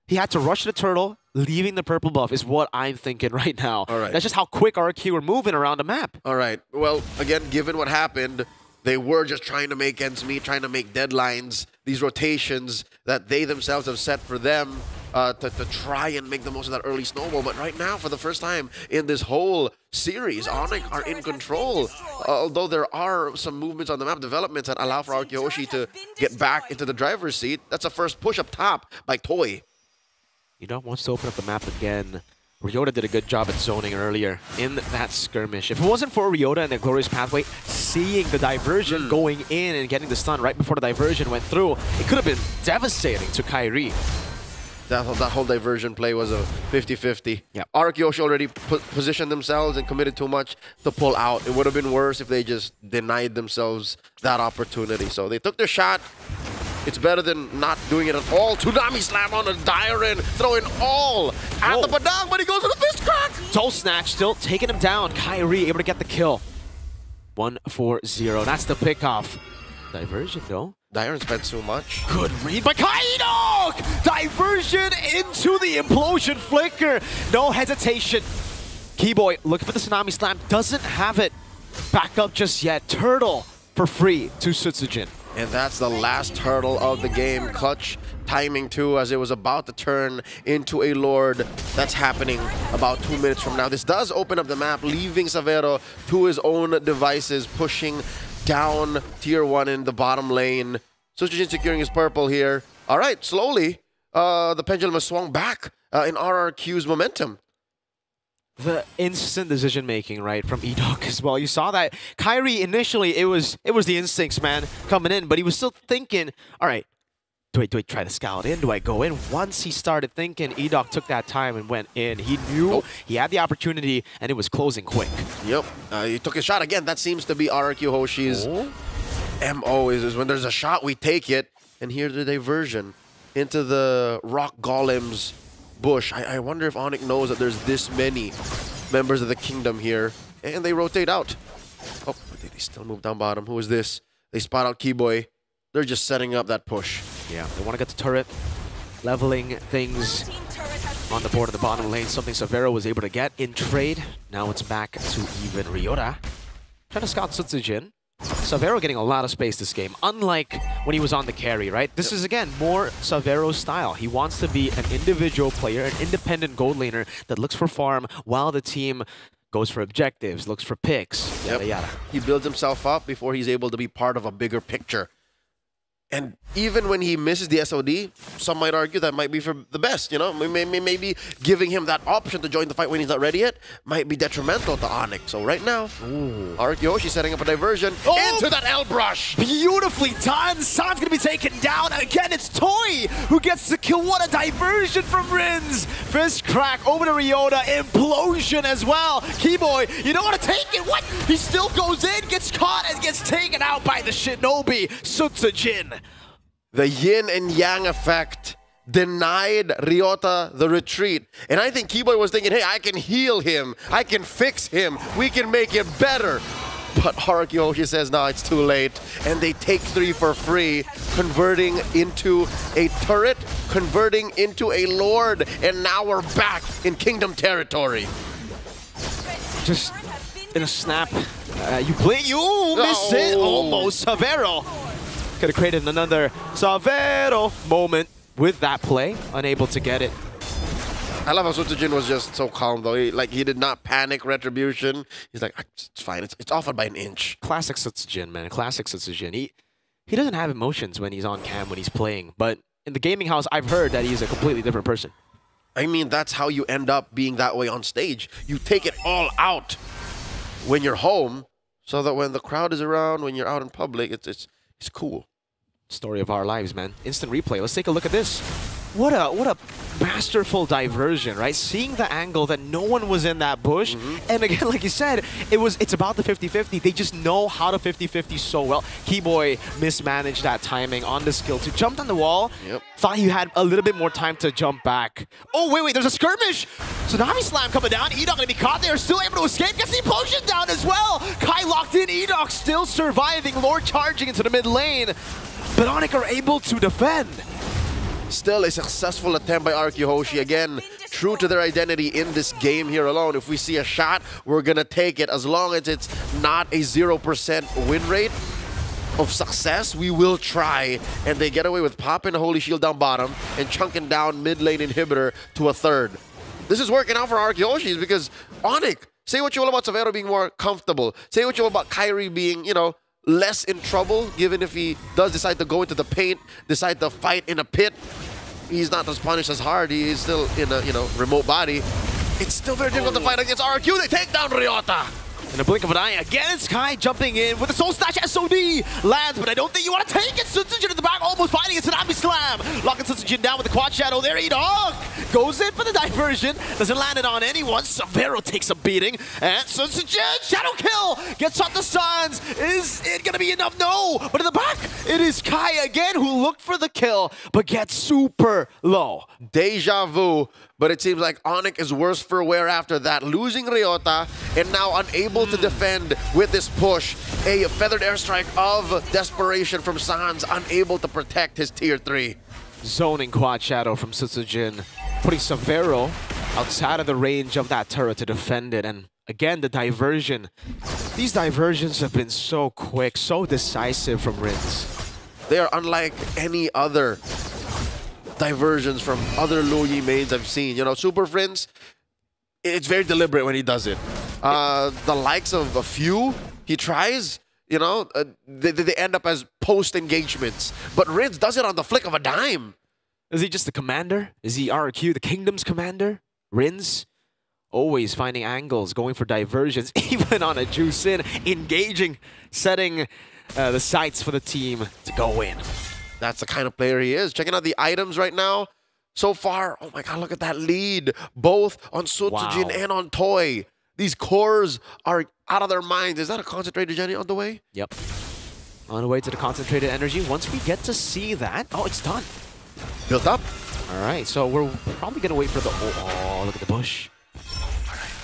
He had to rush the turtle, leaving the purple buff is what I'm thinking right now. All right. That's just how quick RQ are moving around the map. All right. Well, again, given what happened, they were just trying to make ends meet, trying to make deadlines, these rotations that they themselves have set for them to try and make the most of that early snowball. But right now, for the first time in this whole series, Onyx are in control. Although there are some movements on the map, developments that allow for RQ Hoshi to get back into the driver's seat. That's a first push up top by Toy. Edok wants to open up the map again. Ryota did a good job at zoning earlier in that skirmish. If it wasn't for Ryota and the Glorious Pathway seeing the diversion going in and getting the stun right before the diversion went through, it could have been devastating to Kairi. That whole diversion play was a 50-50. Yeah. Arcyoshi already positioned themselves and committed too much to pull out. It would have been worse if they just denied themselves that opportunity. So they took their shot. It's better than not doing it at all. Tsunami slam on the Diren, throwing all at the Padang, but he goes with a fist crack. Toe snatch still taking him down. Kairi able to get the kill. 1-4-0. That's the pickoff. Diversion though. Diren spent so much. Good read by Kaidok! Diversion into the implosion flicker. No hesitation. Keyboy looking for the Tsunami slam. Doesn't have it. Back up just yet. Turtle for free to Sutsujin. And that's the last hurdle of the game. Clutch timing too, as it was about to turn into a Lord. That's happening about 2 minutes from now. This does open up the map, leaving Savero to his own devices, pushing down tier 1 in the bottom lane. Sutsujin securing his purple here. All right, slowly, the pendulum has swung back in RRQ's momentum. The instant decision making, right, from Edok as well. You saw that Kairi initially, it was the instincts, man, coming in, but he was still thinking, all right, do I try to scout in? Do I go in? Once he started thinking, Edok took that time and went in. He knew he had the opportunity, and it was closing quick. Yep, he took a shot again. That seems to be RRQ Hoshi's MO, is when there's a shot, we take it, and here's the diversion into the Rock Golem's bush. I wonder if Onyx knows that there's this many members of the kingdom here, and they rotate out. Oh, they still move down bottom. Who is this? They spot out Keyboy. They're just setting up that push. Yeah, they want to get the turret, leveling things on the board of the bottom lane, something Savero was able to get in trade. Now it's back to even Ryota. Trying to scout Sutsujin. Savero getting a lot of space this game, unlike when he was on the carry, right? This is, again, more Savero's style. He wants to be an individual player, an independent gold laner that looks for farm while the team goes for objectives, looks for picks, yada yada. He builds himself up before he's able to be part of a bigger picture. And even when he misses the SOD, some might argue that might be for the best, you know? Maybe giving him that option to join the fight when he's not ready yet might be detrimental to Onyx. So right now, Arcyoshi setting up a diversion into that L-brush. Beautifully done. San's going to be taken down. Again, it's Toy who gets the kill. What a diversion from Rins. Fist crack over to Ryota. Implosion as well. Keyboy, you don't want to take it. What? He still goes in, gets caught, and gets taken out by the Shinobi. Sutsujin. The yin and yang effect denied Ryota the retreat. And I think Keyboy was thinking, hey, I can heal him. I can fix him. We can make it better. But Arcyoshi says, no, it's too late. And they take 3 for free, converting into a turret, converting into a Lord. And now we're back in Kingdom territory. Just in a snap. You blink, you miss it. Almost. Savero could have created another Savero moment with that play. Unable to get it. I love how Sutsujin was just so calm, though. He did not panic retribution. He's like, it's fine. It's off by an inch. Classic Sutsujin, man. Classic Sutsujin. He doesn't have emotions when he's on cam, when he's playing. But in the gaming house, I've heard that he's a completely different person. I mean, that's how you end up being that way on stage. You take it all out when you're home, so that when the crowd is around, when you're out in public, it's cool. Story of our lives, man. Instant replay. Let's take a look at this. What a masterful diversion, right? Seeing the angle that no one was in that bush. And again, like you said, it's about the 50-50. They just know how to 50-50 so well. Keyboy mismanaged that timing on the skill to jump on the wall. Thought he had a little bit more time to jump back. Oh, wait, there's a skirmish. Tsunami slam coming down. Edok gonna be caught there, still able to escape. Gets the implosion down as well. Kai locked in. Edok still surviving. Lord charging into the mid lane. But Onyx are able to defend. Still a successful attempt by Arcyoshi. Again, true to their identity in this game here alone. If we see a shot, we're going to take it. As long as it's not a 0% win rate of success, we will try. And they get away with popping a Holy Shield down bottom and chunking down mid lane inhibitor to a third. This is working out for Arcyoshi because Onyx, say what you will about Savero being more comfortable. Say what you will about Kairi being, you know, less in trouble, given if he does decide to go into the paint, decide to fight in a pit. He's not as punished as hard. He is still in a, you know, remote body. It's still very difficult to fight against RQ. They take down Ryota. In a blink of an eye, again, Sky jumping in with the Soul Snatch SOD. Lands, but I don't think you want to take it. Sunsujin in the back, almost fighting a Tsunami Slam. Locking Sunsujin down with the Quad Shadow there. E-Dog goes in for the diversion. Doesn't land it on anyone. Severo takes a beating. And Sunsujin, Shadow Kill, gets off the Suns. Is it going to be enough? No. But in the back, it is Kai again who looked for the kill, but gets super low. Deja vu. But it seems like Onyx is worse for wear after that. Losing Ryota and now unable to defend with this push. A feathered airstrike of desperation from Sans, unable to protect his tier 3. Zoning Quad Shadow from Sutsujin, putting Severo outside of the range of that turret to defend it. And again, the diversion. These diversions have been so quick, so decisive from Rins. They are unlike any other diversions from other Luyi mains I've seen. You know, Super Friends, it's very deliberate when he does it. The likes of a few he tries, you know, they end up as post-engagements. But Rins does it on the flick of a dime. Is he just the commander? Is he RQ, the kingdom's commander? Rins? Always finding angles, going for diversions, even on a juice in, engaging, setting the sights for the team to go in. That's the kind of player he is. Checking out the items right now. So far, oh my god, look at that lead. Both on Sutsujin and on Toy. These cores are out of their minds. Is that a concentrated Jenny on the way? Yep. On the way to the concentrated energy. Once we get to see that, oh, it's done. Built up. All right, so we're probably going to wait for the... Oh, look at the bush.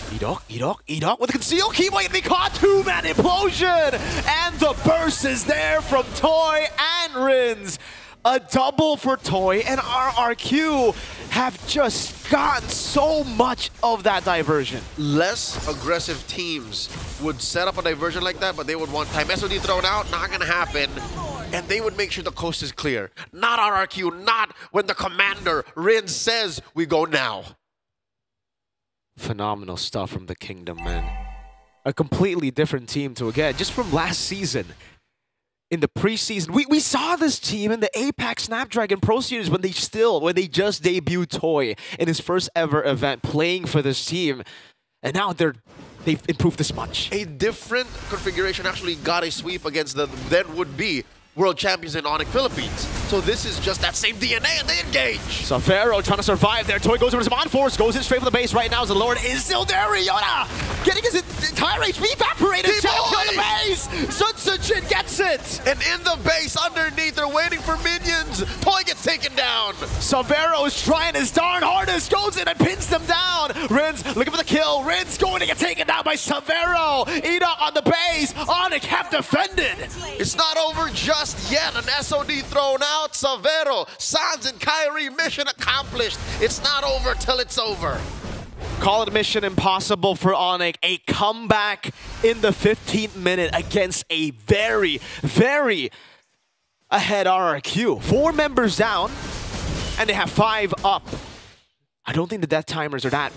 Edok with the conceal key waiting to be caught. Two-man implosion! And the burst is there from Toy and Rins. A double for Toy, and RRQ have just gotten so much of that diversion. Less aggressive teams would set up a diversion like that, but they would want time SOD thrown out, not gonna happen. And they would make sure the coast is clear. Not RRQ, not when the commander, Rins, says we go now. Phenomenal stuff from the Kingdom, man. A completely different team to, again, just from last season. In the preseason, we saw this team in the APAC Snapdragon Pro Series when they just debuted Toy in his first ever event playing for this team. And now they've improved this much. A different configuration actually got a sweep against the then would-be world champions in Onyx Philippines. So this is just that same DNA and they engage. Severo trying to survive there. Toy goes over his Mon Force, goes in straight for the base right now as the Lord is still there. Ryota getting his entire HP evaporated. Shadow kill on the base. Sunsujin gets it. And in the base underneath, they're waiting for minions. Toy gets taken down. Severo is trying his darn hardest, goes in and pins them down. Rins looking for the kill. Rins going to get taken down by Severo. Edok on the base. Onyx have defended. It's not over just yet. An SOD thrown out. Severo, Sans and Kyrie, mission accomplished. It's not over till it's over. Call it mission impossible for Onyx. A comeback in the 15th minute against a very, very ahead RRQ. 4 members down, and they have 5 up. I don't think the death timers are that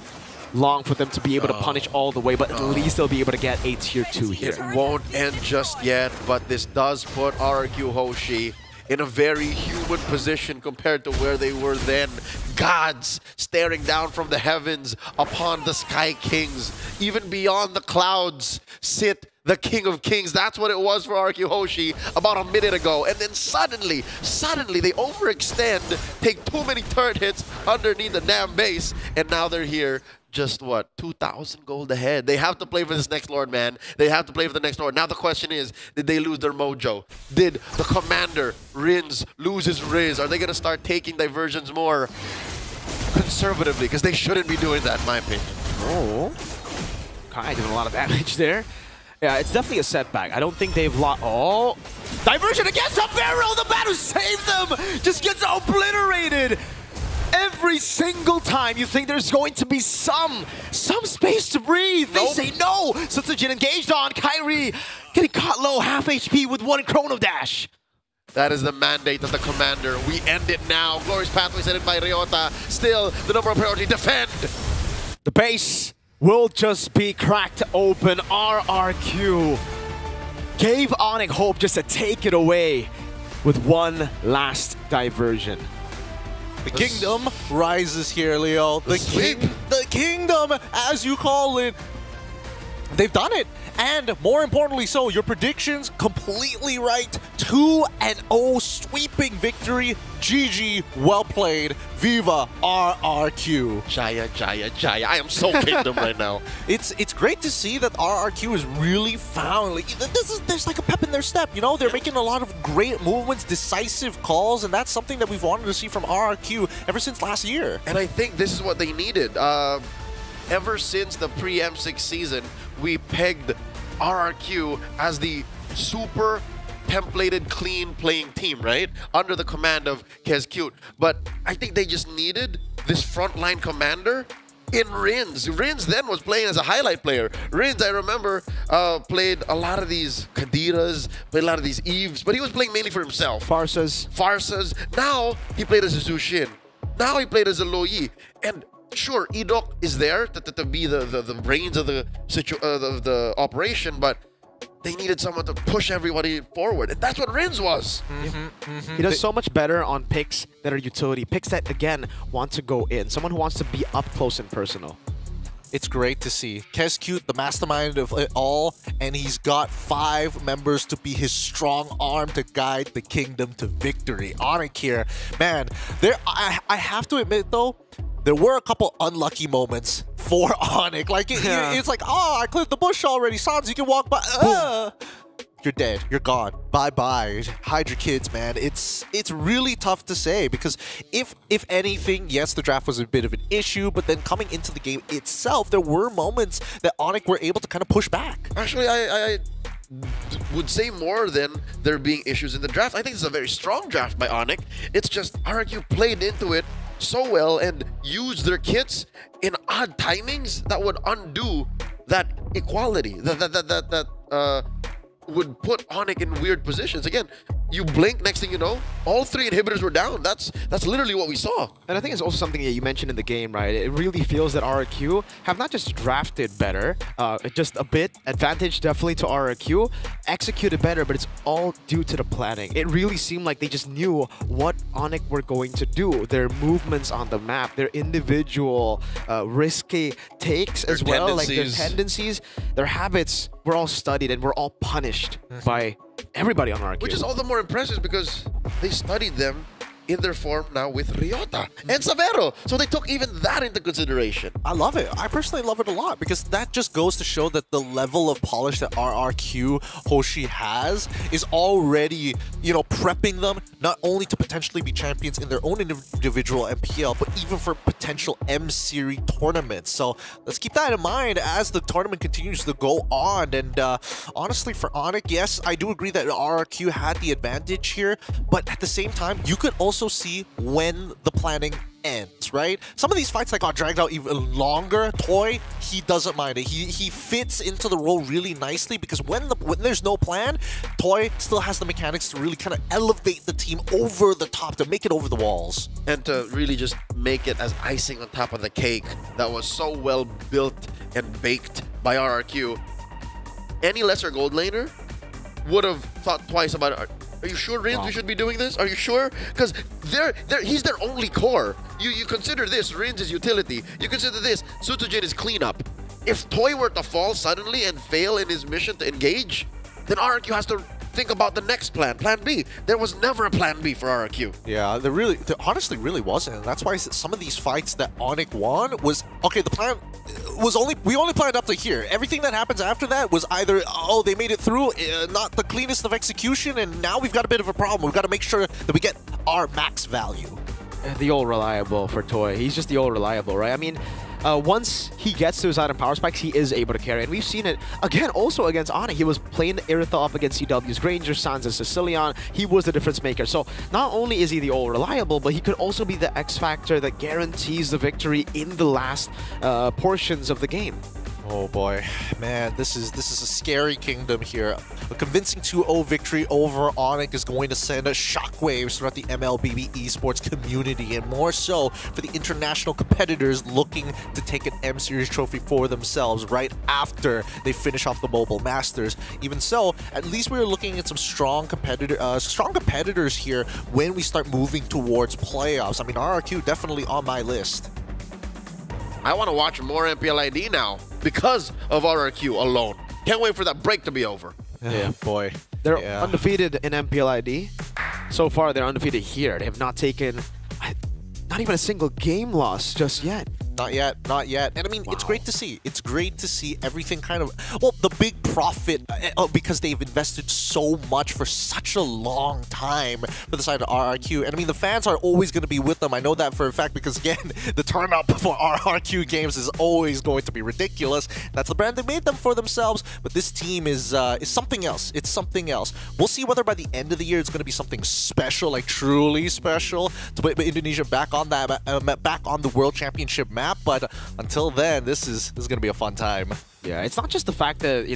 long for them to be able to punish all the way, but at least they'll be able to get a tier 2 here. It won't end just yet, but this does put RRQ Hoshi in a very human position compared to where they were then. Gods staring down from the heavens upon the Sky Kings. Even beyond the clouds sit the King of Kings. That's what it was for RQ Hoshi about a minute ago. And then suddenly they overextend, take too many turret hits underneath the damn base, and now they're here. Just what, 2,000 gold ahead. They have to play for this next Lord, man. They have to play for the next Lord. Now the question is, did they lose their mojo? Did the commander, Rins, lose his Riz? Are they going to start taking diversions more conservatively? Because they shouldn't be doing that, in my opinion. Oh, Kai doing a lot of damage there. Yeah, it's definitely a setback. I don't think they've lost. Oh, diversion against Severo, the man who saved them, just gets obliterated. Every single time you think there's going to be some space to breathe, they say no. Sutsujin engaged on Kyrie, getting caught low, half HP with 1 Chrono Dash. That is the mandate of the commander. We end it now. Glorious Pathway set in by Ryota. Still, the number 1 priority, defend. The base will just be cracked open. RRQ gave Onyx hope just to take it away with one last diversion. The kingdom rises here, Leo. The kingdom, as you call it. They've done it. And more importantly so, your predictions completely right. 2-0 sweeping victory. GG, well played. Viva RRQ. Jaya, Jaya, Jaya. I am so kingdom right now. It's great to see that RRQ is really found. Like, there's like a pep in their step, you know? They're making a lot of great movements, decisive calls, and that's something that we've wanted to see from RRQ ever since last year. And I think this is what they needed. Ever since the pre-M6 season, we pegged RRQ as the super templated, clean playing team, right? Under the command of KezCute. But I think they just needed this frontline commander in Rins. Rins then was playing as a highlight player. Rins, I remember, played a lot of these Kadiras, played a lot of these Eves, but he was playing mainly for himself. Farsas. Now he played as a Zushin. Now he played as a Loyi. And sure, Edok is there to be the brains of the operation, but they needed someone to push everybody forward, and that's what Rins was. He does so much better on picks that are utility, picks that, again, want to go in. Someone who wants to be up close and personal. It's great to see. KezCute, the mastermind of it all, and he's got 5 members to be his strong arm to guide the kingdom to victory. Onyx here, man, I have to admit though, there were a couple unlucky moments for Onyx. Like, it's like, oh, I cleared the bush already. Sans, you can walk by. You're dead. You're gone. Bye-bye. Hide your kids, man. It's really tough to say because if anything, yes, the draft was a bit of an issue, but then coming into the game itself, there were moments that Onyx were able to kind of push back. Actually, I would say more than there being issues in the draft. I think it's a very strong draft by Onyx. It's just RRQ played into it so well and used their kits in odd timings that would undo that equality, that would put Onyx in weird positions. Again, you blink, next thing you know, all 3 inhibitors were down. That's literally what we saw. And I think it's also something that you mentioned in the game, right? It really feels that RRQ have not just drafted better, just a bit, advantage definitely to RRQ, executed better, but it's all due to the planning. It really seemed like they just knew what Onyx were going to do. Their movements on the map, their individual risky takes as well, like their tendencies, their habits were all studied and were all punished by everybody on RRQ. Which is all the more impressive because they studied them in their form now with Ryota and Savero. So they took even that into consideration. I love it. I personally love it a lot because that just goes to show that the level of polish that RRQ Hoshi has is already, you know, prepping them not only to potentially be champions in their own individual MPL, but even for potential M-Series tournaments. So let's keep that in mind as the tournament continues to go on. And honestly, for Onyx, yes, I do agree that RRQ had the advantage here, but at the same time, you could also see when the planning ends, right? Some of these fights that got dragged out even longer, Toy, he doesn't mind it. He fits into the role really nicely because when there's no plan, Toy still has the mechanics to really kind of elevate the team over the top, to make it over the walls. And to really just make it as icing on top of the cake that was so well built and baked by RRQ. Any lesser gold laner would have thought twice about it. Are you sure, Rins, we should be doing this? Are you sure? Because he's their only core. You consider this, Rins is utility. You consider this, Sutujin is cleanup. If Toy were to fall suddenly and fail in his mission to engage, then RRQ has to think about the next plan, Plan B. There was never a Plan B for RRQ. Yeah, there honestly really wasn't. And that's why some of these fights that Onyx won was, okay, the plan was we only planned up to here. Everything that happens after that was either, oh, they made it through, not the cleanest of execution, and now we've got a bit of a problem. We've got to make sure that we get our max value. The old reliable for Toy. He's just the old reliable, right? I mean, once he gets to his item power spikes, he is able to carry. And we've seen it, again, also against Onyx. He was playing Irithel up against CW's Granger, Sans, and Sicilian. He was the difference maker. So not only is he the old reliable, but he could also be the X factor that guarantees the victory in the last portions of the game. Oh boy, man, this is a scary kingdom here. A convincing 2-0 victory over Onyx is going to send shockwaves throughout the MLBB esports community, and more so for the international competitors looking to take an M Series trophy for themselves right after they finish off the Mobile Masters. Even so, at least we're looking at some strong competitors here when we start moving towards playoffs. I mean, RRQ definitely on my list. I want to watch more MPLID now because of RRQ alone. Can't wait for that break to be over. Yeah, boy. They're undefeated in MPLID. So far, they're undefeated here. They have not taken not even a single game loss just yet. Not yet, not yet. And I mean, it's great to see. It's great to see everything kind of, well, the big profit because they've invested so much for such a long time for the side of RRQ. And I mean, the fans are always going to be with them. I know that for a fact because, again, the turnout for RRQ games is always going to be ridiculous. That's the brand they made them for themselves. But this team is something else. It's something else. We'll see whether by the end of the year it's going to be something special, like truly special, to put Indonesia back on that, back on the World Championship map. But until then, this is going to be a fun time. Yeah, it's not just the fact that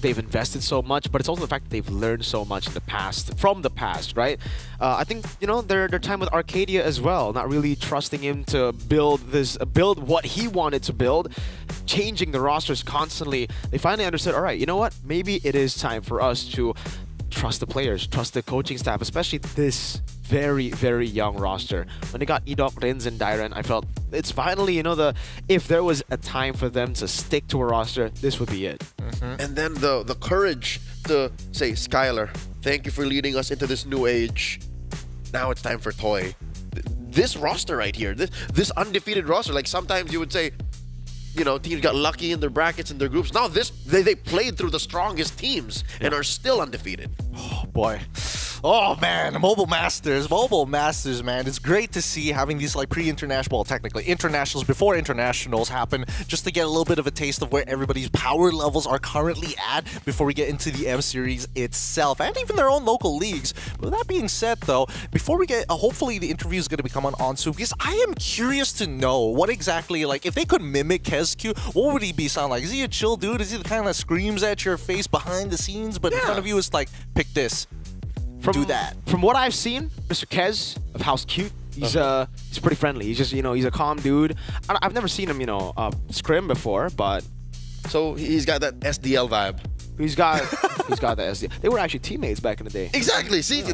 they've invested so much, but it's also the fact that they've learned so much in the past, from the past, right? I think their time with Arcadia as well, not really trusting him to build what he wanted to build, changing the rosters constantly. They finally understood, all right, you know what? Maybe it is time for us to trust the players, trust the coaching staff, especially this very, very young roster. When they got Edok, Rins, and Dairen, I felt it's finally, if there was a time for them to stick to a roster, this would be it. And then the courage to say, Skylar, thank you for leading us into this new age. Now it's time for Toy. This roster right here, this undefeated roster, like sometimes you would say, teams got lucky in their brackets and their groups. Now they played through the strongest teams and are still undefeated. Oh boy. Oh man, Mobile Masters, man. It's great to see having these like pre-international, well, technically internationals before internationals happen, just to get a little bit of a taste of where everybody's power levels are currently at before we get into the M Series itself, and even their own local leagues. But with that being said, though, before we get, hopefully the interview is going to become on Onsu, because I am curious to know what exactly, like, if they could mimic KezQ, what would he be sound like? Is he a chill dude? Is he the kind that screams at your face behind the scenes, but in front of you is like, pick this? Do that. From what I've seen, Mr. Kez of House Cute, he's pretty friendly. He's just, he's a calm dude. I've never seen him, scrim before, but so he's got that SDL vibe. He's got the SDL. They were actually teammates back in the day. Exactly. See,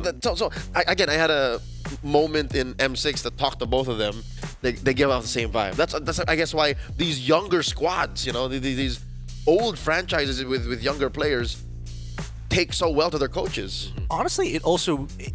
I had a moment in M6 that talked to both of them. They give off the same vibe. That's I guess why these younger squads, these old franchises with younger players take so well to their coaches. Honestly,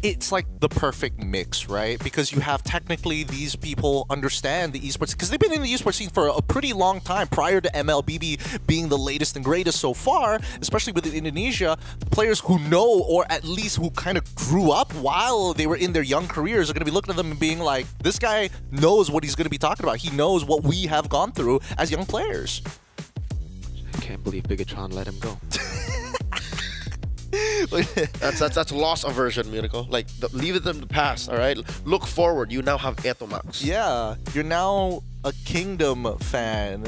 it's like the perfect mix, right? Because you have technically these people understand the esports, because they've been in the esports scene for a pretty long time prior to MLBB being the latest and greatest so far, especially within Indonesia. Players who know, or at least who kind of grew up while they were in their young careers, are going to be looking at them and being like, this guy knows what he's going to be talking about. He knows what we have gone through as young players. I can't believe Bigatron let him go. that's loss aversion, Miracle. Like, leave it in the past, all right? Look forward. You now have Etomax. Yeah, you're now a Kingdom fan.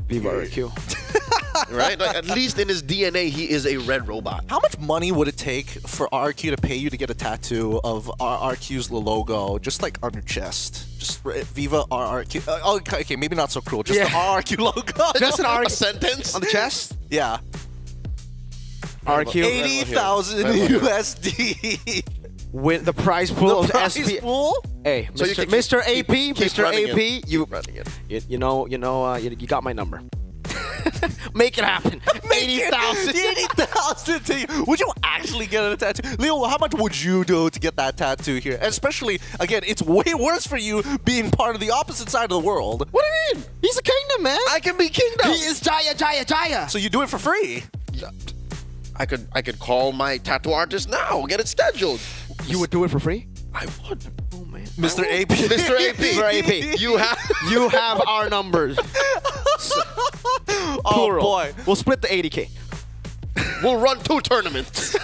Viva RQ. Right? Like, at least in his DNA, he is a red robot. How much money would it take for RRQ to pay you to get a tattoo of RRQ's logo, just like on your chest? Just Viva RRQ. Okay, maybe not so cruel. Just the RRQ logo. Just an RRQ sentence on the chest? Yeah. RQ 80,000 USD. With the prize pool the of SP. Pool? Hey, so Mr. AP, Mr. AP, you you got my number. Make it happen. 80,000. 80,000 to you. Would you actually get a tattoo? Leo, how much would you do to get that tattoo here? And especially, again, it's way worse for you being part of the opposite side of the world. What do you mean? He's a kingdom, man. I can be kingdom. He is Jaya. So you do it for free? I could call my tattoo artist now, get it scheduled. You would do it for free? I would. Oh man. Mr. AP. Mr. AP. Mr. AP. You have our numbers. Oh boy. We'll split the 80K. We'll run 2 tournaments.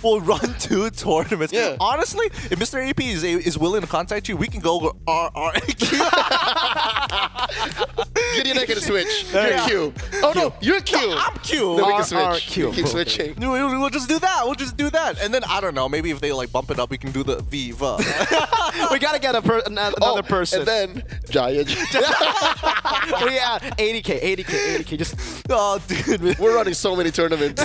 We'll run 2 tournaments. Yeah. Honestly, if Mr. AP is willing to contact you, we can go RRQ. Gideon, I can switch. You're Q. Oh no, you're Q. No, I'm Q. Then we can switch. RRQ. We keep switching. We'll just do that. We'll just do that. And then, I don't know, maybe if they like bump it up, we can do the Viva. We gotta get another person. And then, Jaya. Yeah, 80K. Just, oh, dude. We're running so many tournaments.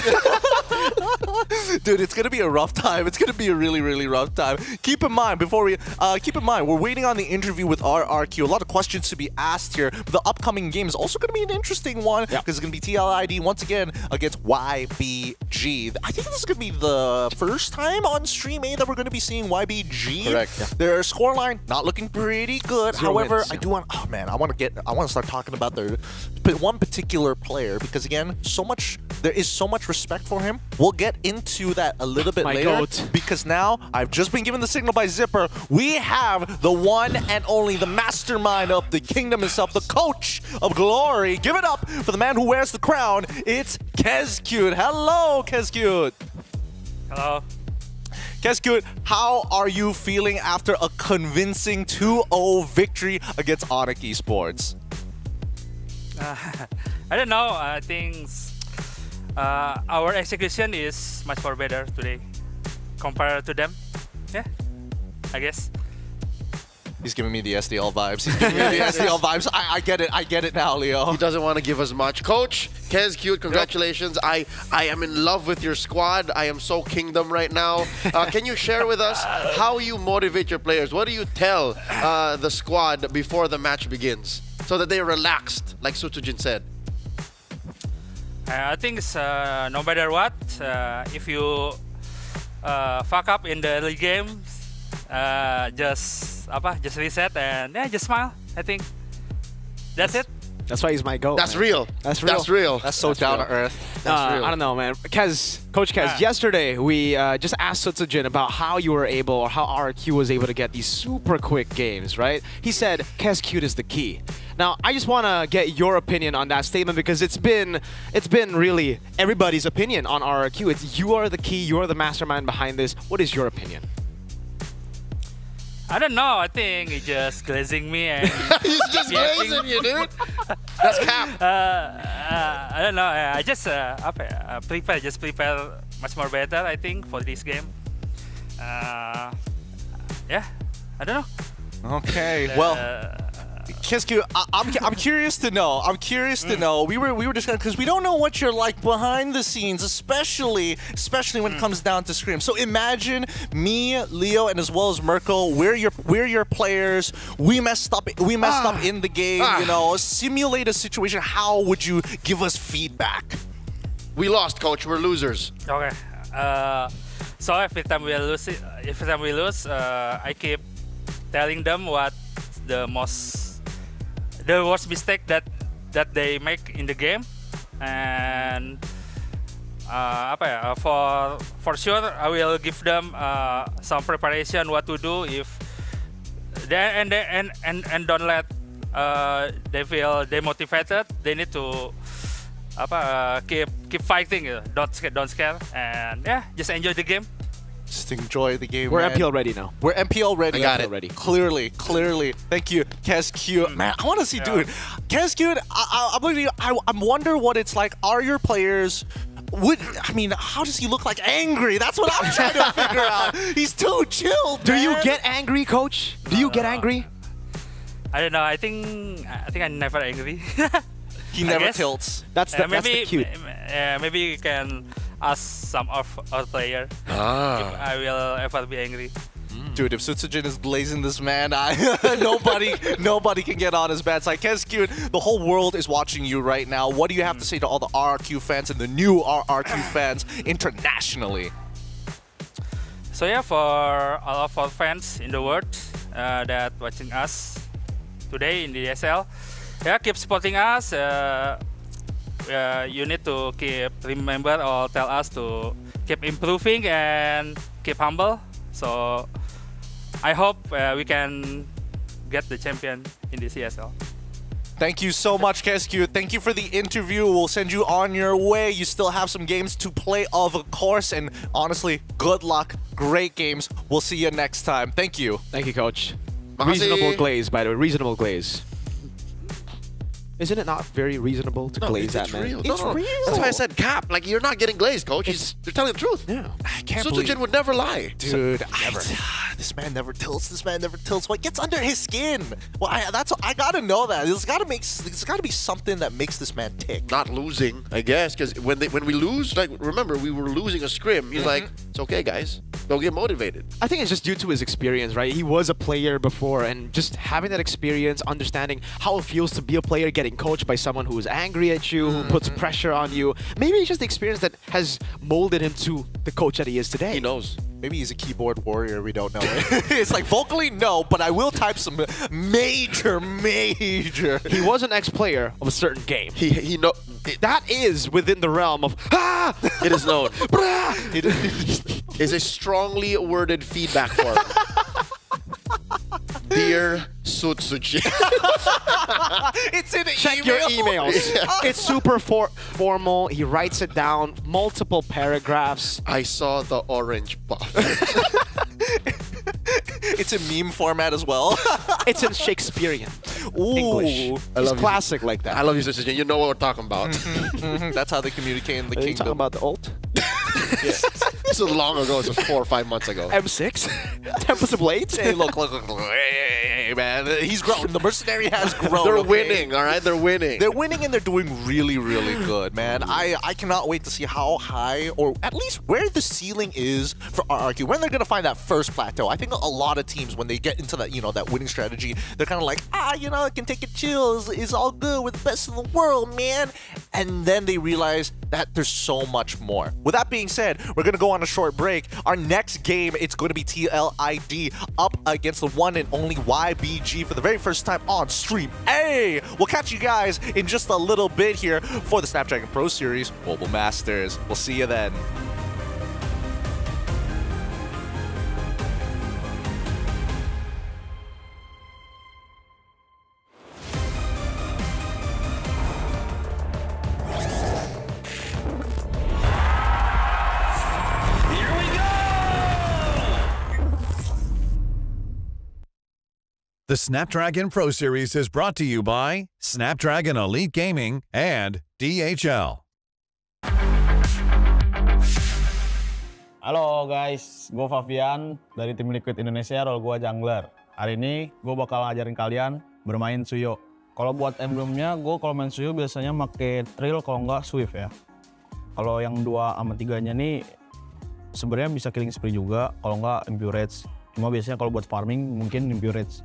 Dude, it's gonna be a rough time. It's gonna be a really, really rough time. Keep in mind, we're waiting on the interview with RRQ. A lot of questions to be asked here. But the upcoming game is also gonna be an interesting one because it's gonna be TLID once again against YBG. I think this is gonna be the first time on Stream A that we're gonna be seeing YBG. Correct. Yeah. Their scoreline not looking pretty good. 0 However, wins, I do want. Oh man, I want to start talking about their one particular player because again, there is so much respect for him. We'll get into that a little bit later goat. because now I've just been given the signal by Zipper. We have the one and only, the mastermind of the kingdom himself, the coach of glory. Give it up for the man who wears the crown. It's Kezcute. Hello, Kezcute. Hello. Kezcute, how are you feeling after a convincing 2-0 victory against Onyx Esports? I don't know. I think our execution is much more better today compared to them. Yeah, I guess. He's giving me the SDL vibes. He's giving me the SDL vibes. I get it. I get it now, Leo. He doesn't want to give us much. Coach, Kezcute, congratulations. Yep. I am in love with your squad. I am so kingdom right now. Can you share with us how you motivate your players? What do you tell the squad before the match begins so that they're relaxed, like Sutsujin said? I think it's, no matter what, if you fuck up in the early game, just reset and just smile. I think that's it. That's why he's my goat. That's man. real. That's real. That's real. That's so down to earth. I don't know, man. Coach Kez, yesterday we just asked Sutsujin about how you were able, or how RQ was able to get these super quick games, right? He said Kezcute is the key. Now, I just want to get your opinion on that statement because it's been really everybody's opinion on RQ. It's you are the key, you are the mastermind behind this. What is your opinion? I don't know. I think he's just glazing me and he's just glazing you, dude. That's cap. I don't know. I just prepare much more better. I think for this game. Yeah, I don't know. Okay. Well. Kezcute, I'm curious to know. We were just because we don't know what you're like behind the scenes, especially when it comes down to Scrim. So imagine me, Leo, and as well as Mirko. We're your players. We messed up in the game. You know, simulate a situation. How would you give us feedback? We lost, coach. We're losers. Okay. So every time we lose, I keep telling them what the worst mistake that they make in the game, and for sure I will give them some preparation what to do if they and don't let they feel demotivated. They need to keep fighting. Don't scare, and yeah, just enjoy the game. Just enjoy the game. We're man. MPL ready now. We're MPL ready. I got it. Ready. Clearly. Thank you, Kezcute. Man, I want to see, dude. Kezcute, I wonder what it's like. Are your players... how does he look like angry? That's what I'm trying to figure out. He's too chill, Do you get angry, coach? Do you get angry? I don't know. I think I'm never angry. He never tilts. That's the cute. Maybe you can ask some of our player if I will ever be angry. Dude, if Sutsujin is blazing this man, nobody can get on his bad side. Kezcute, the whole world is watching you right now. What do you have to say to all the RRQ fans and the new RRQ fans internationally? So yeah, for all of our fans in the world that watching us today in the ESL, yeah, keep supporting us. You need to keep remember or tell us to keep improving and keep humble. So I hope we can get the champion in this ESL. Thank you so much, KSQ. Thank you for the interview. We'll send you on your way. You still have some games to play, of course. And honestly, good luck. Great games. We'll see you next time. Thank you. Thank you, Coach. Makasih. Reasonable glaze, by the way. Reasonable glaze. Isn't it not very reasonable to glaze that, man? Real. It's real. That's why I said cap. Like, you're not getting glazed, Coach. They're telling the truth. Yeah. I can't Sujin believe... would never lie. Dude, this man never tilts. This man never tilts. What gets under his skin? Well, I gotta know that. There's gotta be something that makes this man tick. Not losing, I guess, because when we lose, like, remember, we were losing a scrim. He's like, it's okay, guys. Don't get motivated. I think it's just due to his experience, right? He was a player before, and just having that experience, understanding how it feels to be a player, getting coached by someone who is angry at you, who puts pressure on you. Maybe it's just the experience that has molded him to the coach that he is today. He knows. Maybe he's a keyboard warrior. We don't know. It's like vocally no, but I will type some major. He was an ex-player of a certain game. He know that is within the realm of It is known. It is a strongly worded feedback form. Dear Sutsuchi. It's in Check your emails. It's super formal. He writes it down, multiple paragraphs. I saw the orange buff. It's in meme format as well. It's in Shakespearean English. It's classic like that. I love you, Sutsuchi. You know what we're talking about. That's how they communicate in the Are you kingdom. talking about the ult? This was long ago. It was 4 or 5 months ago. M6? Tempest of Blades? Hey, look. Hey, man. He's grown. The mercenary has grown. They're okay? winning, all right? They're winning. They're winning and they're doing really, really good, man. I cannot wait to see how high, or at least where the ceiling is for RRQ, when they're going to find that first plateau. I think a lot of teams, when they get into that, that winning strategy, they're kind of like, I can take it chill. It's all good. We're the best in the world, man. And then they realize that there's so much more. With that being said, we're going to go on a short break. Our next game, it's going to be TLID up against the one and only YBG for the very first time on stream. Hey, we'll catch you guys in just a little bit here for the Snapdragon Pro Series Mobile Masters. We'll see you then. The Snapdragon Pro Series is brought to you by Snapdragon Elite Gaming and DHL. Halo guys, gue Fabian dari tim Liquid Indonesia, role gue jungler. Hari ini gue bakal ngajarin kalian bermain Suyo. Kalau buat emblemnya, gue kalau main Suyo biasanya pakai Trill, kalau nggak Swift ya. Kalau yang 2 sama 3-nya nih sebenarnya bisa killing spree juga, kalau nggak Impurage. Cuma biasanya kalau buat farming mungkin Impurage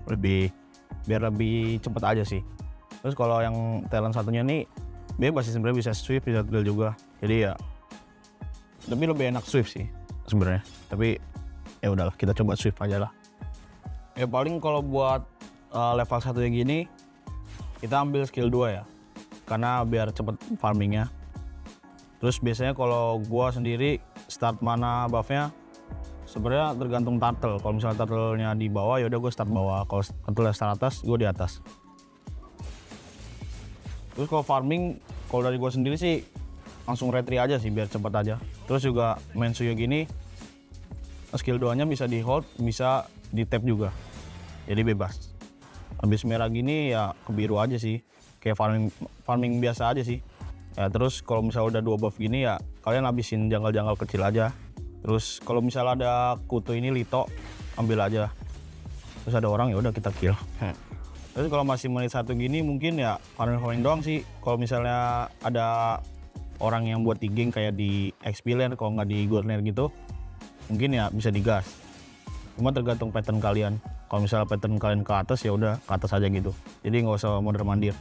biar lebih cepet aja sih. Terus kalau yang talent satunya nih bebas sih sebenarnya, bisa Swift, bisa Drill juga. Jadi ya lebih enak Swift sih sebenarnya. Tapi ya udahlah, kita coba Swift aja lah. Ya paling kalau buat level 1 yang gini kita ambil skill 2 ya. Karena biar cepet farmingnya. Terus biasanya kalau gua sendiri start mana buffnya sebenarnya tergantung turtle. Kalau misalnya turtle-nya di bawah, ya udah gue start bawah. Kalau turtle start atas, gue di atas. Terus kalau farming, kalau dari gue sendiri sih langsung retry aja sih biar cepet aja. Terus juga main Suyo gini, skill 2-nya bisa di hold, bisa di tap juga. Jadi bebas. Habis merah gini ya ke biru aja sih. Kayak farming biasa aja sih. Ya terus kalau misalnya udah 2 buff gini ya kalian habisin janggal-janggal kecil aja. Terus kalau misalnya ada kutu ini Lito, ambil aja. Terus ada orang ya udah kita kill. Terus kalau masih menit 1 gini mungkin ya farming doang sih. Kalau misalnya ada orang yang buat tiging kayak di XP lane, kalau nggak di gold lane gitu, mungkin ya bisa digas. Cuma tergantung pattern kalian. Kalau misalnya pattern kalian ke atas ya udah ke atas aja gitu. Jadi nggak usah mondar-mandir.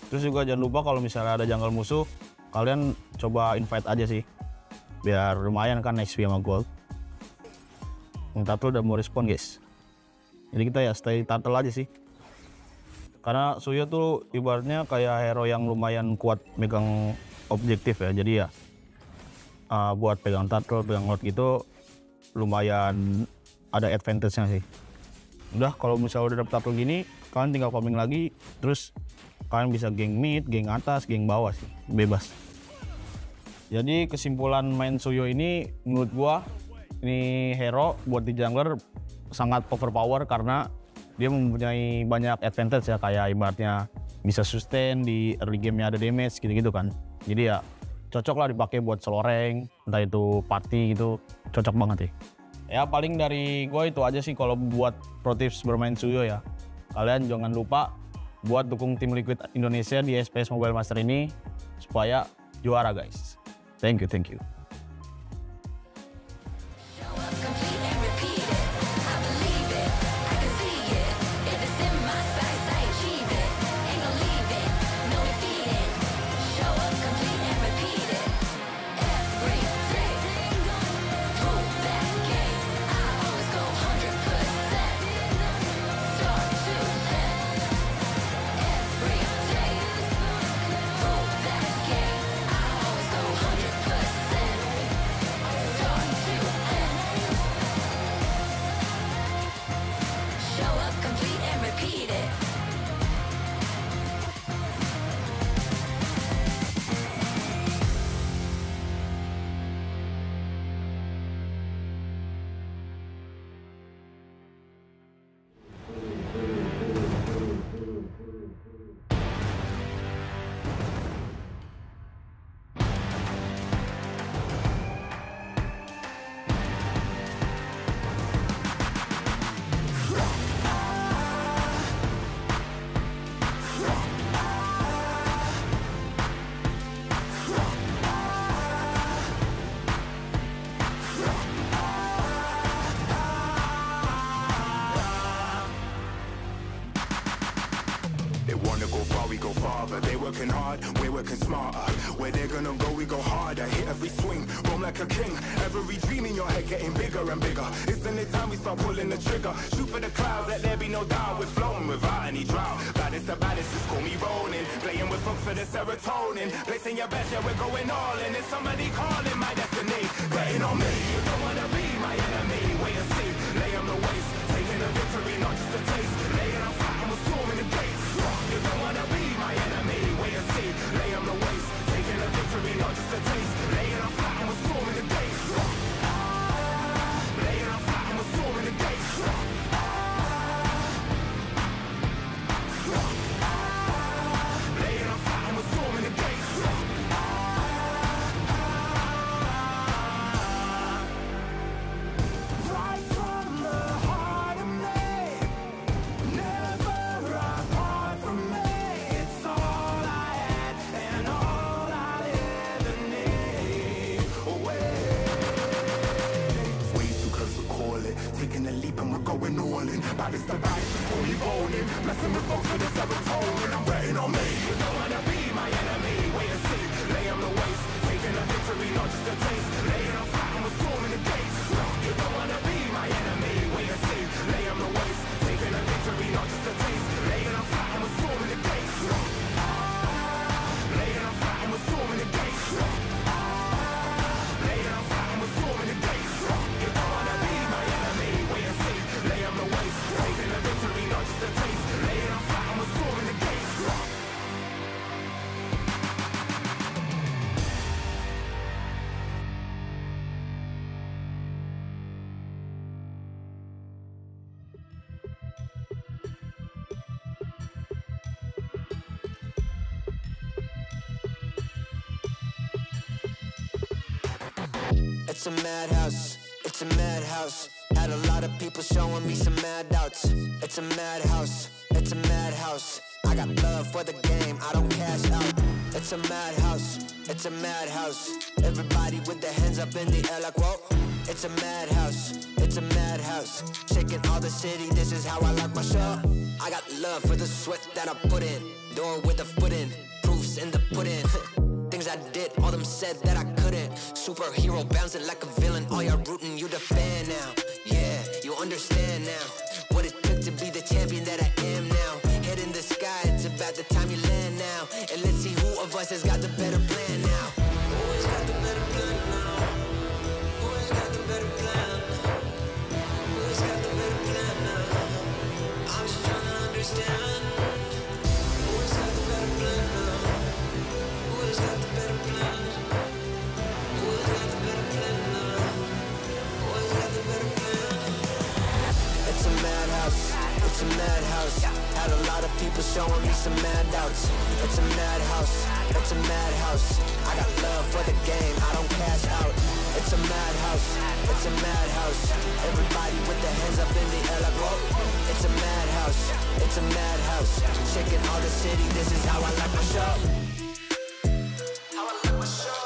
Terus juga jangan lupa kalau misalnya ada jungle musuh, kalian coba invite aja sih. Biar lumayan kan XP sama gold. Yang turtle udah mau respon guys. Jadi kita ya stay turtle aja sih. Karena Suyo tuh ibaratnya kayak hero yang lumayan kuat megang objektif ya. Jadi ya buat pegang turtle, pegang gold gitu lumayan ada advantage-nya sih. Udah kalau misalnya udah dapet 1 gini, kalian tinggal farming lagi, terus kalian bisa geng mid, geng atas, geng bawah sih, bebas. Jadi kesimpulan main Suyo ini menurut gua ini hero buat di jungler sangat overpower karena dia mempunyai banyak advantage ya, kayak ibaratnya bisa sustain di early game-nya, ada damage gitu-gitu kan. Jadi ya cocok lah dipakai buat solo rank, entah itu party gitu, cocok banget sih. Ya paling dari gua itu aja sih kalau buat pro tips bermain Suyo ya. Kalian jangan lupa buat dukung tim Liquid Indonesia di SPS Mobile Master ini supaya juara guys. Thank you, thank you. We go farther, they working hard, we're working smarter. Where they're gonna go, we go harder. Hit every swing, roam like a king. Every dream in your head getting bigger and bigger. Isn't it time we start pulling the trigger? Shoot for the clouds, let there be no doubt. We're flowing without any drought. Baddest the baddest, just call me rolling. Playing with folks for the serotonin. Placing your best, yeah, we're going all in. It's somebody calling my destiny. Betting on me, you don't wanna be my enemy. Wait and see, lay on the waist. Taking a victory, not just a taste. Laying on fire and we're storming the gates. You don't wanna be my enemy, wait and see, lay on the waist, taking a victory, not just a taste, laying on flat and we're storming the gates. Laying on flat and we're storming the gates. Laying on flat and we're storming the gates. Right from the heart of me, never apart from me. It's all I had and all I'll ever need. Way too close to call it. Taking a leap and we're going all in. Baddest the baddest before we rolling. Messing with folks for the serotonin. I'm betting on me. You don't wanna be my enemy. Wait and see. Lay on the waist. Taking a victory, not just a taste. Laying on flat and we're storming the gates. You don't wanna be my enemy. Wait and see. Lay on the waist. Taking a victory, not just a taste. Laying on flat and we're storming the gates. Laying on flat and we're storming the gates. Laying on flat and we're storming the gates. You don't wanna be my enemy. Wait and see. Lay on the waist. Taking a victory, not just a taste. Laying on flat and we're storming the gates. It's a madhouse, it's a madhouse. Had a lot of people showing me some mad doubts. It's a madhouse, it's a madhouse. I got love for the game, I don't cash out. It's a madhouse, it's a madhouse. Everybody with their hands up in the air like whoa. It's a madhouse, it's a madhouse. Shaking all the city, this is how I like my show. I got love for the sweat that I put in. Door with a foot in, proofs in the pudding. Things I did, all them said that I couldn't. Superhero bouncing like a villain, all y'all rooting, you the fan now. Yeah, you understand now what it took to be the champion that I am now. Head in the sky, it's about the time you land now. And let's see who of us has got the better plan now. Who has got the better plan now? Who has got the better plan? Who has got the better plan now? people showing me some mad doubts. It's a madhouse, it's a madhouse. I got love for the game, I don't cash out. It's a madhouse, it's a madhouse. Everybody with their hands up in the air like whoa. It's a madhouse, it's a madhouse. Shaking all the city, this is how I like my show. How I like my show.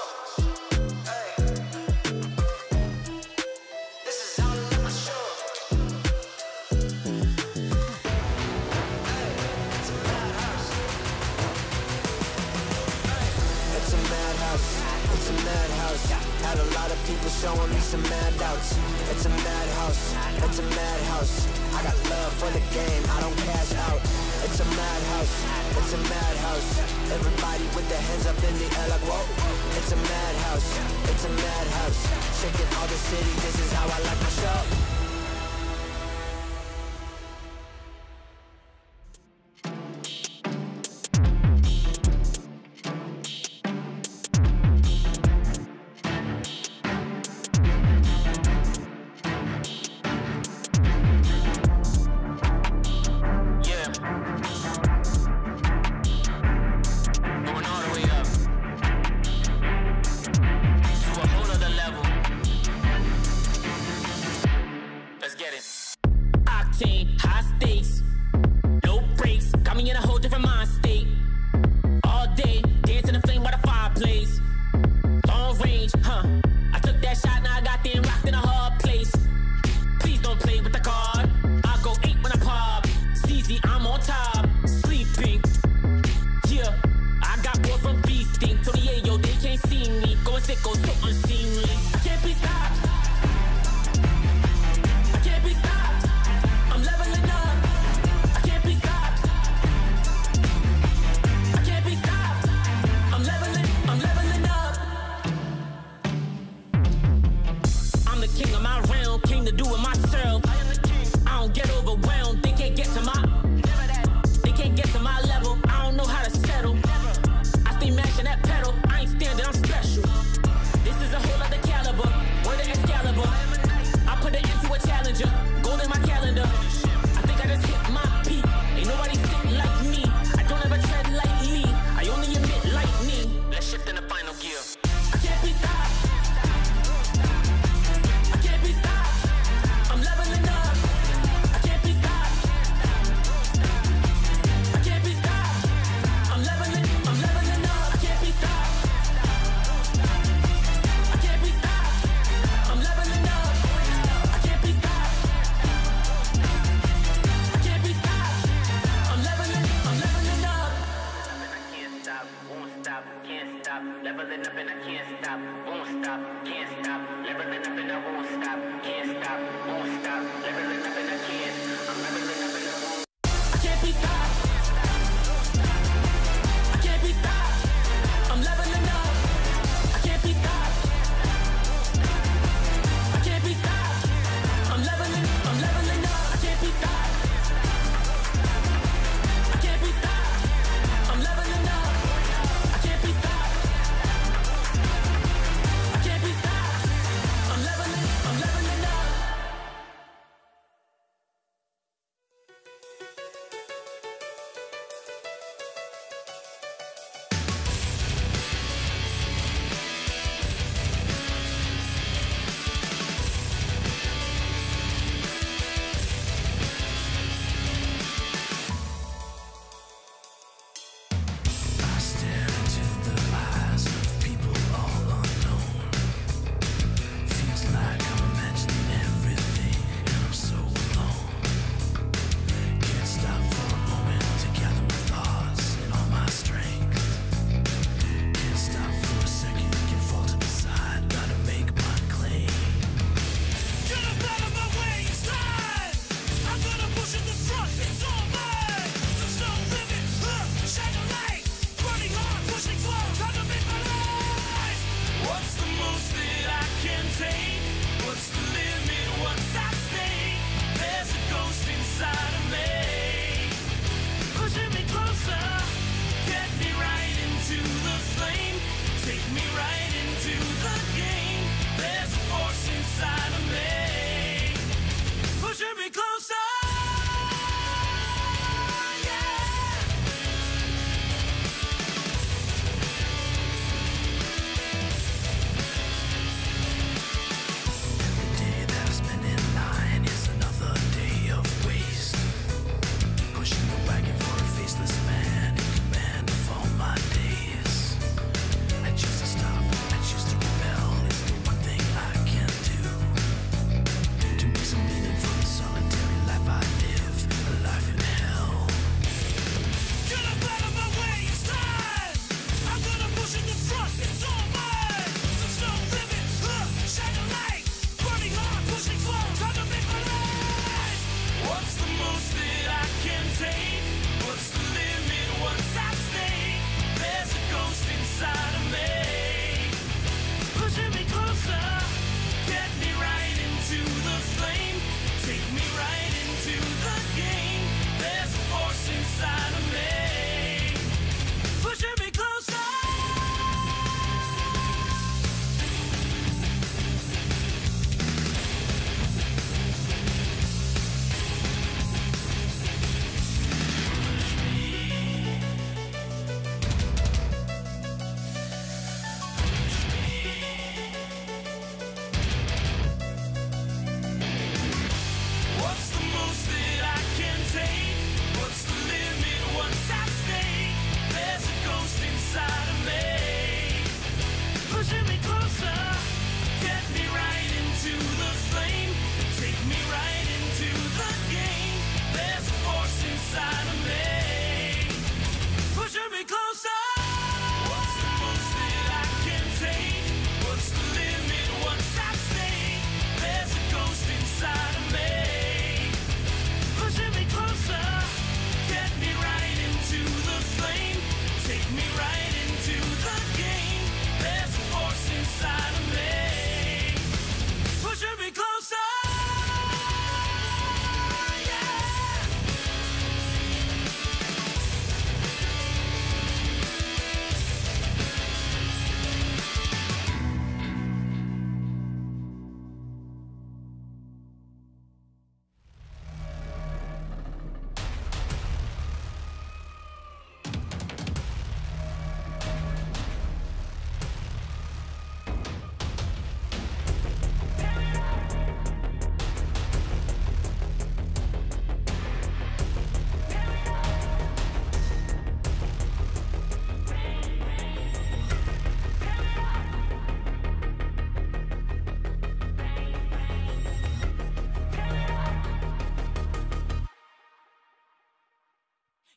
It's a madhouse. Had a lot of people showing me some mad doubts. It's a madhouse. It's a madhouse. I got love for the game. I don't cash out. It's a madhouse. It's a madhouse. Everybody with their hands up in the air like whoa. It's a madhouse. It's a madhouse. Shaking all the city. This is how I like my show.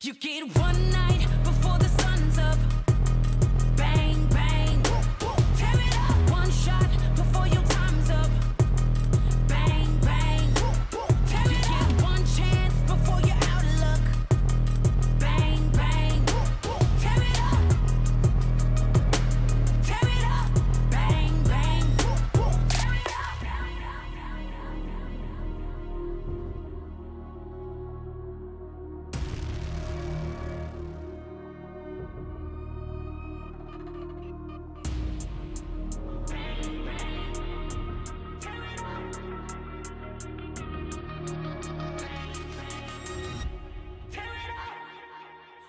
You get one night before the sun's up. Bang, bang, tear it up. One shot before your time's up. Bang, bang, tear it up. You get one chance before you're out of luck. Bang, bang, tear it up. Tear it up. Bang, bang, tear it up.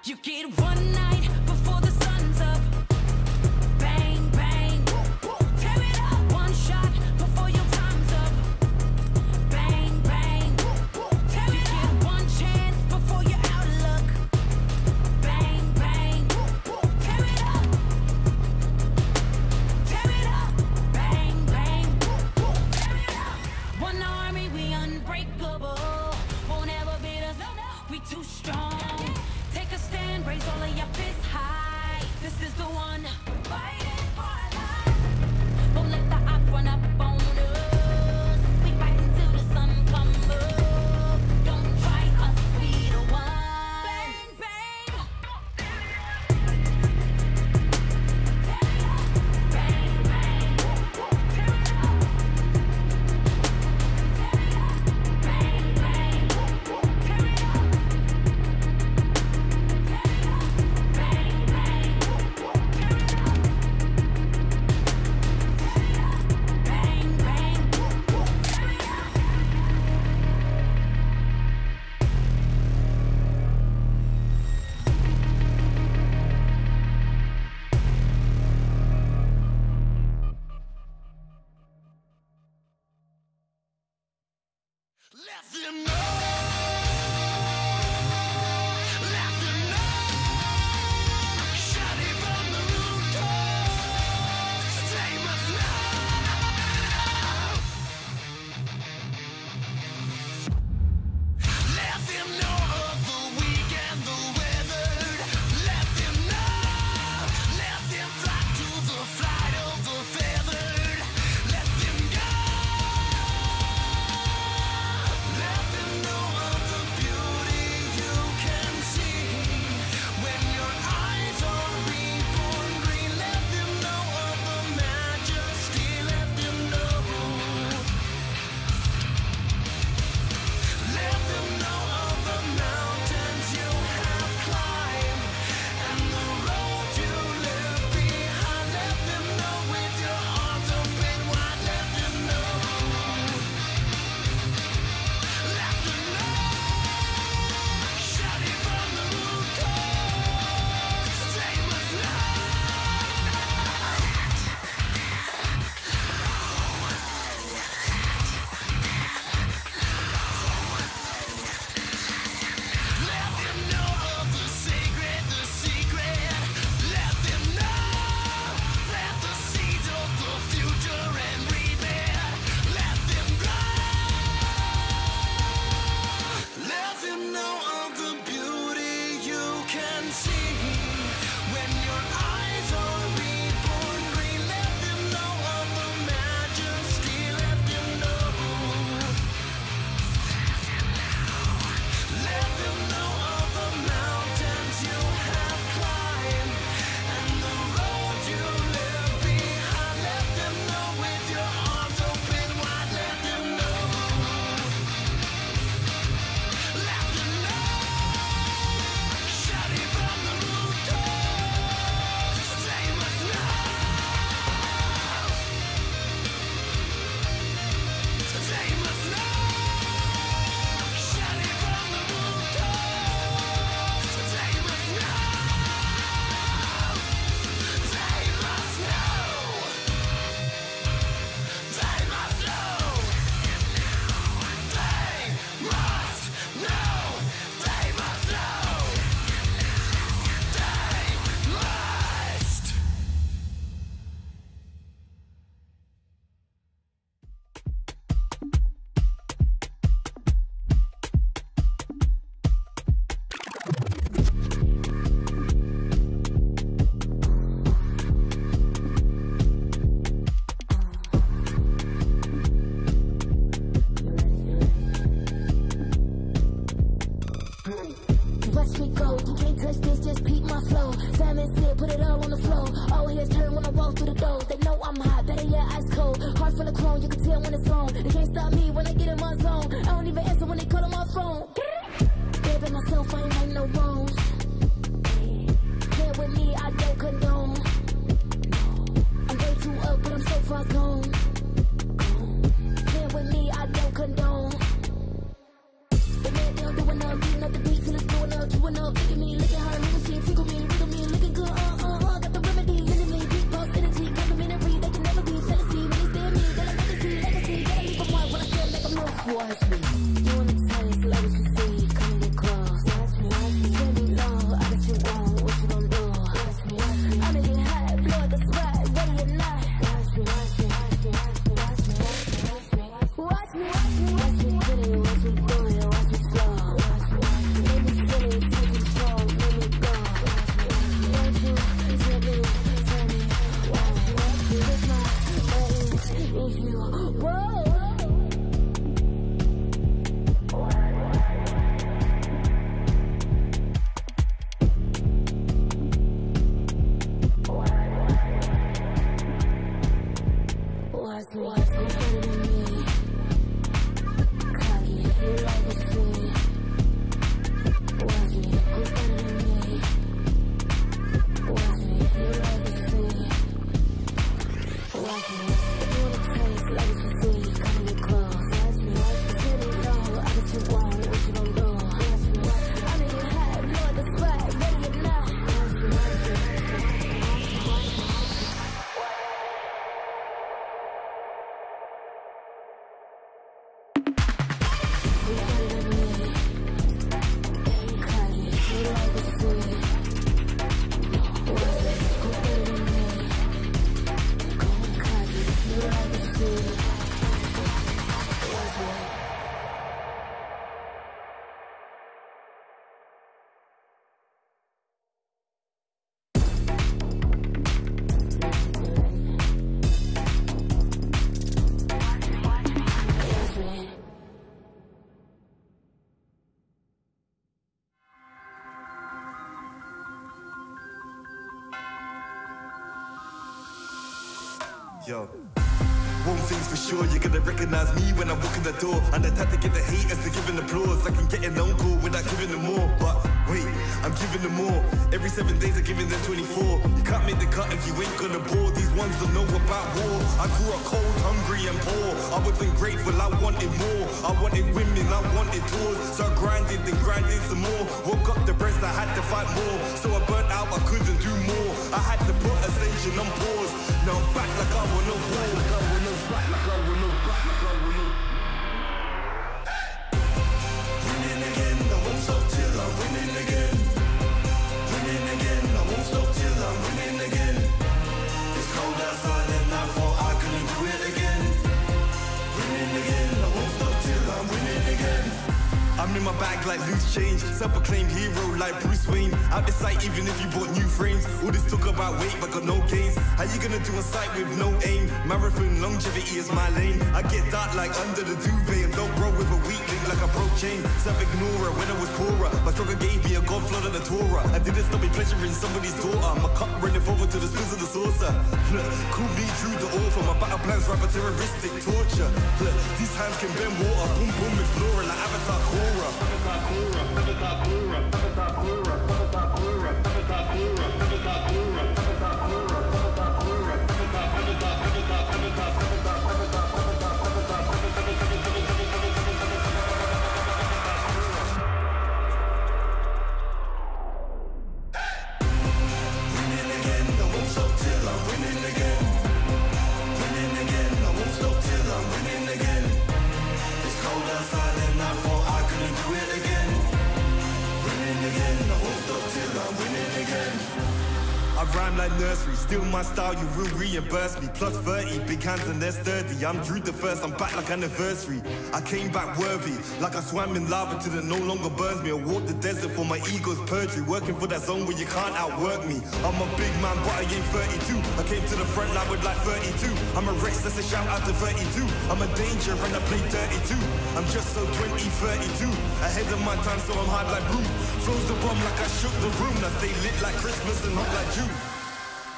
You get one night before the sun's up. Bang, bang, tear it up. One shot before your time's up. Bang, bang, tear it up. You get one chance before you're out of luck. Bang, bang, tear it up. Tear it up. Bang, bang, tear it up. One army, we unbreakable. Won't ever beat us. We too strong. Take a stand, raise all of your fists. gears turn when I walk through the door. They know I'm hot, better yet ice cold. Heart full of chrome, you can tell when it's on. They can't stop me when I get in my zone. I don't even answer when they call on my phone. Baby, myself, I ain't make no wrongs. Play with me, I don't condone. I'm way too up, but I'm so far gone. Play with me, I don't condone. The man down doing up, beating up the beat till it's blowing up, chewing up. Look at me, look at her, moving, she tickle me, wiggle me, looking good. Got the remedy, into me, big boss energy, complimentary. They can never be jealousy when they stare at me. They like legacy, gotta leave them white when I still make them look. Watch me, you wanna taste like what you see, come get close. Watch me, tell me love, I got you on, what you gon' do? Watch me, I'm in your high, blood, that's right, ready or not. Watch me, watch me, watch me, watch me, watch me, watch me, watch me, watch me, watch me, pretty, watch me do it, watch me slow. Watch me, make me silly, take control, make me go. Watch me, tell me, watch me, with my legs, if you roll. Watch me, better than me. Cocky, you like it free. Watch me, who's better than me? Watch me, you like it free. Watch me, you wanna taste like what you see. Come get close. Watch me, tell me love, I got you on, what you gon' do? Watch me, I'm in your high, blood, that's right, ready or not. Watch me, watch me, watch me, watch me. Yo. One thing's for sure, you're gonna recognize me when I walk in the door. And the tactic get the haters to give an applause. I can get an uncle without giving them more. But wait, I'm giving them more. Every 7 days I'm giving them 24. You can't make the cut if you ain't gonna bore. These ones don't know about war. I grew up cold, hungry and poor. I wasn't grateful, I wanted more. I wanted women, I wanted tours. So I grinded and grinded some more. Woke up depressed, I had to fight more. So I burnt out, I couldn't do more. I had to put ascension on pause. Now I'm back like I want no war. Winning again, I won't stop till I'm winning again. Winning again, I won't stop till I'm winning again. It's cold outside and I thought I couldn't do it again. Winning again, I won't stop till I'm winning again. I'm in my bag like loose change. Self-proclaimed hero like Bruce Wayne. Out the sight even if you bought new frames. All this talk about weight but got no gains. How you gonna do a sight with no aim? Marathon longevity is my lane. I get dark like under the duvet. And don't roll with a weak link like a broke chain. Self-ignorer when I was poorer. My struggle gave me a god flood of the Torah. I didn't stop me pleasuring somebody's daughter. My cup running forward to the spills of the saucer. Look, call me true to author. My battle plans rather terroristic torture. Look, these hands can bend water. Boom boom explorer like Avatar Korra. I rhyme like nursery, still my style, you will reimburse me. Plus 30, big hands and they're sturdy. I'm Drew the first, I'm back like anniversary. I came back worthy, like I swam in lava till it no longer burns me. I walked the desert for my ego's perjury, working for that zone where you can't outwork me. I'm a big man, but I ain't 32. I came to the front line with like 32. I'm a Rex, that's a shout out to 32. I'm a danger and I play 32. I'm just so 20, 32. Ahead of my time, so I'm hard like room. Flows the bomb like I shook the room. I stay lit like Christmas and hot like June.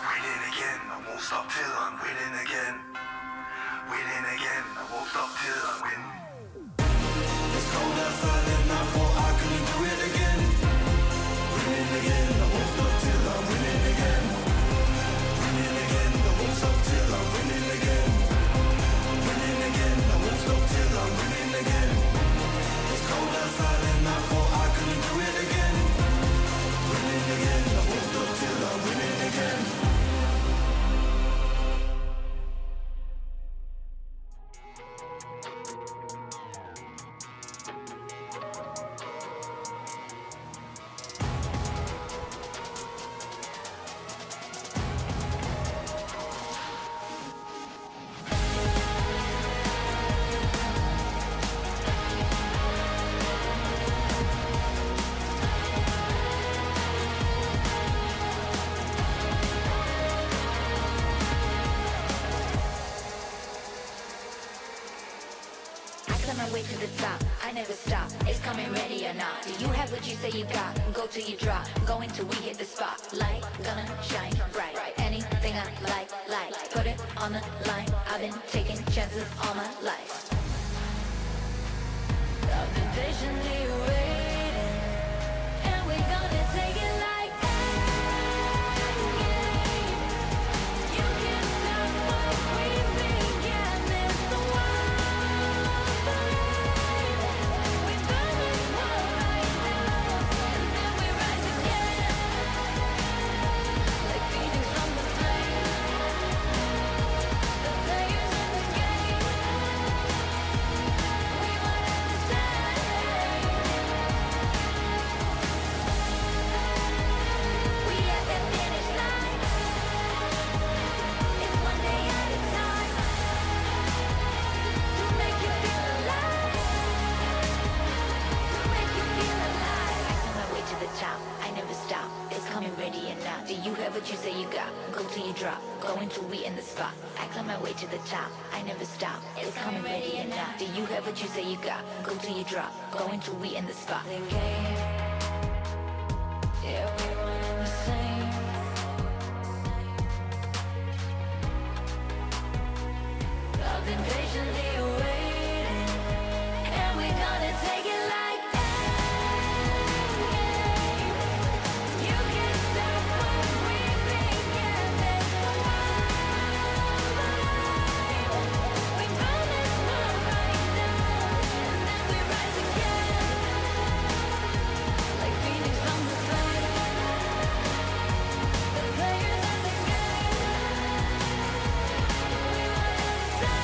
Winning again. stop till I'm winning again. Winning again, I won't stop till I win. It's cold outside and I thought I couldn't do it again. Winning again, I won't stop till I'm winning again. Winning again, I won't stop till I'm winning again. Winning again, I won't stop till I'm winning again. It's cold outside and I thought I couldn't do it again. Winning again, I won't stop till I'm winning again. To the top, I never stop. It's coming ready or not. Do you have what you say you got? Go till you drop. Going till we hit the spotlight. Gonna shine bright. Anything I like. Put it on the line. I've been taking chances all my life. I've been patiently waiting, and we're gonna take it like that. You can't stop what we began. It's the do you have what you say you got? Go till you drop. Going till we in the spot. I climb my way to the top. I never stop. It's coming ready and not. Do you have what you say you got? Go till you drop. Going till we in the spot. The game. Yeah, we running the same. I've been patiently waiting, and we're gonna take it like that. You can't stop what we began. There's no we promise we'll rise down, and then we rise again, like phoenix from the flame. The players in the game, we want to say.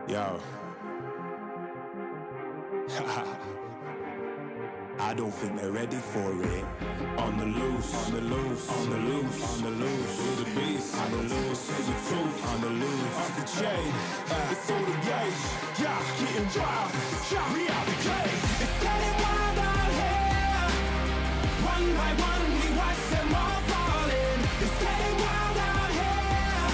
Yo. I don't think they're ready for it. On the loose, on the loose, on the loose, on the loose. With the beast, on the loose, say the truth, on the loose. Off the chain, it's all the gauge. Yeah, getting wild, yeah, we out the cage. It's getting wild out here. One by one, we watch them all falling. It's getting wild out here.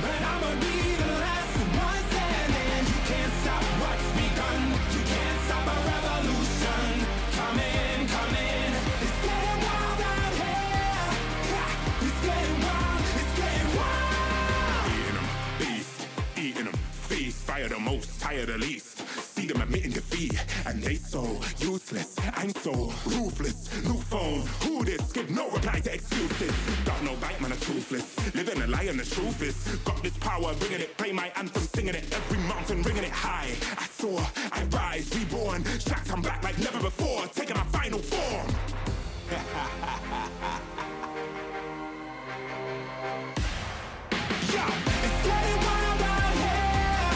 But I'ma be the last one standing. You can't stop what's begun. You can't stop a revolution. Come in, come in. It's getting wild out here. Yeah, it's getting wild, it's getting wild. Eating them, beast, eating them, feast. Fire the most, tire the least. See them admitting defeat, and they so useless. I'm so ruthless. New phone, who this? Give no reply to excuses. Got no bite, man, I'm toothless. Living a lie and the truth is, got this power, bringing it. Play my anthem, singing it. Every mountain, ringing it high. I soar, I rise, reborn. Strapped, I'm back like never before. Taking my final form. Yo, it's getting wild out here.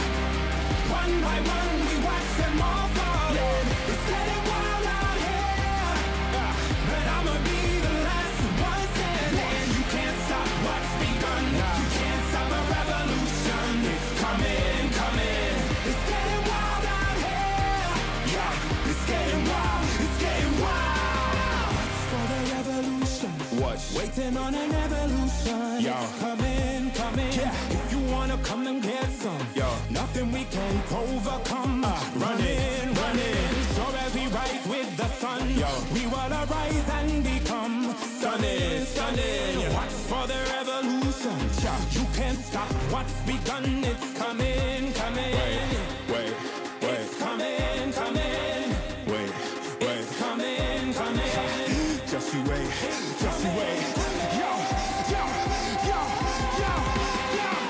One by one, we watch them all falling. It's getting wild out here. But I'ma be the last one standing. You can't stop what's begun. You can't stop a revolution. It's coming, coming. It's getting wild out here. Yeah, it's getting wild. It's getting wild. For the revolution. Going on an evolution. Yo. Come in, yeah. If you wanna come and get some, yo. Nothing we can't overcome. Running, so as we rise with the sun, yo. We wanna rise and become stunning. Watch for the revolution. You can't stop what's begun. It's coming. Wait. It's coming. Wait. It's coming. Just you wait. Yo.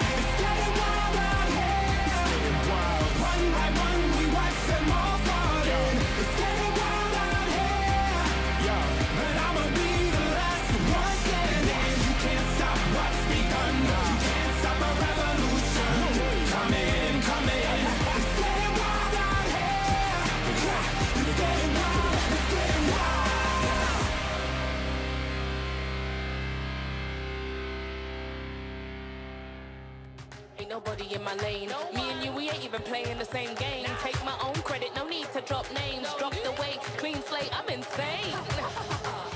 It's getting wild out here. One by one, we watch them all falling. It's getting wild out here. And I'ma be the last one standing. You can't stop what's begun. You can't stop a revolution. Come in. It's getting wild out here. It's getting wild. Ain't nobody in my lane. Me and you, we ain't even playing the same game. Take my own credit, no need to drop names. Drop the weight, clean slate, I'm insane.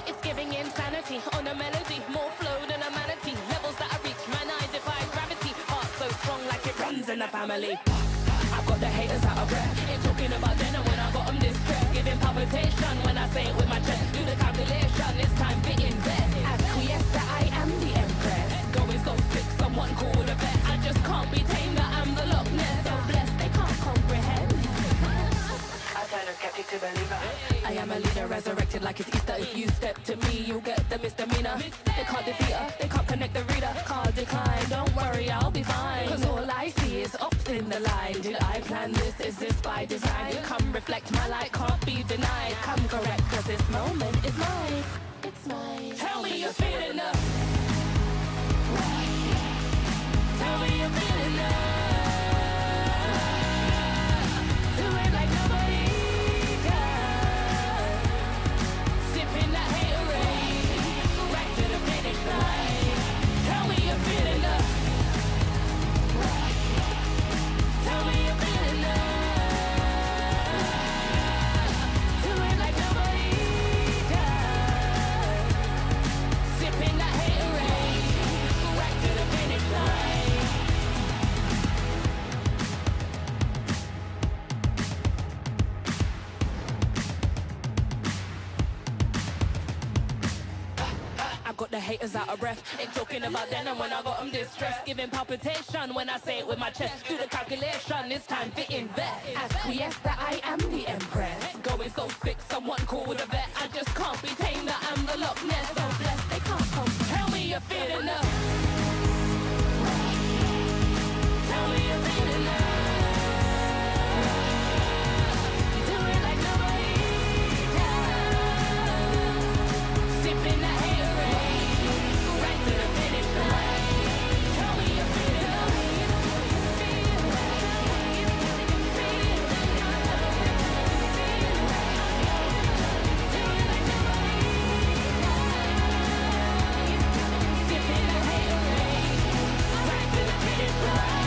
It's giving insanity on a melody. More flow than a manatee. Levels that I reach, man, I defy gravity. Heart so strong like it runs in the family. I've got the haters out of breath. Ain't talking about then and when I got them distressed. Giving palpitation when I say it with my chest. Do the calculation, it's time to invest. Acquiesce that I am the empress. Going so sick, someone call the vet. I just can't be tamed, that I'm the Loch Ness. So blessed, they can't comprehend. I turn a skeptic to believer. I am a leader, resurrected like it's Easter. If you step to me, you'll get the misdemeanor. They can't defeat her, they can't connect the reader. Can't decline, don't worry, I'll be fine. Cause all I see is ups in the line. Did I plan this? Is this by design? Come reflect my light, can't be denied. Come correct, cause this moment is mine. It's mine. Tell me you're feeling love. Tell me you're feeling love. Do it like nobody does. Sipping that haterade, right to the finish line. Tell me you're feeling love. Tell me you're feeling love. Do it like nobody does. Sipping that haterade, right to the finish line. I got the haters out of breath. Ain't talking about then and when I got them distressed. Giving palpitation when I say it with my chest. Do the calculation, it's time to invest. Acquiesce that I am the empress. Going so sick, someone call the vet. I just can't be tamed, that I'm the Loch Ness. So blessed, they can't come. Tell me you're feeling love. Tell me you're feeling love. Do it like nobody does. Sipping that haterade, right to the finish line. Tell me you're feeling love. Sipping that haterade, right to the finish line.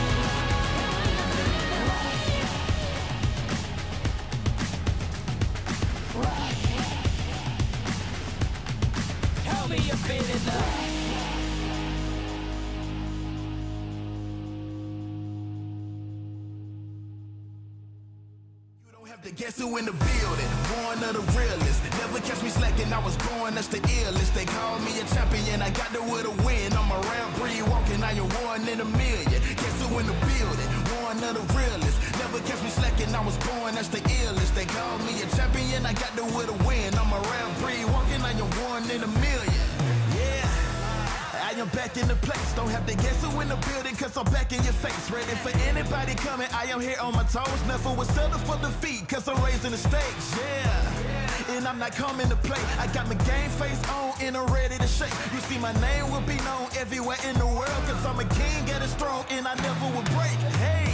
Tell me you're feeling love. Guess who in the building? Born of the realest. Never catch me slacking, I was born, that's the illest. They call me a champion, I got there with a win. I'm a round breed walking, I am one in a million. Guess who in the building? Born of the realest. Never catch me slacking, I was born, that's the illest. They call me a champion, I got there with a win. I'm a round breed walking, I am one in a million. Yeah. I am back in the place. Don't have to guess who in the building, cause I'm back in your face. Ready for anybody coming, I am here on my toes. Never was settled for defeat, cause I'm raising the stakes. Yeah, and I'm not coming to play. I got my game face on and I'm ready to shake. You see my name will be known everywhere in the world, cause I'm a king, get it strong and I never will break. Hey,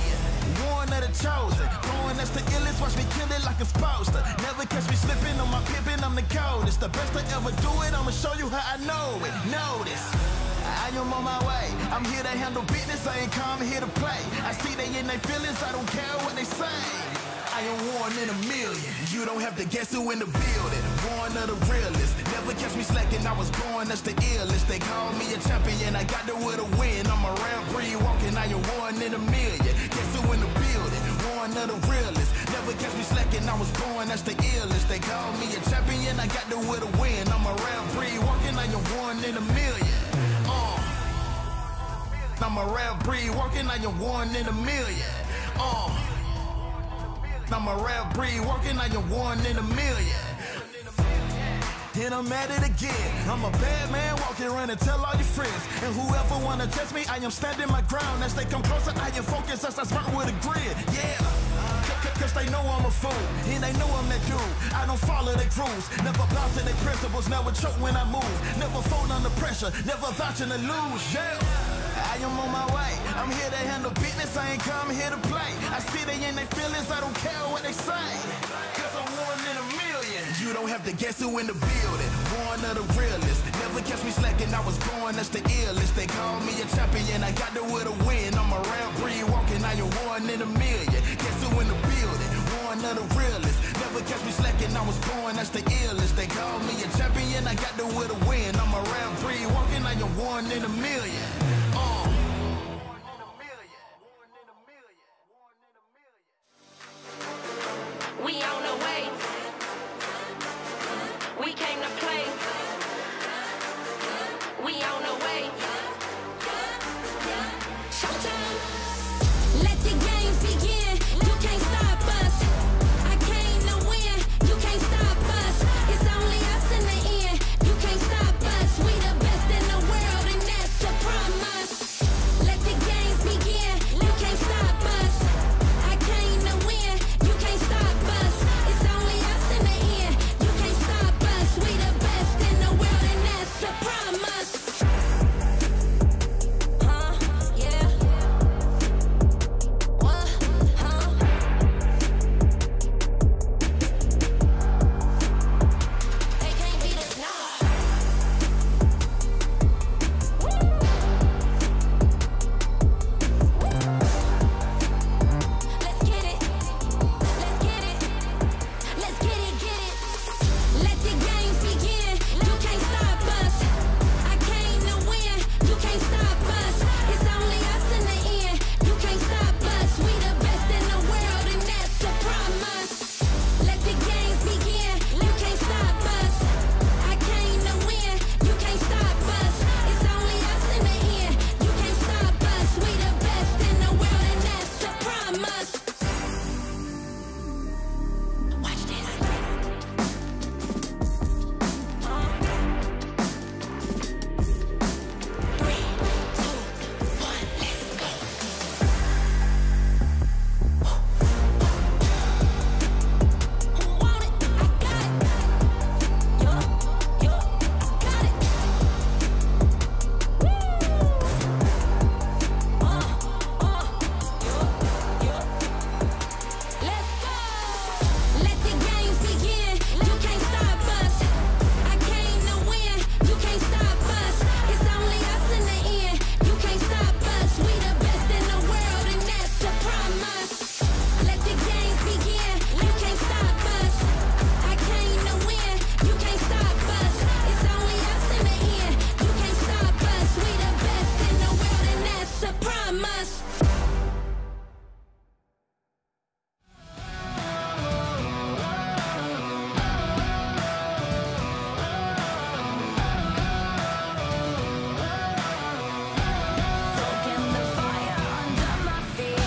one of the chosen, going that's the illest, watch me kill it like a poster. Never catch me slipping on my pippin', I'm the coldest. The best I ever do it, I'ma show you how I know it. Notice, I am on my way. I'm here to handle business, I ain't come here to play. I see they in their feelings, I don't care what they say. I am one in a million. You don't have to guess who in the building. One of the realest. Never catch me slacking, I was born as the illest. They call me a champion, I got there with a win. I'm a rare breed walking, I am one in a million. Guess who in the building? One of the realest. Never catch me slacking, I was born as the illest. They call me a champion, I got there with a win. I'm a rare breed walking, I am one in a million. I'm a rare breed walking, I am one in a million. I'm a rare breed walking, I am one in a million. And I'm at it again. I'm a bad man walking around and tell all your friends. And whoever wanna test me, I am standing my ground. As they come closer, I am focused as I smart with a grin. Yeah. Cause they know I'm a fool, and they know I'm that dude. I don't follow their rules, never bow to their principles, never choke when I move, never fold under pressure, never vouching to lose. Yeah, I am on my way. I'm here to handle business, I ain't come here to play. I see they in their feelings, I don't care what they say. Cause I'm one in a million. You don't have to guess who in the building. One of the realest. Never catch me slacking, I was born as the illest. They call me a champion, I got there with a win. I'm a rare breed walking, I am one in a million. Guess who in the building? One of the realest. Never catch me slacking, I was born as the illest. They call me a champion, I got there with a win. I'm a rare breed walking, I am one in a million. We on the way. We came to play. We on the way. Showtime. Let the games begin. You can't stop us. I came to win. You can't stop us. It's only us in the end. You can't stop us. We the best in the world, and that's a promise. Let the games begin. You can't stop us. I came to win. You can't stop us. It's only us in the end. You can't stop us. We the best in the world, and that's a promise. Yeah. What? They can't beat us now. Let's get it. Let's get it. Let's get it, get it. Let the games begin. You can't stop us. I came to win. You can't stop us. It's only us in the end. You can't stop us. We the best in the world, and that's a promise. Let the games begin. You can't stop us. I came to win. You can't stop us. It's only us in the end. You can't stop us. We the best in the world, and that's a promise. Watch this. 3, 2, 1, let's go. Who want it? I got it. Yo, got it. Woo! Let's go. Let the games begin. You can't stop us. I came to win. You can't stop us. It's only us in the end. You can't stop us. We the best in the world, and that's a promise. Let the games begin. You can't stop us. I came to win. You can't stop us. It's only us in the end. You can't stop us. We the best in the world, and that's a promise. Soaking the fire under my feet.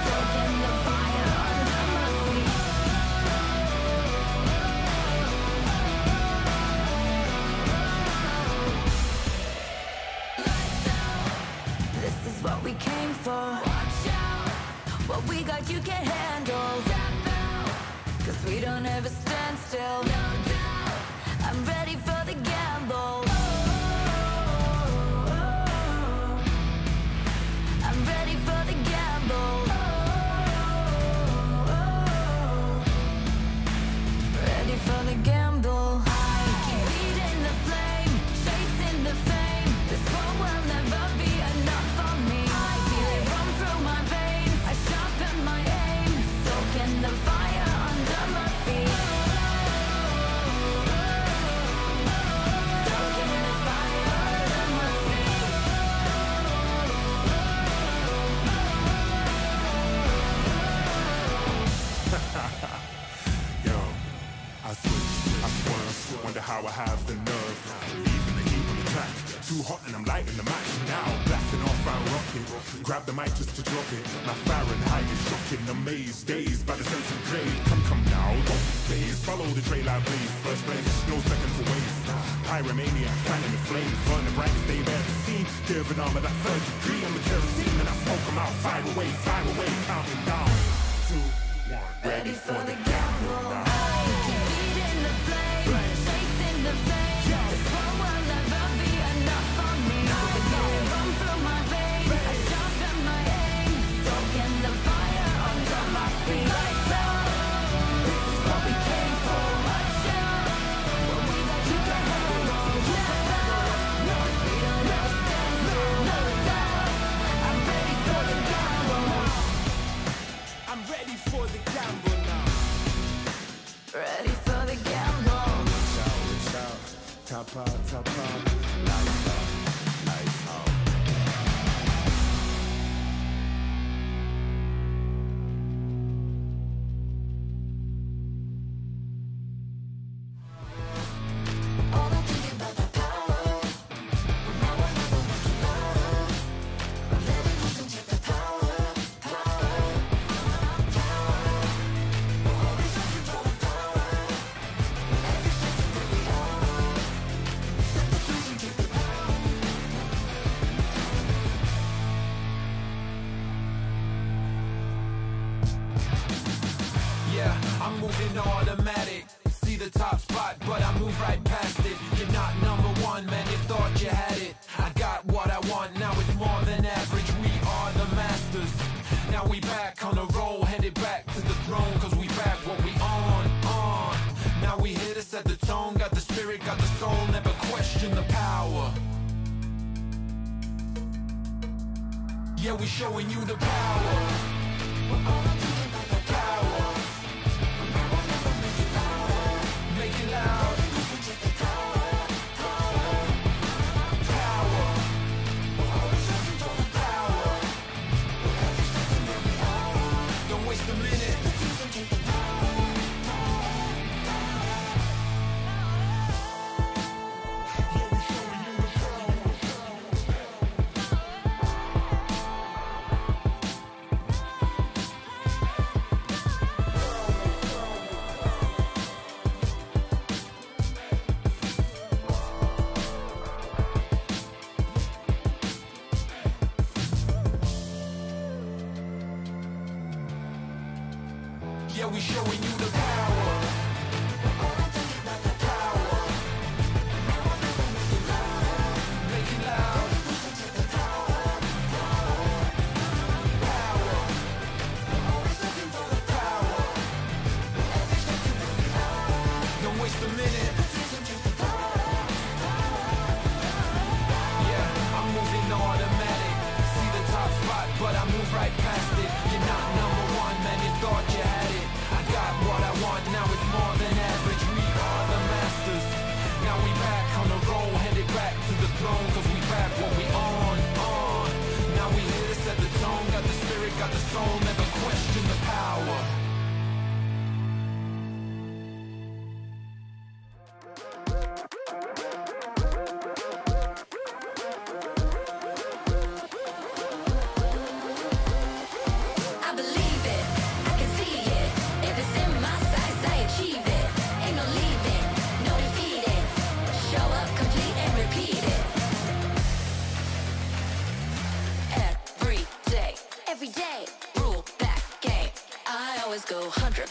Soaking the fire under my feet. This is what we came for. Watch out. What we got you can't handle. Step out. 'Cause we don't ever stand still. No doubt. I'm ready for the gamble. I'm ready for the gamble. Ready for the gamble. I keep feeding the flame, chasing the fame. This one will never be enough for me. I feel it run through my veins. Too hot and I'm lighting the match now. Blasting off our rocket. Grab the mic just to drop it. My Fahrenheit is shocking. Amazed, dazed by the sense of grade. Come now, don't be phased. Follow the trail I blaze. First place, no second to waste. Pyromania, fanning the flames. Burn the brightest they've ever seen. Giving armor that third degree. I'm the kerosene and I smoke them out. Fire away, counting down. 2, 1, ready for the gamble now. Ready for the gamble. Watch out. Top out. Lights out. Yeah, I'm moving automatic. See the top spot, but I move right past it. You're not number one, man, you thought you had it. I got what I want, now it's more than average. We are the masters. Now we back on the roll, headed back to the throne, cause we back what we on. Now we here to set the tone, got the spirit, got the soul, never question the power. Yeah, we showing you the power. Make it loud. Don't waste a minute. Yeah, we showing you the power. Make it loud. Don't waste a minute. Yeah, I'm moving automatic. See the top spot, but I move right past it. You're not number one, man, you thought you had it. I got what I want, now it's more than average. We are the masters. Now we back on the roll, headed back to the throne, cause we back what we on. Now we here to set the tone, got the spirit, got the soul, never question the power. I believe it, I can see it. If it's in my sights, I achieve it. Ain't no leaving, no defeating. Show up, complete and repeat it. Every day, rule that game. I always go 100%.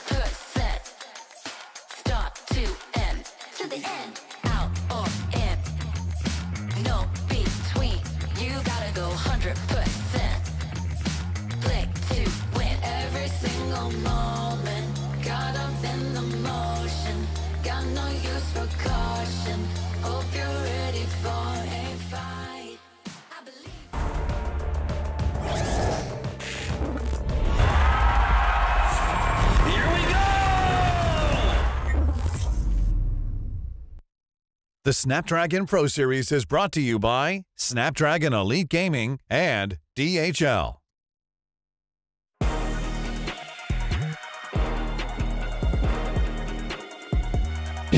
Start to end, the end, out or in. No between, you gotta go 100%. Click to win every single moment. Caught up in the motion, got no use for caution. Hope you're ready for a fight. Here we go! The Snapdragon Pro Series is brought to you by Snapdragon Elite Gaming and DHL.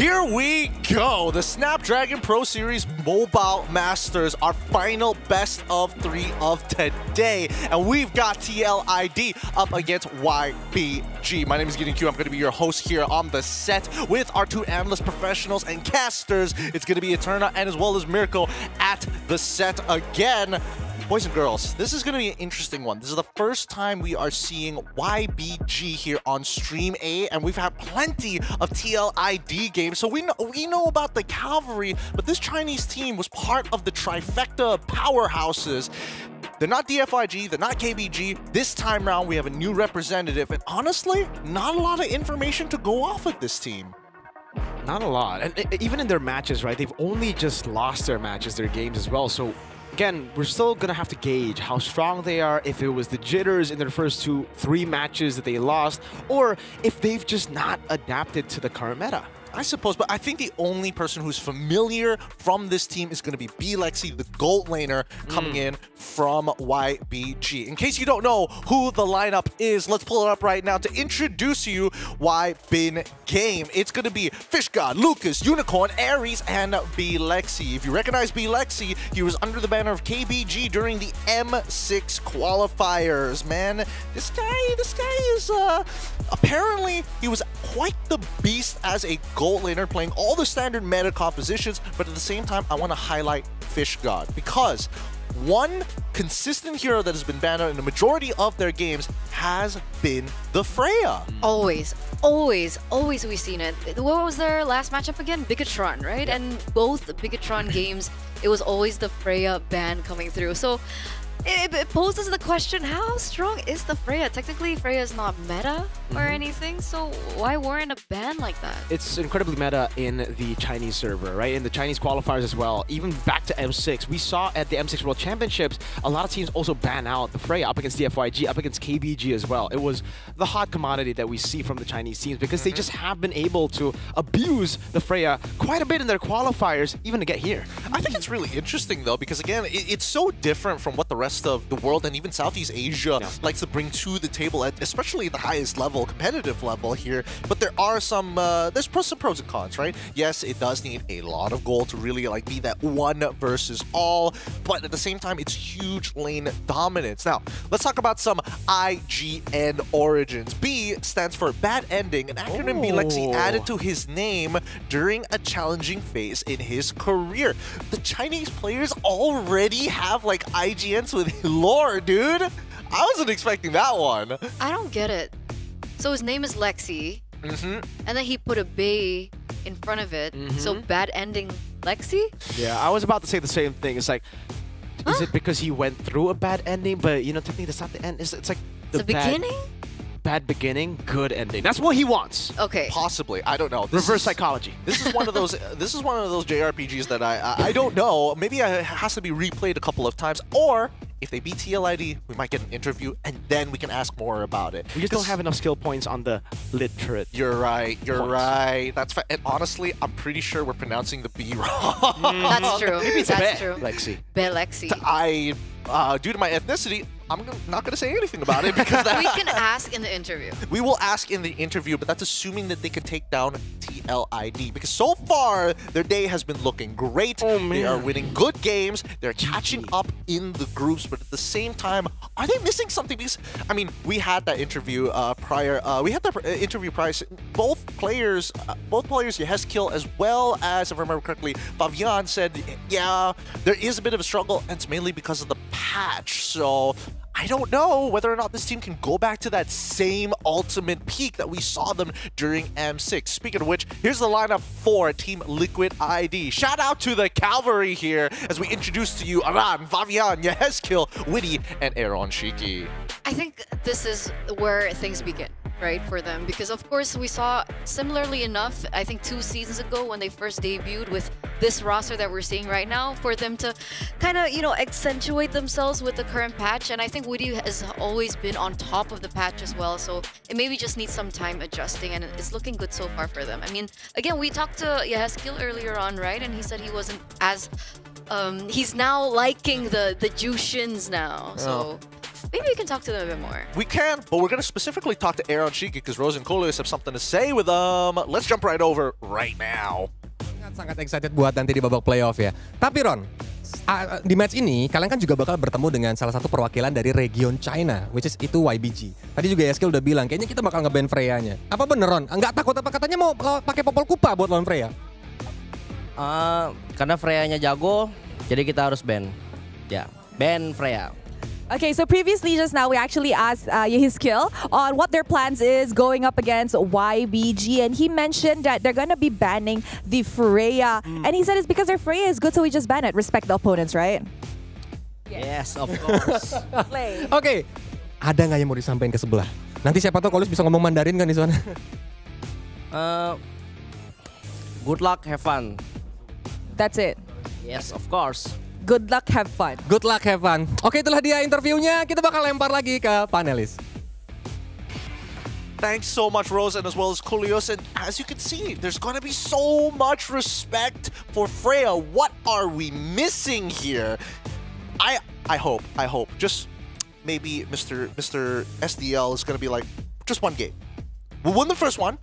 Here we go. The Snapdragon Pro Series Mobile Masters, our final best of 3 of today. And we've got TLID up against YBG. My name is Gideon Q. I'm going to be your host here on the set with our 2 analyst professionals and casters. It's going to be Eterna and as well as Mirko at the set again. Boys and girls, this is going to be an interesting one. This is the first time we are seeing YBG here on Stream A, and we've had plenty of TLID games, so we know about the Cavalry, but this Chinese team was part of the trifecta of powerhouses. They're not DFIG, they're not KBG. This time around, we have a new representative, and honestly, not a lot of information to go off of this team. Not a lot. And even in their matches, right, they've only just lost their matches, their games as well, so again, we're still going to have to gauge how strong they are, if it was the jitters in their first 2-3 matches that they lost, or if they've just not adapted to the current meta. I suppose, but I think the only person who's familiar from this team is going to be Lexi, the gold laner, coming in from YBG. In case you don't know who the lineup is, let's pull it up right now to introduce you YBin Game. It's going to be Fish God, Lucas, Unicorn, Ares, and Lexi. If you recognize Lexi, he was under the banner of KBG during the M6 qualifiers. Man, this guy is apparently he was quite the beast as a gold laner, playing all the standard meta compositions, but at the same time, I want to highlight Fish God because one consistent hero that has been banned out in the majority of their games has been the Freya. Always we've seen it. What was their last matchup again? Bigatron, right? Yeah. And both the Bigatron games, it was always the Freya ban coming through. So it poses the question, how strong is the Freya? Technically, Freya is not meta or anything, so why warrant a ban like that? It's incredibly meta in the Chinese server, right? In the Chinese qualifiers as well. Even back to M6, we saw at the M6 World Championships, a lot of teams also ban out the Freya up against DFYG, up against KBG as well. It was the hot commodity that we see from the Chinese teams because they just have been able to abuse the Freya quite a bit in their qualifiers, even to get here. I think it's really interesting though, because again, it's so different from what the rest of the world and even Southeast Asia likes to bring to the table, at especially the highest level, competitive level here. But there are some there's some pros and cons, right? Yes, it does need a lot of gold to really like be that one versus all, but at the same time, it's huge lane dominance. Now, let's talk about some IGN origins. B stands for bad ending, an acronym Lexi added to his name during a challenging phase in his career. The Chinese players already have like IGNs with lore, dude. I wasn't expecting that one. I don't get it. So his name is Lexi, and then he put a bay in front of it. So bad ending Lexi? Yeah, I was about to say the same thing. It's like, is it because he went through a bad ending? But you know, technically that's not the end. It's like the beginning? Bad beginning, good ending. That's what he wants. Okay. Possibly. I don't know. Reverse psychology. This is one of those. This is one of those JRPGs that I don't know. Maybe it has to be replayed a couple of times, or if they beat TLID, we might get an interview, and then we can ask more about it. We just don't have enough skill points on the literate. You're right. You're right. That's and honestly, I'm pretty sure we're pronouncing the B wrong. That's true. Maybe it's That's Be true. Lexi. Be Lexi. Due to my ethnicity, I'm not going to say anything about it because we can ask in the interview. We will ask in the interview, but that's assuming that they can take down TLID because so far their day has been looking great. They are winning good games. They're catching up in the groups, but at the same time, are they missing something? Because I mean, we had that interview prior. We had that interview prior. Both players, Yeheskill as well as, if I remember correctly, Fabian said, yeah, there is a bit of a struggle, and it's mainly because of the patch. So I don't know whether or not this team can go back to that same ultimate peak that we saw them during M6. Speaking of which, here's the lineup for Team Liquid ID. Shout out to the Cavalry here as we introduce to you Aran, Fabian, Yeheskill, Witty, and Aaron Shiki. I think this is where things begin, right, for them. Because of course we saw similarly enough, I think 2 seasons ago when they first debuted with this roster that we're seeing right now, for them to kind of, you know, accentuate themselves with the current patch. And I think Witty has always been on top of the patch as well. So it maybe just needs some time adjusting, and it's looking good so far for them. I mean, again, we talked to Yeheskill earlier on, right? And he said he wasn't as... he's now liking the Jushins now, so... Maybe we can talk to them a bit more. We can, but we're going to specifically talk to Aaron Shiki because Rose and Coleus have something to say with them. Let's jump right over right now. Sangat excited buat nanti di babak playoff ya. Tapi Ron, di match ini kalian kan juga bakal bertemu dengan salah satu perwakilan dari region China, which is itu YBG. Tadi juga Yaskil udah bilang, kayaknya kita bakal nge-ban Freya-nya. Apa bener Ron? Nggak takut apa katanya mau pakai Popol Kupa buat lawan Freya? Karena Freya-nya jago, jadi kita harus ban. Ya, ban Freya. Okay, so previously just now we actually asked Yaskil on what their plans is going up against YBG, and he mentioned that they're going to be banning the Freya. And he said it's because their Freya is good, so we just ban it. Respect the opponents, right? Yes, of course. Oke, ada nggak yang mau disampaikan ke sebelah? Nanti siapa tahu Coleus bisa ngomong Mandarin kan di sana. Good luck, have fun. That's it. Yes, of course. Good luck, have fun. Good luck, have fun. Oke, itulah dia interviewnya. Kita bakal lempar lagi ke panelis. Thanks so much, Rose, and as well as Coleus. And as you can see, there's going to be so much respect for Freya. What are we missing here? I hope. Just maybe Mr. SDL is going to be like, just one game. We'll win the first one,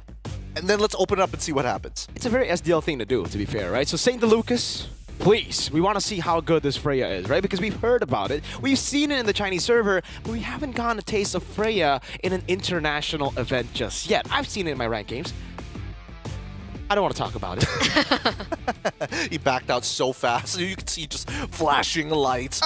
and then let's open it up and see what happens. It's a very SDL thing to do, to be fair, right? So St. Lucas, please, we want to see how good this Freya is, right? Because we've heard about it, we've seen it in the Chinese server, but we haven't gotten a taste of Freya in an international event just yet. I've seen it in my ranked games. I don't want to talk about it. He backed out so fast. You can see just flashing lights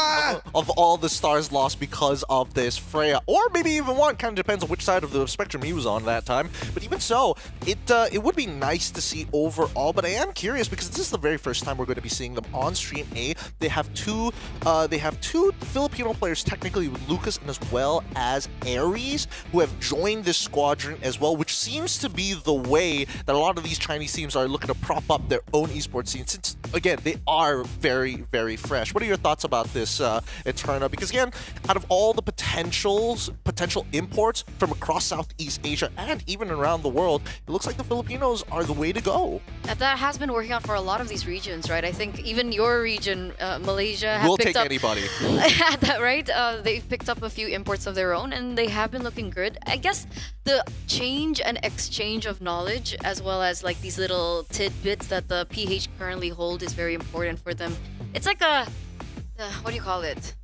of all the stars lost because of this Freya. Or maybe even one. Kind of depends on which side of the spectrum he was on that time. But even so, it would be nice to see overall. But I am curious because this is the very first time we're going to be seeing them on Stream A. They have two Filipino players technically, with Lucas and as well as Aries, who have joined this squadron as well, which seems to be the way that a lot of these Chinese teams are looking to prop up their own esports scene, since again they are very, very fresh. What are your thoughts about this Eterna? Because again, out of all the potential imports from across Southeast Asia and even around the world, it looks like the Filipinos are the way to go. That has been working out for a lot of these regions, right? I think even your region, Malaysia, have we'll picked take up anybody. that, right? They've picked up a few imports of their own, and they have been looking good. I guess the change and exchange of knowledge, as well as like these little tidbits that the PH currently hold, is very important for them. It's like a what do you call it?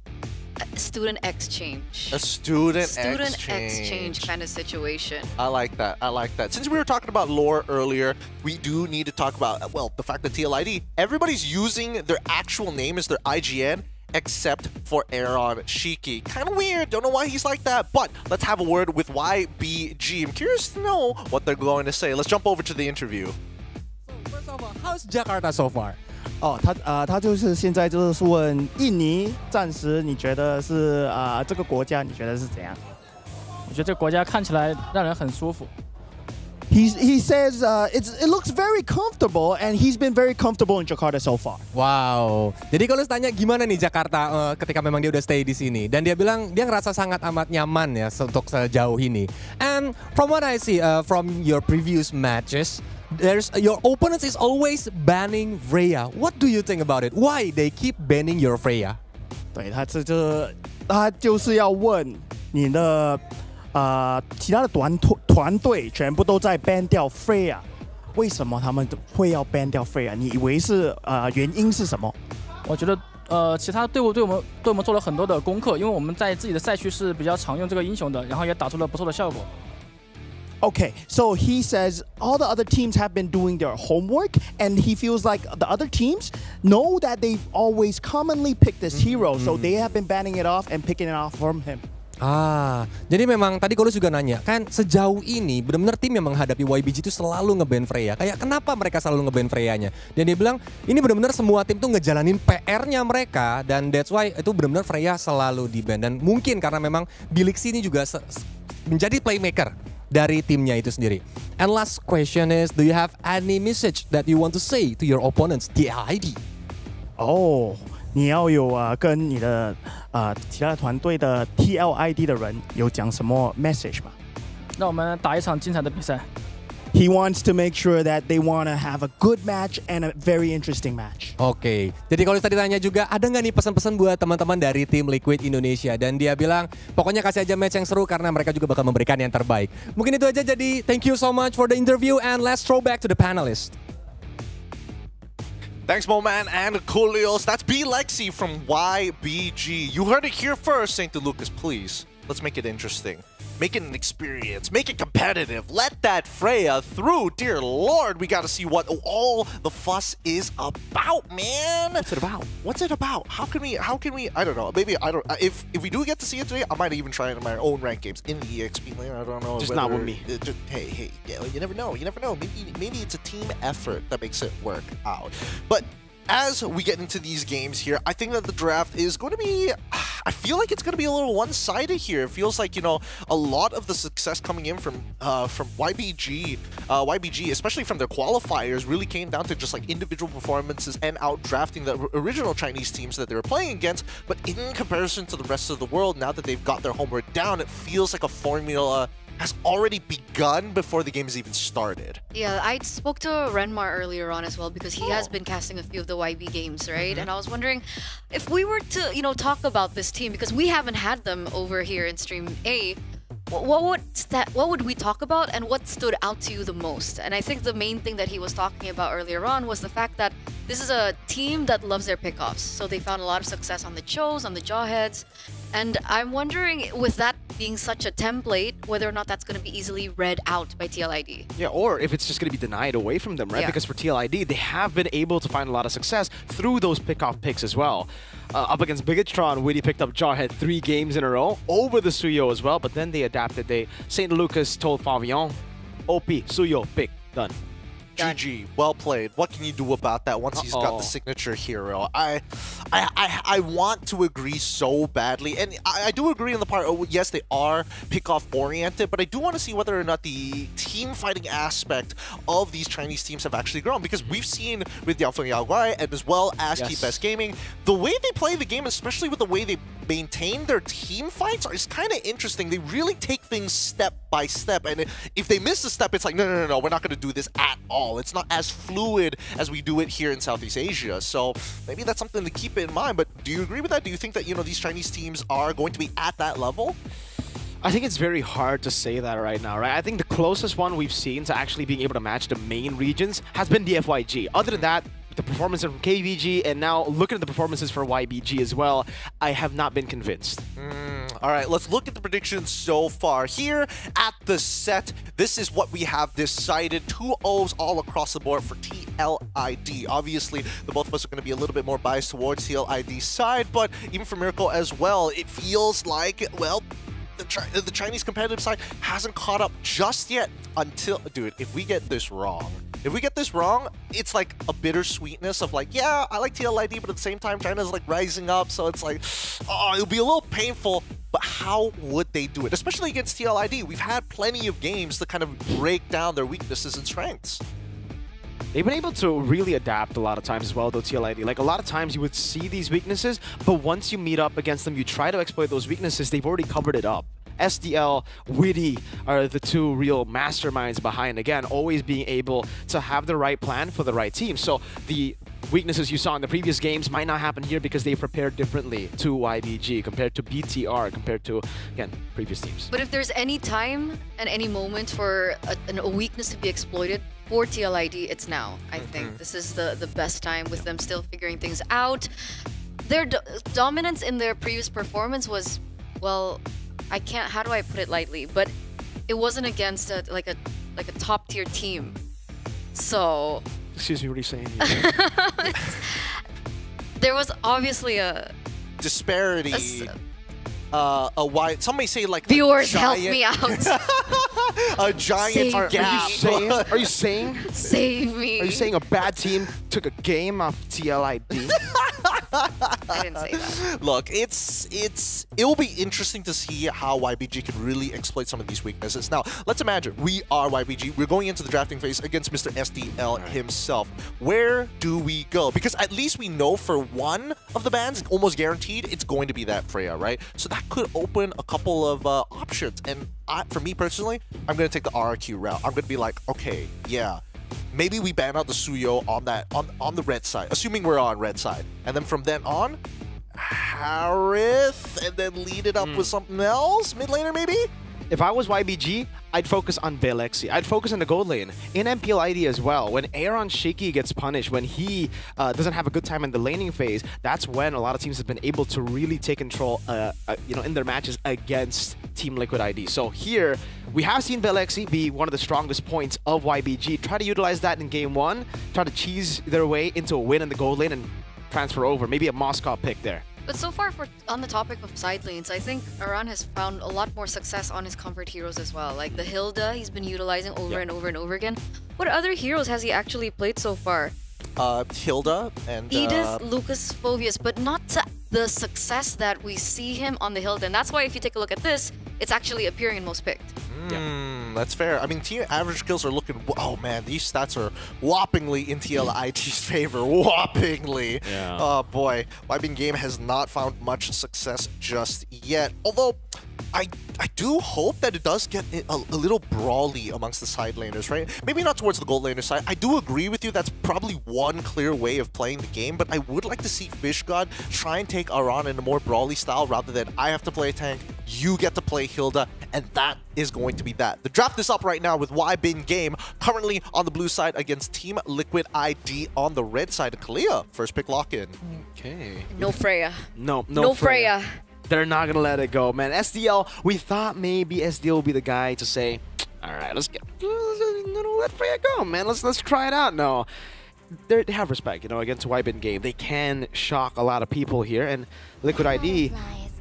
A student exchange. A student exchange kind of situation. I like that. I like that. Since we were talking about lore earlier, we do need to talk about, well, the fact that TLID, everybody's using their actual name as their IGN, except for Aaron Shiki. Kind of weird. Don't know why he's like that. But let's have a word with YBG. I'm curious to know what they're going to say. Let's jump over to the interview. So first of all, how's Jakarta so far? 他就是现在就是问印尼，暂时你觉得是这个国家你觉得是怎样？我觉得这个国家看起来让人很舒服。He says it looks very comfortable, and he's been very comfortable in Jakarta so far. Wow. Jadi kalau tanya gimana nih Jakarta ketika memang dia udah stay di sini, dan dia bilang dia ngerasa sangat amat nyaman ya untuk sejauh ini. And from what I see from your previous matches, your opponents is always banning Freya. What do you think about it? Why they keep banning your Freya? 对，他就是要问你的其他的团队全部都在 ban 掉 Freya， 为什么他们会要 ban 掉 Freya？ 你以为是原因是什么？我觉得其他队伍对我们做了很多的功课，因为我们在自己的赛区是比较常用这个英雄的，然后也打出了不错的效果。Okay, so he says all the other teams have been doing their homework, and he feels like the other teams know that they always commonly pick this hero, so they have been banning it off and picking it off from him. Jadi memang tadi Coleus juga nanya, kan sejauh ini benar-benar tim yang menghadapi YBG itu selalu nge-ban Freya. Kayak kenapa mereka selalu nge-ban Freya-nya? Dan dia bilang ini benar-benar semua tim tuh ngejalanin PR-nya mereka, dan that's why itu benar-benar Freya selalu di-ban. Dan mungkin karena memang Bilixi ini juga menjadi playmaker dari timnya itu sendiri. And last question is, do you have any message that you want to say to your opponents, TLID? 你要有跟你的其他团队的 TLID 的人有讲什么 message 吗？让我们打一场精彩的比赛。he wants to make sure that they want to have a good match and a very interesting match. Oke, jadi kalau tadi tanya juga, ada nggak nih pesan-pesan buat teman-teman dari tim Liquid Indonesia? Dan dia bilang, pokoknya kasih aja match yang seru karena mereka juga bakal memberikan yang terbaik. Mungkin itu aja, jadi thank you so much for the interview and let's throw back to the panelists. Thanks, Moman and Coolios. That's B Lexi from YBG. You heard it here first, St. Lucas. Please, let's make it interesting. Make it an experience. Make it competitive. Let that Freya through. Dear Lord, we got to see what all the fuss is about, man. What's it about? What's it about? How can we, I don't know. Maybe, I don't, if we do get to see it today, I might even try it in my own ranked games in the EXP lane. I don't know. Just not with me. Hey, yeah, you never know. You never know. Maybe it's a team effort that makes it work out. But as we get into these games here, I think that the draft is going to be, I feel like it's going to be a little one-sided here. It feels like, you know, a lot of the success coming in from YBG, especially from their qualifiers, really came down to just like individual performances and out-drafting the original Chinese teams that they were playing against. But in comparison to the rest of the world, now that they've got their homework down, it feels like a formula has already begun before the game has even started. Yeah, I spoke to Renmar earlier on as well because he has been casting a few of the YB games, right? And I was wondering if we were to, you know, talk about this team because we haven't had them over here in Stream A. What would we talk about and what stood out to you the most? And I think the main thing that he was talking about earlier on was the fact that this is a team that loves their pickoffs. So they found a lot of success on the Chos, on the Jawheads. And I'm wondering, with that being such a template, whether or not that's going to be easily read out by TLID. Yeah, or if it's just going to be denied away from them, right? Yeah. Because for TLID, they have been able to find a lot of success through those pick-off picks as well. Up against Bigatron, Witty picked up Jawhead 3 games in a row over the Suyo as well, but then they adapted. St. Lucas told Fabian, OP, Suyo, pick, done. GG, well played. What can you do about that once he's got the signature hero? I want to agree so badly, and I do agree on the part, yes, they are pick-off oriented, but I do want to see whether or not the team fighting aspect of these Chinese teams have actually grown, because we've seen with Yaofeng Yaoguai and as well as Keep Best Gaming, the way they play the game, especially with the way they maintain their team fights, is kind of interesting. They really take things step by step, and if they miss a step, it's like, no, we're not going to do this at all. It's not as fluid as we do it here in Southeast Asia. So maybe that's something to keep in mind. But do you agree with that? Do you think that, you know, these Chinese teams are going to be at that level? I think it's very hard to say that right now, right? I think the closest one we've seen to actually being able to match the main regions has been the FYG. Other than that, the performance from KVG and now looking at the performances for YBG as well, I have not been convinced. All right, let's look at the predictions so far. Here at the set, this is what we have decided. 2-0s all across the board for TLID. Obviously, the both of us are going to be a little bit more biased towards TLID's side, but even for Miracle as well, it feels like, well, the Chinese competitive side hasn't caught up just yet until, dude, if we get this wrong, it's like a bittersweetness of like, yeah, I like TLID, but at the same time, China's like rising up, so it's like, oh, it'll be a little painful, but how would they do it? Especially against TLID, we've had plenty of games to kind of break down their weaknesses and strengths. They've been able to really adapt a lot of times as well, though, TLID. Like, a lot of times you would see these weaknesses, but once you meet up against them, you try to exploit those weaknesses, they've already covered it up. SDL, Witty are the two real masterminds behind, again, always being able to have the right plan for the right team. So the weaknesses you saw in the previous games might not happen here because they prepared differently to YBG compared to BTR, compared to, again, previous teams. But if there's any time and any moment for a weakness to be exploited for TLID, it's now. I think this is the best time with them still figuring things out. Their dominance in their previous performance was, well, I can't, how do I put it lightly, but it wasn't against like a top tier team. So excuse me, what are you saying? There was obviously a disparity. A wide, somebody say like viewers help me out. A giant gap. Are you saying? Save me. Are you saying a bad team took a game off TLID? I didn't say that. Look, it will be interesting to see how YBG can really exploit some of these weaknesses. Now, let's imagine we are YBG. We're going into the drafting phase against Mr. SDL himself. Where do we go? Because at least we know for one of the bans, almost guaranteed, it's going to be that Freya, right? So that could open a couple of options. And for me personally, I'm going to take the RRQ route. I'm going to be like, okay, yeah. Maybe we ban out the Suyo on that on the red side, assuming we're on red side. And then from then on, Harith, and then lead it up with something else? Mid laner maybe? If I was YBG, I'd focus on Velexi. I'd focus on the gold lane. In MPL ID as well, when Aaron Shiki gets punished, when he doesn't have a good time in the laning phase, that's when a lot of teams have been able to really take control in their matches against Team Liquid ID. So here, we have seen Velexi be one of the strongest points of YBG. Try to utilize that in game one, try to cheese their way into a win in the gold lane and transfer over. Maybe a Moscow pick there. But so far, on the topic of side lanes, I think Aran has found a lot more success on his comfort heroes as well. Like the Hilda, he's been utilizing over and over and over again. What other heroes has he actually played so far? Hilda and Edith, Lucas, Phoveus, but not to the success that we see him on the Hilda. And that's why if you take a look at this, it's actually appearing in most picked. That's fair. I mean, team average kills are looking... Oh, man, these stats are whoppingly in TLIT's favor. Whoppingly. Yeah. Oh, boy. YBN Game has not found much success just yet. Although, I do hope that it does get a little brawly amongst the side laners, right? Maybe not towards the gold laner side. I do agree with you. That's probably one clear way of playing the game, but I would like to see Fish God try and take Aran in a more brawly style rather than I have to play a tank, you get to play Hilda, and that is going to be that. The draft is up right now with YBN Game currently on the blue side against Team Liquid ID on the red side. And Kalia, first pick lock-in. Okay. No Freya. No Freya. They're not gonna let it go, man. SDL, we thought maybe SDL will be the guy to say, all right, let's let Freya go, man. Let's try it out. No, they have respect, against YBN Game. They can shock a lot of people here, and Liquid ID,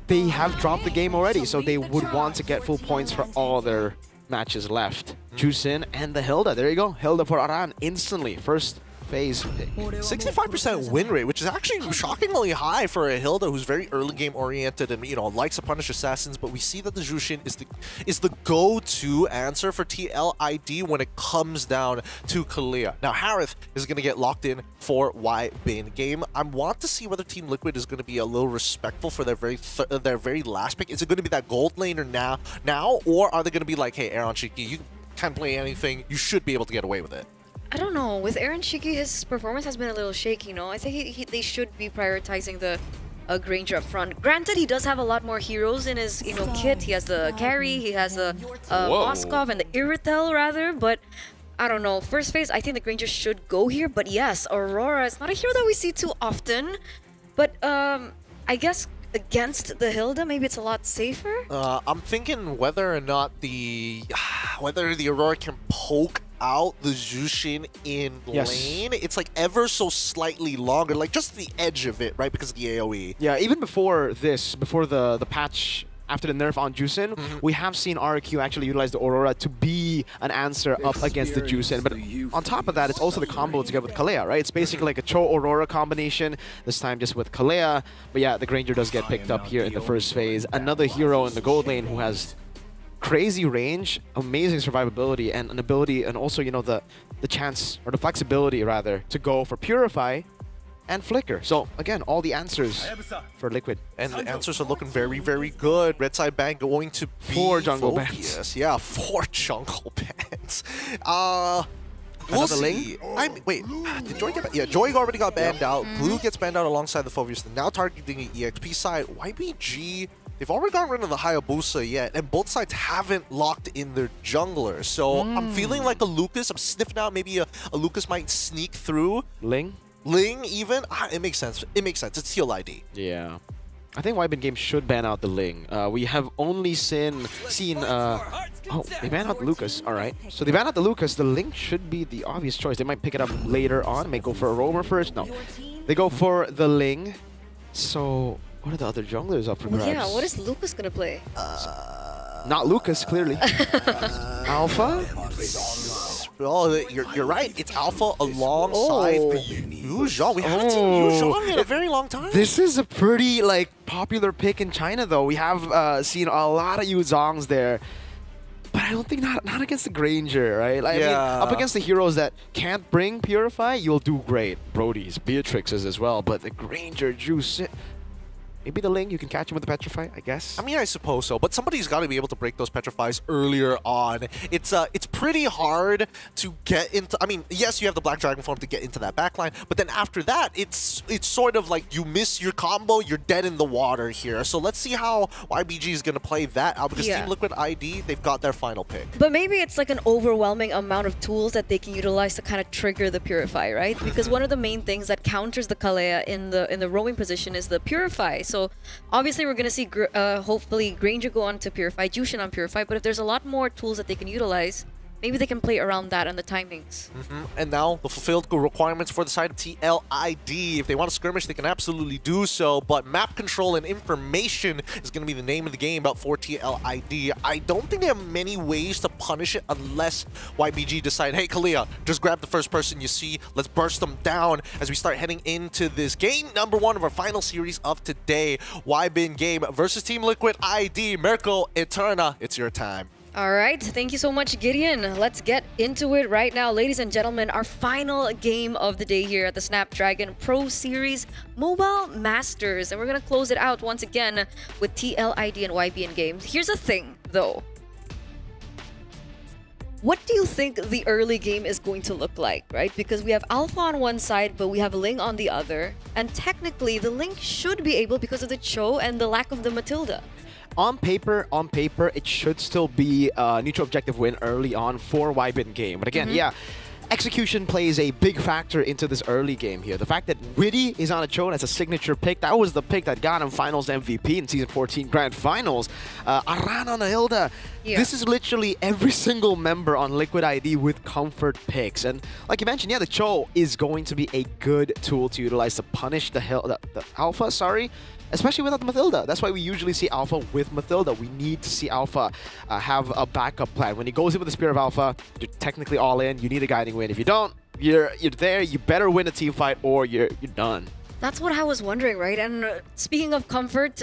they have dropped the game already, so they would want to get full points for all their matches left. Juicin and the Hilda. There you go. Hilda for Aran instantly. First phase pick. 65% win rate, which is actually shockingly high for a Hilda who's very early game oriented and likes to punish assassins. But we see that the Jushin is the go-to answer for TLID when it comes down to Kalia. Now Harith is going to get locked in for YBN Game. I want to see whether Team Liquid is going to be a little respectful for their very last pick. Is it going to be that gold laner now, or are they going to be like, hey, Aaron Shiki, you can't play anything. You should be able to get away with it. I don't know. With Aaron Shiki, his performance has been a little shaky, I think they should be prioritizing the Granger up front. Granted, he does have a lot more heroes in his kit. He has the carry, he has the Moskov and the Iritel rather, but I don't know. First phase, I think the Granger should go here, but yes, Aurora is not a hero that we see too often, but I guess against the Hilda, maybe it's a lot safer. I'm thinking whether or not whether the Aurora can poke out the Jushin in lane. It's like ever so slightly longer, like just the edge of it, right? Because of the AoE. Yeah, even before the patch after the nerf on Juicin, we have seen RQ actually utilize the Aurora to be an answer up against the Juicin. But on top of that, it's also the combo together with Kalea, right? It's basically like a Cho-Aurora combination, this time just with Kalea. But yeah, the Granger does get picked up here in the first phase. Another hero in the gold lane who has crazy range, amazing survivability, and an ability, and also, the chance, or the flexibility rather, to go for Purify and Flicker. So again, all the answers for Liquid. And the answers are looking very, very good. Red side ban going to be 4 jungle bans. Yes, yeah, 4 jungle bans. We'll see. Wait, did Joy get banned? Yeah, Joy already got banned out. Blue gets banned out alongside the Phoveus. Now targeting the EXP side. YBG, they've already gotten rid of the Hayabusa yet, and both sides haven't locked in their junglers. So I'm feeling like a Lucas. I'm sniffing out maybe a Lucas might sneak through. Ling even? It makes sense. It makes sense. It's TLID. Yeah. I think YBN Game should ban out the Ling. We have only seen oh, they banned out Lucas. All right. So they banned out the Lucas. The Ling should be the obvious choice. They might pick it up later on. May go for a roamer first. No. They go for the Ling. So what are the other junglers up for grabs? Yeah, what is Lucas gonna play? Not Lucas, clearly. Alpha? Oh, you're right. It's Alpha alongside Yu Zhong. We haven't seen Yu Zhong in a very long time. This is a pretty popular pick in China, though. We have seen a lot of Yu Zhongs there. But I don't think not against the Granger, right? I mean, up against the heroes that can't bring Purify, you'll do great. Brody's, Beatrix's as well. But the Granger, Juice, maybe the Ling, you can catch him with the Petrify, I guess. I mean, I suppose so, but somebody's got to be able to break those Petrifies earlier on. It's pretty hard to get into. I mean, yes, you have the Black Dragon form to get into that backline, but then after that, it's sort of like you miss your combo, you're dead in the water here. So let's see how YBG is going to play that out, because Team Liquid ID, they've got their final pick. But maybe it's like an overwhelming amount of tools that they can utilize to kind of trigger the Purify, right? Because one of the main things that counters the Kalea in the roaming position is the Purify. So obviously we're going to see hopefully Granger go on to Purify, Jushin on Purify, but if there's a lot more tools that they can utilize, maybe they can play around that and the timings. And now the fulfilled requirements for the side of TLID. If they want to skirmish, they can absolutely do so, but map control and information is going to be the name of the game for TLID. I don't think they have many ways to punish it unless YBG decide, hey, Kalia, just grab the first person you see. Let's burst them down as we start heading into this game number 1 of our final series of today. YBin game versus Team Liquid ID. Mirko Eterna, it's your time. All right, thank you so much, Gideon. Let's get into it right now. Ladies and gentlemen, our final game of the day here at the Snapdragon Pro Series Mobile Masters. And we're going to close it out once again with TLID and YBN games. Here's the thing, though. What do you think the early game is going to look like, right? Because we have Alpha on one side, but we have Ling on the other. And technically, the Ling should be able because of the Cho and the lack of the Matilda. On paper, it should still be a neutral objective win early on for YBin game. But again, execution plays a big factor into this early game here. The fact that Witty is on a Cho as a signature pick, that was the pick that got him Finals MVP in Season 14 Grand Finals. Aran on a Hilda. This is literally every single member on Liquid ID with comfort picks. And like you mentioned, the Cho is going to be a good tool to utilize to punish the Alpha, especially without the Mathilda. That's why we usually see Alpha with Mathilda. We need to see Alpha have a backup plan. When he goes in with the Spear of Alpha, you're technically all in. You need a guiding win. If you don't, you're there. You better win a team fight or you're done. That's what I was wondering, right? And speaking of comfort,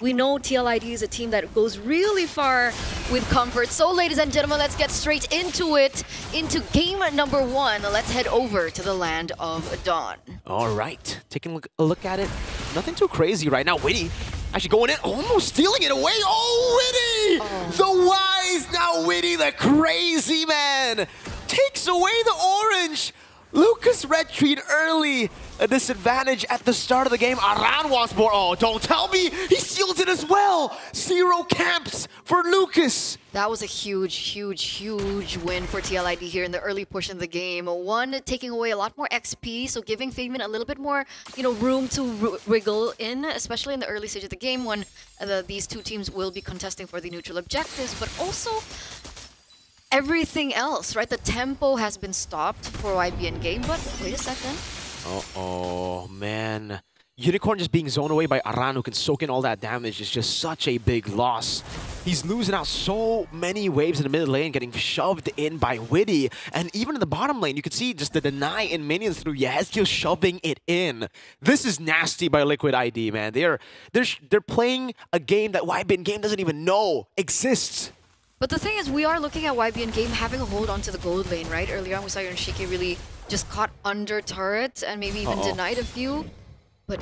we know TLID is a team that goes really far with comfort. So, ladies and gentlemen, let's get straight into it. Into game number 1. Let's head over to the land of Dawn. All right. Taking a look at it. Nothing too crazy right now. Witty actually going in, almost stealing it away. Oh, Witty! The wise now Witty, the crazy man, takes away the orange. Lucas retreat early. A disadvantage at the start of the game. Aran wants more. Oh, don't tell me. He steals it as well. 0 camps for Lucas. That was a huge win for TLID here in the early portion of the game. One, taking away a lot more XP, so giving Fademan a little bit more, room to wriggle in, especially in the early stage of the game when these two teams will be contesting for the neutral objectives, but also everything else, right? The tempo has been stopped for YBN game, but wait a second. Uh-oh, man. Unicorn just being zoned away by Aran, who can soak in all that damage, is just such a big loss. He's losing out so many waves in the mid lane, getting shoved in by Witty. And even in the bottom lane, you can see just the deny in minions through Yehezkiel shoving it in. This is nasty by Liquid ID, man. They're playing a game that YBN game doesn't even know exists. But the thing is, we are looking at YBN game having a hold onto the gold lane, right? Earlier on, we saw Yonshiki really just caught under turret and maybe even denied a few. But,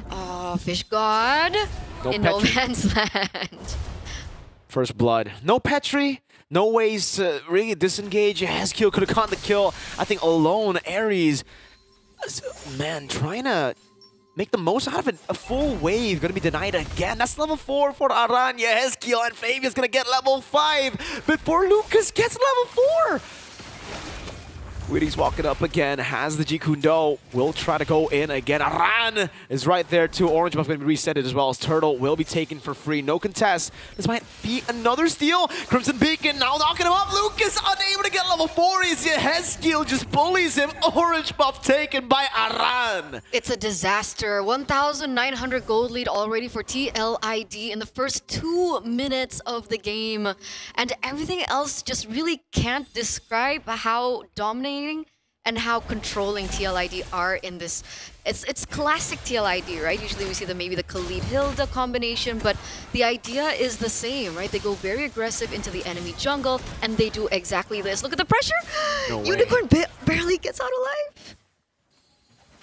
Fish God in no man's land. First blood. No Petri, no ways to really disengage. Yehezkiel could have caught the kill, I think, alone. Ares, man, trying to make the most out of it. A full wave, gonna be denied again. That's level 4 for Aran, Yehezkiel, and Fabian's gonna get level 5 before Lucas gets level 4. Witty's walking up again, has the Jikundo, will try to go in again. Aran is right there too. Orange buff going to be reset as well as Turtle will be taken for free. No contest. This might be another steal. Crimson Beacon now knocking him up. Lucas unable to get level 4. Hezkiel just bullies him. Orange buff taken by Aran. It's a disaster. 1,900 gold lead already for TLID in the first 2 minutes of the game. And everything else just really can't describe how dominating and how controlling TLID are in this. It's classic TLID, right? Usually we see maybe the Khalid Hilda combination, but the idea is the same, right? They go very aggressive into the enemy jungle, and they do exactly this. Look at the pressure! No Unicorn barely gets out alive.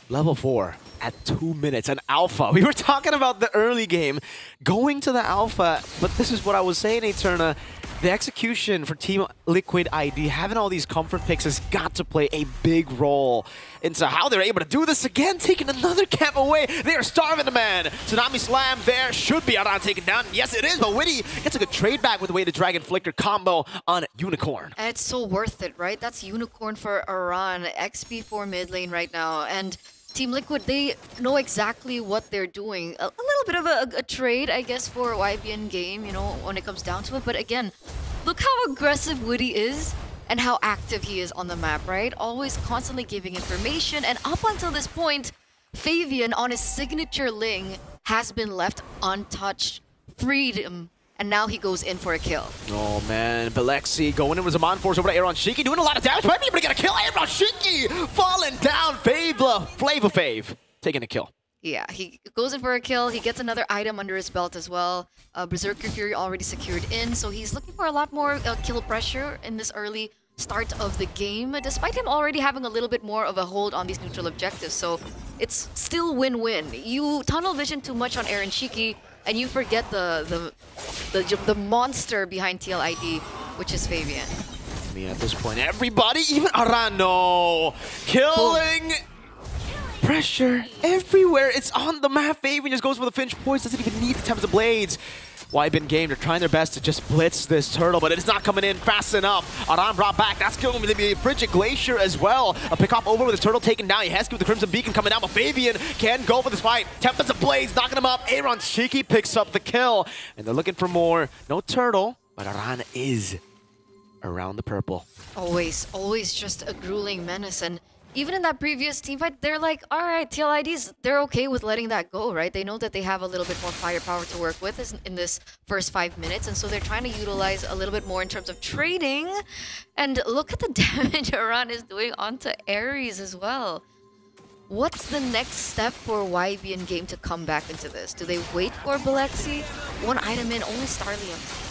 Level 4 at 2 minutes, an alpha. We were talking about the early game, going to the alpha, but this is what I was saying, Eterna. The execution for Team Liquid ID, having all these comfort picks has got to play a big role into how they're able to do this again, taking another camp away. They are starving the man. Tsunami Slam there, should be Aran taken down. Yes, it is, but Witty gets a good trade back with the way the Dragon Flicker combo on Unicorn. And it's so worth it, right? That's Unicorn for Aran, XP for mid lane right now. And Team Liquid, they know exactly what they're doing. A little bit of a trade, I guess, for YBN game, you know, when it comes down to it. But again, look how aggressive Witty is and how active he is on the map, right? Always constantly giving information. And up until this point, Fabian on his signature Ling has been left untouched, freed him. And now he goes in for a kill. Oh man, Belexi going in with Zaman Force over to Aaron Shiki, doing a lot of damage. Might be able to get a kill. Aaron Shiki falling down. Flavor Fave taking a kill. Yeah, he goes in for a kill. He gets another item under his belt as well. Berserker Fury already secured in, so he's looking for a lot more kill pressure in this early start of the game, despite him already having a little bit more of a hold on these neutral objectives. So it's still win-win. You tunnel vision too much on Aaron Shiki, and you forget the monster behind TLID, which is Fabian. I mean, at this point, everybody, even Arano, killing pressure everywhere. It's on the map. Fabian just goes for the Finch Poise, doesn't even need the Tempest of Blades. YBN game, they're trying their best to just blitz this turtle, but it's not coming in fast enough. Aran brought back. That's killing the Frigid Glacier as well. A pick off over with the turtle taken down. He has to with the Crimson Beacon coming down, but Fabian can go for this fight. Tempest of Blades knocking him up. Aaron Shiki picks up the kill, and they're looking for more. No turtle, but Aran is around the purple. Always just a grueling menace. And even in that previous teamfight, they're like, all right, TLIDs, they're okay with letting that go, right? They know that they have a little bit more firepower to work with in this first 5 minutes, and so they're trying to utilize a little bit more in terms of trading. And look at the damage Aran is doing onto Ares as well. What's the next step for YBN game to come back into this? Do they wait for Belexi? One item in, only Starlium.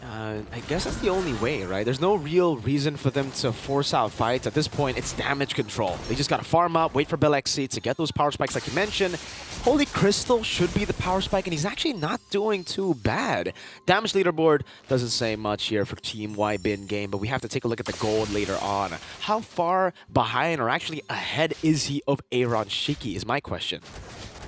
I guess that's the only way, right? There's no real reason for them to force out fights. At this point, it's damage control. They just gotta farm up, wait for Belexi to get those power spikes like you mentioned. Holy Crystal should be the power spike, and he's actually not doing too bad. Damage leaderboard doesn't say much here for Team YBN game, but we have to take a look at the gold later on. How far behind or actually ahead is he of Aaron Shiki is my question.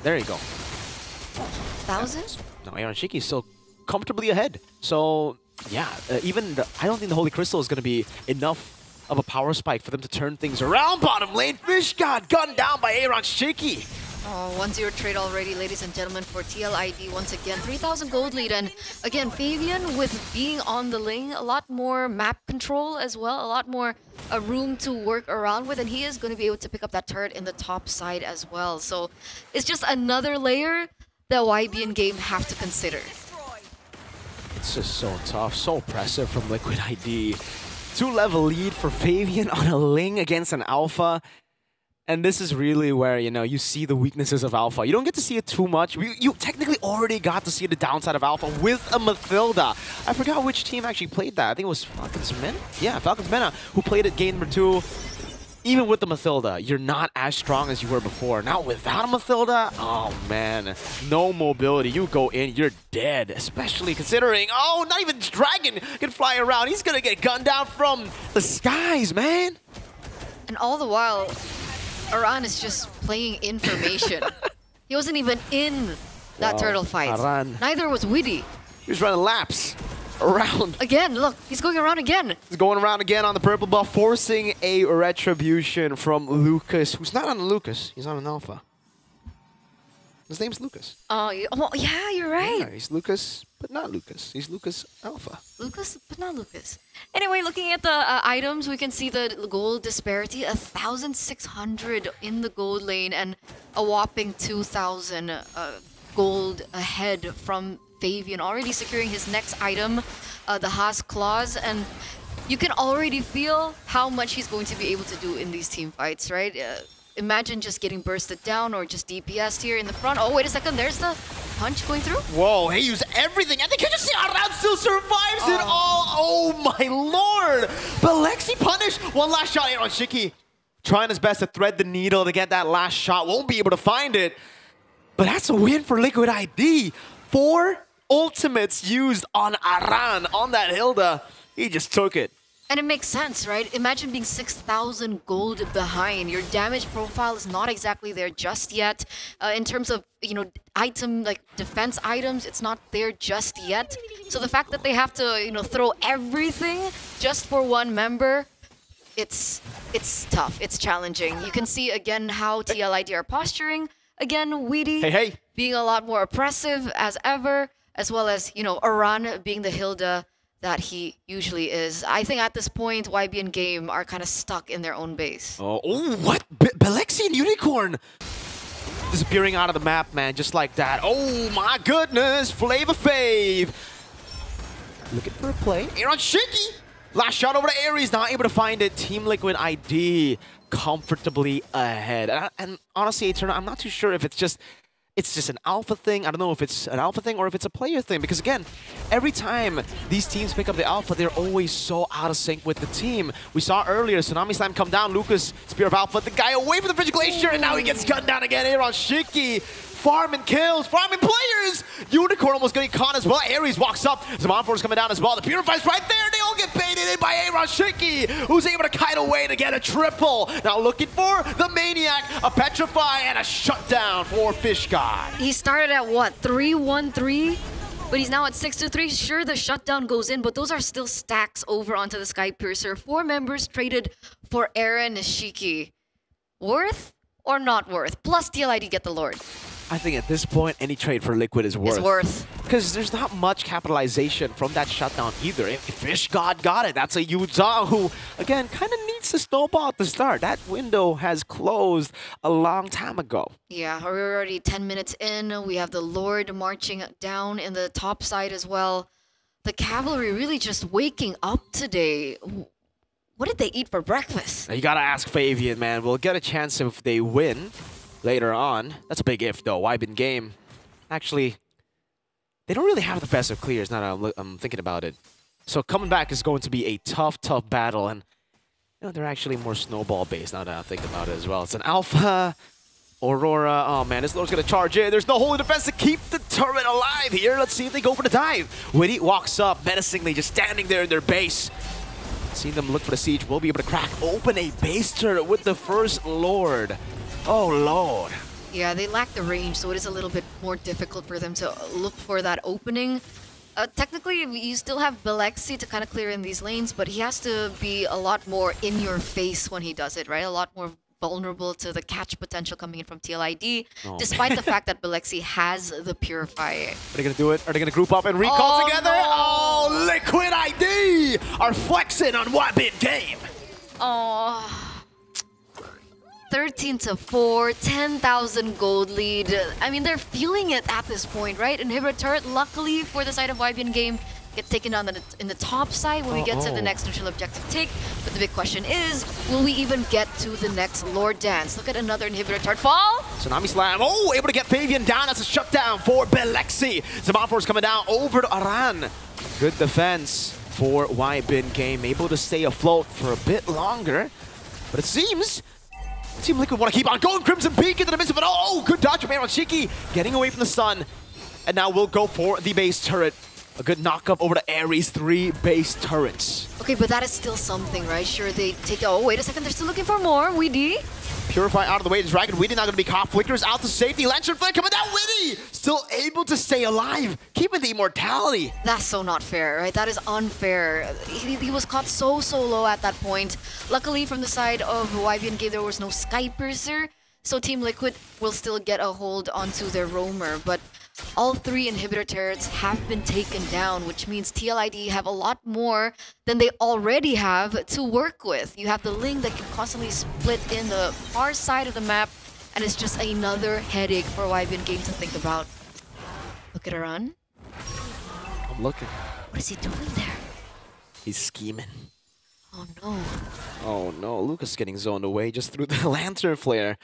There you go. 1,000? No, Aaron Shiki is still comfortably ahead. So yeah, I don't think the Holy Crystal is going to be enough of a power spike for them to turn things around. Bottom lane, Fish got gunned down by Aaron Shiki. Oh, 1-0 trade already, ladies and gentlemen, for TLID once again. 3,000 gold lead, and again, Fabian with being on the lane, a lot more map control as well, a lot more room to work around with, and he is going to be able to pick up that turret in the top side as well. So it's just another layer that YBN game have to consider. It's just so tough, so oppressive from Liquid ID. 2-level lead for Fabian on a Ling against an Alpha. And this is really where, you know, you see the weaknesses of Alpha. You don't get to see it too much. You technically already got to see the downside of Alpha with a Mathilda. I forgot which team actually played that. I think it was Falcons Men? Yeah, Falcons Mena, who played it game number 2. Even with the Mathilda, you're not as strong as you were before. Now without a Mathilda, oh man, no mobility. You go in, you're dead. Especially considering, oh, not even Dragon can fly around. He's gonna get gunned down from the skies, man. And all the while, Aran is just playing information. He wasn't even in that turtle fight. Aran. Neither was Witty. He was running laps. around. Again, look, he's going around again. He's going around again on the purple buff, forcing a retribution from Lucas, who's not on Lucas. He's on an alpha. His name's Lucas. Oh, yeah, you're right. Yeah, he's Lucas, but not Lucas. He's Lucas Alpha. Lucas, but not Lucas. Anyway, looking at the items, we can see the gold disparity, 1,600 in the gold lane and a whopping 2,000 gold ahead from Fabian, already securing his next item, the Haas Claws, and you can already feel how much he's going to be able to do in these team fights, right? Imagine just getting bursted down or just DPS here in the front. Oh, wait a second, there's the punch going through. Whoa, he used everything. And can you see Aran still survives it all? Oh my lord. But Lexi punished. One last shot here on Shiki. Trying his best to thread the needle to get that last shot. Won't be able to find it. But that's a win for Liquid ID. 4 ultimates used on Aran, on that Hilda. He just took it. And it makes sense, right? Imagine being 6,000 gold behind. Your damage profile is not exactly there just yet. In terms of, you know, item, like defense items, it's not there just yet. So the fact that they have to, you know, throw everything just for one member, it's tough. It's challenging. You can see again how TLID are posturing. Again, Weedy being a lot more oppressive as ever, as well as, you know, Aran being the Hilda that he usually is. I think at this point, YB and Game are kind of stuck in their own base. Oh, what? Belexi and Unicorn disappearing out of the map, man, just like that. Oh my goodness, Flavor Fave. Looking for a play. Here on Shiki. Last shot over to Aries, not able to find it. Team Liquid ID comfortably ahead. And honestly, Eternal, I'm not too sure if it's just an alpha thing. I don't know if it's an alpha thing or if it's a player thing. Because again, every time these teams pick up the alpha, they're always so out of sync with the team. We saw earlier, Tsunami Slam come down, Lucas, Spear of Alpha, the guy away from the Frigid Glacier, and now he gets gunned down again here on Shiki. Farming kills, farming players! Unicorn almost getting caught as well. Aries walks up, Zamanfor's coming down as well. The Purify's right there, they all get baited in by Aaron Shiki, who's able to kite away to get a triple. Now looking for the Maniac, a Petrify, and a shutdown for Fish God. He started at what, 3-1-3? But he's now at 6-3. Sure, the shutdown goes in, but those are still stacks over onto the Sky Piercer. 4 members traded for Aaron Shiki. Worth or not worth? Plus TLID get the Lord. I think at this point, any trade for Liquid is worth. It's worth. Because there's not much capitalization from that shutdown either. If Fish God got it, that's a Yuza who, again, kind of needs to snowball at the start. That window has closed a long time ago. Yeah, we're already 10 minutes in. We have the Lord marching down in the top side as well. The Cavalry really just waking up today. What did they eat for breakfast? You gotta ask Fabian, man. We'll get a chance if they win later on. That's a big if, though. Wybin game. Actually, they don't really have the best of clears now that I'm thinking about it. So coming back is going to be a tough, tough battle. And you know, they're actually more snowball-based now that I think about it as well. It's an Alpha, Aurora. Oh, man, this Lord's going to charge in. There's no holy defense to keep the turret alive here. Let's see if they go for the dive. Witty walks up menacingly, just standing there in their base. Seeing them look for the siege, we'll be able to crack open a base turret with the first Lord. Oh, Lord. Yeah, they lack the range, so it is a little bit more difficult for them to look for that opening. Technically, you still have Belexi to kind of clear in these lanes, but he has to be a lot more in your face when he does it, right? A lot more vulnerable to the catch potential coming in from TLID, despite the fact that Belexi has the Purify. Are they going to do it? Are they going to group up and recall together? No. Oh, Liquid ID are flexing on Wybin game. Oh. 13-4, 10,000 gold lead. I mean, they're feeling it at this point, right? Inhibitor turret, luckily for the side of YBN game, gets taken down in the top side when we get to the next neutral objective take. But the big question is, will we even get to the next Lord Dance? Look at another Inhibitor turret fall. Tsunami Slam. Oh, able to get Fabian down. That's a shutdown for Belexi. Zamanfor's coming down over to Aran. Good defense for Wybin game. Able to stay afloat for a bit longer. But it seems Team Liquid want to keep on going. Crimson Peak into the midst of it. Oh, good dodge from Aaron Shiki. Getting away from the sun. And now we'll go for the base turret. A good knock-up over to Ares. 3 base turrets. Okay, but that is still something, right? Sure, they take... Oh, wait a second. They're still looking for more. Weedy. Purify out of the way. Dragon Weedy not going to be caught. Flickers out to safety. Lantern Flare coming down. Weedy still able to stay alive, keeping the immortality. That's so not fair, right? That is unfair. He was caught so low at that point. Luckily, from the side of YBN Game, there was no Sky Piercer, so Team Liquid will still get a hold onto their roamer. But all 3 inhibitor turrets have been taken down, which means TLID have a lot more than they already have to work with. You have the Ling that can constantly split in the far side of the map, and it's just another headache for YBN Game to think about. Look at Aran. I'm looking. What is he doing there? He's scheming. Oh no. Oh no, Lucas getting zoned away just through the lantern flare.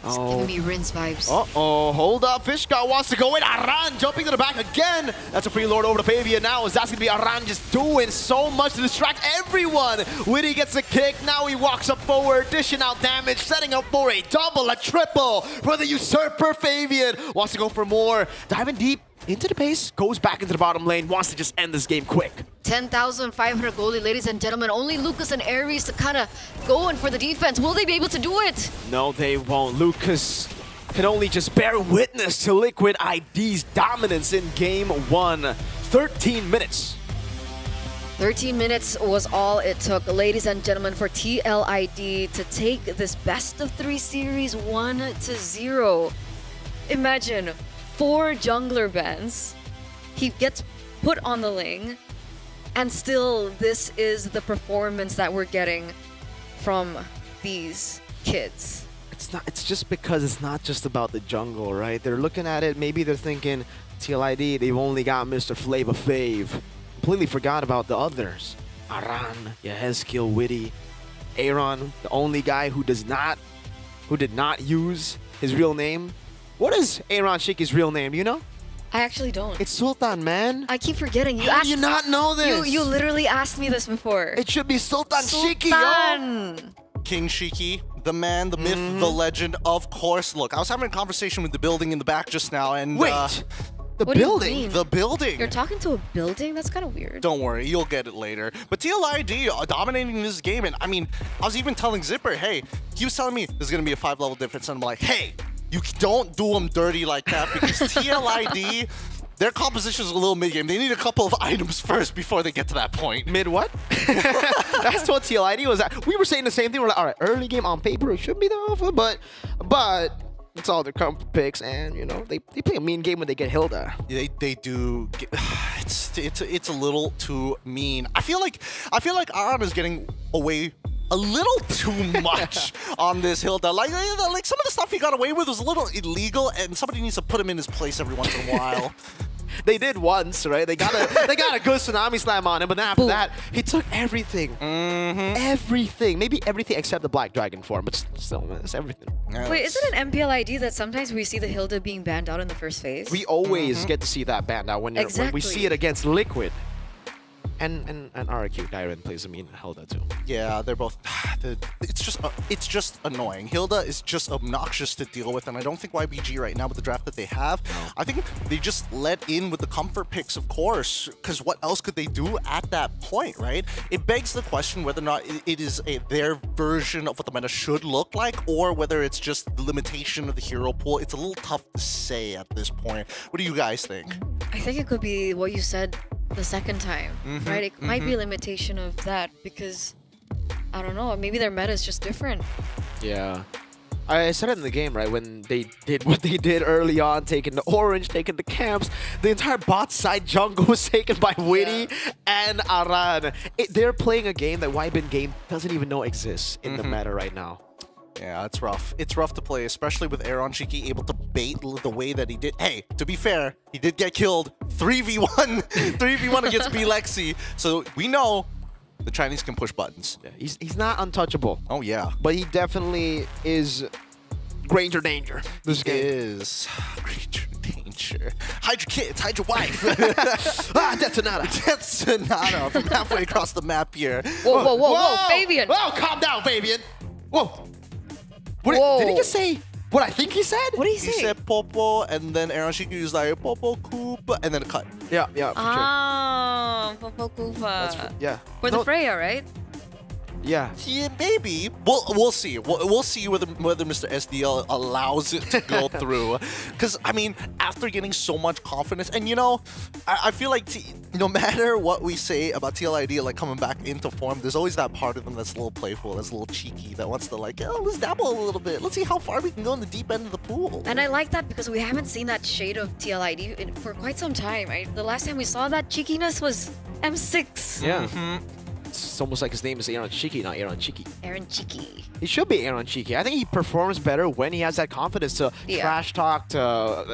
It's giving me Rinse vibes. Uh-oh, hold up. Fishka wants to go in. Aran jumping to the back again. That's a free lord over to Fabian now. Is that's going to be Aran just doing so much to distract everyone. Witty gets a kick. Now he walks up forward, dishing out damage, setting up for a double, a triple for the usurper. Fabian wants to go for more. Diving deep into the base, goes back into the bottom lane, wants to just end this game quick. 10,500 goldie, ladies and gentlemen. Only Lucas and Ares to kind of go in for the defense. Will they be able to do it? No, they won't. Lucas can only just bear witness to Liquid ID's dominance in game 1. 13 minutes. 13 minutes was all it took, ladies and gentlemen, for TLID to take this best-of-3 series 1-0. Imagine 4 jungler bans. He gets put on the Ling, and still this is the performance that we're getting from these kids. It's just because it's not just about the jungle, right? They're looking at it, maybe they're thinking TLID, they've only got Mr. Flava Fave. Completely forgot about the others. Aran, Yehezkiel, Witty, Aaron, the only guy who did not use his real name. What is Aaron Shiki's real name, you know? I actually don't. It's Sultan, man. I keep forgetting. How do you not know this? You literally asked me this before. It should be Sultan Shiki, Sultan! King Shiki, the man, the myth, the legend, of course. Look, I was having a conversation with the building in the back just now, and wait, the What do you building? mean? The building. You're talking to a building? That's kind of weird. Don't worry, you'll get it later. But TLID dominating this game, and I mean, I was even telling Zipper, hey, he was telling me there's gonna be a 5-level difference, and I'm like, hey, you don't do them dirty like that, because TLID, their composition is a little mid-game. They need a couple of items first before they get to that point. Mid what? That's what TLID was at. We were saying the same thing. We're like, all right, early game on paper, it should be the alpha, but it's all their comp picks, and you know they play a mean game when they get Hilda. They do. It's a little too mean. I feel like Aram is getting away a little too much on this Hilda. Like some of the stuff he got away with was a little illegal, and somebody needs to put him in his place every once in a while. They did once, right? They got a good tsunami slam on him, but then after that, he took everything. Everything. Maybe everything except the Black Dragon form, but still, man, it's everything. Wait, is it an MPL ID that sometimes we see the Hilda being banned out in the first phase? We always get to see that banned out when we see it against Liquid. And RQ, Dyren plays a mean Hilda too. Yeah, they're both. It's just annoying. Hilda is just obnoxious to deal with, and I don't think YBG right now with the draft that they have. I think they just let in with the comfort picks, of course, because what else could they do at that point, right? It begs the question whether or not it is their version of what the meta should look like, or whether it's just the limitation of the hero pool. It's a little tough to say at this point. What do you guys think? I think it could be what you said the second time, right? It might be a limitation of that because, I don't know, maybe their meta is just different. Yeah. I said it in the game, right? When they did what they did early on, taking the orange, taking the camps, the entire bot side jungle was taken by Witty and Aran. They're playing a game that YBN Game doesn't even know exists in the meta right now. Yeah, it's rough. It's rough to play, especially with Aaron Shiki able to bait the way that he did. Hey, to be fair, he did get killed 3v1, 3v1 against B-Lexi. So we know the Chinese can push buttons. Yeah, he's not untouchable. Oh yeah, but he definitely is Granger Danger. This game is Granger Danger. Hide your kids, hide your wife. Detonata. Detonata from halfway across the map here. Whoa, Fabian. Whoa, calm down, Fabian. Whoa. What did he just say? What I think he said? What did he say? He said Popo, and then Aaron Shiki was like Popo Koopa, and then a cut. Yeah, for sure. Popo Koopa. Yeah. For the Freya, right? Yeah. Maybe. We'll see. We'll see whether Mr. SDL allows it to go through. Because, I mean, after getting so much confidence, and you know, I feel like no matter what we say about TLID, like coming back into form, there's always that part of them that's a little playful, that's a little cheeky, that wants to like, oh, let's dabble a little bit. Let's see how far we can go in the deep end of the pool. And I like that because we haven't seen that shade of TLID for quite some time. The last time we saw that cheekiness was M6. Yeah. It's almost like his name is Aaron Cheeky, not Aaron Cheeky. Aaron Cheeky. He should be Aaron Cheeky. I think he performs better when he has that confidence to trash talk, to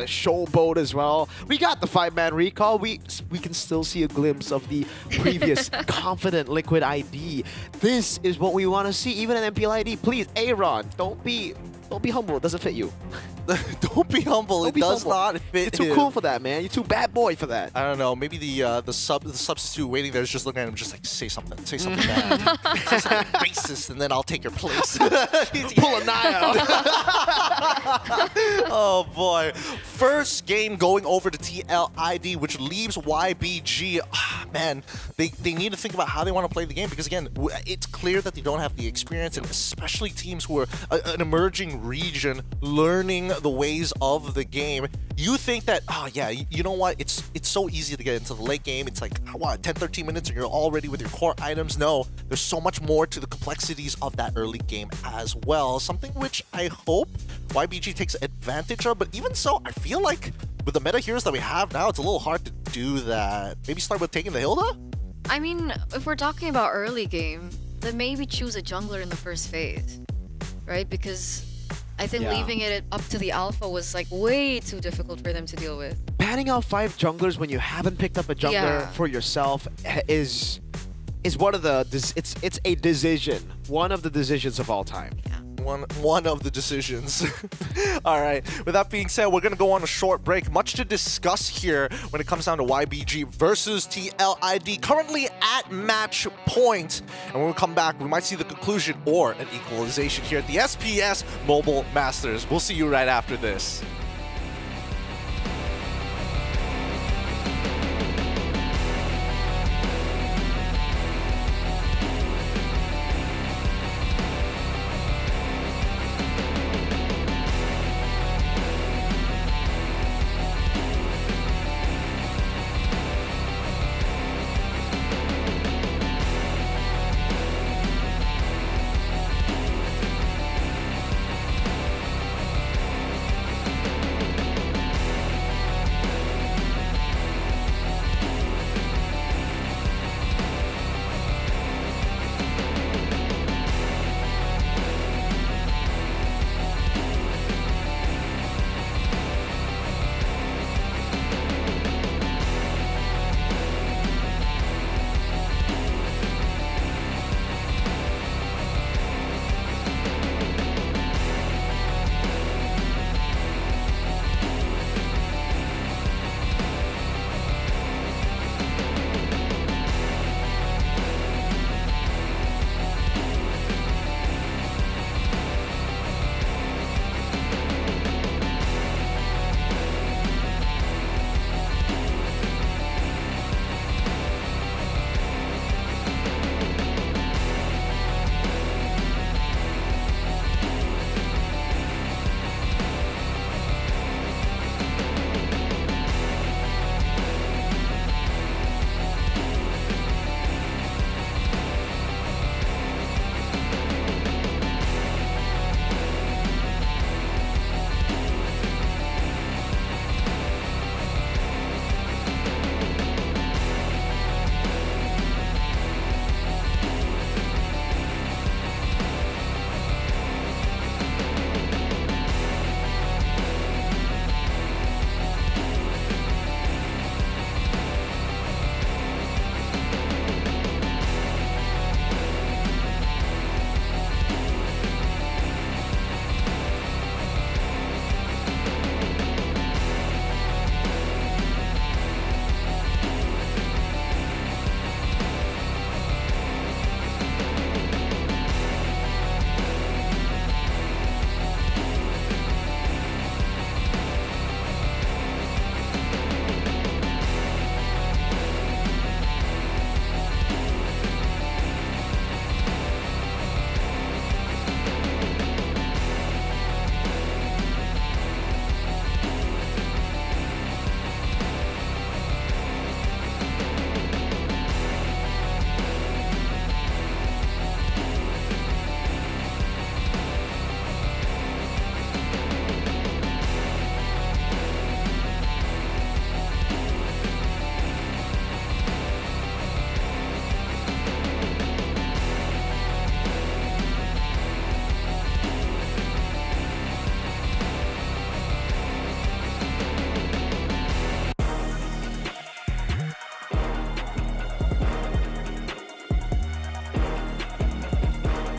showboat as well. We got the 5-man recall. We can still see a glimpse of the previous confident Liquid ID. This is what we want to see, even in MPLID. Please, Aaron, don't be humble. It doesn't fit you. Don't be humble. Don't it does not fit. You're too cool for that, man. You're too bad boy for that. I don't know. Maybe the substitute waiting there is just looking at him, just like say something bad, say something racist, and then I'll take your place. Pull a knife out. Oh boy! First game going over to TLID, which leaves YBG. Man, they need to think about how they want to play the game because again, it's clear that they don't have the experience, and especially teams who are an emerging region learning the ways of the game. You think that, oh yeah, you know what? It's so easy to get into the late game. It's like, what, 10, 13 minutes and you're already with your core items? No, there's so much more to the complexities of that early game as well. Something which I hope YBG takes advantage of, but even so, I feel like with the meta heroes that we have now, it's a little hard to do that. Maybe start with taking the Hilda? I mean, if we're talking about early game, then maybe choose a jungler in the first phase, right? Because I think leaving it up to the alpha was like way too difficult for them to deal with. Banning out 5 junglers when you haven't picked up a jungler for yourself is one of the it's a decision, one of the decisions of all time. Yeah. One of the decisions. All right. With that being said, we're going to go on a short break. Much to discuss here when it comes down to YBG versus TLID, currently at match point. And when we come back, we might see the conclusion or an equalization here at the SPS Mobile Masters. We'll see you right after this.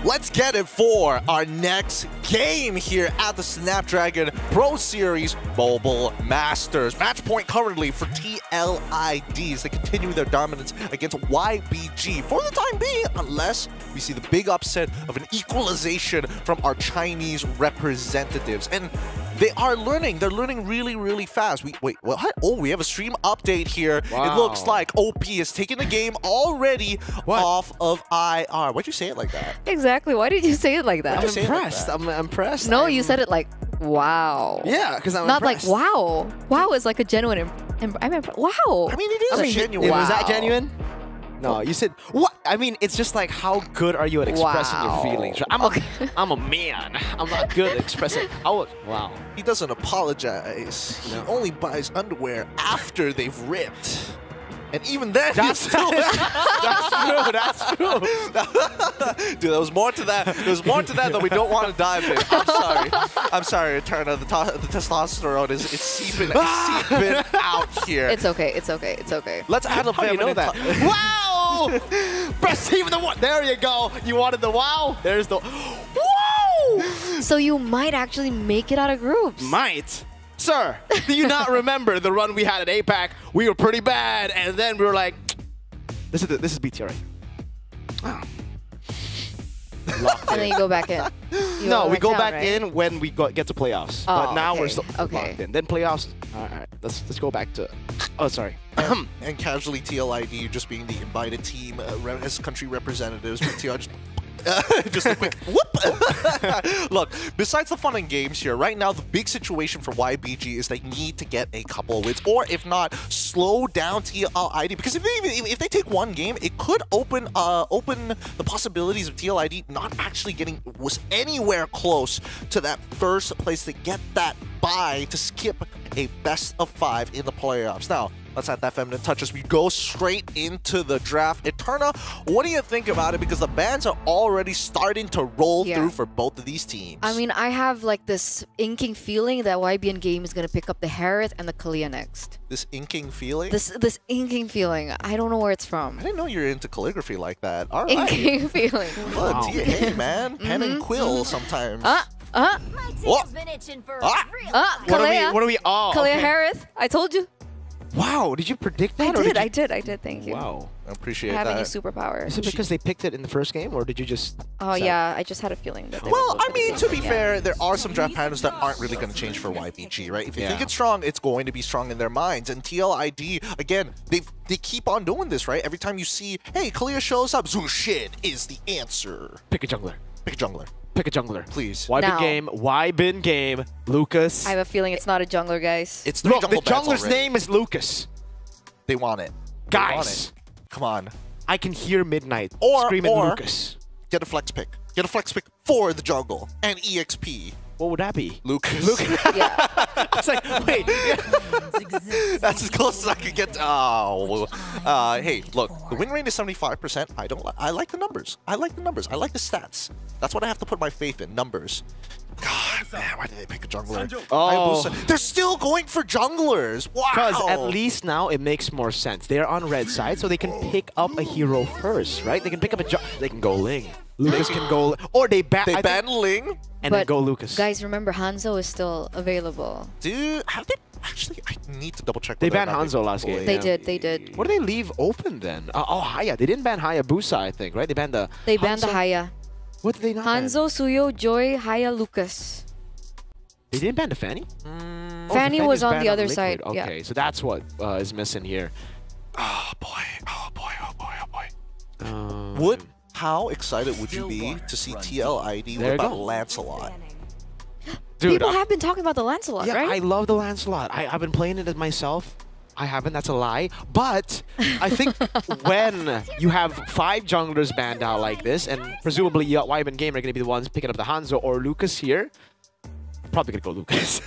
let's get it for our next game here at the Snapdragon Pro Series Mobile Masters. Match point currently for TLID as they continue their dominance against YBG for the time being, unless we see the big upset of an equalization from our Chinese representatives. And they are learning. They're learning really, really fast. Wait, what? Oh, we have a stream update here. Wow. It looks like OP is taking the game already off of IR. Why'd you say it like that? Exactly. Why did you say it like that? I'm impressed. I'm impressed. No, you said it like, wow. Yeah, because I'm not impressed. like wow. Wow is like a genuine. I'm impressed. Wow. I mean, it is genuine. Was that genuine? No, you said what? I mean, it's just like how good are you at expressing your feelings? I'm a man. I'm not good at expressing. Wow. He doesn't apologize. He only buys underwear after they've ripped. And even then, that's true. That's true. Dude, there was more to that. There's more to that we don't want to dive in. I'm sorry. I'm sorry, Eterna. The testosterone is seeping out here. It's okay. It's okay. It's okay. Let's add a How do you know that? Wow! Best team in the world. There you go. You wanted the wow. There's the wow. So you might actually make it out of groups. Might. Sir, do you not remember the run we had at APAC? We were pretty bad, and then we were like, this is BTR. Oh. And then you go back in. No, we go down, back right? in when we get to playoffs. Oh, but now we're okay. still locked in. Then playoffs. All right, let's go back to. Oh, sorry. And casually TLID just being the invited team as country representatives. BTR just a quick whoop. Look, besides the fun and games here, right now the big situation for YBG is they need to get a couple of wins, or if not, slow down TLID. Because if they take one game, it could open the possibilities of TLID not actually getting anywhere close to that first place to get that bye to skip a best of 5 in the playoffs. Now, let's add that feminine touch as we go straight into the draft. Eterna, what do you think about it? Because the bans are already starting to roll through for both of these teams. I mean, I have like this inking feeling that YBN Game is going to pick up the Harith and the Kalia next. This inking feeling? This inking feeling. I don't know where it's from. I didn't know you're into calligraphy like that. All right. Inking feeling. Look, hey, man. Pen and quill sometimes. What Kalia. What are we? Oh, Kalia okay. Harith. I told you. Wow, did you predict that? I did. Thank you. Wow. I appreciate Having that. a superpower. Is it because they picked it in the first game, or did you just... Oh, yeah. I just had a feeling that they Well, were I mean, to be yeah. fair, there are some draft patterns that aren't really going to change for YBG, right? If you think it's strong, it's going to be strong in their minds. And TLID, again, they keep on doing this, right? Every time you see, hey, Kalia shows up, Zushid is the answer. Pick a jungler. Pick a jungler. Pick a jungler. Please. Why bin game, Lucas. I have a feeling it's not a jungler, guys. It's Look, the jungler's name is Lucas. They want it. Guys. They want it. Come on. I can hear Midnight Or screaming Lucas. Get a flex pick. Get a flex pick for the jungle and EXP. What would that be? Lucas. Yeah. I was like, wait. That's as close as I could get. Hey, look, the win rate is 75%. I like the numbers. I like the numbers. I like the stats. That's what I have to put my faith in. Numbers. God, man, why did they pick a jungler? Oh. They're still going for junglers. Wow. Because at least now it makes more sense. They're on red side, so they can pick up a hero first, right? They can pick up they can go Ling. Lucas can go, or they ban Ling and then go Lucas. Guys, remember Hanzo is still available. Dude, have they actually? I need to double check. They banned Hanzo last game. They did. What did they leave open then? Haya. They didn't ban Hayabusa, I think, right? They banned the. They banned the Haya. What did they not ban? Hanzo, Suyo, Joy, Haya, Lucas. They didn't ban the Fanny? Fanny was on the other Liquid. side. Okay, so that's what is missing here. Oh boy. How excited would you be to see TLID There you without go. Lancelot? Dude, People have been talking about the Lancelot, yeah, right? I love the Lancelot. I've been playing it myself. I haven't, that's a lie. But I think when you have 5 junglers banned out like this, and presumably YBN Game are going to be the ones picking up the Hanzo or Lucas here, probably going to go Lucas.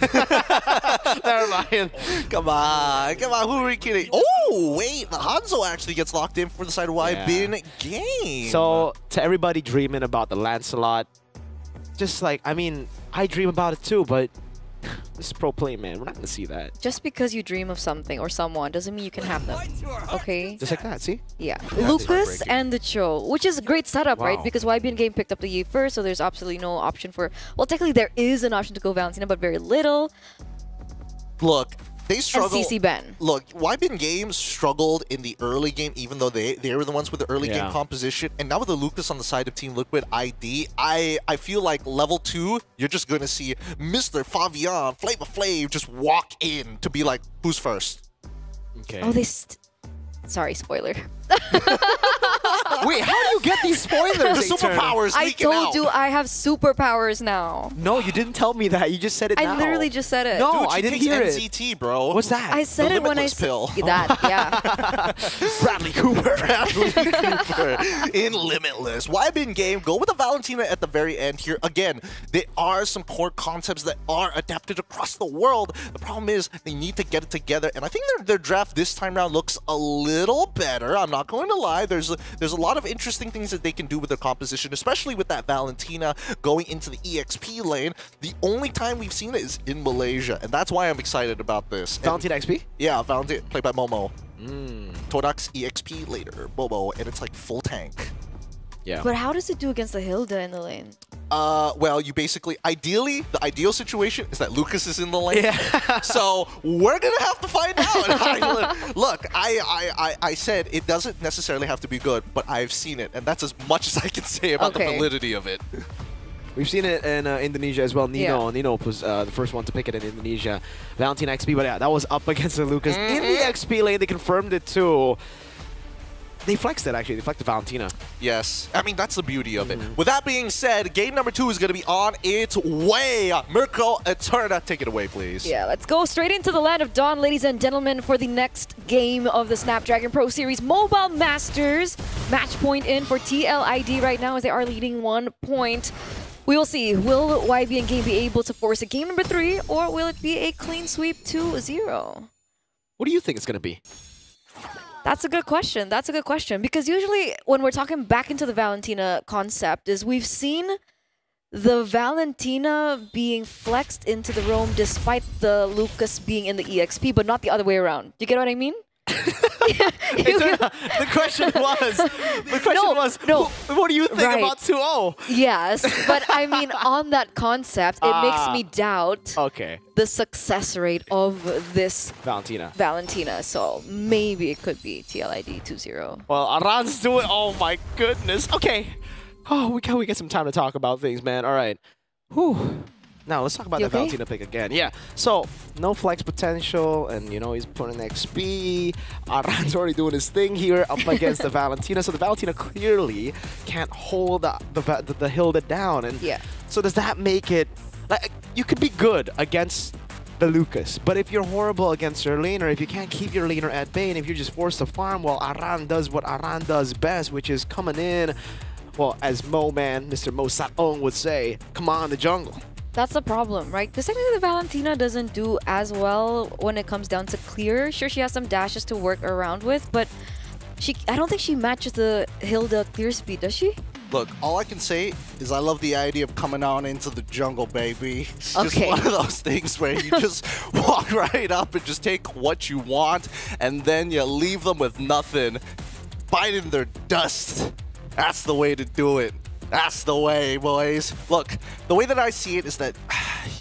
Never mind. Come on, who are we kidding? Oh, wait, the Hanzo actually gets locked in for the side of YBN Game. So, to everybody dreaming about the Lancelot, just like, I mean, I dream about it too, but This is pro play, man. We're not gonna see that. Just because you dream of something or someone doesn't mean you can have them. Okay? Just like that, see? Yeah. Lucas and the Cho, which is a great setup, right? Wow. Because YBN Game picked up the Yi first, so there's absolutely no option for... Well, technically there is an option to go Valentina, but very little. Look, they struggled. And CC Ben. Look, YBN Games struggled in the early game, even though they were the ones with the early game Yeah. composition. And now with the Lucas on the side of Team Liquid ID, I feel like level 2, you're just going to see Mr. Favian, Flavor Flav just walk in to be like, who's first? Okay. Oh, Sorry, spoiler. Wait, how do you get these spoilers? The Eternal? superpowers I leaking told out. you I have superpowers now. No, you didn't tell me that. You just said it now. I literally just said it. No, Dude, I she didn't takes hear it. NCT, bro. What's that? I said The it when I limitless said pill. that. Yeah. Bradley Cooper. Bradley Cooper in Limitless. YBN Game, go with the Valentina at the very end here. Again, there are some core concepts that are adapted across the world. The problem is they need to get it together, and I think their draft this time around looks a little better. I'm not going to lie. There's a lot of interesting things that they can do with their composition, especially with that Valentina going into the EXP lane. The only time we've seen it is in Malaysia, and that's why I'm excited about this. Valentina XP? Yeah, Valentina, played by Momo. Todax EXP later, Momo, and it's like full tank. Yeah. But how does it do against the Hilda in the lane? Well, you basically, ideally, the ideal situation is that Lucas is in the lane. Yeah. So we're gonna have to find out. Look, I said it doesn't necessarily have to be good, but I've seen it, and that's as much as I can say about the validity of it. We've seen it in Indonesia as well. Nino was the first one to pick it in Indonesia. Valentina XP, but yeah, that was up against the Lucas. In the XP lane, they confirmed it too. They flexed it, actually. They flexed Valentina. Yes. I mean, that's the beauty of it. With that being said, game number 2 is going to be on its way. Mirko Eterna, take it away, please. Yeah, let's go straight into the land of dawn, ladies and gentlemen, for the next game of the Snapdragon Pro Series Mobile Masters. Match point in for TLID right now as they are leading 1 point. We will see. Will YBN Game be able to force a game number 3, or will it be a clean sweep 2-0? What do you think it's going to be? That's a good question. That's a good question. Because usually when we're talking back into the Valentina concept is we've seen the Valentina being flexed into the roam despite the Lucas being in the EXP, but not the other way around. Do you get what I mean? The question was, what do you think about 2-0? Yes, but I mean, on that concept, it makes me doubt the success rate of this Valentina. So maybe it could be TLID 2-0. Well, Aran's doing. Oh my goodness. Okay. Oh, we get some time to talk about things, man. All right. Whew. Now let's talk about the Valentina pick again. Yeah. So no flex potential, and you know he's putting XP. Aran's already doing his thing here up against the Valentina. So the Valentina clearly can't hold the Hilda down, and so does that make it like you could be good against the Lucas, but if you're horrible against your laner, if you can't keep your laner at bay, and if you're just forced to farm, well, Aran does what Aran does best, which is coming in. Well, as Mr. Mo Saong would say, come on the jungle. That's the problem, right? Because technically the Valentina doesn't do as well when it comes down to clear. Sure, she has some dashes to work around with, but I don't think she matches the Hilda clear speed, does she? Look, all I can say is I love the idea of coming on into the jungle, baby. It's just one of those things where you just walk right up and just take what you want, and then you leave them with nothing. Biting their dust. That's the way to do it. That's the way, boys. Look, the way that I see it is that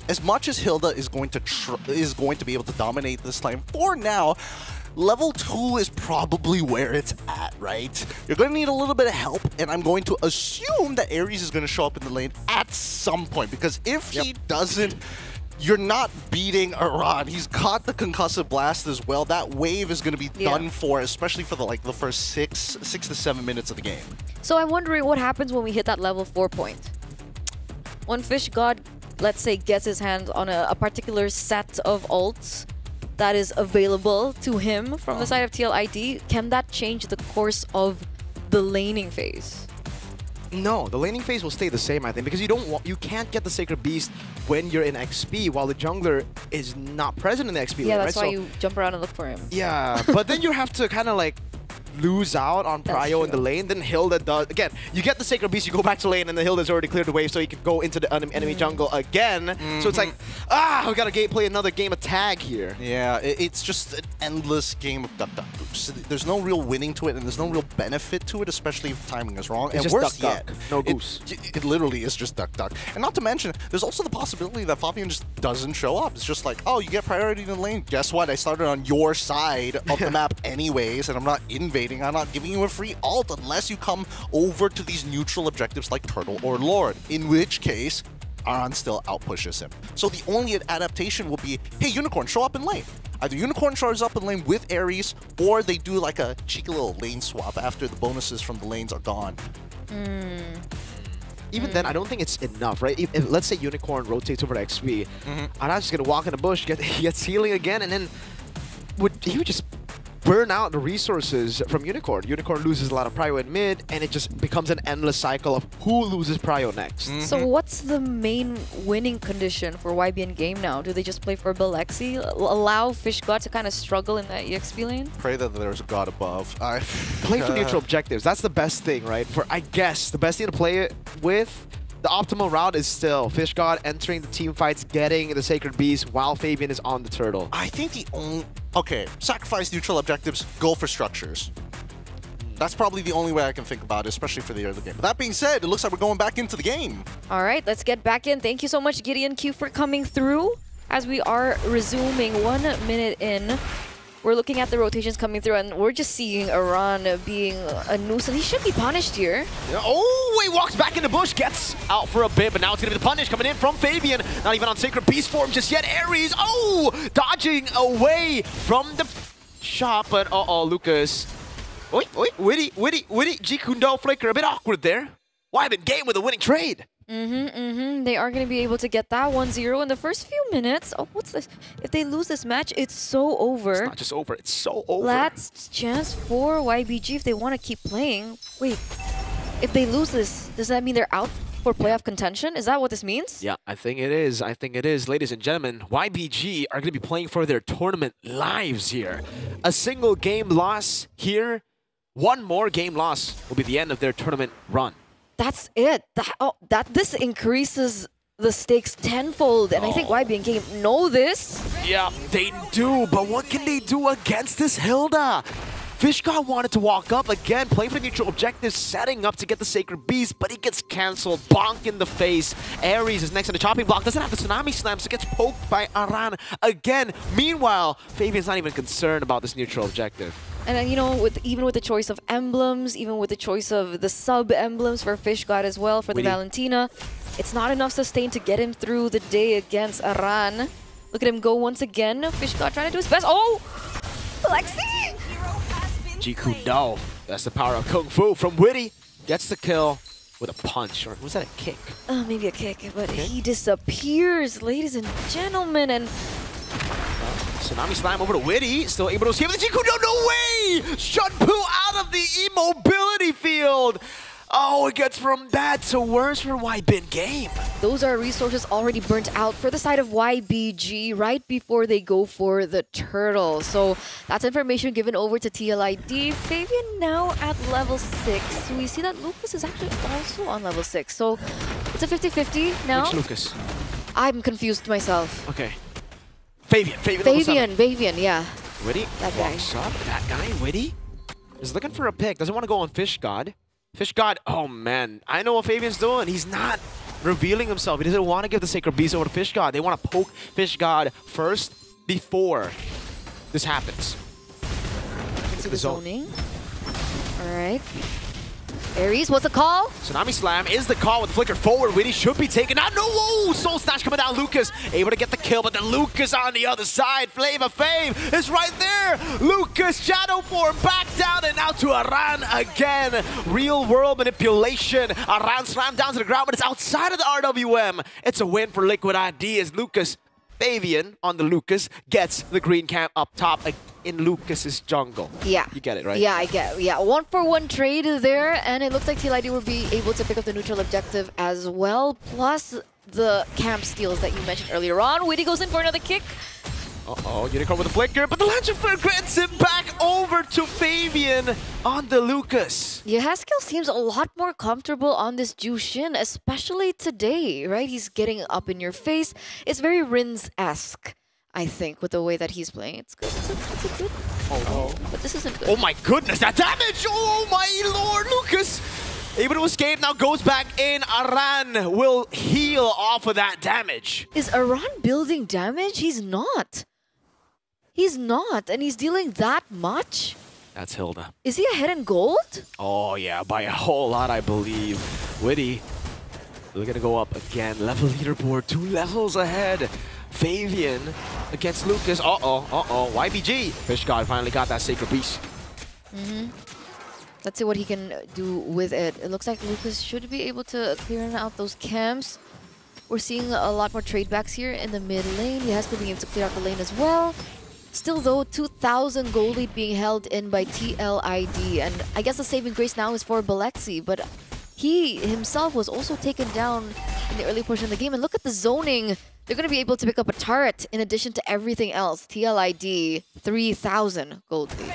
as much as Hilda is going to be able to dominate this lane, for now, level 2 is probably where it's at, right? You're going to need a little bit of help, and I'm going to assume that Ares is going to show up in the lane at some point, because if he doesn't, you're not beating Aran. He's got the concussive blast as well. That wave is going to be done for, especially for the first 6 to 7 minutes of the game. So I'm wondering what happens when we hit that level 4 point. When Fish God, let's say, gets his hands on a particular set of ults that is available to him from the side of TLID, can that change the course of the laning phase? No, the laning phase will stay the same, I think, because you can't get the Sacred Beast when you're in XP while the jungler is not present in the XP lane, Yeah, that's right? why you jump around and look for him. Yeah, but then you have to kind of like lose out on Prio in the lane, then Hilda does. Again, you get the Sacred Beast, you go back to lane, and the Hilda's already cleared the wave, so you can go into the enemy jungle again. So it's like, we gotta play another game of tag here. Yeah, it's just an endless game of duck duck. There's no real winning to it, and there's no real benefit to it, especially if timing is wrong. It's and just worse duck, duck, no goose. It literally is just duck duck. And not to mention, there's also the possibility that Fabian just doesn't show up. It's just like, oh, you get priority in the lane. Guess what? I started on your side of the map anyways, and I'm not invading. I'm not giving you a free ult unless you come over to these neutral objectives like Turtle or Lord, in which case, Aran still outpushes him. So the only adaptation will be, hey, Unicorn, show up in lane. Either Unicorn shows up in lane with Ares, or they do like a cheeky little lane swap after the bonuses from the lanes are gone. Even then, I don't think it's enough, right? If let's say Unicorn rotates over to XP, Aran's just gonna walk in the bush, he gets healing again, and then he would just burn out the resources from Unicorn. Unicorn loses a lot of prio in mid, and it just becomes an endless cycle of who loses prio next. So what's the main winning condition for YBN game now? Do they just play for Belexi? Allow Fish God to kind of struggle in that EXP lane? Pray that there's a god above. Play for neutral objectives. That's the best thing, right? I guess the best thing to play it with. The optimal route is still Fish God entering the team fights, getting the Sacred Beast while Fabian is on the Turtle. I think the only... Okay, sacrifice neutral objectives, go for structures. That's probably the only way I can think about it, especially for the early game. But that being said, it looks like we're going back into the game. All right, let's get back in. Thank you so much, Gideon Q, for coming through. As we are resuming 1 minute in, we're looking at the rotations coming through, and we're just seeing Aran being a nuisance. He should be punished here. Yeah, oh, he walks back in the bush, gets out for a bit, but now it's going to be the punish coming in from Fabian. Not even on Sacred Beast form just yet. Ares, dodging away from the shot, but Lucas. Oi, witty, Jikundo flicker, a bit awkward there. YBN game with a winning trade. They are going to be able to get that 1-0 in the first few minutes. Oh, what's this? If they lose this match, it's so over. It's not just over, it's so over. Last chance for YBG if they want to keep playing. Wait, if they lose this, does that mean they're out for playoff contention? Is that what this means? Yeah, I think it is. Ladies and gentlemen, YBG are going to be playing for their tournament lives here. A single game loss here, one more game loss will be the end of their tournament run. That's it. This increases the stakes tenfold, and I think YBN game know this. Yeah, they do, but what can they do against this Hilda? Fish God wanted to walk up again, playing for the neutral objective, setting up to get the Sacred Beast, but he gets cancelled. Bonk in the face. Ares is next on the chopping block, doesn't have the Tsunami Slam, so gets poked by Aran again. Meanwhile, Fabian's not even concerned about this neutral objective. And then, you know, even with the choice of emblems, even with the choice of the sub-emblems for Fish God as well, for the Valentina, it's not enough sustain to get him through the day against Aran. Look at him go once again. Fish God trying to do his best. Oh! Lexi! Jikundo. That's the power of Kung Fu from Witty. Gets the kill with a punch. Or was that a kick? Maybe a kick, but he disappears, ladies and gentlemen. And Tsunami Slam over to Witty. Still able to escape with the Jikundo. No way! Shunpu out of the immobility field. Oh, it gets from bad to worse for YBN game. Those are resources already burnt out for the side of YBG right before they go for the turtle. So that's information given over to TLID. Fabian now at level 6. We see that Lucas is actually also on level 6. So it's a 50-50 now. Which Lucas? I'm confused myself. Okay. Fabian, yeah. Witty that guy. walks up. That guy, Witty, is looking for a pick. Doesn't want to go on Fish God. Fish God, oh man, I know what Fabian's doing. He's not revealing himself. He doesn't want to give the Sacred Beast over to Fish God. They want to poke Fish God first before this happens. Into the zoning. All right. Ares, what's the call? Tsunami Slam is the call with flicker forward. Witty should be taken out. No, whoa! Soul Snatch coming down. Lucas able to get the kill, but then Lucas on the other side. Flavor Fave is right there. Lucas shadow form back down and out to Aran again. Real world manipulation. Aran slammed down to the ground, but it's outside of the RWM. It's a win for Liquid ID as Lucas Fabian on the Lucas gets the green camp up top in Lucas's jungle. Yeah. You get it, right? Yeah, I get it. Yeah, 1-for-1 trade there, and it looks like TLID will be able to pick up the neutral objective as well, plus the camp steals that you mentioned earlier on. Witty goes in for another kick. Uh-oh, Unicorn with a flicker, but the Lancer Flare grants it back over to Fabian on the Lucas. Yeah, Haskell seems a lot more comfortable on this Jushin, especially today, right? He's getting up in your face. It's very Rins-esque, I think, with the way that he's playing. It's good. It's a good. Oh, but this isn't good. Oh my goodness, that damage! Oh my lord, Lucas! Able to escape, now goes back in. Aran will heal off of that damage. Is Aran building damage? He's not. He's not, and he's dealing that much? That's Hilda. Is he ahead in gold? Oh yeah, by a whole lot, I believe. Witty, we're gonna go up again. Level leaderboard, 2 levels ahead. Fabian against Lucas. Uh-oh. YBG. Fish God finally got that Sacred Beast. Let's see what he can do with it. It looks like Lucas should be able to clear out those camps. We're seeing a lot more trade backs here in the mid lane. He has to be able to clear out the lane as well. Still though, 2,000 gold lead being held in by TLID. And I guess the saving grace now is for Balexi, but he himself was also taken down in the early portion of the game. And look at the zoning. They're going to be able to pick up a turret in addition to everything else. TLID, 3,000 gold lead.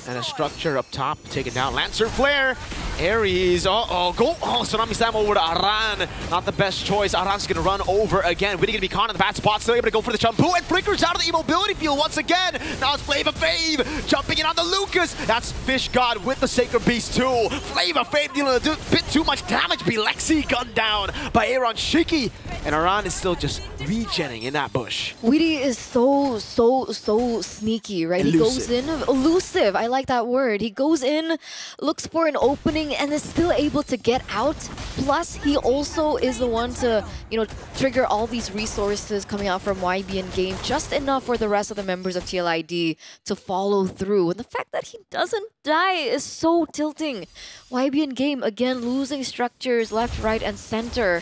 And a structure up top, taken down. Lancer Flare, Ares, Tsunami Slam over to Aran. Not the best choice. Aran's gonna run over again. Witty gonna be caught in the bad spot, still able to go for the Shampoo, and flickers out of the immobility field once again. Now it's Flavor Fave jumping in on the Lucas. That's Fish God with the Sacred Beast too. Flavor Fave dealing a bit too much damage. Lexi gunned down by Aaron Shiki. And Aran is still just regenning in that bush. Witty is so sneaky, right? Elusive. He goes in, elusive, I like that word. He goes in, looks for an opening, and is still able to get out. Plus, he also is the one to, trigger all these resources coming out from YBN Game, just enough for the rest of the members of TLID to follow through. And the fact that he doesn't die is so tilting. YBN Game, again, losing structures left, right, and center.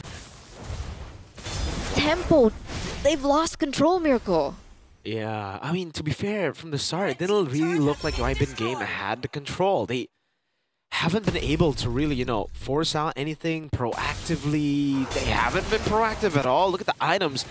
Tempo, they've lost control, Miracle. Yeah, I mean, to be fair, from the start, it didn't really look like YBN Game had the control. They haven't been able to really, force out anything proactively. They haven't been proactive at all. Look at the items.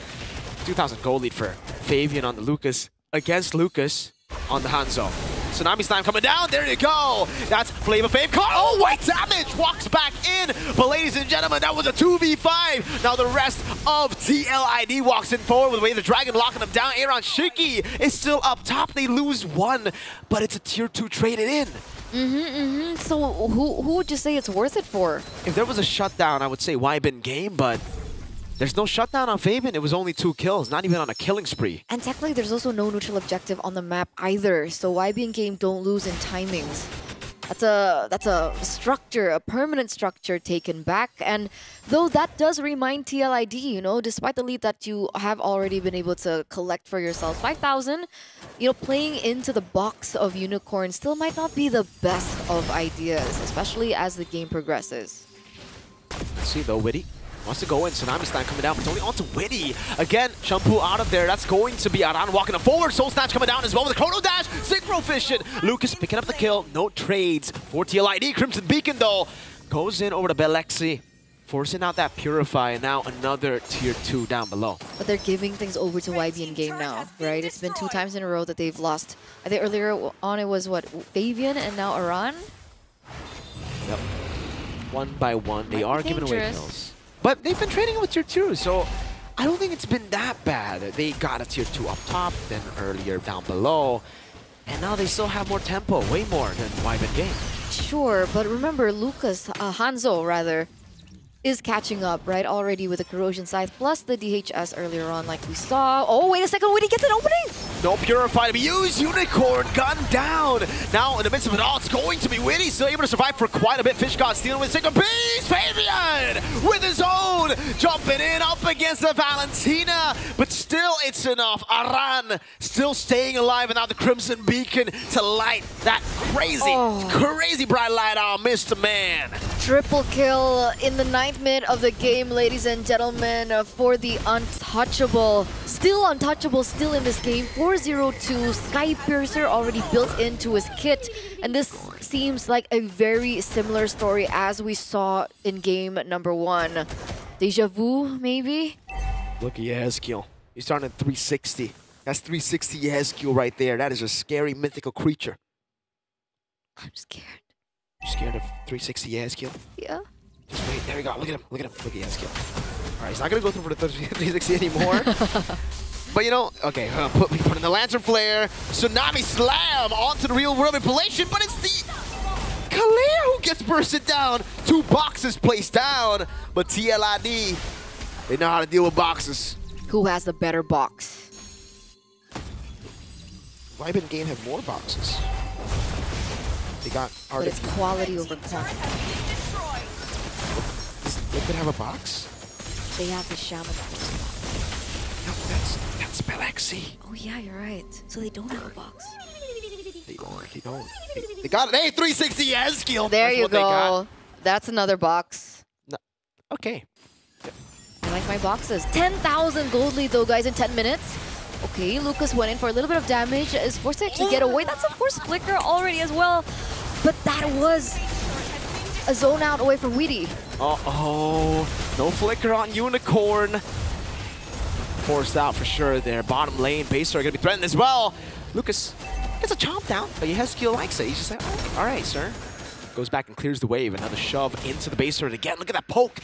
2,000 gold lead for Fabian on the Lucas against Lucas on the Hanzo. Tsunami Slam coming down. There you go. That's Flavor Fave caught. Oh, white damage. Walks back in. But ladies and gentlemen, that was a 2v5. Now the rest of TLID walks in forward with the way the Dragon locking them down. Aaron Shiki is still up top. They lose 1, but it's a tier 2 traded in. So who would you say it's worth it for? If there was a shutdown, I would say YBN Game, but there's no shutdown on Fabian. It was only 2 kills, not even on a killing spree. And technically, there's also no neutral objective on the map either. So YBN Game don't lose in timings. That's a structure, a permanent structure taken back. And though that does remind TLID, despite the lead that you have already been able to collect for yourself, 5,000, playing into the box of Unicorn still might not be the best of ideas, especially as the game progresses. Let's see though, Witty wants to go in. Tsunami Slam coming down, but it's only on to Witty. Again, Shampoo out of there. That's going to be Aran walking forward. Soul Snatch coming down as well with a Chrono Dash. Synchro Fission. Lucas picking up the kill. No trades for TLID. Crimson Beacon though goes in over to Belexi, forcing out that Purify, and now another tier 2 down below. But they're giving things over to YBN Game now, right? It's been 2 times in a row that they've lost. I think earlier on it was, Fabian and now Aran? Yep. 1 by 1. They are giving away kills. But they've been trading with tier 2, so I don't think it's been that bad. They got a tier 2 up top, then earlier down below, and now they still have more tempo, way more than YBN Game. Sure, but remember, Hanzo rather, is catching up, right? Already with the Corrosion Scythe, plus the DHS earlier on, like we saw. Oh, wait a second, Witty gets an opening! No Purify to be used. Unicorn gunned down. Now in the midst of it all, it's going to be Witty. Still able to survive for quite a bit. Fish God stealing with Sacred Beast. Fabian with his own. Jumping in up against the Valentina. But still, it's enough. Aran still staying alive. And now the Crimson Beacon to light that crazy bright light on Mr. Man. Triple kill in the 9th minute of the game, ladies and gentlemen, for the untouchable. Still untouchable, still in this game. 402 Sky Piercer already built into his kit. And this seems like a very similar story as we saw in game number 1. Deja vu, maybe? Look at his skill. He's starting at 360. That's 360 Yehezkiel right there. That is a scary mythical creature. I'm scared. You scared of 360 Yehezkiel? Yeah. Just wait. There we go. Look at him. Look at him. Look at Yehezkiel. All right, he's not going to go through for the 360 anymore. But you know, okay, we put in the Lantern Flare. Tsunami Slam onto the real world manipulation, but it's the Kalea who gets bursted down. 2 boxes placed down, but TLID, they know how to deal with boxes. Who has the better box? Vibe Game have more boxes. They got But it's quality over quantity. They could have a box? They have the Shaman. No, that's Belexi. Oh yeah, you're right. So they don't have a box. They don't. They got it. Hey, 360 Yehezkiel. There That's you what they got. go. That's another box. No. Okay. I like my boxes. 10,000 gold lead though, guys, in 10 minutes. Okay, Lucas went in for a little bit of damage. Is forced to actually get away. That's of course Flicker already as well. But that was a zone out away from Weedy. Uh-oh. No Flicker on Unicorn. Forced out for sure there. Bottom lane, base are going to be threatened as well. Lucas gets a chomp down, but Yehezkiel likes it. He's just like, all right, sir. Goes back and clears the wave. Another shove into the base turret again. Look at that poke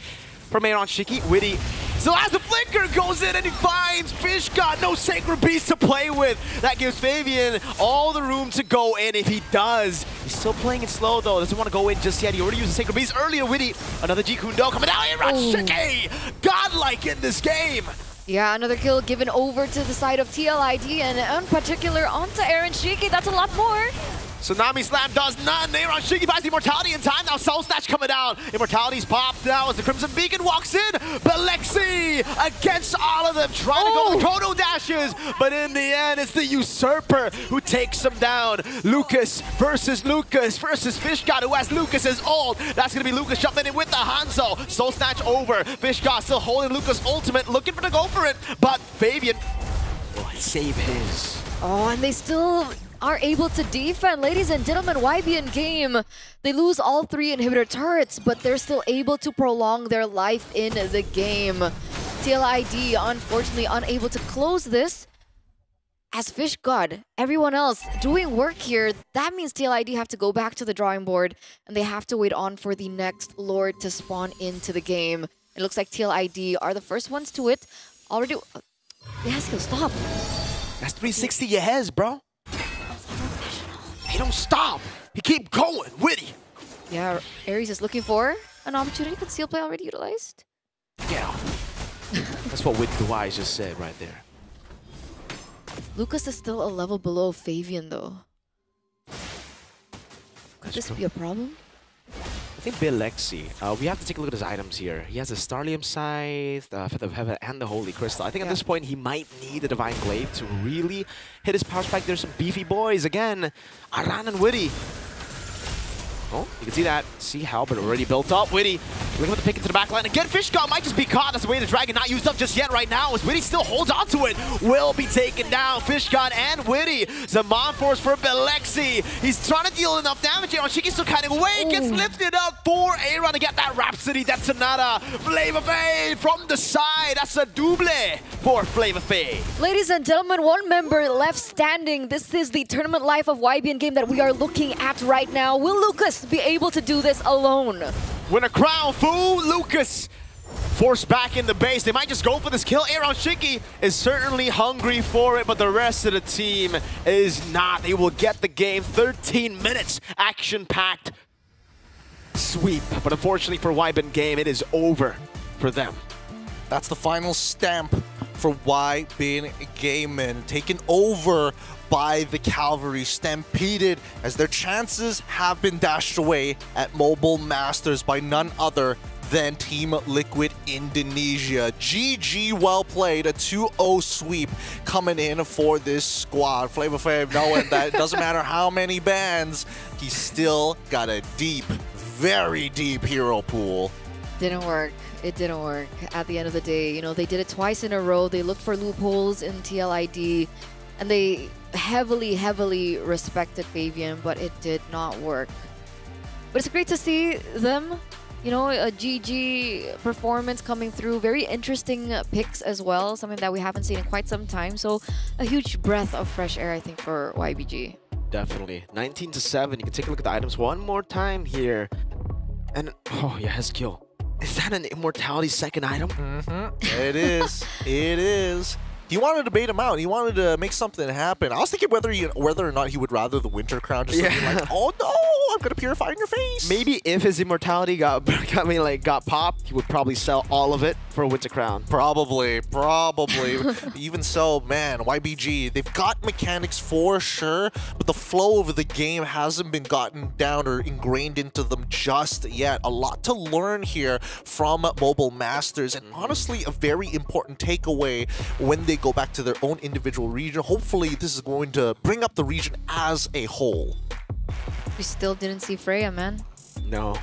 from Aaron Shiki. Witty still has the Flicker, goes in and he finds Fish God. No Sacred Beast to play with. That gives Fabian all the room to go in if he does. He's still playing it slow though. Doesn't want to go in just yet. He already used the Sacred Beast earlier. Witty, another G Kundo coming down. Aaron Shiki, godlike in this game. Yeah, another kill given over to the side of TLID and in particular onto Aaron Shiki. That's a lot more. Tsunami Slam does none. Aaron Shiki buys the Immortality in time. Now Soul Snatch coming down. Immortality's popped now as the Crimson Beacon walks in. Belexi against all of them, trying to go with Chrono Dashes. But in the end, it's the Usurper who takes him down. Lucas versus Fish God, who has Lucas's ult. That's going to be Lucas jumping in with the Hanzo. Soul Snatch over. Fish God still holding Lucas' ultimate, looking for to go for it. But Fabian will save his. Oh, and they still are able to defend. Ladies and gentlemen, YBN game, they lose all 3 inhibitor turrets, but they're still able to prolong their life in the game. TLID, unfortunately, unable to close this. As Fish God, everyone else doing work here, that means TLID have to go back to the drawing board, and they have to wait on for the next Lord to spawn into the game. It looks like TLID are the first ones to it. Already... Yes, he'll stop. That's 360 Yehez, bro. He don't stop. He keep going. Witty. Yeah, Ares is looking for an opportunity. Conceal play already utilized. Yeah. That's what Witty the Wise just said right there. Lucas is still a level below Fabian though. Could this be a problem? I think Belexi, we have to take a look at his items here. He has a Starlium Scythe, Feather of Heaven, and the Holy Crystal. I think at this point he might need the Divine Glaive to really hit his power spike. There's some beefy boys again. Aran and Witty. Oh, you can see that. See how, but already built up. Witty looking at the pick into the back line. Again, Fish God might just be caught. That's the way the Dragon not used up just yet right now. As Witty still holds on to it. Will be taken down. Fish God and Witty. Zaman Force for Belexi. He's trying to deal enough damage. Aaron Shiki's still kind of away. Gets lifted up for Aaron to get that Rhapsody. That's Sonata. Flavor Fay from the side. That's a double for Flavor Fay. Ladies and gentlemen, one member left standing. This is the tournament life of YBN game that we are looking at right now. Will Lucas be able to do this alone? Win a crown, fool! Lucas forced back in the base. They might just go for this kill. Aaron Shiki is certainly hungry for it, but the rest of the team is not. They will get the game. 13 minutes, action-packed sweep. But unfortunately for YBN game, it is over for them. That's the final stamp for YBN Gaming, taken over by the Cavalry, stampeded as their chances have been dashed away at Mobile Masters by none other than Team Liquid Indonesia. GG, well played. A 2-0 sweep coming in for this squad. Flavor Flav knowing that it doesn't matter how many bans, he's still got a deep, very deep hero pool. Didn't work. It didn't work. At the end of the day, you know, they did it twice in a row. They looked for loopholes in TLID, and they heavily respected Fabian, but it did not work. But it's great to see them You know, a GG performance coming through. Very interesting picks as well. Something that we haven't seen in quite some time. So a huge breath of fresh air, I think, for YBG. Definitely. 19-7. You can take a look at the items one more time here. And, oh yeah, Hezkiel. Is that an Immortality second item? It is. It is. He wanted to bait him out. He wanted to make something happen. I was thinking whether or not he would rather the Winter Crown. Just be like, oh no, I'm gonna purify in your face. Maybe if his Immortality got popped, he would probably sell all of it for a Winter Crown. Probably. Even so, man, YBG, they've got mechanics for sure, but the flow of the game hasn't been gotten down or ingrained into them just yet. A lot to learn here from Mobile Masters, and honestly, a very important takeaway when they go back to their own individual region. Hopefully, this is going to bring up the region as a whole. We still didn't see Freya, man. No.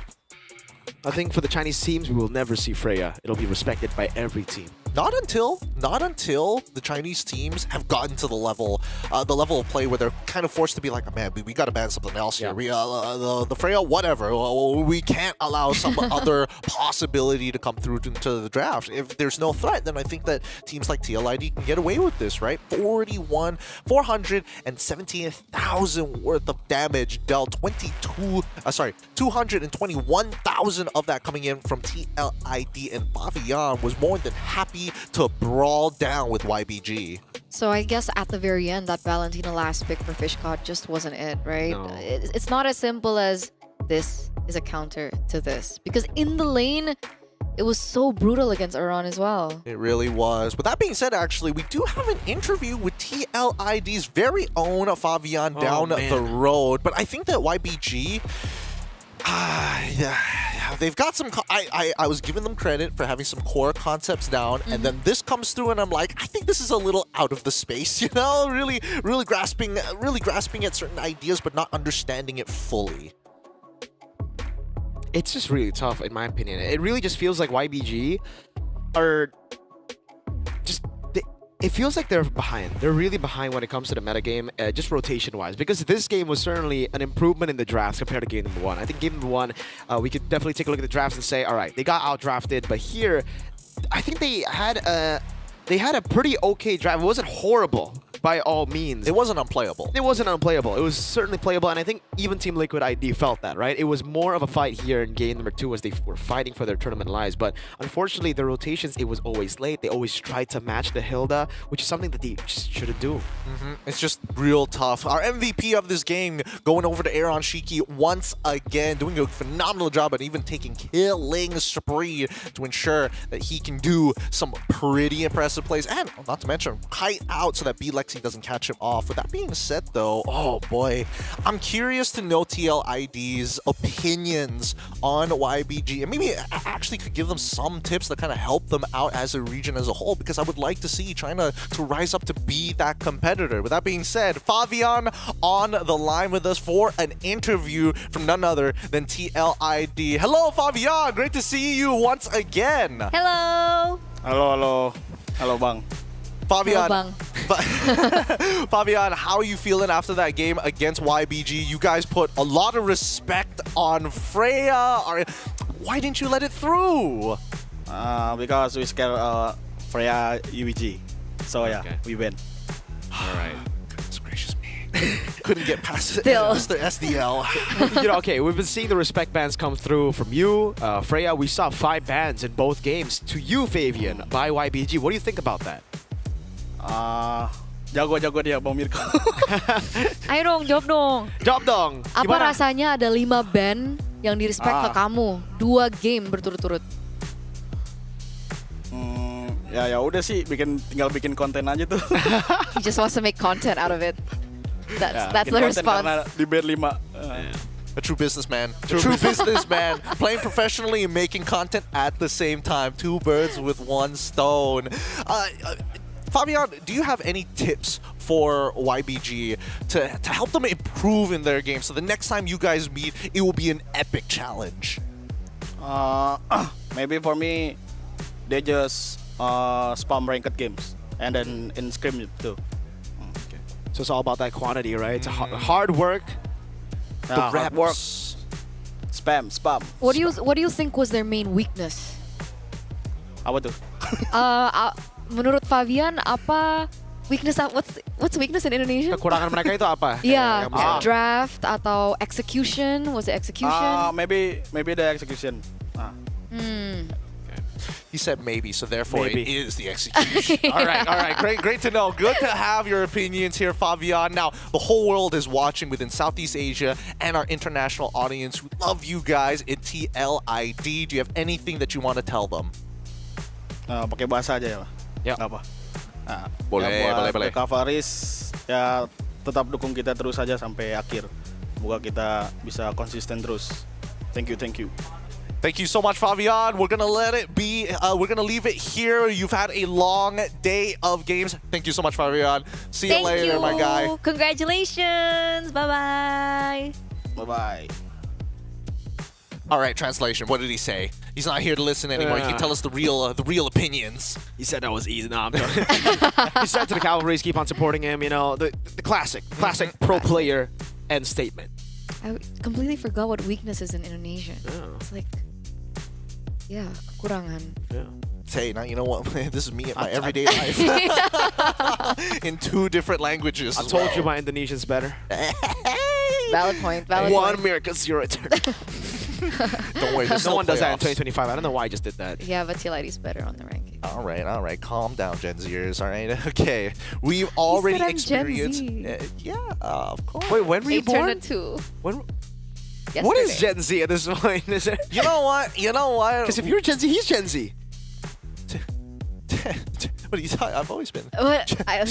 I think for the Chinese teams, we will never see Freya. It'll be respected by every team. Not until the Chinese teams have gotten to the level of play where they're kind of forced to be like, man, we got to ban something else here. We, the Freya, whatever. We can't allow some other possibility to come through into the draft. If there's no threat, then I think that teams like TLID can get away with this, right? 417,000 worth of damage dealt. 221,000 of that coming in from TLID, and Favian was more than happy to brawl down with YBG. So I guess at the very end, that Valentina last pick for Fishcott just wasn't it, right? No. It's not as simple as this is a counter to this. Because in the lane, it was so brutal against Iran as well. It really was. With that being said, actually, we do have an interview with TLID's very own Favian down the road. But I think that YBG... they've got some... I was giving them credit for having some core concepts down, and then this comes through, and I'm like, I think this is a little out of the space, you know? Really grasping at certain ideas, but not understanding it fully. It's just really tough, in my opinion. It really just feels like YBG are just... It feels like they're behind. They're really behind when it comes to the metagame, just rotation-wise. Because this game was certainly an improvement in the drafts compared to game number one. I think game number one, we could definitely take a look at the drafts and say, all right, they got out-drafted. But here, I think they had a pretty okay draft. It wasn't horrible by all means. It wasn't unplayable. It wasn't unplayable. It was certainly playable, and I think even Team Liquid ID felt that, right? It was more of a fight here in game number two as they were fighting for their tournament lives, but unfortunately, the rotations, it was always late. They always tried to match the Hilda, which is something that they just shouldn't do. It's just real tough. Our MVP of this game going over to Aaron Shiki once again, doing a phenomenal job at even taking killing spree to ensure that he can do some pretty impressive plays, and not to mention kite out so that B-Lexi doesn't catch him off. With that being said, though, oh boy, I'm curious to know TLID's opinions on YBG, and maybe I actually could give them some tips that kind of help them out as a region as a whole, because I would like to see China to rise up to be that competitor. With that being said, Favian on the line with us for an interview from none other than TLID. Hello, Favian! Great to see you once again! Hello! Hello, Bang. Favian, Favian, how are you feeling after that game against YBG? You guys put a lot of respect on Freya. Why didn't you let it through? Because we scared Freya UVG. So yeah, we win. All right. Goodness gracious me. Couldn't get past it. Still. Mr. SDL. You know, okay, we've been seeing the respect bans come through from you, Freya. We saw 5 bans in both games to you, Favian, by YBG. What do you think about that? Jago-jago dia Bang Mirko. Ayo dong, jawab dong. Jawab dong. Apa Gimana? rasanya ada 5 band yang di-respect ke kamu 2 game berturut-turut? Ya udah sih, tinggal bikin konten aja tuh. He just wants to make content out of it. That's the response. Karena di band 5. A true businessman. True businessman. Playing professionally and making content at the same time. 2 birds with 1 stone. Favian, do you have any tips for YBG to help them improve in their game so the next time you guys meet, it will be an epic challenge? Maybe for me, they just spam ranked games and then in scrim too. Okay. So it's all about that quantity, right? It's hard work. The reps. Hard work. Spam. What do you think was their main weakness? Apa tuh? Menurut Fabian, apa weakness? What's weakness in Indonesia? Kekurangan mereka itu apa? Yeah, Yang bisa- draft atau execution? Was it execution? Maybe the execution. He said maybe, so therefore Maybe. it is the execution. all right. Great to know. Good to have your opinions here, Fabian. Now, the whole world is watching within Southeast Asia and our international audience who love you guys in TLID. Do you have anything that you want to tell them? Pakai bahasa aja ya, Pak? Ya. Nggak apa? Nah, Boleh. buat Kavaris, ya tetap dukung kita terus saja sampai akhir. Semoga kita bisa konsisten terus. Thank you. Thank you so much, Fabian. We're gonna let it be. We're gonna leave it here. You've had a long day of games. Thank you so much, Fabian. See you later, my guy. Congratulations. Bye-bye. Bye-bye. All right, translation. What did he say? He's not here to listen anymore. He can tell us the real opinions. He said that was easy. No, I'm joking. He said to the Cavalries, keep on supporting him. You know, the classic pro player end statement. I completely forgot what weakness is in Indonesia. It's like, yeah, kekurangan. Hey, now you know what? This is me in my everyday life. In 2 different languages. I told you my Indonesian's better. Valid point. One America, 0 return. Don't worry, no one does that in 2025. I don't know why I just did that. Yeah, but TLID's better on the ranking. All right. Calm down, Gen Zers. All right. Okay. We've already said I'm Gen experienced. Z. Yeah, of course. Wait, when were you born? Turned 2. When? What is Gen Z at this point? Is it? You know what? Because if you're Gen Z, he's Gen Z. What are you talking? I've always been. What? I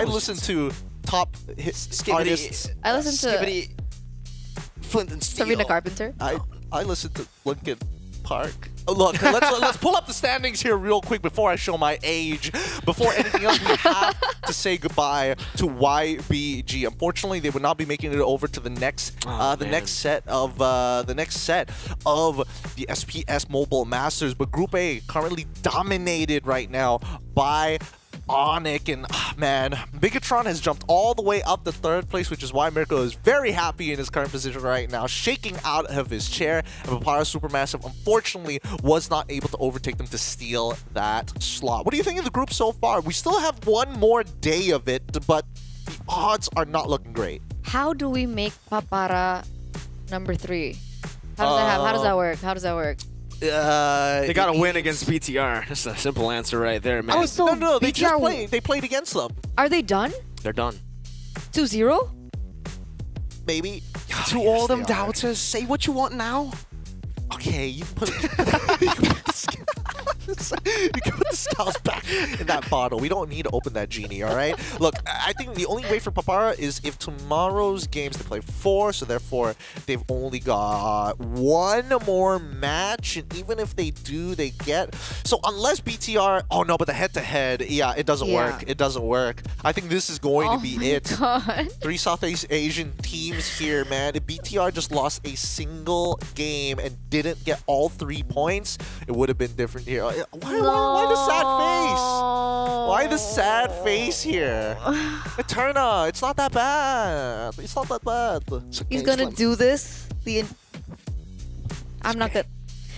listen to top artists. I listen to Flint and Steel. Sabrina Carpenter. I listen to Linkin Park. Oh, look, let's pull up the standings here real quick before I show my age. Before anything else, we have to say goodbye to YBG. Unfortunately, they would not be making it over to the next next set of the SPS Mobile Masters. But Group A currently dominated right now by Onyx, and man, Bigatron has jumped all the way up to 3rd place, which is why Mirko is very happy in his current position right now, shaking out of his chair. And Papara Supermassive, unfortunately, was not able to overtake them to steal that slot. What do you think of the group so far? We still have 1 more day of it, but the odds are not looking great. How do we make Papara number 3? How does that work? They gotta win against BTR. That's a simple answer right there, man. Oh, so no, they BTR just played. They played against them. Are they done? They're done. 2-0? Maybe. To all them doubters, say what you want now. Okay, you can put the scouts back in that bottle. We don't need to open that genie, all right? Look, I think the only way for Papara is if tomorrow's games they play 4, so therefore they've only got 1 more match, and even if they do, they get... So unless BTR... Oh no, but the head-to-head, yeah, it doesn't work. It doesn't work. I think this is going to be it. God. 3 Southeast Asian teams here, man. If BTR just lost a single game and didn't get all 3 points, it would have been different here. Why the sad face? Why the sad face here? Eterna, it's not that bad. It's not that bad. He's gonna do this. I'm not good.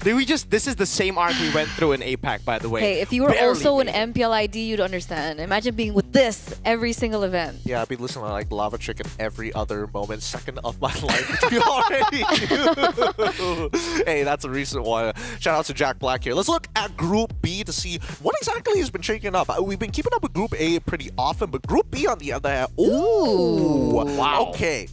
This is the same arc we went through in APAC, by the way. Hey, if you were also an MPLID, you'd understand. Imagine being with this every single event. Yeah, I'd be listening to like Lava Chicken every other second of my life, which we already do. Hey, that's a recent one. Shout out to Jack Black here. Let's look at Group B to see what exactly has been shaking up. We've been keeping up with Group A pretty often, but Group B on the other hand, ooh, wow. Okay,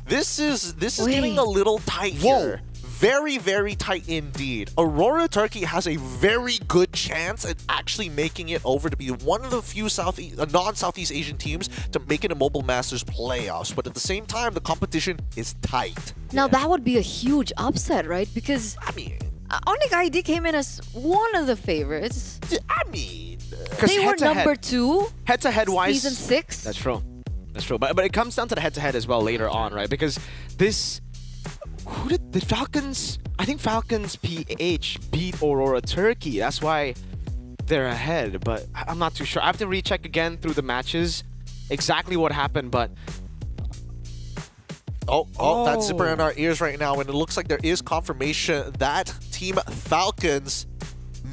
this is getting a little tight here. Very, very tight indeed. Aurora Turkey has a very good chance at actually making it over to be one of the few non-Southeast Asian teams to make it a Mobile Masters playoffs. But at the same time, the competition is tight. Now that would be a huge upset, right? Because I mean, Onyx ID came in as one of the favorites. I mean, they were number 2. Head-to-head wise, season 6. That's true. That's true. But it comes down to the head-to-head as well later on, right? Because this. Who did the Falcons? I think Falcons PH beat Aurora Turkey. That's why they're ahead. But I'm not too sure. I have to recheck again through the matches exactly what happened. But That zipper in our ears right now, and it looks like there is confirmation that Team Falcons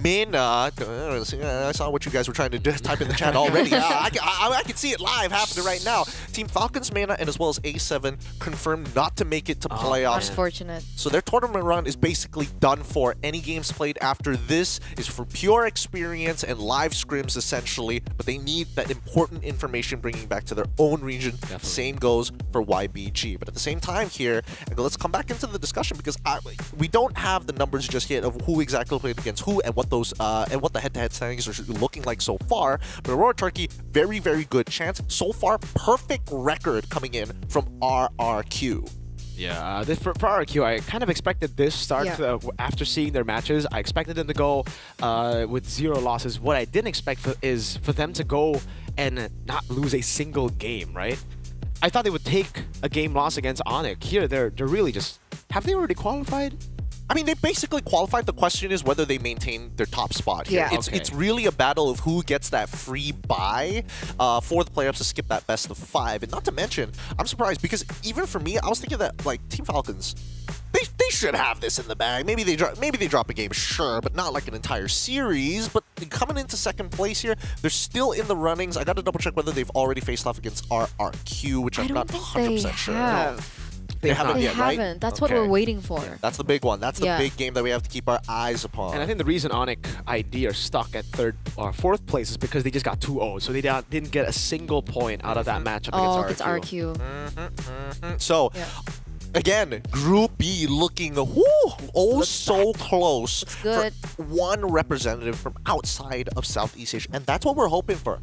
Mina, I saw what you guys were trying to do, type in the chat already. I can see it live happening right now. Team Falcons Mina and as well as A7 confirmed not to make it to playoffs. Unfortunate. So their tournament run is basically done for. Any games played after this is for pure experience and live scrims essentially, but they need that important information bringing back to their own region. Definitely. Same goes for YBG. But at the same time here, let's come back into the discussion because we don't have the numbers just yet of who exactly played against who and what those and what the head-to-head standings are looking like so far. But Aurora Turkey, very, very good chance. So far, perfect record coming in from RRQ. Yeah, for RRQ, I kind of expected this start after seeing their matches. I expected them to go with 0 losses. What I didn't expect is for them to go and not lose a single game, right? I thought they would take a game loss against Onyx. Here, they're really just... Have they already qualified? I mean, they basically qualified. The question is whether they maintain their top spot here. Yeah. It's really a battle of who gets that free bye for the playoffs to skip that best of 5. And not to mention, I'm surprised because even for me, I was thinking that like Team Falcons, they should have this in the bag. Maybe they drop a game, sure, but not like an entire series. But coming into second place here, they're still in the runnings. I got to double check whether they've already faced off against RRQ, which I'm not 100% sure. No. They haven't yet, right? That's what we're waiting for. Yeah, that's the big one. That's the big game that we have to keep our eyes upon. And I think the reason Onyx ID are stuck at 3rd or 4th place is because they just got 2-0. So they didn't get a single point out of that matchup against RQ. So, again, Group B looking so close for one representative from outside of Southeast Asia. And that's what we're hoping for.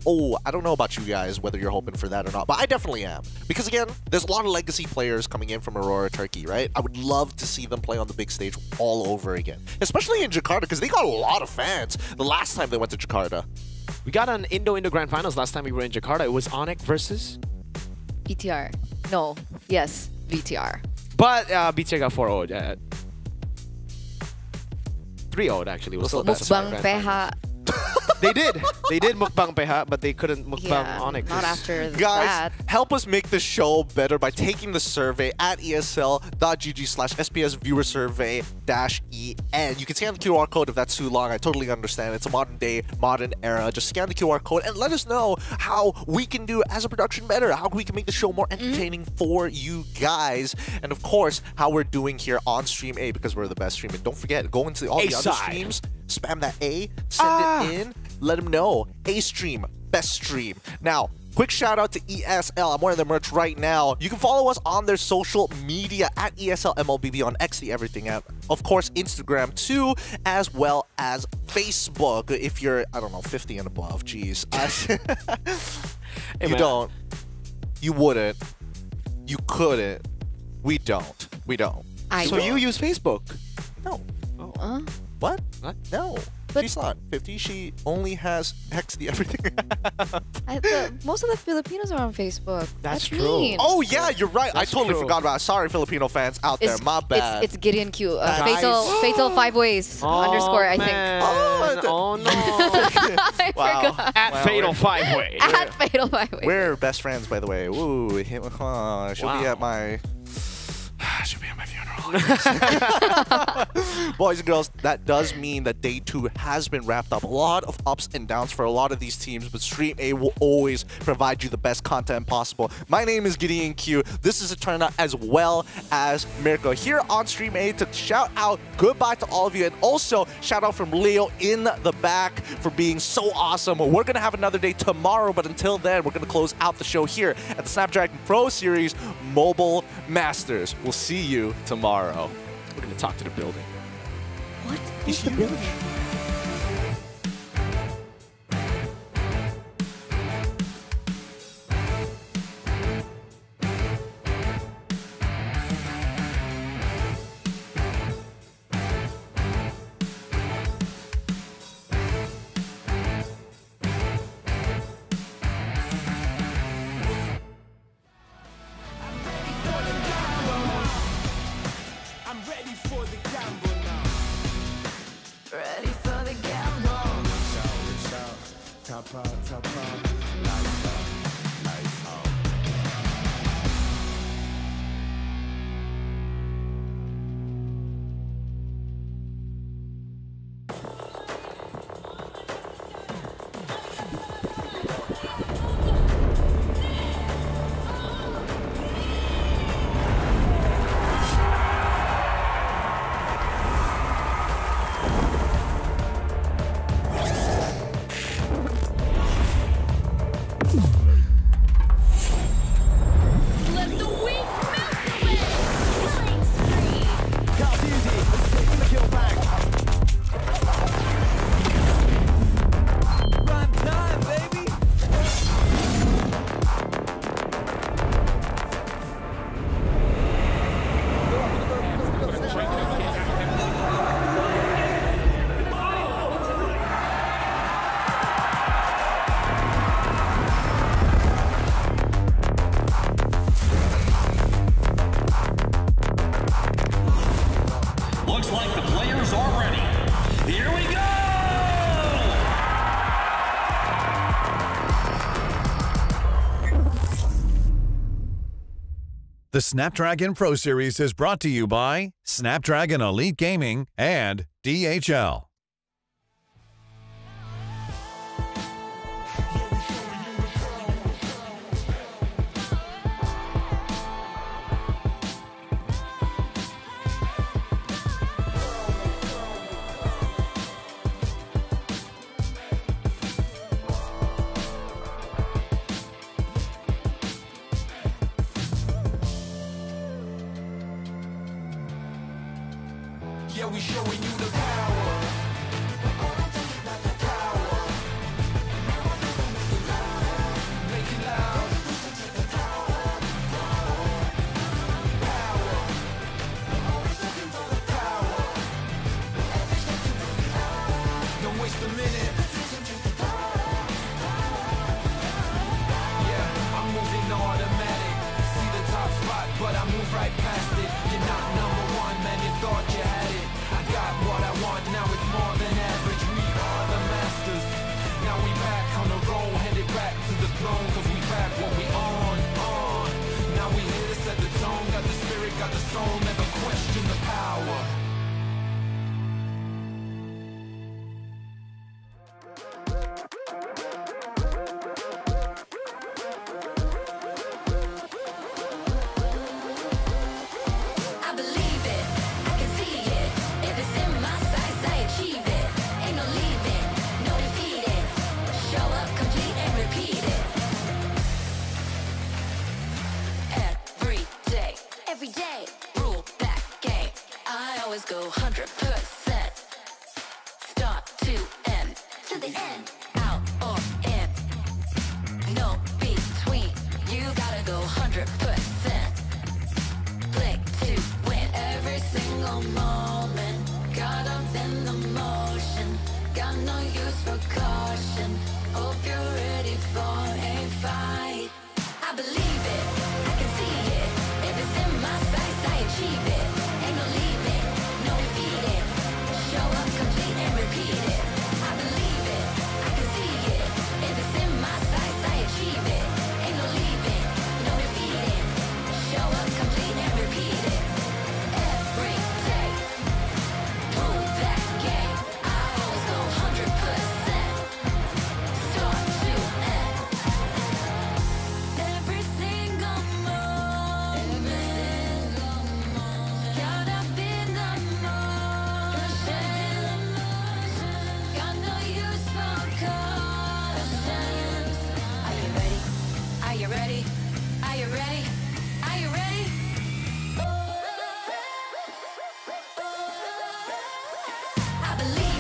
I don't know about you guys, whether you're hoping for that or not, but I definitely am. Because again, there's a lot of legacy players coming in from Aurora Turkey, right? I would love to see them play on the big stage all over again. Especially in Jakarta, because they got a lot of fans the last time they went to Jakarta. We got an Indo Grand Finals last time we were in Jakarta. It was Onyx versus... BTR. No. Yes. BTR. But BTR got 4-0'd. 3-0'd actually. Was still Mukbang PH. They did mukbang PH, but they couldn't mukbang Onyx. Not after Guys, that. help us make the show better by taking the survey at esl.gg/SPS viewer survey-EN. You can scan the QR code if that's too long. I totally understand. It's a modern day, modern era. Just scan the QR code and let us know how we can do as a production better, how we can make the show more entertaining for you guys, and of course, how we're doing here on Stream A because we're the best stream. And don't forget, go into all the other streams, spam that A, send it in, let them know. A stream, best stream. Now, quick shout out to ESL. I'm wearing their merch right now. You can follow us on their social media at ESL MLBB on X, the everything app. Of course, Instagram too, as well as Facebook. If you're, I don't know, 50 and above, jeez. You don't. You wouldn't. You couldn't. We don't. We don't. So you use Facebook? No. What? No. But she's not 50. She only has X the everything. Most of the Filipinos are on Facebook. That's true. Mean. Oh yeah, you're right. I totally forgot about it. Sorry, Filipino fans out there. My bad. It's Gideon Q. Fatal 5 ways underscore, I think. Oh no. I forgot. At Fatal 5 Way. At Fatal 5 Way. We're best friends, by the way. Ooh, she'll be at my... She'll be at my funeral. Boys and girls, that does mean that day 2 has been wrapped up. A lot of ups and downs for a lot of these teams, but Stream A will always provide you the best content possible. My name is Gideon Q. This is Eterna as well as Mirko here on Stream A to shout out goodbye to all of you, and also shout out from Leo in the back for being so awesome. We're going to have another day tomorrow, but until then, we're going to close out the show here at the Snapdragon Pro Series Mobile Masters. We'll see you tomorrow. We're going to talk to the building. What? It's the building. Ready The Snapdragon Pro Series is brought to you by Snapdragon Elite Gaming and DHL. Yeah, we showing you the power. Make it loud. Don't waste a minute. Yeah, I'm moving automatic. See the top spot, but I move right past it. You're not number one, man, you thought you had it. I got what I want, now it's more than average. We are the masters. Now we back on the roll, headed back to the throne, cause we back what we on. Now we here to set the tone, got the spirit, got the soul, never question the power. I believe it, I can see it. If it's in my sights, I achieve it. Ain't no leaving, no defeating. Show up, complete and repeat it. Every day, rule that game. I always go 100%. Start to end, out or in. No between, you gotta go 100%. Click to win every single moment. Caught up in the motion. Got no use for caution. Hope you're ready for a fight. I believe it, I can see it. If it's in my sights, I achieve it. Ain't no leaving, no defeating. Show up, complete and repeat it. I believe it, I can see it. If it's in my sights, I achieve it. Ain't no leaving, no defeating. Show up, complete and repeat it. Every day, rule that game. I always go 100%. Start to end. Every single moment. Caught up in the motion. Got no use for caution. Are you ready? Are you ready? Are you ready? Are you ready? I believe